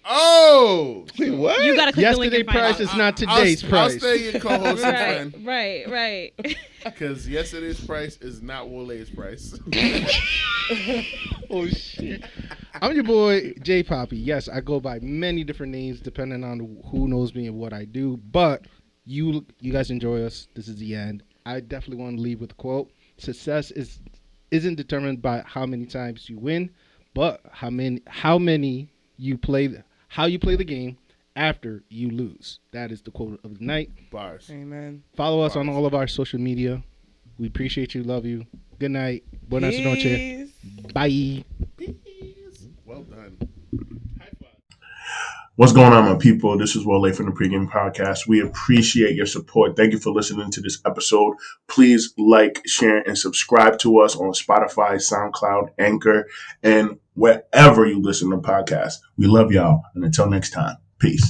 [SPEAKER 1] Oh,
[SPEAKER 3] Wait, what?
[SPEAKER 2] you gotta click the link
[SPEAKER 5] Yesterday
[SPEAKER 2] and find
[SPEAKER 5] price
[SPEAKER 2] it.
[SPEAKER 5] is not today's
[SPEAKER 1] I'll
[SPEAKER 5] price.
[SPEAKER 1] stay your co-host and friend
[SPEAKER 2] Right.
[SPEAKER 1] because yesterday's price is not Wole's price.
[SPEAKER 5] Oh shit! I'm your boy J Poppy. Yes, I go by many different names depending on who knows me and what I do. But you guys enjoy us. This is the end. I definitely want to leave with a quote: "Success isn't determined by how many times you win, but how many you play, how you play the game after you lose." That is the quote of the night.
[SPEAKER 1] Bars.
[SPEAKER 4] Amen.
[SPEAKER 5] Follow us on all of our social media. We appreciate you. Love you. Good night. Buenas noches.
[SPEAKER 4] Peace.
[SPEAKER 5] Bye.
[SPEAKER 1] Peace. Well done. High five.
[SPEAKER 6] What's going on, my people? This is Wole from the Pregame Podcast. We appreciate your support. Thank you for listening to this episode. Please like, share, and subscribe to us on Spotify, SoundCloud, Anchor, and wherever you listen to podcasts. We love y'all. And until next time, peace.